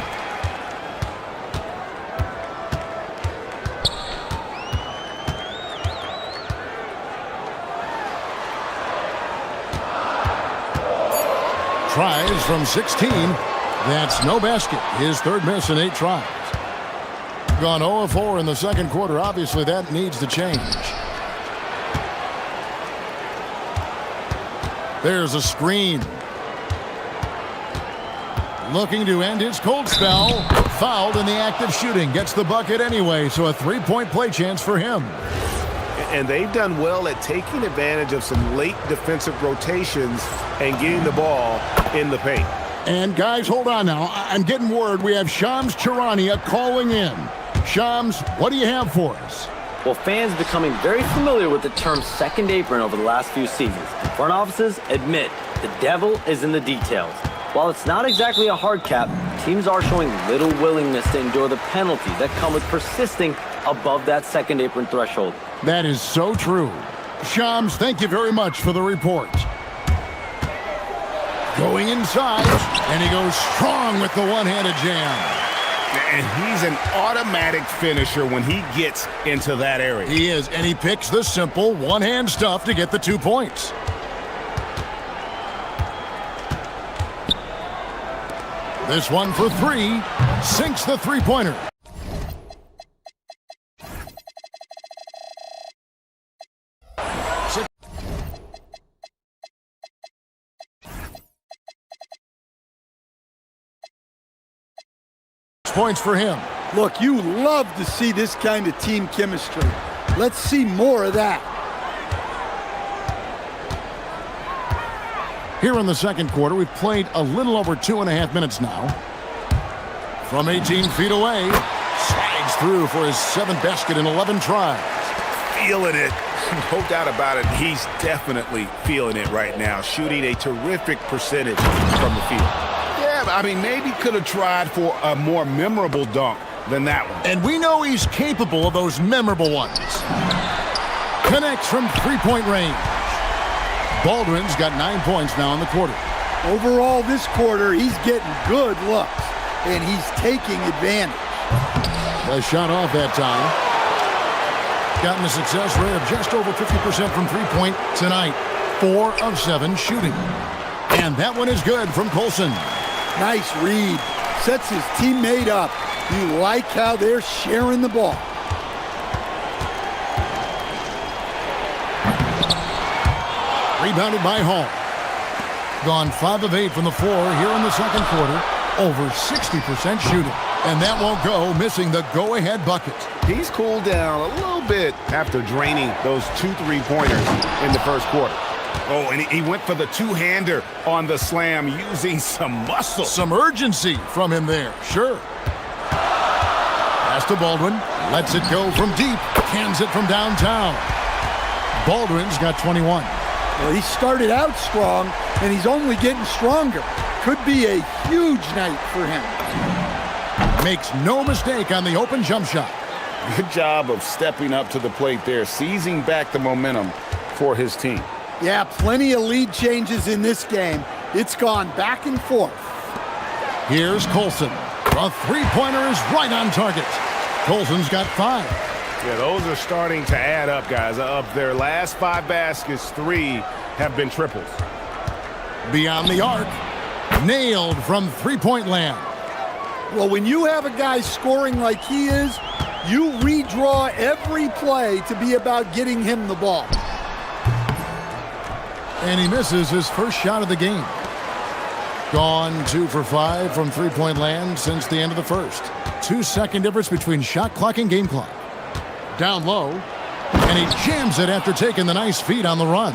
[SPEAKER 1] Tries from 16. That's no basket. His third miss in 8 tries. Gone 0 of 4 in the second quarter. Obviously, that needs to change. There's a screen. Looking to end his cold spell. Fouled in the act of shooting. Gets the bucket anyway, so a 3-point play chance for him.
[SPEAKER 4] And they've done well at taking advantage of some late defensive rotations and getting the ball in the paint.
[SPEAKER 1] And guys, hold on now. I'm getting word we have Shams Charania calling in. Shams, what do you have for us?
[SPEAKER 12] Well, fans becoming very familiar with the term second apron over the last few seasons. Front offices admit the devil is in the details. While it's not exactly a hard cap, teams are showing little willingness to endure the penalties that come with persisting above that second apron threshold.
[SPEAKER 1] That is so true. Shams, thank you very much for the report. Going inside, and he goes strong with the one-handed jam.
[SPEAKER 4] And he's an automatic finisher when he gets into that area.
[SPEAKER 1] He is, and he picks the simple one-hand stuff to get the 2 points. This one for 3, sinks the three-pointer. Points for him.
[SPEAKER 15] Look, you love to see this kind of team chemistry. Let's see more of that.
[SPEAKER 1] Here in the second quarter, we've played a little over 2.5 minutes now. From 18 feet away, slides through for his 7th basket in 11 tries.
[SPEAKER 4] Feeling it. No doubt about it. He's definitely feeling it right now. Shooting a terrific percentage from the field. Yeah, I mean, maybe could have tried for a more memorable dunk than that one.
[SPEAKER 1] And we know he's capable of those memorable ones. Connects from 3-point range. Baldwin's got 9 points now in the quarter.
[SPEAKER 15] Overall this quarter, he's getting good looks, and he's taking advantage.
[SPEAKER 1] The shot off that time. Gotten a success rate of just over 50% from three-point tonight. 4 of 7 shooting. And that one is good from Colson.
[SPEAKER 15] Nice read. Sets his teammate up. You like how they're sharing the ball.
[SPEAKER 1] Rebounded by Hall. Gone 5 of 8 from the floor here in the second quarter. Over 60% shooting. And that won't go, missing the go-ahead bucket.
[SPEAKER 4] He's cooled down a little bit after draining those 2 3-pointers in the first quarter. Oh, and he went for the two-hander on the slam using some muscle.
[SPEAKER 1] Some urgency from him there, sure. Pass to Baldwin. Lets it go from deep. Cans it from downtown. Baldwin's got 21.
[SPEAKER 15] Well, he started out strong, and he's only getting stronger. Could be a huge night for him.
[SPEAKER 1] Makes no mistake on the open jump shot.
[SPEAKER 2] Good job of stepping up to the plate there, seizing back the momentum for his team.
[SPEAKER 15] Yeah, plenty of lead changes in this game. It's gone back and forth.
[SPEAKER 1] Here's Colson. A three-pointer is right on target. Colson's got 5.
[SPEAKER 4] Yeah, those are starting to add up, guys. Of their last 5 baskets, 3 have been triples.
[SPEAKER 1] Beyond the arc. Nailed from three-point land.
[SPEAKER 15] Well, when you have a guy scoring like he is, you redraw every play to be about getting him the ball.
[SPEAKER 1] And he misses his first shot of the game. Gone 2 for 5 from three-point land since the end of the first. 2-second difference between shot clock and game clock. Down low, and he jams it after taking the nice feed on the run.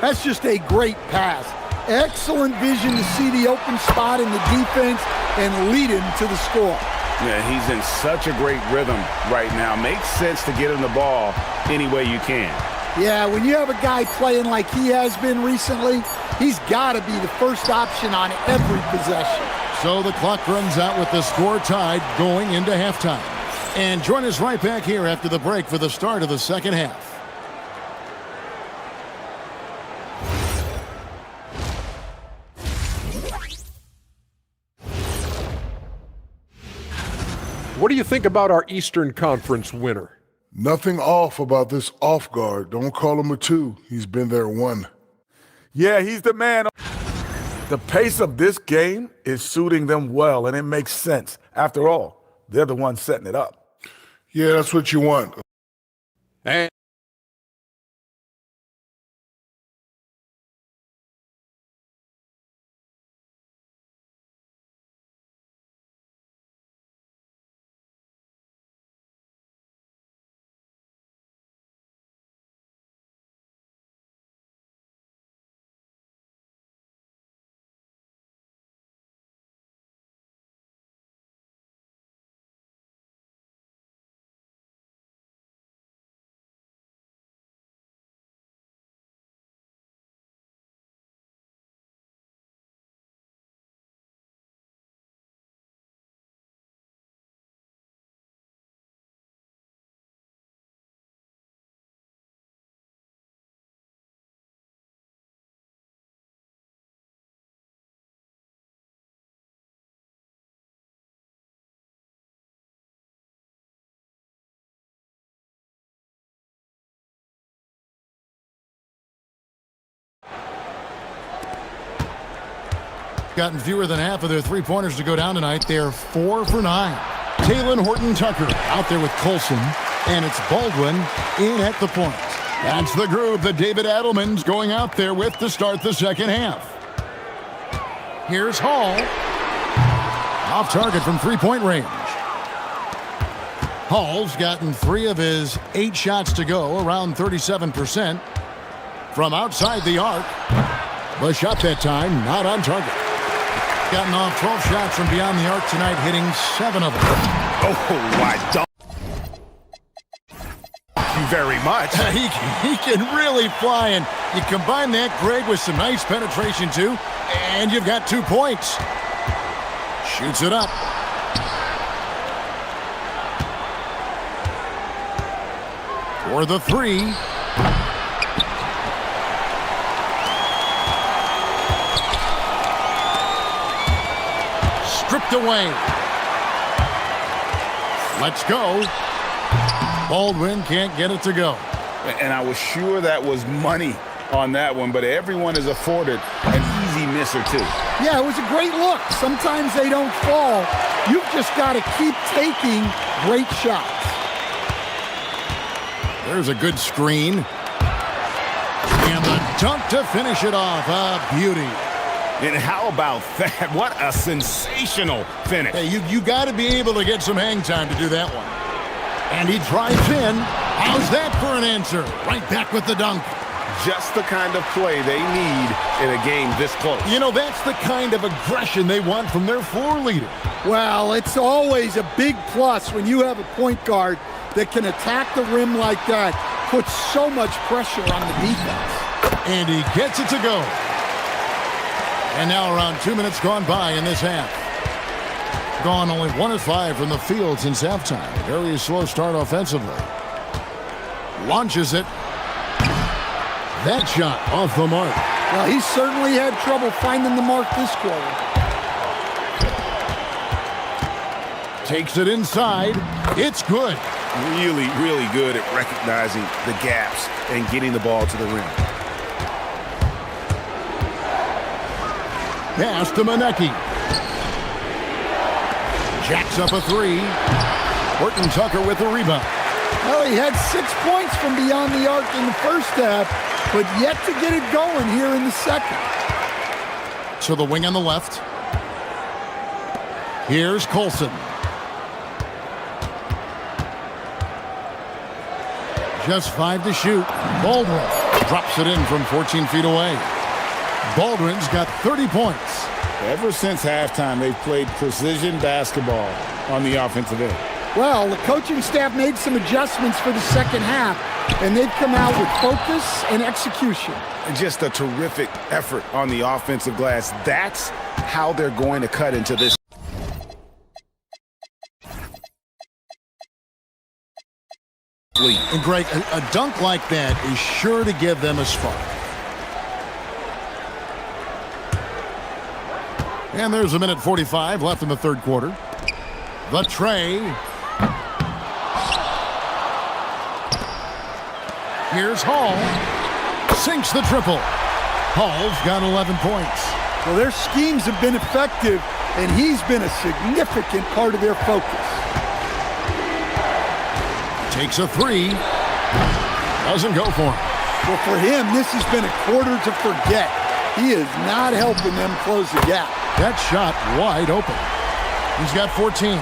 [SPEAKER 15] That's just a great pass. Excellent vision to see the open spot in the defense and lead him to the score.
[SPEAKER 4] Yeah, he's in such a great rhythm right now. Makes sense to get him the ball any way you can.
[SPEAKER 15] Yeah, when you have a guy playing like he has been recently, he's got to be the first option on every possession.
[SPEAKER 1] So the clock runs out with the score tied going into halftime. And join us right back here after the break for the start of the second half.
[SPEAKER 6] What do you think about our Eastern Conference winner?
[SPEAKER 5] Nothing off about this off guard. Don't call him a 2. He's been there 1.
[SPEAKER 17] Yeah, he's the man. The pace of this game is suiting them well, and it makes sense. After all, they're the ones setting it up.
[SPEAKER 5] Yeah, that's what you want.
[SPEAKER 6] And
[SPEAKER 1] Gotten fewer than half of their three-pointers to go down tonight. They're 4 for 9. Taylor Horton-Tucker out there with Colson, and it's Baldwin in at the point. That's the group that David Adelman's going out there with to start the second half. Here's Hall. Off target from three-point range. Hall's gotten 3 of his 8 shots to go, around 37%. From outside the arc, the shot that time not on target. Gotten off 12 shots from beyond the arc tonight, hitting 7 of them.
[SPEAKER 4] Oh, my God. Thank you very much.
[SPEAKER 1] He can really fly, and you combine that, Greg, with some nice penetration, too, and you've got 2 points. Shoots it up. For the 3. knocked away. Let's go. Baldwin can't get it to go.
[SPEAKER 4] And I was sure that was money on that one, but everyone is afforded an easy miss or two.
[SPEAKER 15] Yeah, it was a great look. Sometimes they don't fall. You've just got to keep taking great shots.
[SPEAKER 1] There's a good screen. And the dunk to finish it off. A beauty.
[SPEAKER 4] And how about that? What a sensational finish.
[SPEAKER 1] Hey, you got to be able to get some hang time to do that one. And he drives in. How's that for an answer? Right back with the dunk.
[SPEAKER 4] Just the kind of play they need in a game this close.
[SPEAKER 1] You know, that's the kind of aggression they want from their floor leader.
[SPEAKER 15] Well, it's always a big plus when you have a point guard that can attack the rim like that, puts so much pressure on the defense.
[SPEAKER 1] And he gets it to go. And now around 2 minutes gone by in this half. Gone only 1 of 5 from the field since halftime. Very slow start offensively. Launches it. That shot off the mark.
[SPEAKER 15] Well, he certainly had trouble finding the mark this quarter.
[SPEAKER 1] Takes it inside. It's good.
[SPEAKER 4] Really, really good at recognizing the gaps and getting the ball to the rim.
[SPEAKER 1] Pass to Manecki. Jacks up a 3. Horton Tucker with the rebound.
[SPEAKER 15] Well, he had 6 points from beyond the arc in the first half, but yet to get it going here in the second.
[SPEAKER 1] To the wing on the left. Here's Colson. Just 5 to shoot. Baldwin drops it in from 14 feet away. Baldwin's got 30 points.
[SPEAKER 2] Ever since halftime, they've played precision basketball on the offensive end.
[SPEAKER 15] Well, the coaching staff made some adjustments for the second half, and they've come out with focus and execution.
[SPEAKER 4] Just a terrific effort on the offensive glass. That's how they're going to cut into this.
[SPEAKER 1] And Greg, a dunk like that is sure to give them a spark. And there's a minute 45 left in the third quarter. The tray. Here's Hall. Sinks the triple. Hall's got 11 points.
[SPEAKER 15] Well, their schemes have been effective, and he's been a significant part of their focus.
[SPEAKER 1] Takes a 3. Doesn't go for him.
[SPEAKER 15] Well, for him, this has been a quarter to forget. He is not helping them close the gap.
[SPEAKER 1] That shot wide open. He's got 14.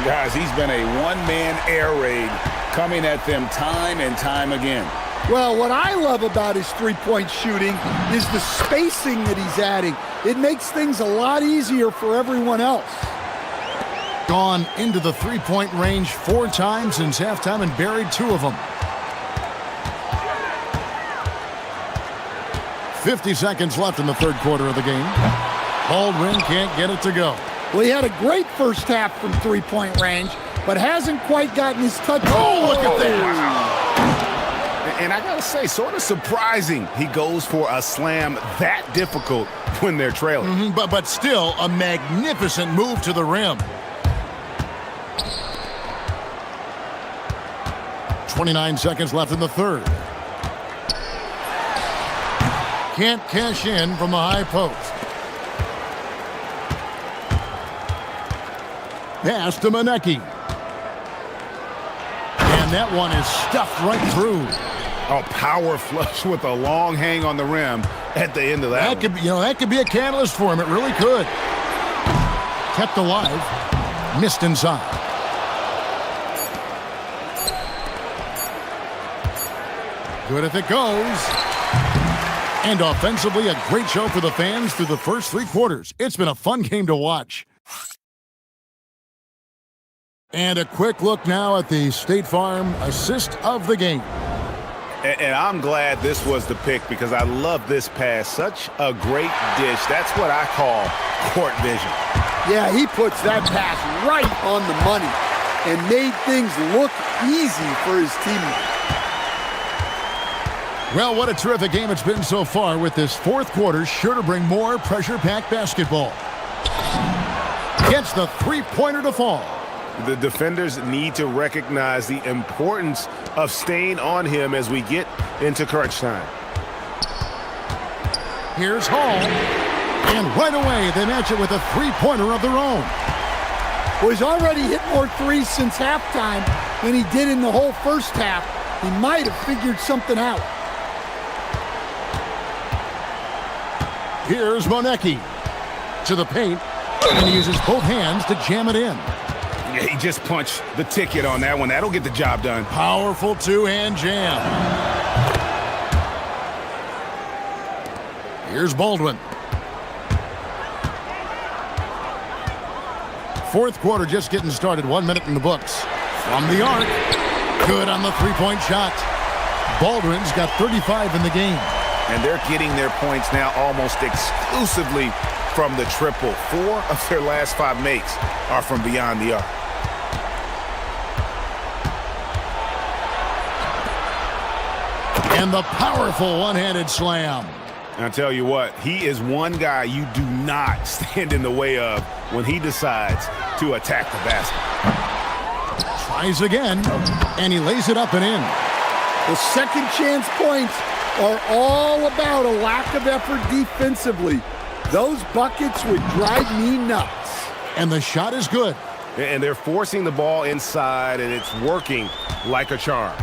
[SPEAKER 4] Guys, he's been a one-man air raid coming at them time and time again.
[SPEAKER 15] Well, what I love about his three-point shooting is the spacing that he's adding. It makes things a lot easier for everyone else.
[SPEAKER 1] Gone into the three-point range 4 times since halftime and buried 2 of them. 50 seconds left in the third quarter of the game. Baldwin can't get it to go.
[SPEAKER 15] Well, he had a great first half from three-point range, but hasn't quite gotten his touch.
[SPEAKER 1] Oh, look at that.
[SPEAKER 4] And I got to say, sort of surprising he goes for a slam that difficult when they're trailing.
[SPEAKER 1] But still a magnificent move to the rim. 29 seconds left in the third. Can't cash in from the high post. Pass to Manecki. And that one is stuffed right through.
[SPEAKER 4] A power flush with a long hang on the rim at the end of that.
[SPEAKER 1] That could be a catalyst for him. It really could. Kept alive. Missed inside. Good if it goes. And offensively, a great show for the fans through the first 3 quarters. It's been a fun game to watch. And a quick look now at the State Farm assist of the game.
[SPEAKER 4] And I'm glad this was the pick because I love this pass. Such a great dish. That's what I call court vision.
[SPEAKER 15] Yeah, he puts that pass right on the money and made things look easy for his teammates.
[SPEAKER 1] Well, what a terrific game it's been so far, with this fourth quarter sure to bring more pressure-packed basketball. Gets the three-pointer to fall.
[SPEAKER 4] The defenders need to recognize the importance of staying on him as we get into crunch time.
[SPEAKER 1] Here's Hall. And right away, they match it with a three-pointer of their own.
[SPEAKER 15] Well, he's already hit more threes since halftime than he did in the whole first half. He might have figured something out.
[SPEAKER 1] Here's Monecki to the paint, and he uses both hands to jam it in.
[SPEAKER 4] Yeah, he just punched the ticket on that one. That'll get the job done.
[SPEAKER 1] Powerful two-hand jam. Here's Baldwin. Fourth quarter just getting started. 1 minute in the books. From the arc. Good on the three-point shot. Baldwin's got 35 in the game.
[SPEAKER 4] And they're getting their points now almost exclusively from the triple. 4 of their last 5 makes are from beyond the arc.
[SPEAKER 1] And the powerful one-handed slam.
[SPEAKER 4] And I'll tell you what, he is one guy you do not stand in the way of when he decides to attack the basket.
[SPEAKER 1] Tries again, and he lays it up and in.
[SPEAKER 15] The second chance points are all about a lack of effort defensively. Those buckets would drive me nuts.
[SPEAKER 1] And the shot is good.
[SPEAKER 4] And they're forcing the ball inside, and it's working like a charm.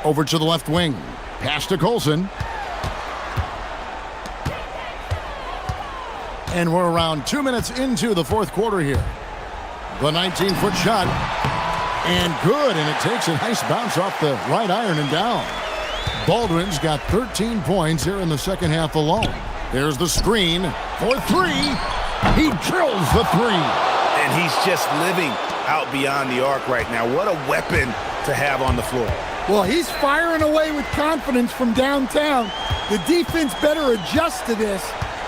[SPEAKER 1] Over to the left wing. Pass to Colson. And we're around 2 minutes into the fourth quarter here. The 19-foot shot. And good, and it takes a nice bounce off the right iron and down. Baldwin's got 13 points here in the second half alone. There's the screen for three. He drills the three.
[SPEAKER 4] And he's just living out beyond the arc right now. What a weapon to have on the floor.
[SPEAKER 15] Well, he's firing away with confidence from downtown. The defense better adjust to this,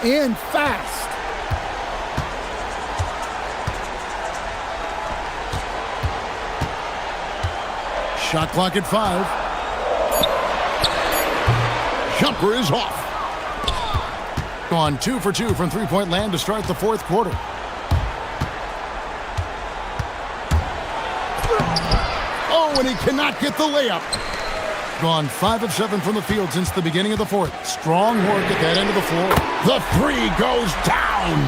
[SPEAKER 15] and fast.
[SPEAKER 1] Shot clock at 5. Jumper is off. Gone 2 for 2 from three-point land to start the fourth quarter. Oh, and he cannot get the layup. Gone 5 of 7 from the field since the beginning of the fourth. Strong work at that end of the floor. The three goes down.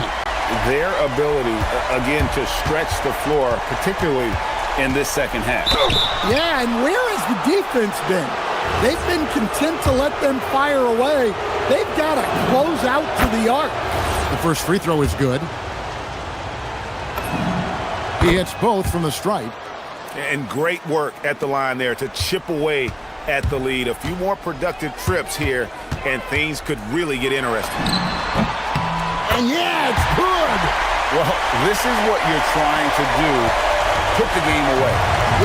[SPEAKER 2] Their ability, again, to stretch the floor, particularly in this second half.
[SPEAKER 15] Yeah, and where has the defense been? They've been content to let them fire away. They've got to close out to the arc.
[SPEAKER 1] The first free throw is good. He hits both from the stripe.
[SPEAKER 4] And great work at the line there to chip away at the lead. A few more productive trips here, and things could really get interesting.
[SPEAKER 1] And yeah, it's good.
[SPEAKER 2] Well, this is what you're trying to do. Put the game away.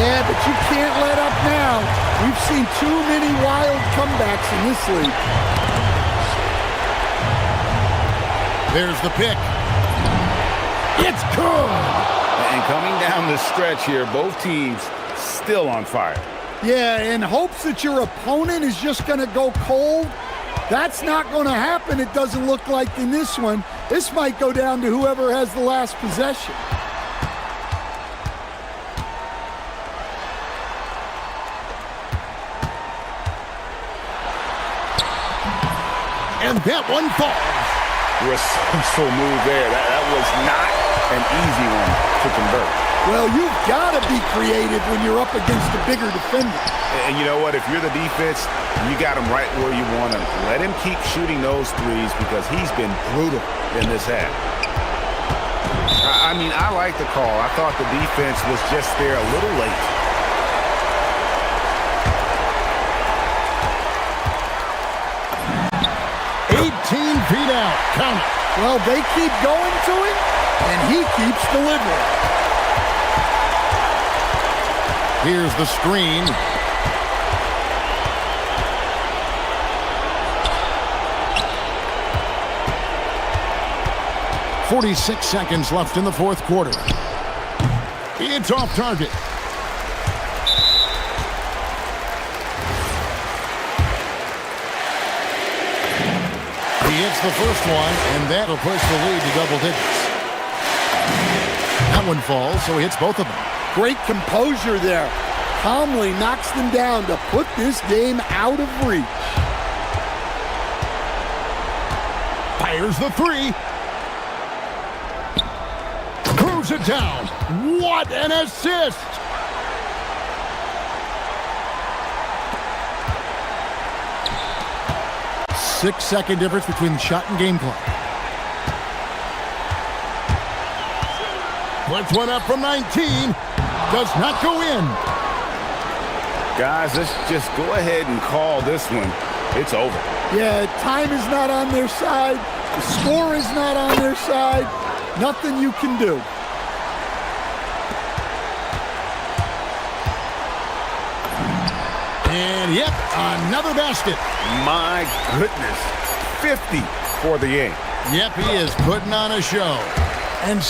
[SPEAKER 15] Yeah, but you can't let up now. We've seen too many wild comebacks in this league.
[SPEAKER 1] There's the pick. It's good.
[SPEAKER 2] And coming down the stretch here, both teams still on fire.
[SPEAKER 15] Yeah, in hopes that your opponent is just going to go cold. That's not going to happen, it doesn't look like in this one. This might go down to whoever has the last possession.
[SPEAKER 1] And that one falls.
[SPEAKER 2] Resourceful move there. That was not an easy one to convert.
[SPEAKER 15] Well, you've got to be creative when you're up against a bigger defender.
[SPEAKER 4] And you know what? If you're the defense, you got him right where you want him. Let him keep shooting those threes because he's been brutal in this half. I mean, I like the call. I thought the defense was just there a little late.
[SPEAKER 1] Feet out. Count it.
[SPEAKER 15] Well, they keep going to him, and he keeps delivering.
[SPEAKER 1] Here's the screen. .46 seconds left in the fourth quarter. It's off target. He hits the first one, and that'll push the lead to double digits. that one falls, so he hits both of them.
[SPEAKER 15] Great composure there. Calmly knocks them down to put this game out of reach.
[SPEAKER 1] Fires the three. Throws it down. What an assist! Six-second difference between the shot and game clock. Puts one up from 19. Does not go in.
[SPEAKER 2] Guys, let's just go ahead and call this one. It's over.
[SPEAKER 15] Yeah, time is not on their side. The score is not on their side. Nothing you can do.
[SPEAKER 1] And yep, another basket.
[SPEAKER 4] My goodness. 50 for the game.
[SPEAKER 1] Yep, he is putting on a show. And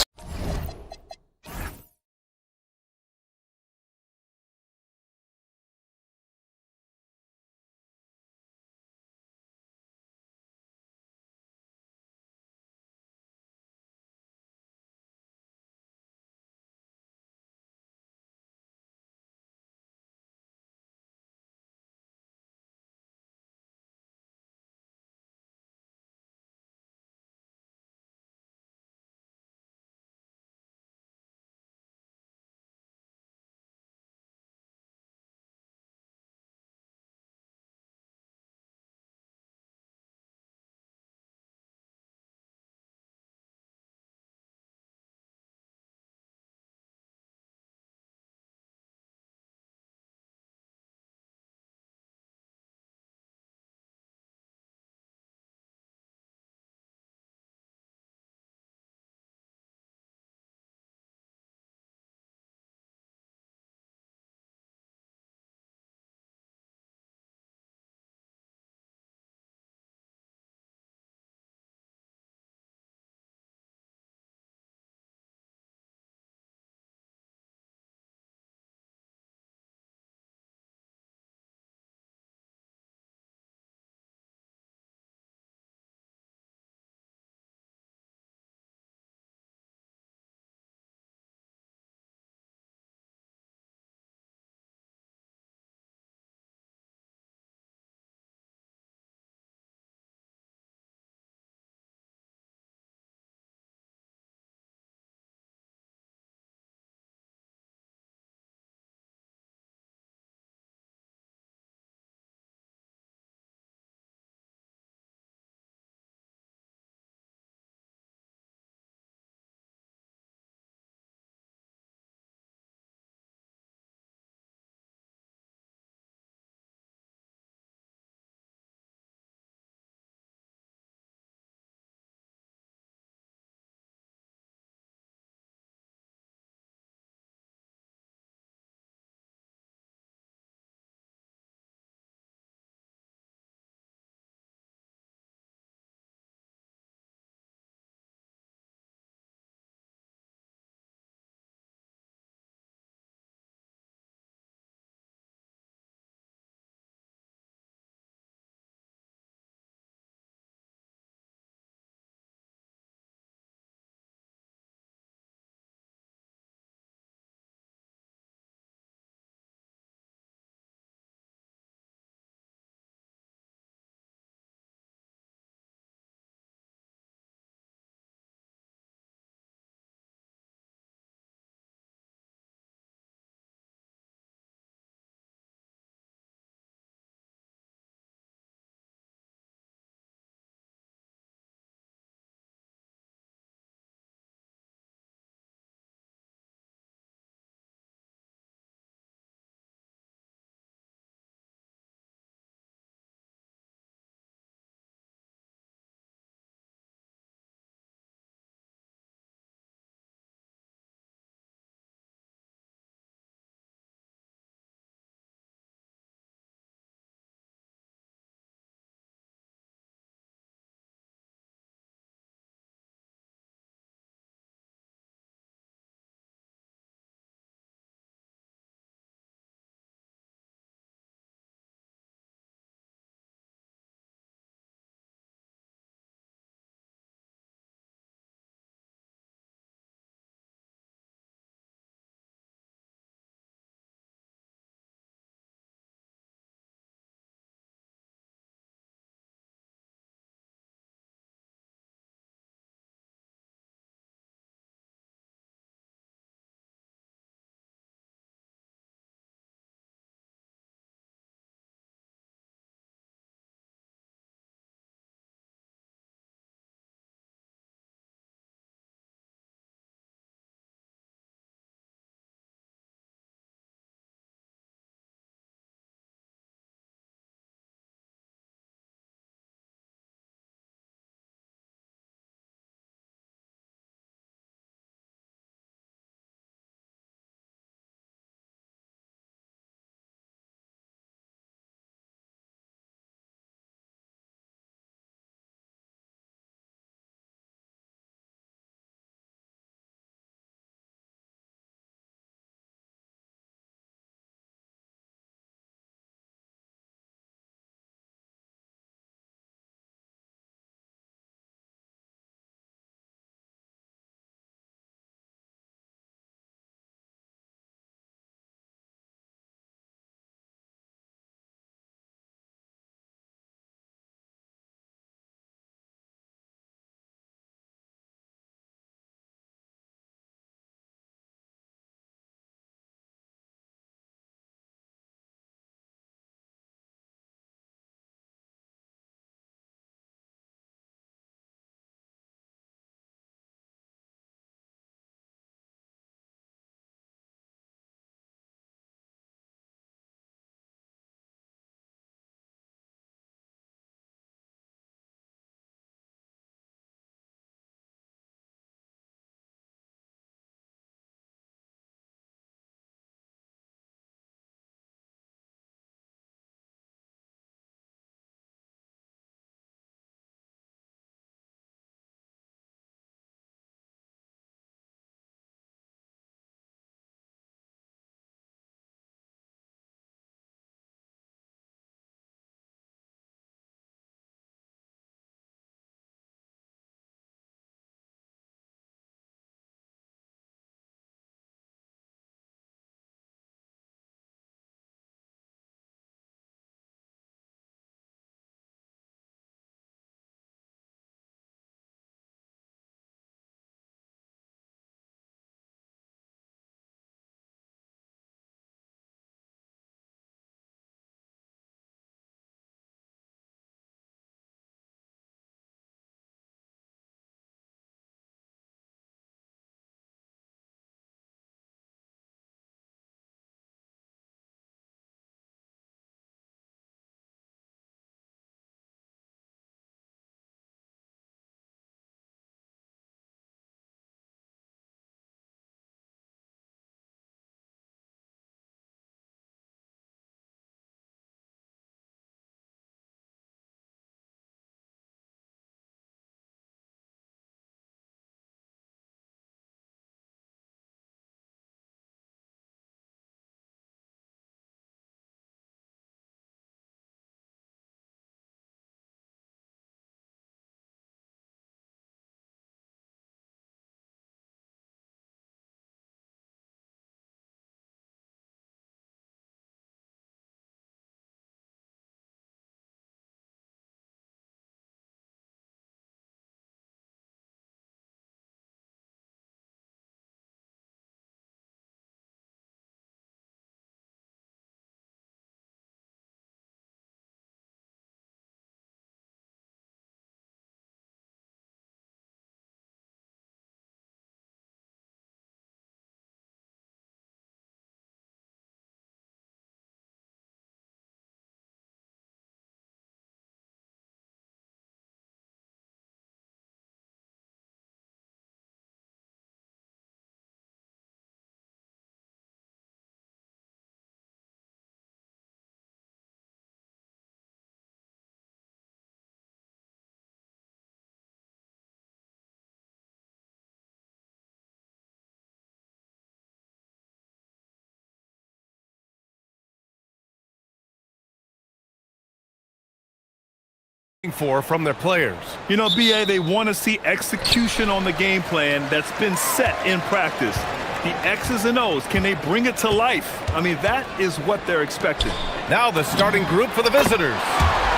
[SPEAKER 8] for from their players.
[SPEAKER 10] You know, BA, they want to see execution on the game plan that's been set in practice. The X's and O's, can they bring it to life? I mean, that is what they're expecting.
[SPEAKER 8] Now the starting group for the visitors.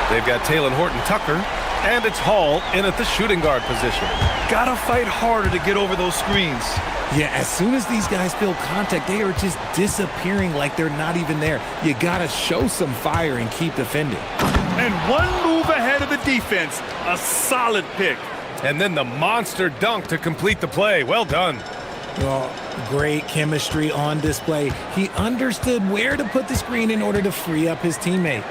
[SPEAKER 8] They've got Taylor Horton-Tucker, and it's Hall in at the shooting guard position.
[SPEAKER 10] Gotta fight harder to get over those screens.
[SPEAKER 7] Yeah, as soon as these guys feel contact, they are just disappearing like they're not even there. You gotta show some fire and keep defending.
[SPEAKER 10] And one move ahead of the defense. A solid pick.
[SPEAKER 8] And then the monster dunk to complete the play. Well done.
[SPEAKER 7] Well, great chemistry on display. He understood where to put the screen in order to free up his teammate.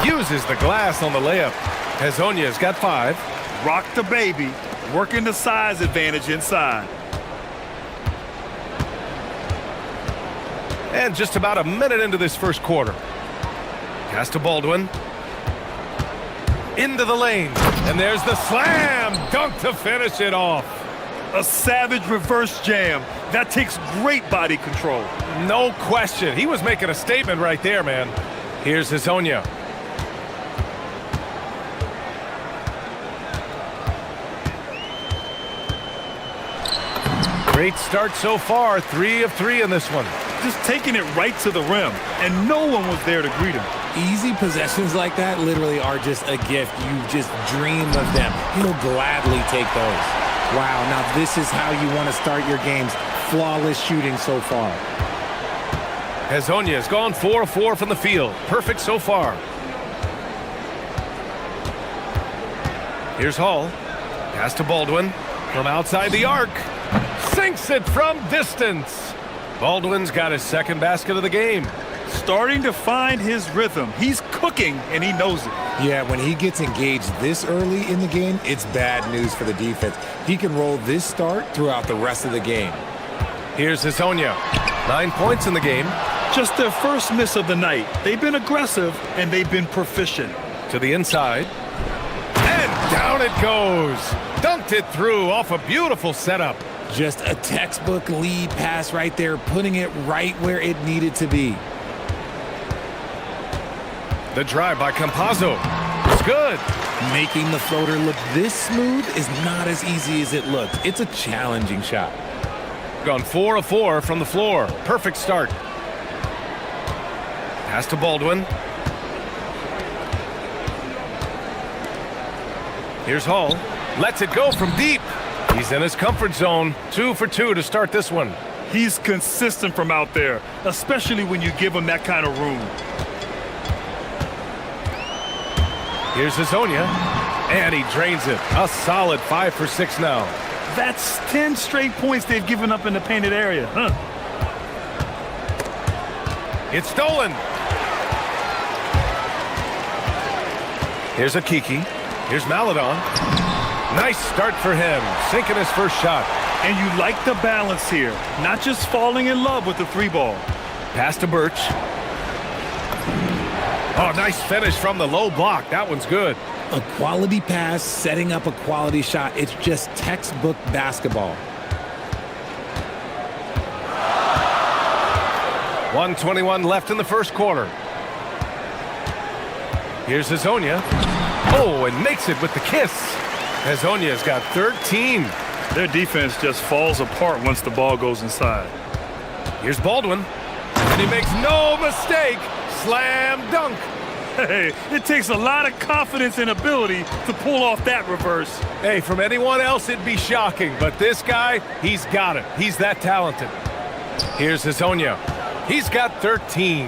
[SPEAKER 8] Uses the glass on the layup. Hezonja's got 5.
[SPEAKER 10] Rock the baby. Working the size advantage inside.
[SPEAKER 8] And just about a minute into this first quarter. Pass to Baldwin. Into the lane. And there's the slam dunk to finish it off.
[SPEAKER 10] A savage reverse jam. That takes great body control.
[SPEAKER 8] No question. He was making a statement right there, man. Here's Hezonja. Great start so far. 3 of 3 in this one.
[SPEAKER 10] Just taking it right to the rim, and no one was there to greet him.
[SPEAKER 7] Easy possessions like that literally are just a gift. You just dream of them. He'll gladly take those. Wow, now this is how you want to start your games. Flawless shooting so far.
[SPEAKER 8] Hezonja has gone 4 of 4 from the field. Perfect so far. Here's Hall. Pass to Baldwin from outside the arc. Sinks it from distance. Baldwin's got his second basket of the game.
[SPEAKER 10] Starting to find his rhythm. He's cooking, and he knows it.
[SPEAKER 3] Yeah, when he gets engaged this early in the game, it's bad news for the defense. He can roll this start throughout the rest of the game.
[SPEAKER 8] Here's Hezonja. 9 points in the game.
[SPEAKER 10] Just their first miss of the night. They've been aggressive, and they've been proficient.
[SPEAKER 8] To the inside. And down it goes. Dunked it through off a beautiful setup.
[SPEAKER 7] Just a textbook lead pass right there, putting it right where it needed to be.
[SPEAKER 8] The drive by Campazzo. It's good.
[SPEAKER 7] Making the floater look this smooth is not as easy as it looks. It's a challenging shot.
[SPEAKER 8] Gone 4 of 4 from the floor. Perfect start. Pass to Baldwin. Here's Hall. Lets it go from deep. He's in his comfort zone. 2 for 2 to start this one.
[SPEAKER 10] He's consistent from out there, especially when you give him that kind of room.
[SPEAKER 8] Here's Hezonja, and he drains it. A solid 5 for 6 now.
[SPEAKER 10] That's 10 straight points they've given up in the painted area, huh?
[SPEAKER 8] It's stolen. Here's Akiki. Here's Maladon. Nice start for him, sinking his first shot.
[SPEAKER 10] And you like the balance here, not just falling in love with the 3-ball.
[SPEAKER 8] Pass to Birch. Oh, nice finish from the low block. That one's good.
[SPEAKER 7] A quality pass, setting up a quality shot. It's just textbook basketball.
[SPEAKER 8] 1:21 left in the first quarter. Here's Hezonja. Oh, and makes it with the kiss. Hezonja's got 13.
[SPEAKER 10] Their defense just falls apart once the ball goes inside.
[SPEAKER 8] Here's Baldwin. And he makes no mistake. Slam dunk.
[SPEAKER 10] Hey, it takes a lot of confidence and ability to pull off that reverse.
[SPEAKER 8] Hey, from anyone else, it'd be shocking. But this guy, he's got it. He's that talented. Here's Hezonja. He's got 13.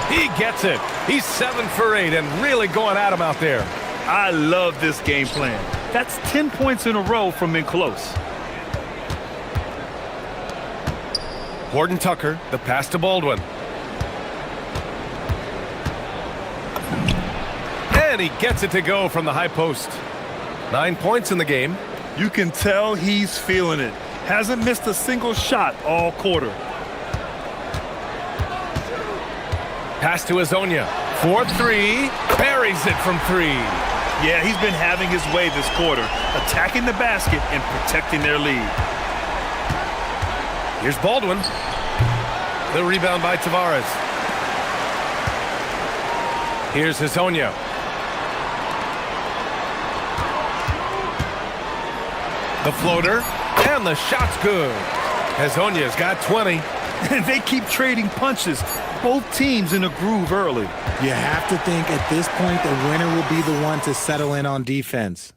[SPEAKER 8] He gets it. He's 7 for 8 and really going at him out there.
[SPEAKER 10] I love this game plan. That's 10 points in a row from in close.
[SPEAKER 8] Horton-Tucker, the pass to Baldwin. And he gets it to go from the high post. 9 points in the game.
[SPEAKER 10] You can tell he's feeling it. Hasn't missed a single shot all quarter.
[SPEAKER 8] Pass to Hezonja. 4-3. Buries it from 3.
[SPEAKER 10] Yeah, he's been having his way this quarter, attacking the basket and protecting their lead.
[SPEAKER 8] Here's Baldwin. The rebound by Tavares. Here's Hezonja. The floater, and the shot's good. Hezonja's got 20.
[SPEAKER 10] And they keep trading punches. Both teams in a groove early.
[SPEAKER 7] You have to think at this point the winner will be the one to settle in on defense.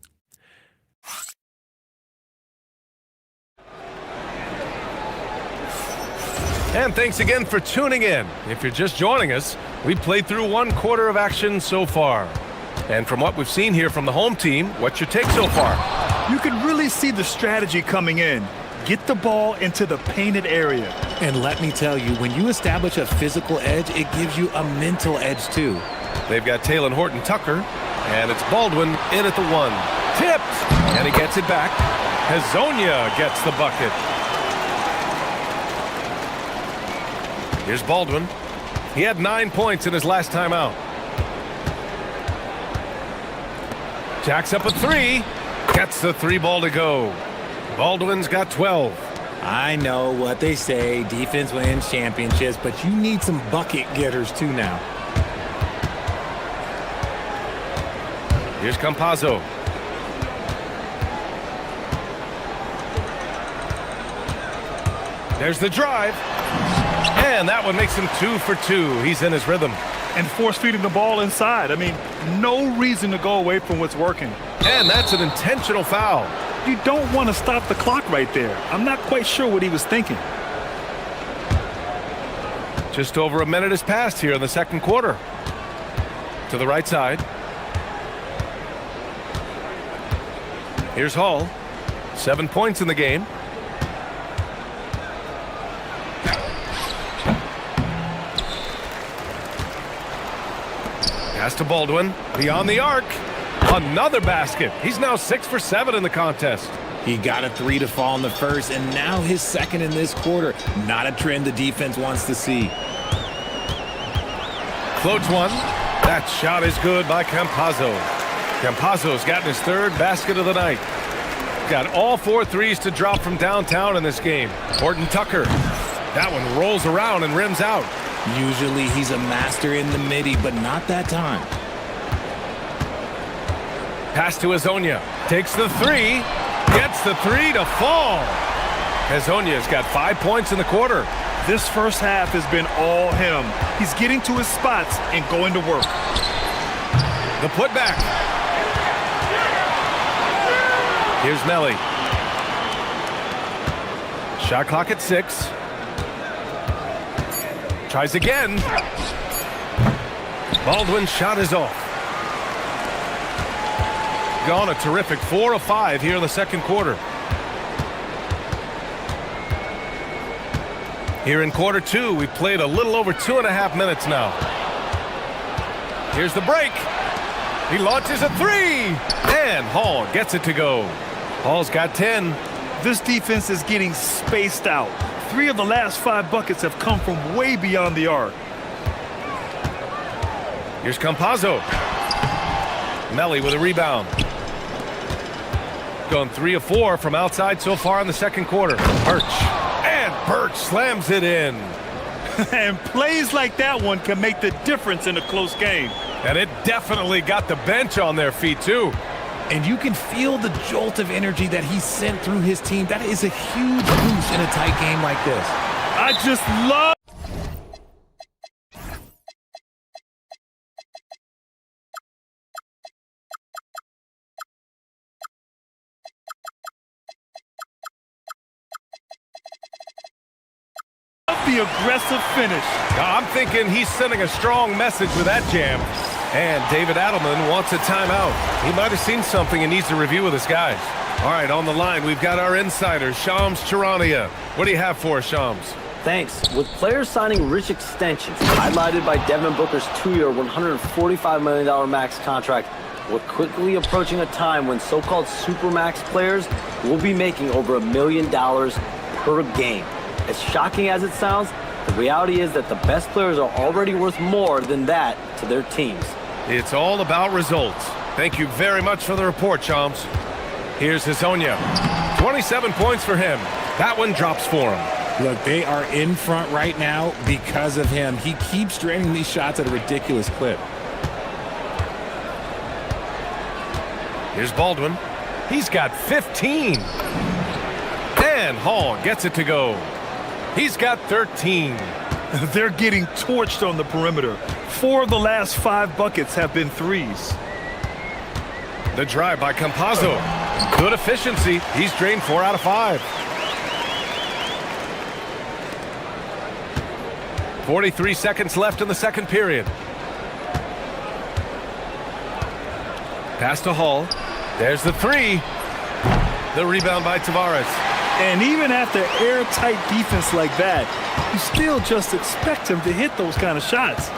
[SPEAKER 8] And thanks again for tuning in. If you're just joining us, we played through 1 quarter of action so far. And from what we've seen here from the home team, what's your take so far?
[SPEAKER 10] You can really see the strategy coming in. Get the ball into the painted area.
[SPEAKER 7] And let me tell you, when you establish a physical edge, it gives you a mental edge too.
[SPEAKER 8] They've got Taylor Horton-Tucker, and it's Baldwin in at the 1. Tipped, and he gets it back. Hezonja gets the bucket. Here's Baldwin. He had 9 points in his last time out. Jacks up a 3. Gets the 3 ball to go. Baldwin's got 12.
[SPEAKER 7] I know what they say, defense wins championships, but you need some bucket getters too now.
[SPEAKER 8] Here's Campazzo. There's the drive. And that one makes him 2 for 2. He's in his rhythm.
[SPEAKER 10] And force-feeding the ball inside. I mean, no reason to go away from what's working.
[SPEAKER 8] And that's an intentional foul.
[SPEAKER 10] You don't want to stop the clock right there. I'm not quite sure what he was thinking.
[SPEAKER 8] Just over a minute has passed here in the second quarter. To the right side. Here's Hall. 7 points in the game. Pass to Baldwin. Beyond the arc. Another basket. He's now 6 for 7 in the contest.
[SPEAKER 7] He got a 3 to fall in the first, and now his second in this quarter. Not a trend the defense wants to see.
[SPEAKER 8] Floats one. That shot is good by Campazzo. Campazzo's gotten his 3rd basket of the night. Got all 4 threes to drop from downtown in this game. Horton-Tucker. That one rolls around and rims out.
[SPEAKER 7] Usually he's a master in the midi, but not that time.
[SPEAKER 8] Pass to Hezonja. Takes the 3. Gets the 3 to fall. Hezonja's got 5 points in the quarter.
[SPEAKER 10] This first half has been all him. He's getting to his spots and going to work.
[SPEAKER 8] The putback. Here's Nelly. Shot clock at 6. Tries again. Baldwin's shot is off. Gone a terrific 4 of 5 here in the second quarter. Here in quarter 2, we've played a little over 2.5 minutes now. Here's the break. He launches a 3. And Hall gets it to go. Hall's got 10.
[SPEAKER 10] This defense is getting spaced out. 3 of the last 5 buckets have come from way beyond the arc.
[SPEAKER 8] Here's Campazzo. Melly with a rebound. Gone 3 of 4 from outside so far in the second quarter. Birch. And Birch slams it in.
[SPEAKER 10] And plays like that one can make the difference in a close game.
[SPEAKER 8] And it definitely got the bench on their feet, too.
[SPEAKER 7] And you can feel the jolt of energy that he sent through his team. That is a huge boost in a tight game like this.
[SPEAKER 10] I just love... the aggressive finish.
[SPEAKER 8] I'm thinking he's sending a strong message with that jam. And David Adelman wants a timeout. He might have seen something and needs to review with his guys. All right, on the line, we've got our insider, Shams Charania. What do you have for us, Shams?
[SPEAKER 12] Thanks. With players signing rich extensions, highlighted by Devin Booker's 2-year, $145 million max contract, we're quickly approaching a time when so-called supermax players will be making over $1 million per game. As shocking as it sounds, the reality is that the best players are already worth more than that to their teams.
[SPEAKER 8] It's all about results. Thank you very much for the report, Shams. Here's Hezonja. 27 points for him. That one drops for him.
[SPEAKER 7] Look, they are in front right now because of him. He keeps draining these shots at a ridiculous clip.
[SPEAKER 8] Here's Baldwin. He's got 15. And Hall gets it to go. He's got 13.
[SPEAKER 10] They're getting torched on the perimeter. 4 of the last 5 buckets have been threes.
[SPEAKER 8] The drive by Campazzo. Good efficiency. He's drained 4 out of 5. 43 seconds left in the second period. Pass to Hall. There's the 3. The rebound by Tavares.
[SPEAKER 10] And even after airtight defense like that, you still just expect him to hit those kind of shots.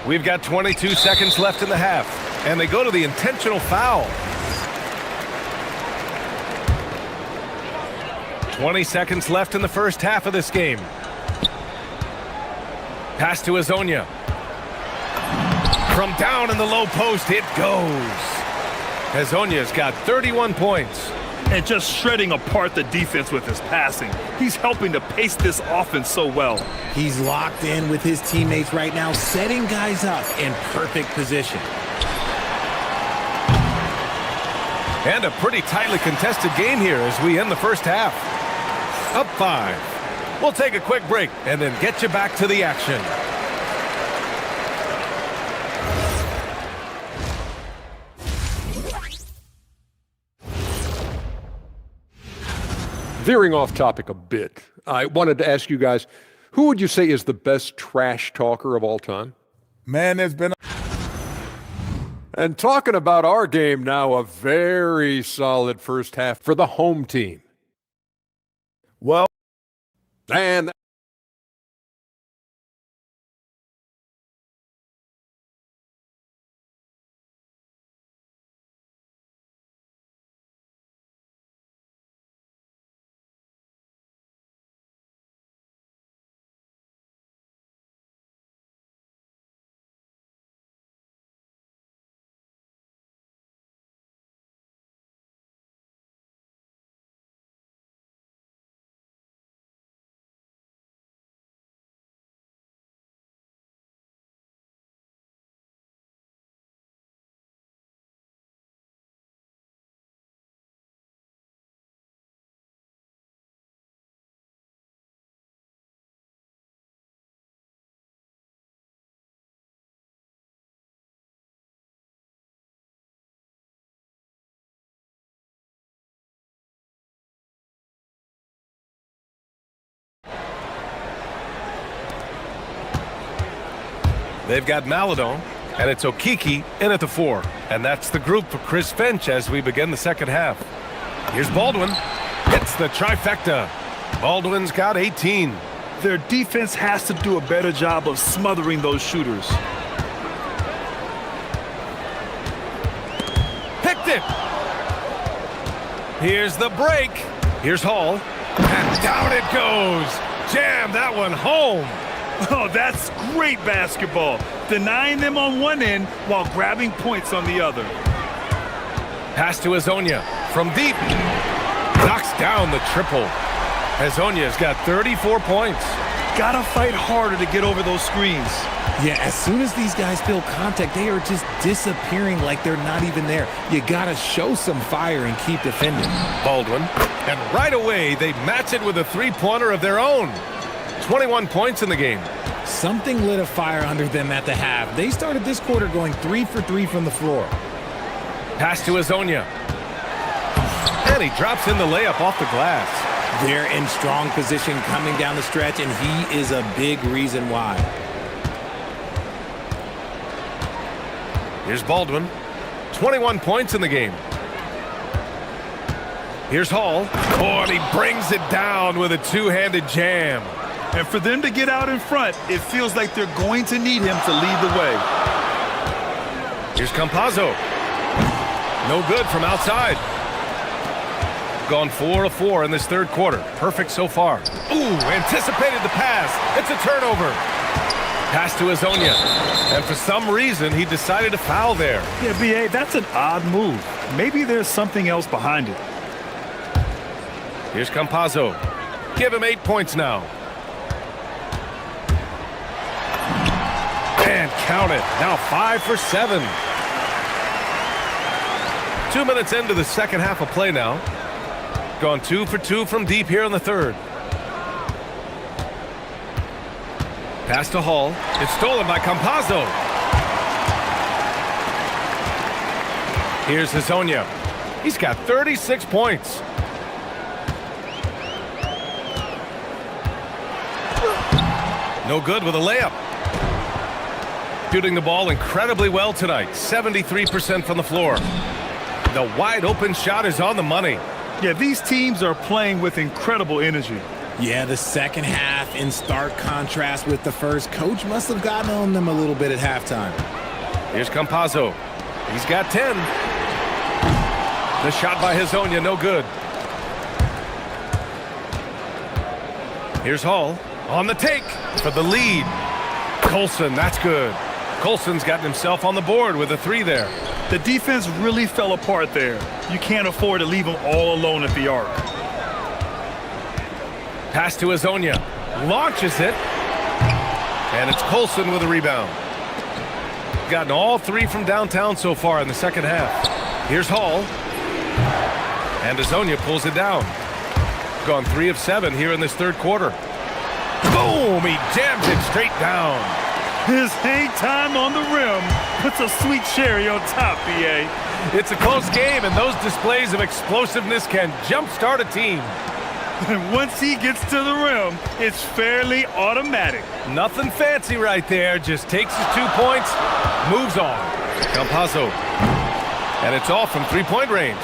[SPEAKER 8] We've got 22 seconds left in the half, and they go to the intentional foul. 20 seconds left in the first half of this game. Pass to Azonia. From down in the low post, it goes. Azonia's got 31 points.
[SPEAKER 10] And just shredding apart the defense with his passing. He's helping to pace this offense so well.
[SPEAKER 7] He's locked in with his teammates right now, setting guys up in perfect position.
[SPEAKER 8] And a pretty tightly contested game here as we end the first half. Up 5. We'll take a quick break and then get you back to the action.
[SPEAKER 6] Veering off topic a bit, I wanted to ask you guys, who would you say is the best trash talker of all time?
[SPEAKER 17] Man, there's been...
[SPEAKER 6] And talking about our game now, a very solid first half for the home team.
[SPEAKER 17] Well...
[SPEAKER 6] And...
[SPEAKER 8] They've got Maladon, and it's Okiki in at the 4. And that's the group for Chris Finch as we begin the second half. Here's Baldwin. Hits the trifecta. Baldwin's got 18.
[SPEAKER 10] Their defense has to do a better job of smothering those shooters.
[SPEAKER 8] Picked it. Here's the break. Here's Hall. And down it goes. Jam that one home.
[SPEAKER 10] Oh, that's great basketball. Denying them on one end while grabbing points on the other.
[SPEAKER 8] Pass to Azonia from deep. Knocks down the triple. Azonia's got 34 points.
[SPEAKER 10] Gotta fight harder to get over those screens.
[SPEAKER 7] Yeah, as soon as these guys feel contact, they are just disappearing like they're not even there. You gotta show some fire and keep defending.
[SPEAKER 8] Baldwin. And right away, they match it with a three-pointer of their own. 21 points in the game.
[SPEAKER 7] Something lit a fire under them at the half. They started this quarter going 3 for 3 from the floor.
[SPEAKER 8] Pass to Azonia. And he drops in the layup off the glass.
[SPEAKER 7] They're in strong position coming down the stretch, and he is a big reason why.
[SPEAKER 8] Here's Baldwin. 21 points in the game. Here's Hall. Oh, and he brings it down with a two-handed jam.
[SPEAKER 10] And for them to get out in front, it feels like they're going to need him to lead the way.
[SPEAKER 8] Here's Campazzo. No good from outside. Gone 4 of 4 in this third quarter. Perfect so far. Ooh, anticipated the pass. It's a turnover. Pass to Azonia. And for some reason, he decided to foul there.
[SPEAKER 10] Yeah, B.A., that's an odd move. Maybe there's something else behind it.
[SPEAKER 8] Here's Campazzo. Give him 8 points now. And count it. Now 5 for 7. 2 minutes into the second half of play now. Gone 2 for 2 from deep here in the third. Pass to Hall. It's stolen by Campazzo. Here's Hezonja. He's got 36 points. No good with a layup. Shooting the ball incredibly well tonight. 73% from the floor. The wide open shot is on the money.
[SPEAKER 10] Yeah, these teams are playing with incredible energy.
[SPEAKER 7] Yeah, the second half in stark contrast with the first. Coach must have gotten on them a little bit at halftime.
[SPEAKER 8] Here's Campazzo. He's got 10. The shot by Hezonja, no good. Here's Hall on the take for the lead. Colson, that's good. Colson's gotten himself on the board with a 3 there.
[SPEAKER 10] The defense really fell apart there. You can't afford to leave them all alone at the arc.
[SPEAKER 8] Pass to Hezonja. Launches it. And it's Colson with a rebound. Gotten all 3 from downtown so far in the second half. Here's Hall. And Hezonja pulls it down. Gone 3 of 7 here in this third quarter. Boom! He jams it straight down.
[SPEAKER 10] His hang time on the rim puts a sweet cherry on top, BA.
[SPEAKER 8] It's a close game, and those displays of explosiveness can jumpstart a team.
[SPEAKER 10] And once he gets to the rim, it's fairly automatic.
[SPEAKER 8] Nothing fancy right there. Just takes his 2 points, moves on. Campazzo. And it's off from three-point range.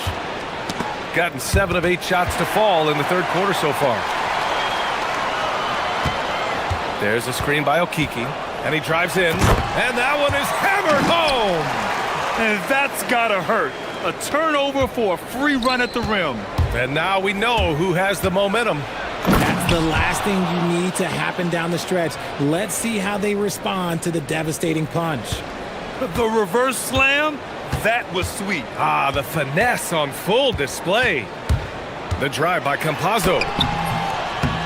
[SPEAKER 8] Gotten 7 of 8 shots to fall in the third quarter so far. There's a screen by Okiki, and he drives in, and that one is hammered home.
[SPEAKER 10] And that's gotta hurt. A turnover for a free run at the rim.
[SPEAKER 8] And now we know who has the momentum.
[SPEAKER 7] That's the last thing you need to happen down the stretch. Let's see how they respond to the devastating punch.
[SPEAKER 10] The reverse slam, that was sweet.
[SPEAKER 8] Ah, the finesse on full display. The drive by Campazzo.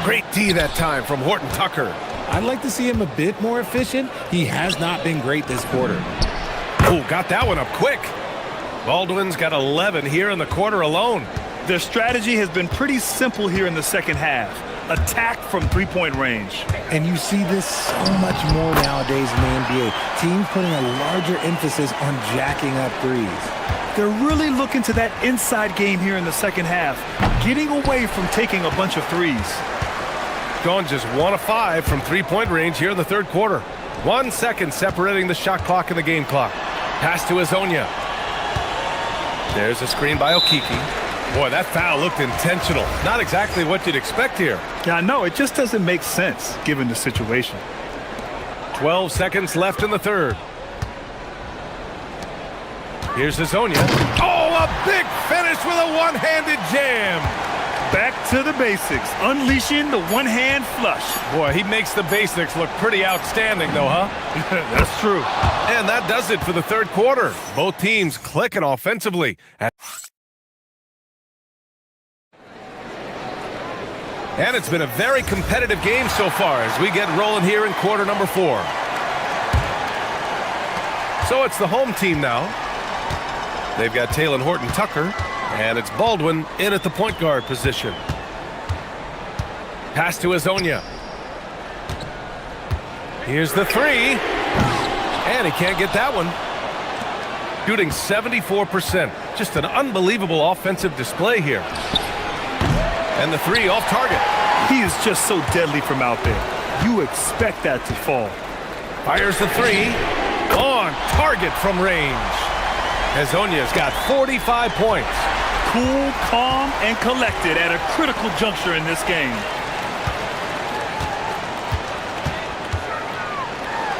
[SPEAKER 8] Great D that time from Horton Tucker.
[SPEAKER 7] I'd like to see him a bit more efficient. He has not been great this quarter.
[SPEAKER 8] Oh, got that one up quick. Baldwin's got 11 here in the quarter alone.
[SPEAKER 10] Their strategy has been pretty simple here in the second half. Attack from three-point range.
[SPEAKER 7] And you see this so much more nowadays in the NBA. Teams putting a larger emphasis on jacking up threes.
[SPEAKER 10] They're really looking to that inside game here in the second half, getting away from taking a bunch of threes.
[SPEAKER 8] Going just 1 of 5 from three-point range here in the third quarter. 1 second separating the shot clock and the game clock. Pass to Hezonja. There's a screen by Okiki. Boy, that foul looked intentional. Not exactly what you'd expect here.
[SPEAKER 10] Yeah, I know. It just doesn't make sense given the situation.
[SPEAKER 8] 12 seconds left in the third. Here's Hezonja. Oh, a big finish with a one-handed jam.
[SPEAKER 10] Back to the basics, unleashing the one-hand flush.
[SPEAKER 8] Boy, he makes the basics look pretty outstanding, though, huh?
[SPEAKER 10] That's true.
[SPEAKER 8] And that does it for the third quarter. Both teams clicking offensively. And it's been a very competitive game so far as we get rolling here in quarter number 4. So it's the home team now. They've got Talen Horton Tucker, and it's Baldwin in at the point guard position. Pass to Hezonja. Here's the 3. And he can't get that one. Shooting 74%. Just an unbelievable offensive display here. And the 3 off target.
[SPEAKER 10] He is just so deadly from out there. You expect that to fall.
[SPEAKER 8] Fires the 3. On target from range. Hezonja's got 45 points.
[SPEAKER 10] Cool, calm, and collected at a critical juncture in this game.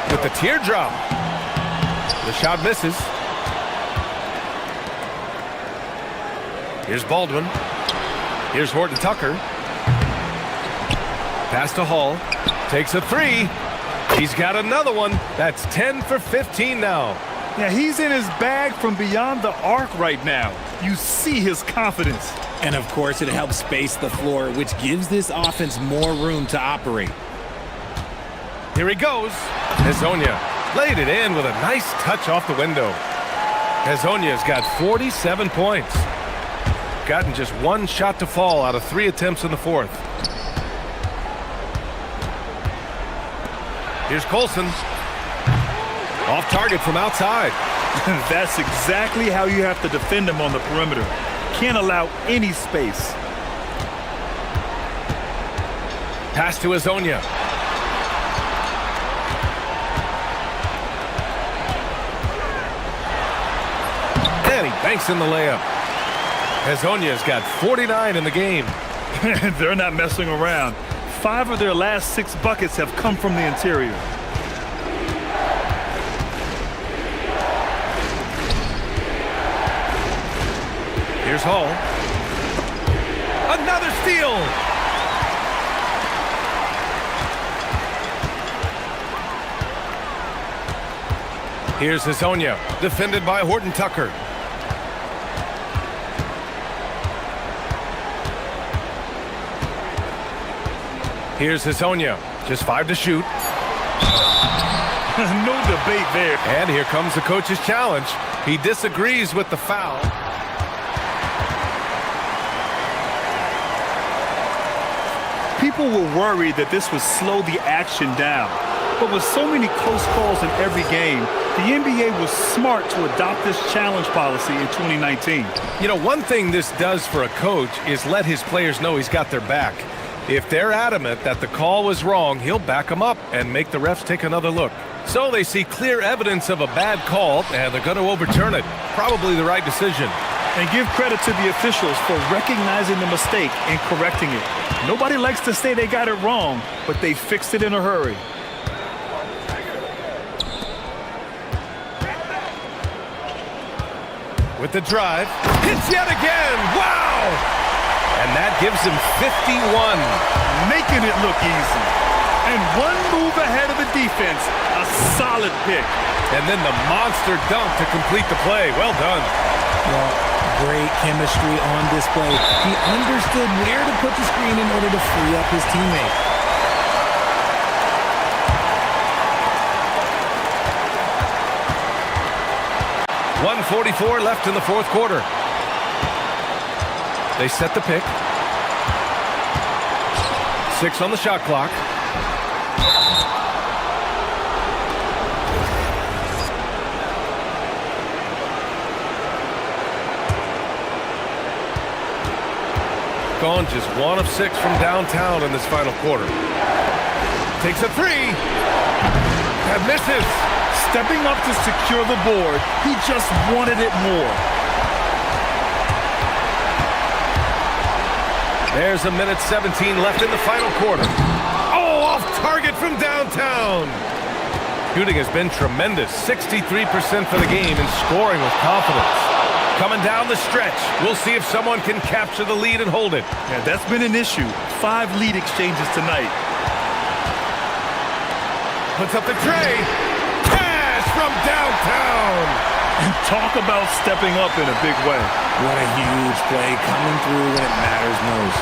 [SPEAKER 8] With the teardrop. The shot misses. Here's Baldwin. Here's Horton Tucker. Pass to Hall. Takes a 3. He's got another one. That's 10 for 15 now.
[SPEAKER 10] Yeah, he's in his bag from beyond the arc right now. You see his confidence.
[SPEAKER 7] And of course, it helps space the floor, which gives this offense more room to operate.
[SPEAKER 8] Here he goes. Hezonja laid it in with a nice touch off the window. Hezonja's got 47 points. Gotten just one shot to fall out of 3 attempts in the fourth. Here's Colson. Off target from outside.
[SPEAKER 10] That's exactly how you have to defend him on the perimeter. Can't allow any space.
[SPEAKER 8] Pass to Hezonja. And he banks in the layup. Hezonja's got 49 in the game.
[SPEAKER 10] They're not messing around. 5 of their last 6 buckets have come from the interior.
[SPEAKER 8] Here's Hall. Another steal. Here's Hezonja, defended by Horton Tucker. Here's Hezonja, just 5 to shoot.
[SPEAKER 10] No debate there.
[SPEAKER 8] And here comes the coach's challenge. He disagrees with the foul.
[SPEAKER 10] People were worried that this would slow the action down. But with so many close calls in every game, the NBA was smart to adopt this challenge policy in 2019.
[SPEAKER 8] You know, one thing this does for a coach is let his players know he's got their back. If they're adamant that the call was wrong, he'll back them up and make the refs take another look. So they see clear evidence of a bad call, and they're going to overturn it. Probably the right decision.
[SPEAKER 10] And give credit to the officials for recognizing the mistake and correcting it. Nobody likes to say they got it wrong, but they fixed it in a hurry.
[SPEAKER 8] With the drive, hits yet again. Wow! And that gives him 51.
[SPEAKER 10] Making it look easy. And one move ahead of the defense. A solid pick.
[SPEAKER 8] And then the monster dunk to complete the play. Well done.
[SPEAKER 7] Well, great chemistry on display. He understood where to put the screen in order to free up his teammate.
[SPEAKER 8] .144 left in the fourth quarter. They set the pick. 6 on the shot clock. Gone just 1 of 6 from downtown in this final quarter. Takes a 3. And misses.
[SPEAKER 10] Stepping up to secure the board. He just wanted it more.
[SPEAKER 8] There's a minute 17 left in the final quarter. Oh, off target from downtown. Shooting has been tremendous. 63% for the game and scoring with confidence. Coming down the stretch. We'll see if someone can capture the lead and hold it.
[SPEAKER 10] Yeah, that's been an issue. 5 lead exchanges tonight.
[SPEAKER 8] Puts up the tray. Pass from downtown.
[SPEAKER 10] Talk about stepping up in a big way.
[SPEAKER 7] What a huge play, coming through when it matters most.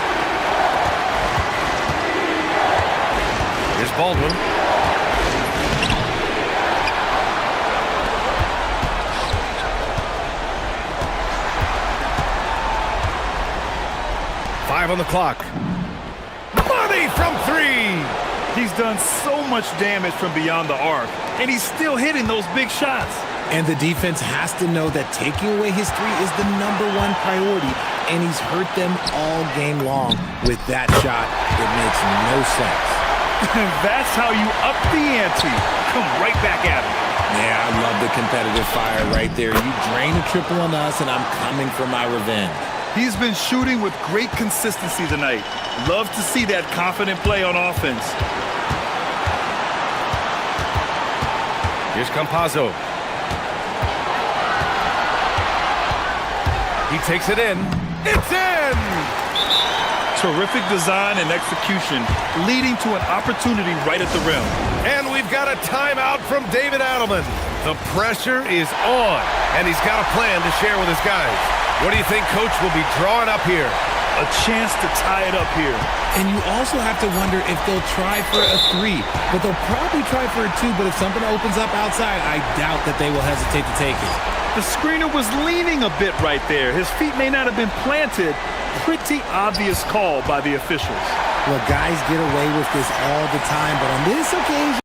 [SPEAKER 8] Here's Baldwin. Five on the clock. Money from 3.
[SPEAKER 10] He's done so much damage from beyond the arc, and he's still hitting those big shots.
[SPEAKER 7] And the defense has to know that taking away his 3 is the #1 priority, and he's hurt them all game long. With that shot, it makes no sense.
[SPEAKER 10] That's how you up the ante. Come right back at him.
[SPEAKER 7] Yeah, I love the competitive fire right there. You drain a triple on us, and I'm coming for my revenge.
[SPEAKER 10] He's been shooting with great consistency tonight. Love to see that confident play on offense.
[SPEAKER 8] Here's Campazzo. He takes it in. It's in!
[SPEAKER 10] Terrific design and execution, leading to an opportunity right at the rim.
[SPEAKER 8] And we've got a timeout from David Adelman. The pressure is on, and he's got a plan to share with his guys. What do you think Coach will be drawing up here?
[SPEAKER 10] A chance to tie it up here.
[SPEAKER 7] And you also have to wonder if they'll try for a 3, but they'll probably try for a 2, but if something opens up outside, I doubt that they will hesitate to take it.
[SPEAKER 10] The screener was leaning a bit right there. His feet may not have been planted. Pretty obvious call by the officials.
[SPEAKER 7] Well, guys get away with this all the time, but on this occasion,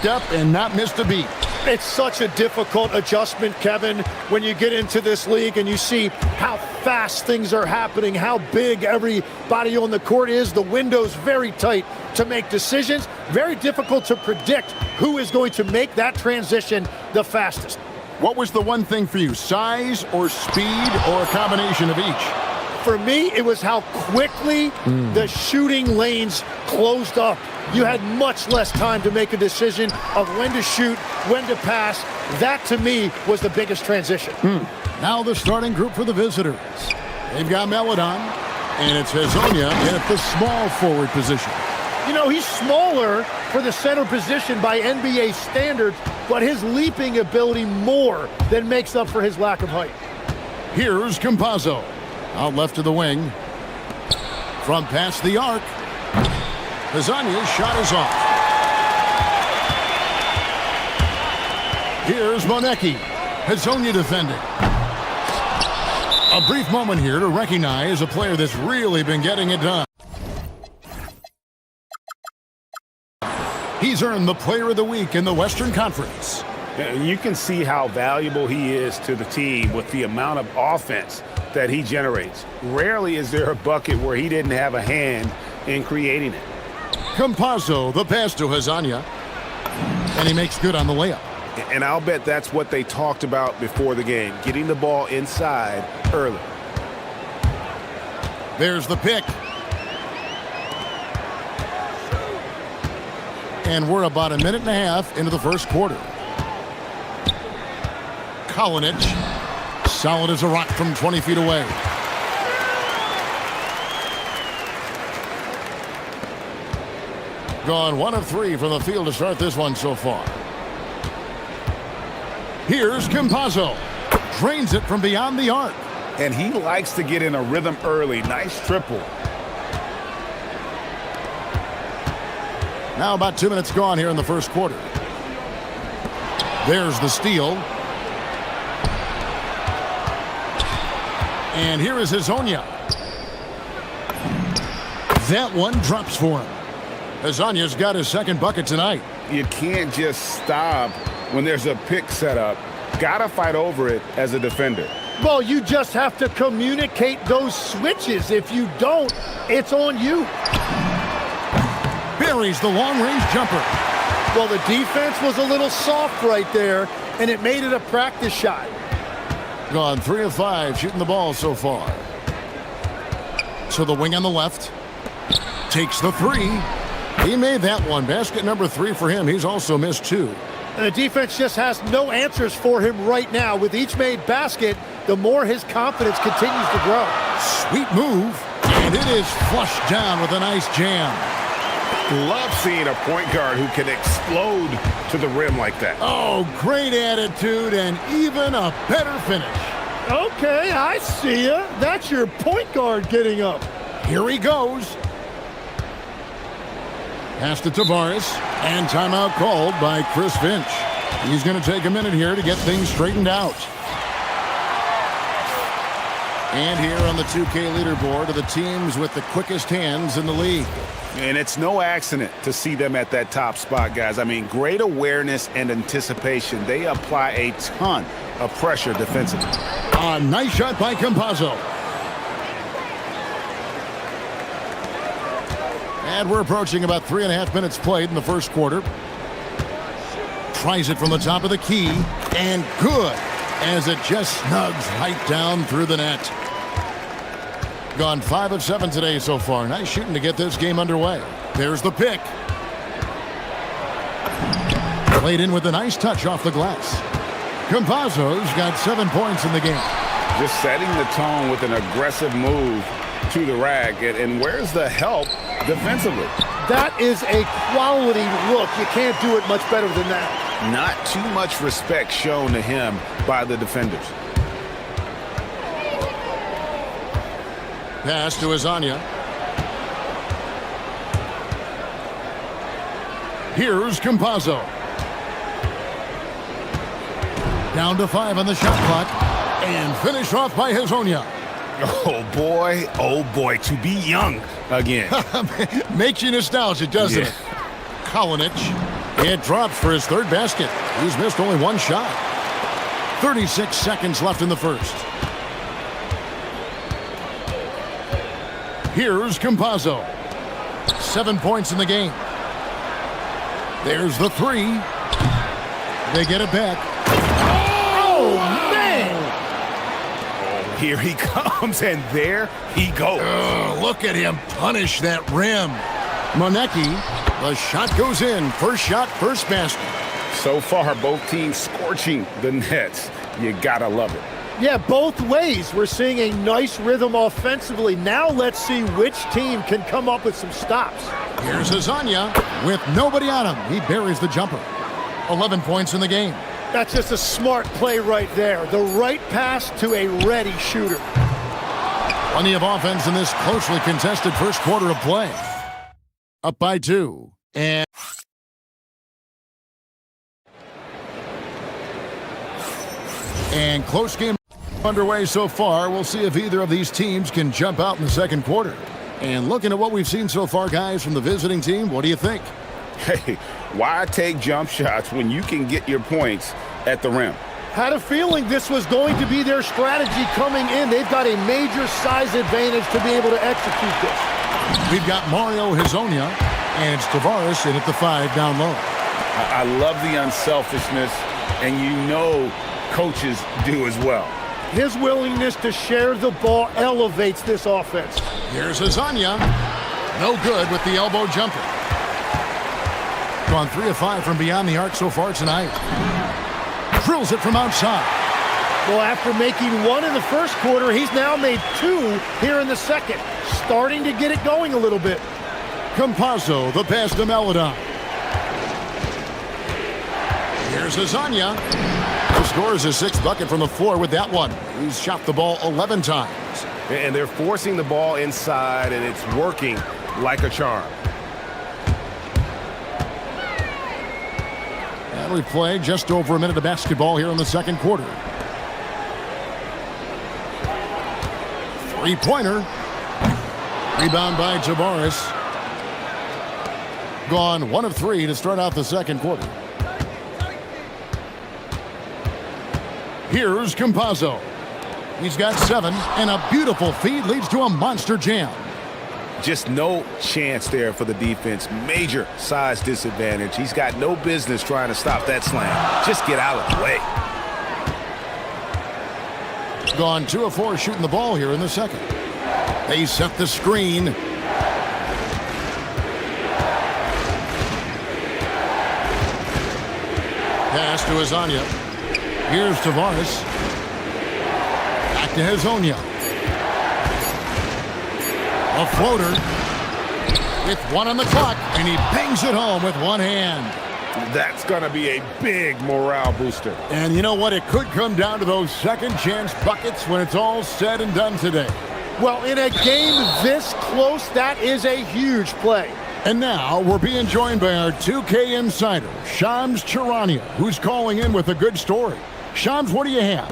[SPEAKER 1] Up and not missed a beat.
[SPEAKER 11] It's such a difficult adjustment, Kevin, when you get into this league and you see how fast things are happening, how big everybody on the court is. The window's very tight to make decisions. Very difficult to predict who is going to make that transition the fastest.
[SPEAKER 1] What was the one thing for you, size or speed or a combination of each?
[SPEAKER 11] For me, it was how quickly the shooting lanes closed up. You had much less time to make a decision of when to shoot, when to pass. That, to me, was the biggest transition.
[SPEAKER 1] Now the starting group for the visitors. They've got Melodon, and it's Hazonia in at the small forward position.
[SPEAKER 11] You know, he's smaller for the center position by NBA standards, but his leaping ability more than makes up for his lack of height.
[SPEAKER 1] Here's Campazzo. Out left to the wing. From past the arc. Hazonia's shot is off. Here's Monecki. Hazonia defending. A brief moment here to recognize a player that's really been getting it done. He's earned the Player of the Week in the Western Conference.
[SPEAKER 2] You can see how valuable he is to the team with the amount of offense that he generates. Rarely is there a bucket where he didn't have a hand in creating it.
[SPEAKER 1] Campazzo, the pass to Hazonia, and he makes good on the layup.
[SPEAKER 4] And I'll bet that's what they talked about before the game, getting the ball inside early.
[SPEAKER 1] There's the pick. And we're about a minute and a half into the first quarter. Kalinic, solid as a rock from 20 feet away. Gone 1 of 3 from the field to start this one so far. Here's Campazzo. Drains it from beyond the arc.
[SPEAKER 4] And he likes to get in a rhythm early. Nice triple.
[SPEAKER 1] Now about 2 minutes gone here in the first quarter. There's the steal. And here is Hazonia. That one drops for him. Hazonia's got his second bucket tonight.
[SPEAKER 4] You can't just stop when there's a pick set up. Gotta fight over it as a defender.
[SPEAKER 11] Well, you just have to communicate those switches. If you don't, it's on you.
[SPEAKER 1] Buries the long-range jumper.
[SPEAKER 11] Well, the defense was a little soft right there, and it made it a practice shot.
[SPEAKER 1] Gone 3 of 5 shooting the ball so far. To the wing on the left. Takes the 3. He made that one. Basket number 3 for him. He's also missed 2.
[SPEAKER 11] And the defense just has no answers for him right now. With each made basket, the more his confidence continues to grow.
[SPEAKER 1] Sweet move. And it is flushed down with a nice jam.
[SPEAKER 4] Love seeing a point guard who can explode to the rim like that.
[SPEAKER 1] Oh, great attitude and even a better finish.
[SPEAKER 11] Okay, I see ya. That's your point guard getting up.
[SPEAKER 1] Here he goes. Pass to Tavares, and timeout called by Chris Finch. He's going to take a minute here to get things straightened out. And here on the 2K leaderboard are the teams with the quickest hands in the league.
[SPEAKER 4] And it's no accident to see them at that top spot, guys. I mean, great awareness and anticipation. They apply a ton of pressure defensively.
[SPEAKER 1] A nice shot by Campazzo. And we're approaching about 3.5 minutes played in the first quarter. Tries it from the top of the key, and good, as it just snugs right down through the net. Gone 5 of 7 today so far. Nice shooting to get this game underway. There's the pick. Played in with a nice touch off the glass. Campazzo's got 7 points in the game.
[SPEAKER 4] Just setting the tone with an aggressive move to the rack. And where's the help defensively?
[SPEAKER 11] That is a quality look. You can't do it much better than that.
[SPEAKER 4] Not too much respect shown to him by the defenders.
[SPEAKER 1] Pass to Hazonia. Here's Campazzo. Down to 5 on the shot clock. And finished off by Hazonia.
[SPEAKER 4] Oh boy, to be young again.
[SPEAKER 1] Makes you nostalgic, doesn't it? Kalinic It drops for his third basket. He's missed only one shot. 36 seconds left in the first. Here's Campazzo. 7 points in the game. There's the three. They get it back.
[SPEAKER 11] Oh, man!
[SPEAKER 4] Here he comes, and there he goes.
[SPEAKER 1] Look at him punish that rim. Monecki, the shot goes in. First shot, first basket.
[SPEAKER 2] So far, both teams scorching the nets. You gotta love it.
[SPEAKER 11] Yeah, both ways. We're seeing a nice rhythm offensively. Now let's see which team can come up with some stops.
[SPEAKER 1] Here's Azania with nobody on him. He buries the jumper. 11 points in the game.
[SPEAKER 11] That's just a smart play right there. The right pass to a ready shooter.
[SPEAKER 1] Plenty of offense in this closely contested first quarter of play. Up by 2. And close game underway so far. We'll see if either of these teams can jump out in the second quarter. And looking at what we've seen so far, guys, from the visiting team, what do you think?
[SPEAKER 2] Hey, why take jump shots when you can get your points at the rim?
[SPEAKER 11] Had a feeling this was going to be their strategy coming in. They've got a major size advantage to be able to execute this.
[SPEAKER 1] We've got Mario Hezonja, and it's Tavares in at the 5 down low.
[SPEAKER 2] I love the unselfishness, and you know coaches do as well.
[SPEAKER 11] His willingness to share the ball elevates this offense.
[SPEAKER 1] Here's Azania. No good with the elbow jumper. Gone 3 of 5 from beyond the arc so far tonight. Drills it from outside.
[SPEAKER 11] Well, after making 1 in the first quarter, he's now made 2 here in the second. Starting to get it going a little bit.
[SPEAKER 1] Campazzo, the pass to Meladon. Here's Azania. Who scores his 6th bucket from the floor with that one. He's shot the ball 11 times.
[SPEAKER 8] And they're forcing the ball inside, and it's working like a charm.
[SPEAKER 1] And we play just over a minute of basketball here in the second quarter. 3-pointer. Rebound by Tavares. Gone 1 of 3 to start out the second quarter. Here's Campazzo. He's got 7, and a beautiful feed leads to a monster jam.
[SPEAKER 4] Just no chance there for the defense. Major size disadvantage. He's got no business trying to stop that slam. Just get out of the way.
[SPEAKER 1] Gone 2 of 4 shooting the ball here in the second. They set the screen. Pass to Azania. Here's Tavares. Back to Hezonja. A floater with 1 on the clock, and he bangs it home with one hand.
[SPEAKER 2] That's going to be a big morale booster.
[SPEAKER 1] And you know what? It could come down to those second chance buckets when it's all said and done today.
[SPEAKER 11] Well, in a game this close, that is a huge play.
[SPEAKER 1] And now we're being joined by our 2K insider, Shams Charania, who's calling in with a good story. Shams, what do you have?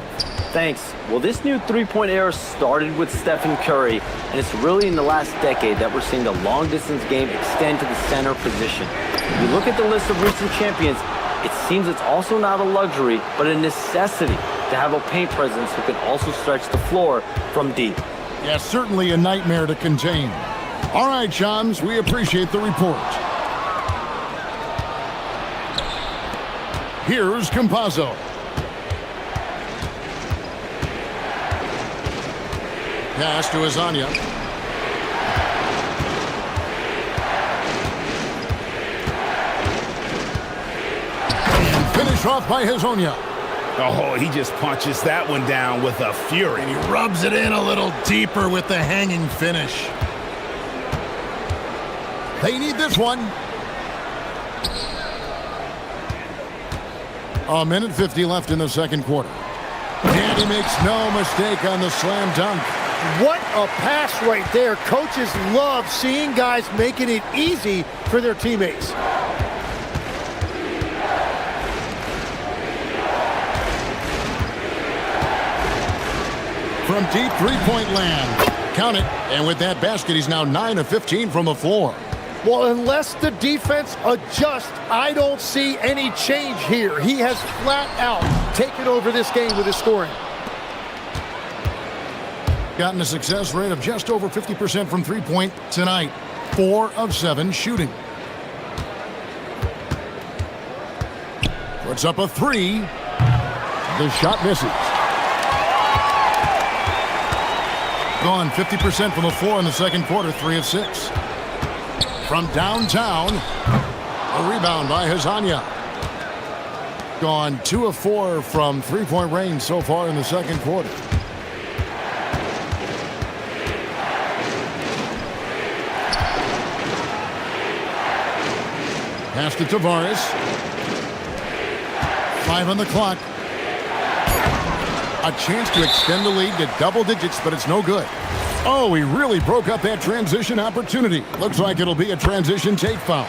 [SPEAKER 12] Thanks. Well, this new three-point era started with Stephen Curry, and it's really in the last decade that we're seeing the long-distance game extend to the center position. If you look at the list of recent champions, it seems it's also not a luxury, but a necessity to have a paint presence who can also stretch the floor from deep.
[SPEAKER 1] Yeah, certainly a nightmare to contain. All right, Shams, we appreciate the report. Here's Campazzo. Pass to Azania. And finish off by Hezonja.
[SPEAKER 4] Oh, he just punches that one down with a fury.
[SPEAKER 1] And he rubs it in a little deeper with the hanging finish. They need this one. A minute 50 left in the second quarter. And he makes no mistake on the slam dunk.
[SPEAKER 11] What a pass right there. Coaches love seeing guys making it easy for their teammates.
[SPEAKER 1] From deep three-point land. Count it. And with that basket, he's now 9 of 15 from the floor.
[SPEAKER 11] Well, unless the defense adjusts, I don't see any change here. He has flat out taken over this game with his scoring.
[SPEAKER 1] Gotten a success rate of just over 50% from three-point tonight. 4 of 7 shooting. Puts up a 3. The shot misses. Gone 50% from the floor in the second quarter, 3 of 6. From downtown, a rebound by Hazanya. Gone 2 of 4 from three-point range so far in the second quarter. Pass to Tavares. 5 on the clock. A chance to extend the lead to double digits, but it's no good. Oh, he really broke up that transition opportunity. Looks like it'll be a transition take foul.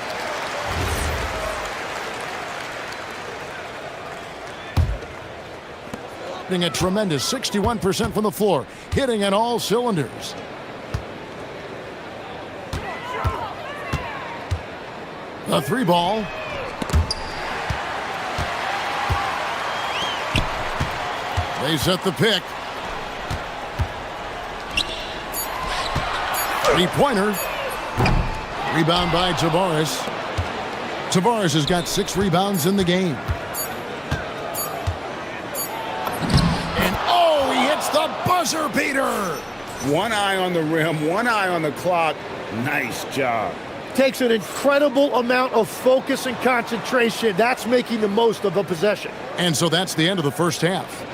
[SPEAKER 1] Hitting a tremendous 61% from the floor, hitting on all cylinders. The 3 ball. They set the pick. 3-pointer. Rebound by Tavares. Tavares has got 6 rebounds in the game. And oh, he hits the buzzer beater.
[SPEAKER 2] One eye on the rim, one eye on the clock. Nice job.
[SPEAKER 11] Takes an incredible amount of focus and concentration. That's making the most of a possession.
[SPEAKER 1] And so that's the end of the first half.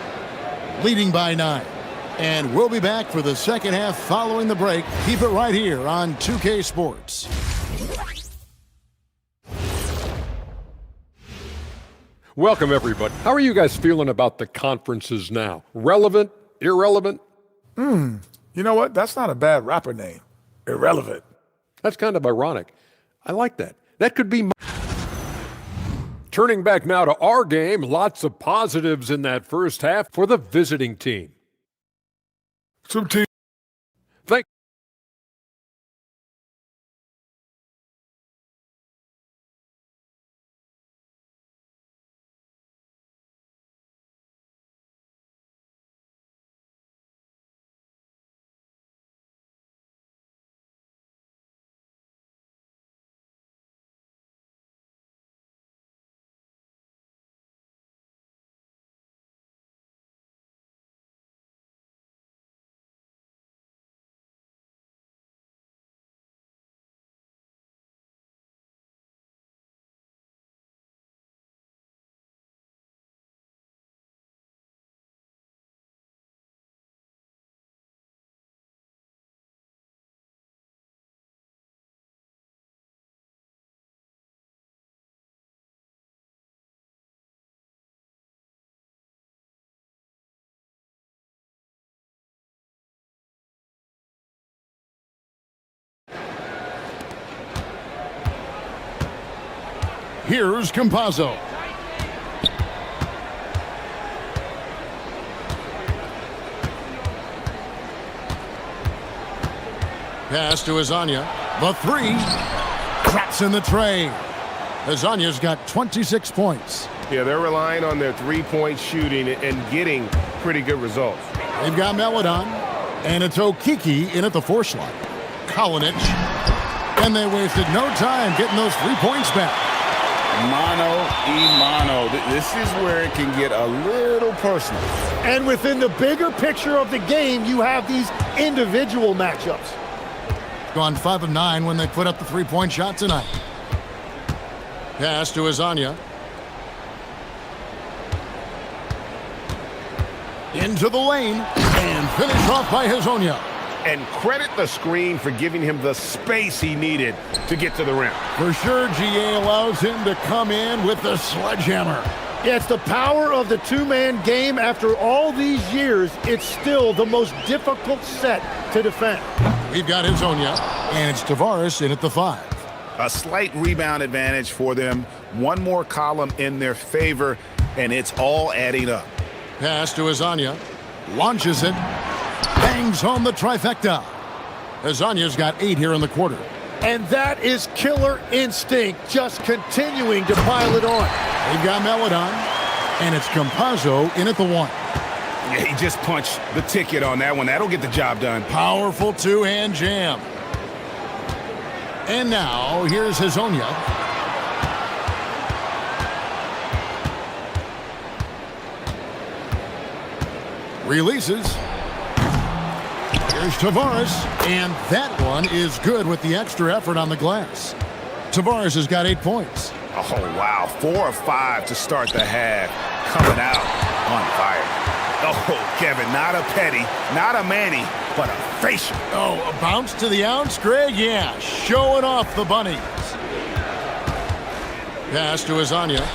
[SPEAKER 1] Leading by 9. And we'll be back for the second half following the break. Keep it right here on 2K Sports.
[SPEAKER 6] Welcome, everybody. How are you guys feeling about the conferences now? Relevant? Irrelevant?
[SPEAKER 17] You know what? That's not a bad rapper name. Irrelevant.
[SPEAKER 6] That's kind of ironic. I like that. That could be Turning back now to our game, lots of positives in that first half for the visiting team. Thank
[SPEAKER 1] Here's Campazzo. Pass to Hazanya. The 3. Traps in the tray. Hazanya's got 26 points.
[SPEAKER 8] Yeah, they're relying on their three-point shooting and getting pretty good results.
[SPEAKER 1] They've got Melodon. And it's Okiki in at the 4 slot. Kalinic. And they wasted no time getting those 3 points back.
[SPEAKER 2] Mano. This is where it can get a little personal.
[SPEAKER 11] And within the bigger picture of the game, you have these individual matchups.
[SPEAKER 1] Gone 5 of 9 when they put up the 3-point shot tonight. Pass to Hazanya. Into the lane. And finished off by Hazanya.
[SPEAKER 8] And credit the screen for giving him the space he needed to get to the rim.
[SPEAKER 1] For sure, GA allows him to come in with the sledgehammer.
[SPEAKER 11] Yeah, it's the power of the two-man game. After all these years, it's still the most difficult set to defend.
[SPEAKER 1] We've got Hazanya, and it's Tavares in at the 5.
[SPEAKER 4] A slight rebound advantage for them. One more column in their favor, and it's all adding up.
[SPEAKER 1] Pass to Hazanya. Launches it. Bangs home the trifecta. Hazanya's got 8 here in the quarter.
[SPEAKER 11] And that is killer instinct, just continuing to pile it on.
[SPEAKER 1] They've got Melodon, and it's Campazzo in at the 1.
[SPEAKER 4] Yeah, he just punched the ticket on that one. That'll get the job done.
[SPEAKER 1] Powerful two-hand jam. And now, here's Hazonia. Releases. Here's Tavares, and that one is good with the extra effort on the glass. Tavares has got 8 points.
[SPEAKER 4] Oh, wow. 4 of 5 to start the half. Coming out on fire. Oh, Kevin, not a petty, not a Manny, but a facial.
[SPEAKER 1] Oh, a bounce to the ounce, Greg? Yeah, showing off the bunnies. Pass to Hazonia.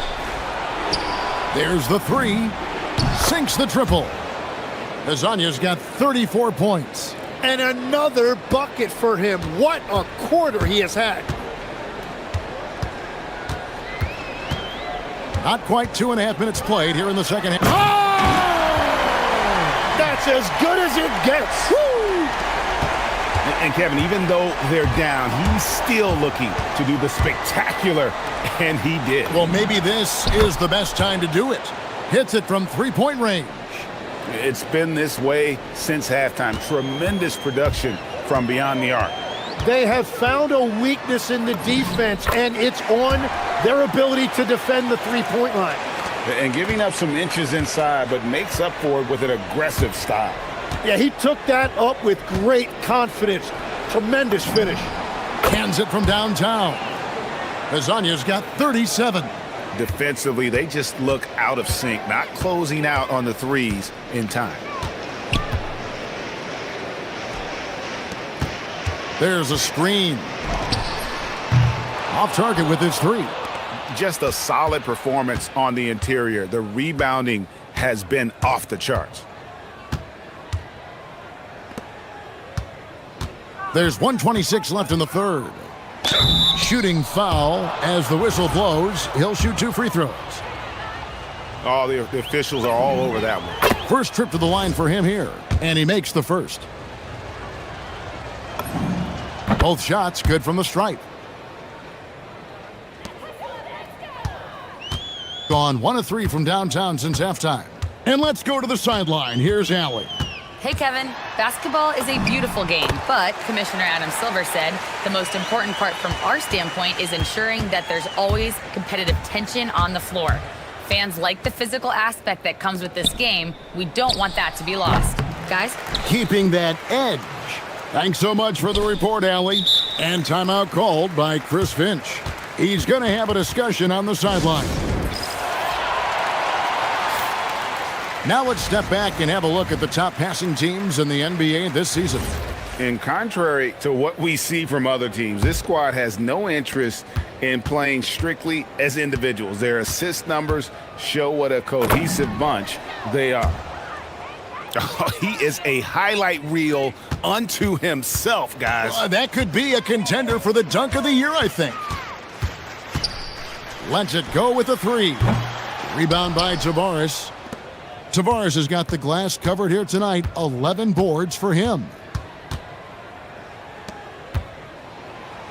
[SPEAKER 1] There's the 3. Sinks the triple. Hazonia's got 34 points.
[SPEAKER 11] And another bucket for him. What a quarter he has had.
[SPEAKER 1] Not quite 2.5 minutes played here in the second half.
[SPEAKER 11] Oh! That's as good as it gets. Woo!
[SPEAKER 4] And Kevin, even though they're down, he's still looking to do the spectacular, and he did.
[SPEAKER 1] Well, maybe this is the best time to do it. Hits it from three-point range.
[SPEAKER 4] It's been this way since halftime. Tremendous production from beyond the arc.
[SPEAKER 11] They have found a weakness in the defense, and it's on their ability to defend the three-point line.
[SPEAKER 4] And giving up some inches inside, but makes up for it with an aggressive style.
[SPEAKER 11] Yeah, he took that up with great confidence. Tremendous finish.
[SPEAKER 1] Cans it from downtown. Hazonia's got 37.
[SPEAKER 4] Defensively, they just look out of sync, not closing out on the threes in time.
[SPEAKER 1] There's a screen. Off target with his 3.
[SPEAKER 4] Just a solid performance on the interior. The rebounding has been off the charts.
[SPEAKER 1] There's 1:26 left in the third. Shooting foul as the whistle blows. He'll shoot 2 free throws.
[SPEAKER 4] Oh, the officials are all over that one.
[SPEAKER 1] First trip to the line for him here, and he makes the first. Both shots good from the stripe. Gone 1 of 3 from downtown since halftime. And let's go to the sideline. Here's Allie.
[SPEAKER 9] Hey, Kevin. Basketball is a beautiful game, but Commissioner Adam Silver said the most important part from our standpoint is ensuring that there's always competitive tension on the floor. Fans like the physical aspect that comes with this game. We don't want that to be lost. Guys?
[SPEAKER 1] Keeping that edge. Thanks so much for the report, Allie. And timeout called by Chris Finch. He's going to have a discussion on the sideline. Now let's step back and have a look at the top passing teams in the NBA this season.
[SPEAKER 4] And contrary to what we see from other teams, this squad has no interest in playing strictly as individuals. Their assist numbers show what a cohesive bunch they are. Oh, he is a highlight reel unto himself, guys.
[SPEAKER 1] That could be a contender for the dunk of the year, I think. Lets it go with a 3. Rebound by Tavares. Tavares has got the glass covered here tonight. 11 boards for him.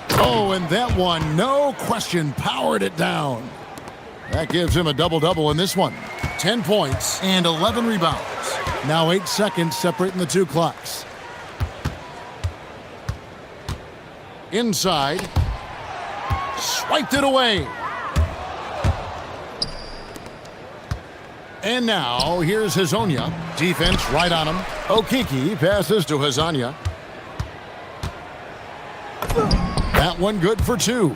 [SPEAKER 1] Oh, and that one, no question, powered it down. That gives him a double-double in this one. 10 points and 11 rebounds. Now 8 seconds separating the 2 clocks. Inside. Swiped it away. And now, here's Hazonia. Defense right on him. Okiki passes to Hazonia. That one good for 2.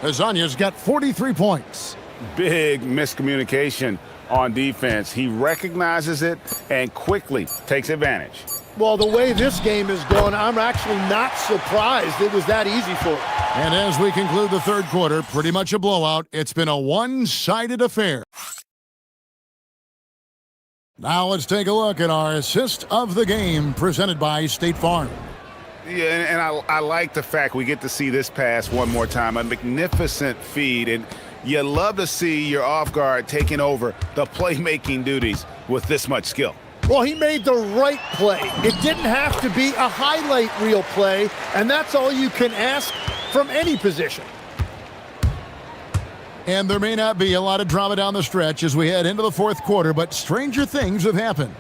[SPEAKER 1] Hazonia's got 43 points.
[SPEAKER 4] Big miscommunication on defense. He recognizes it and quickly takes advantage.
[SPEAKER 11] Well, the way this game is going, I'm actually not surprised it was that easy for him.
[SPEAKER 1] And as we conclude the third quarter, pretty much a blowout. It's been a one-sided affair. Now let's take a look at our assist of the game presented by State Farm.
[SPEAKER 4] Yeah, and I like the fact we get to see this pass one more time. A magnificent feed, and you love to see your off guard taking over the playmaking duties with this much skill.
[SPEAKER 11] Well, he made the right play. It didn't have to be a highlight reel play, and that's all you can ask from any position.
[SPEAKER 1] And there may not be a lot of drama down the stretch as we head into the fourth quarter, but stranger things have happened.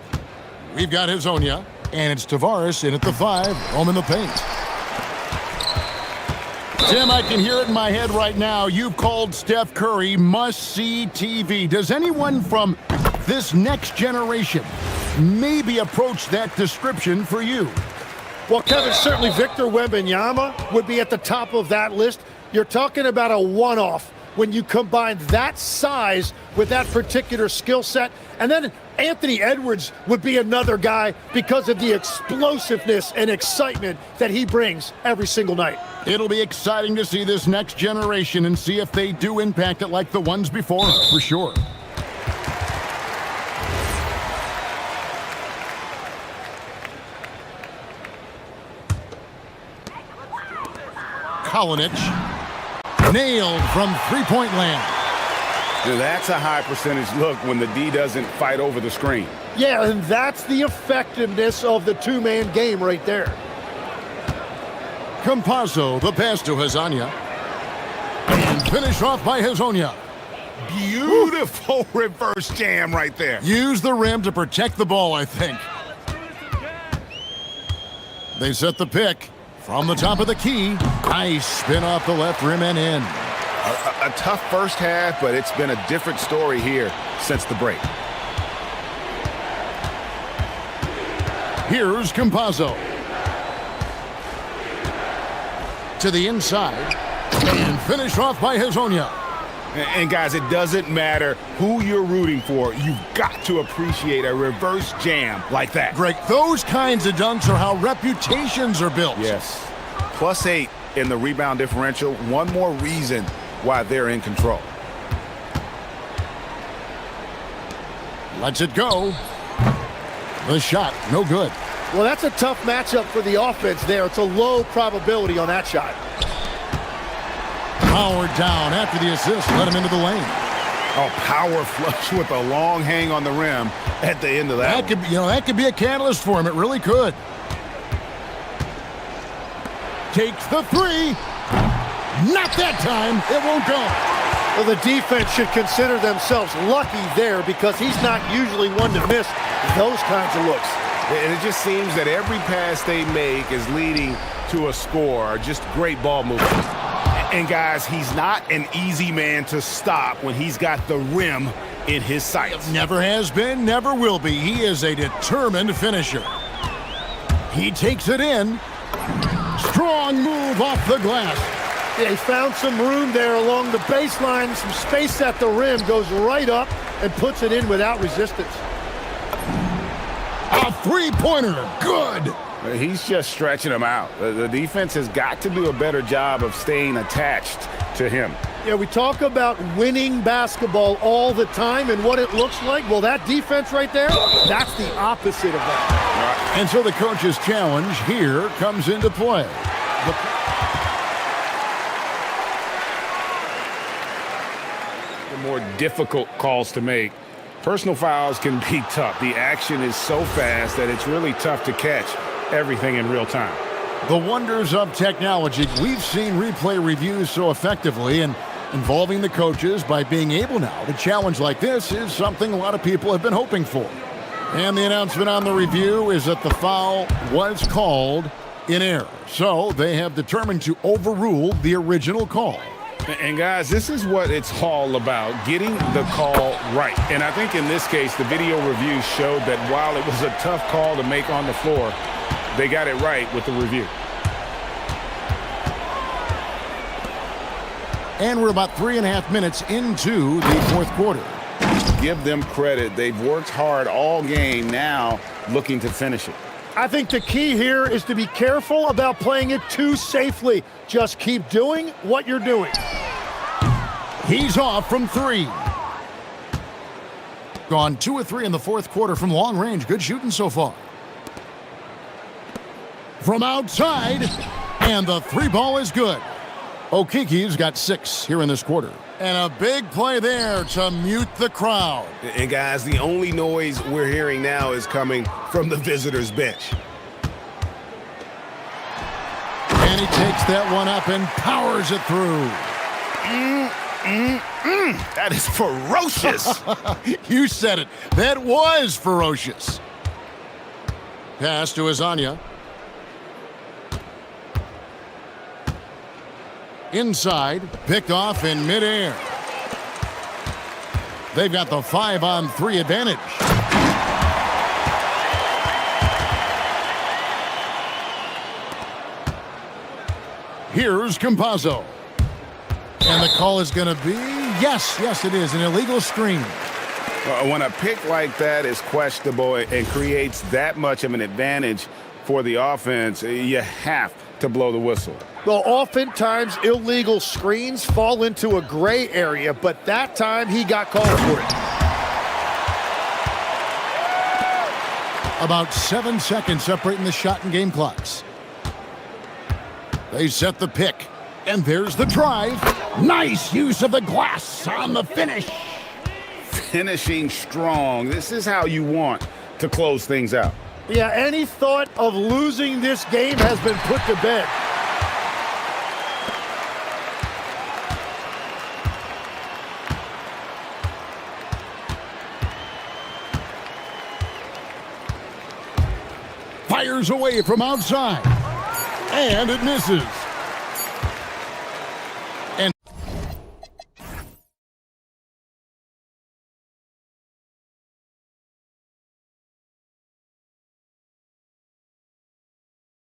[SPEAKER 1] We've got Hezonja, and it's Tavares in at the 5, roaming the paint. Tim, I can hear it in my head right now. You've called Steph Curry must-see TV. Does anyone from this next generation maybe approach that description for you?
[SPEAKER 11] Well, Kevin, certainly Victor Wembanyama would be at the top of that list. You're talking about a one-off when you combine that size with that particular skill set. And then Anthony Edwards would be another guy because of the explosiveness and excitement that he brings every single night.
[SPEAKER 1] It'll be exciting to see this next generation and see if they do impact it like the ones before, for sure. Kalinic, nailed from three-point land.
[SPEAKER 4] Now that's a high percentage look when the D doesn't fight over the screen.
[SPEAKER 11] Yeah, and that's the effectiveness of the two-man game right there.
[SPEAKER 1] Campazzo, the pass to Hezonja. And finish off by Hezonja.
[SPEAKER 4] Beautiful reverse jam right there.
[SPEAKER 1] Use the rim to protect the ball, I think. They set the pick from the top of the key. Nice spin off the left rim and in.
[SPEAKER 4] A tough first half, but it's been a different story here since the break.
[SPEAKER 1] Here's Campazzo. To the inside. And finish off by Hezonja.
[SPEAKER 4] And guys, it doesn't matter who you're rooting for. You've got to appreciate a reverse jam like that.
[SPEAKER 1] Greg, those kinds of dunks are how reputations are built.
[SPEAKER 4] Yes. +8 in the rebound differential. One more reason why they're in control.
[SPEAKER 1] Lets it go. The shot, no good.
[SPEAKER 11] Well, that's a tough matchup for the offense there. It's a low probability on that shot.
[SPEAKER 1] Powered down after the assist, let him into the lane.
[SPEAKER 4] Oh, power flush with a long hang on the rim at the end of that.
[SPEAKER 1] That could be a catalyst for him. It really could. Takes the three. Not that time. It won't go.
[SPEAKER 11] Well, the defense should consider themselves lucky there because he's not usually one to miss those kinds of looks.
[SPEAKER 4] And it just seems that every pass they make is leading to a score. Just great ball movement. And guys, he's not an easy man to stop when he's got the rim in his sights.
[SPEAKER 1] Never has been, never will be. He is a determined finisher. He takes it in. Strong move off the glass.
[SPEAKER 11] They found some room there along the baseline. Some space at the rim. Goes right up and puts it in without resistance.
[SPEAKER 1] A three-pointer. Good.
[SPEAKER 4] He's just stretching him out. The defense has got to do a better job of staying attached to him.
[SPEAKER 11] Yeah, we talk about winning basketball all the time and what it looks like. Well, that defense right there, that's the opposite of that.
[SPEAKER 1] And so the coach's challenge here comes into play.
[SPEAKER 2] The more difficult calls to make. Personal fouls can be tough. The action is so fast that it's really tough to catch everything in real time.
[SPEAKER 1] The wonders of technology. We've seen replay reviews so effectively, and involving the coaches by being able now to challenge like this is something a lot of people have been hoping for. And the announcement on the review is that the foul was called in error. So they have determined to overrule the original call.
[SPEAKER 2] And guys, this is what it's all about, getting the call right. And I think in this case, the video review showed that while it was a tough call to make on the floor, they got it right with the review.
[SPEAKER 1] And we're about 3.5 minutes into the fourth quarter.
[SPEAKER 4] Give them credit. They've worked hard all game, now looking to finish it.
[SPEAKER 11] I think the key here is to be careful about playing it too safely. Just keep doing what you're doing.
[SPEAKER 1] He's off from three. Gone 2 of 3 in the fourth quarter from long range. Good shooting so far. From outside, and the three ball is good. Okiki's got 6 here in this quarter. And a big play there to mute the crowd.
[SPEAKER 4] And guys, the only noise we're hearing now is coming from the visitors' bench.
[SPEAKER 1] And he takes that one up and powers it through.
[SPEAKER 4] That is ferocious.
[SPEAKER 1] You said it. That was ferocious. Pass to Azania. Inside, picked off in midair. They've got the 5-on-3 advantage. Here's Campazzo. And the call is going to be, yes, it is, an illegal screen.
[SPEAKER 2] When a pick like that is questionable and creates that much of an advantage for the offense, you have to blow the whistle.
[SPEAKER 11] Well, oftentimes illegal screens fall into a gray area, but that time he got called for it.
[SPEAKER 1] About 7 seconds separating the shot and game clocks. They set the pick, and there's the drive. Nice use of the glass on the finish.
[SPEAKER 2] Finishing strong. This is how you want to close things out.
[SPEAKER 11] Yeah, any thought of losing this game has been put to bed.
[SPEAKER 1] Fires away from outside. And it misses.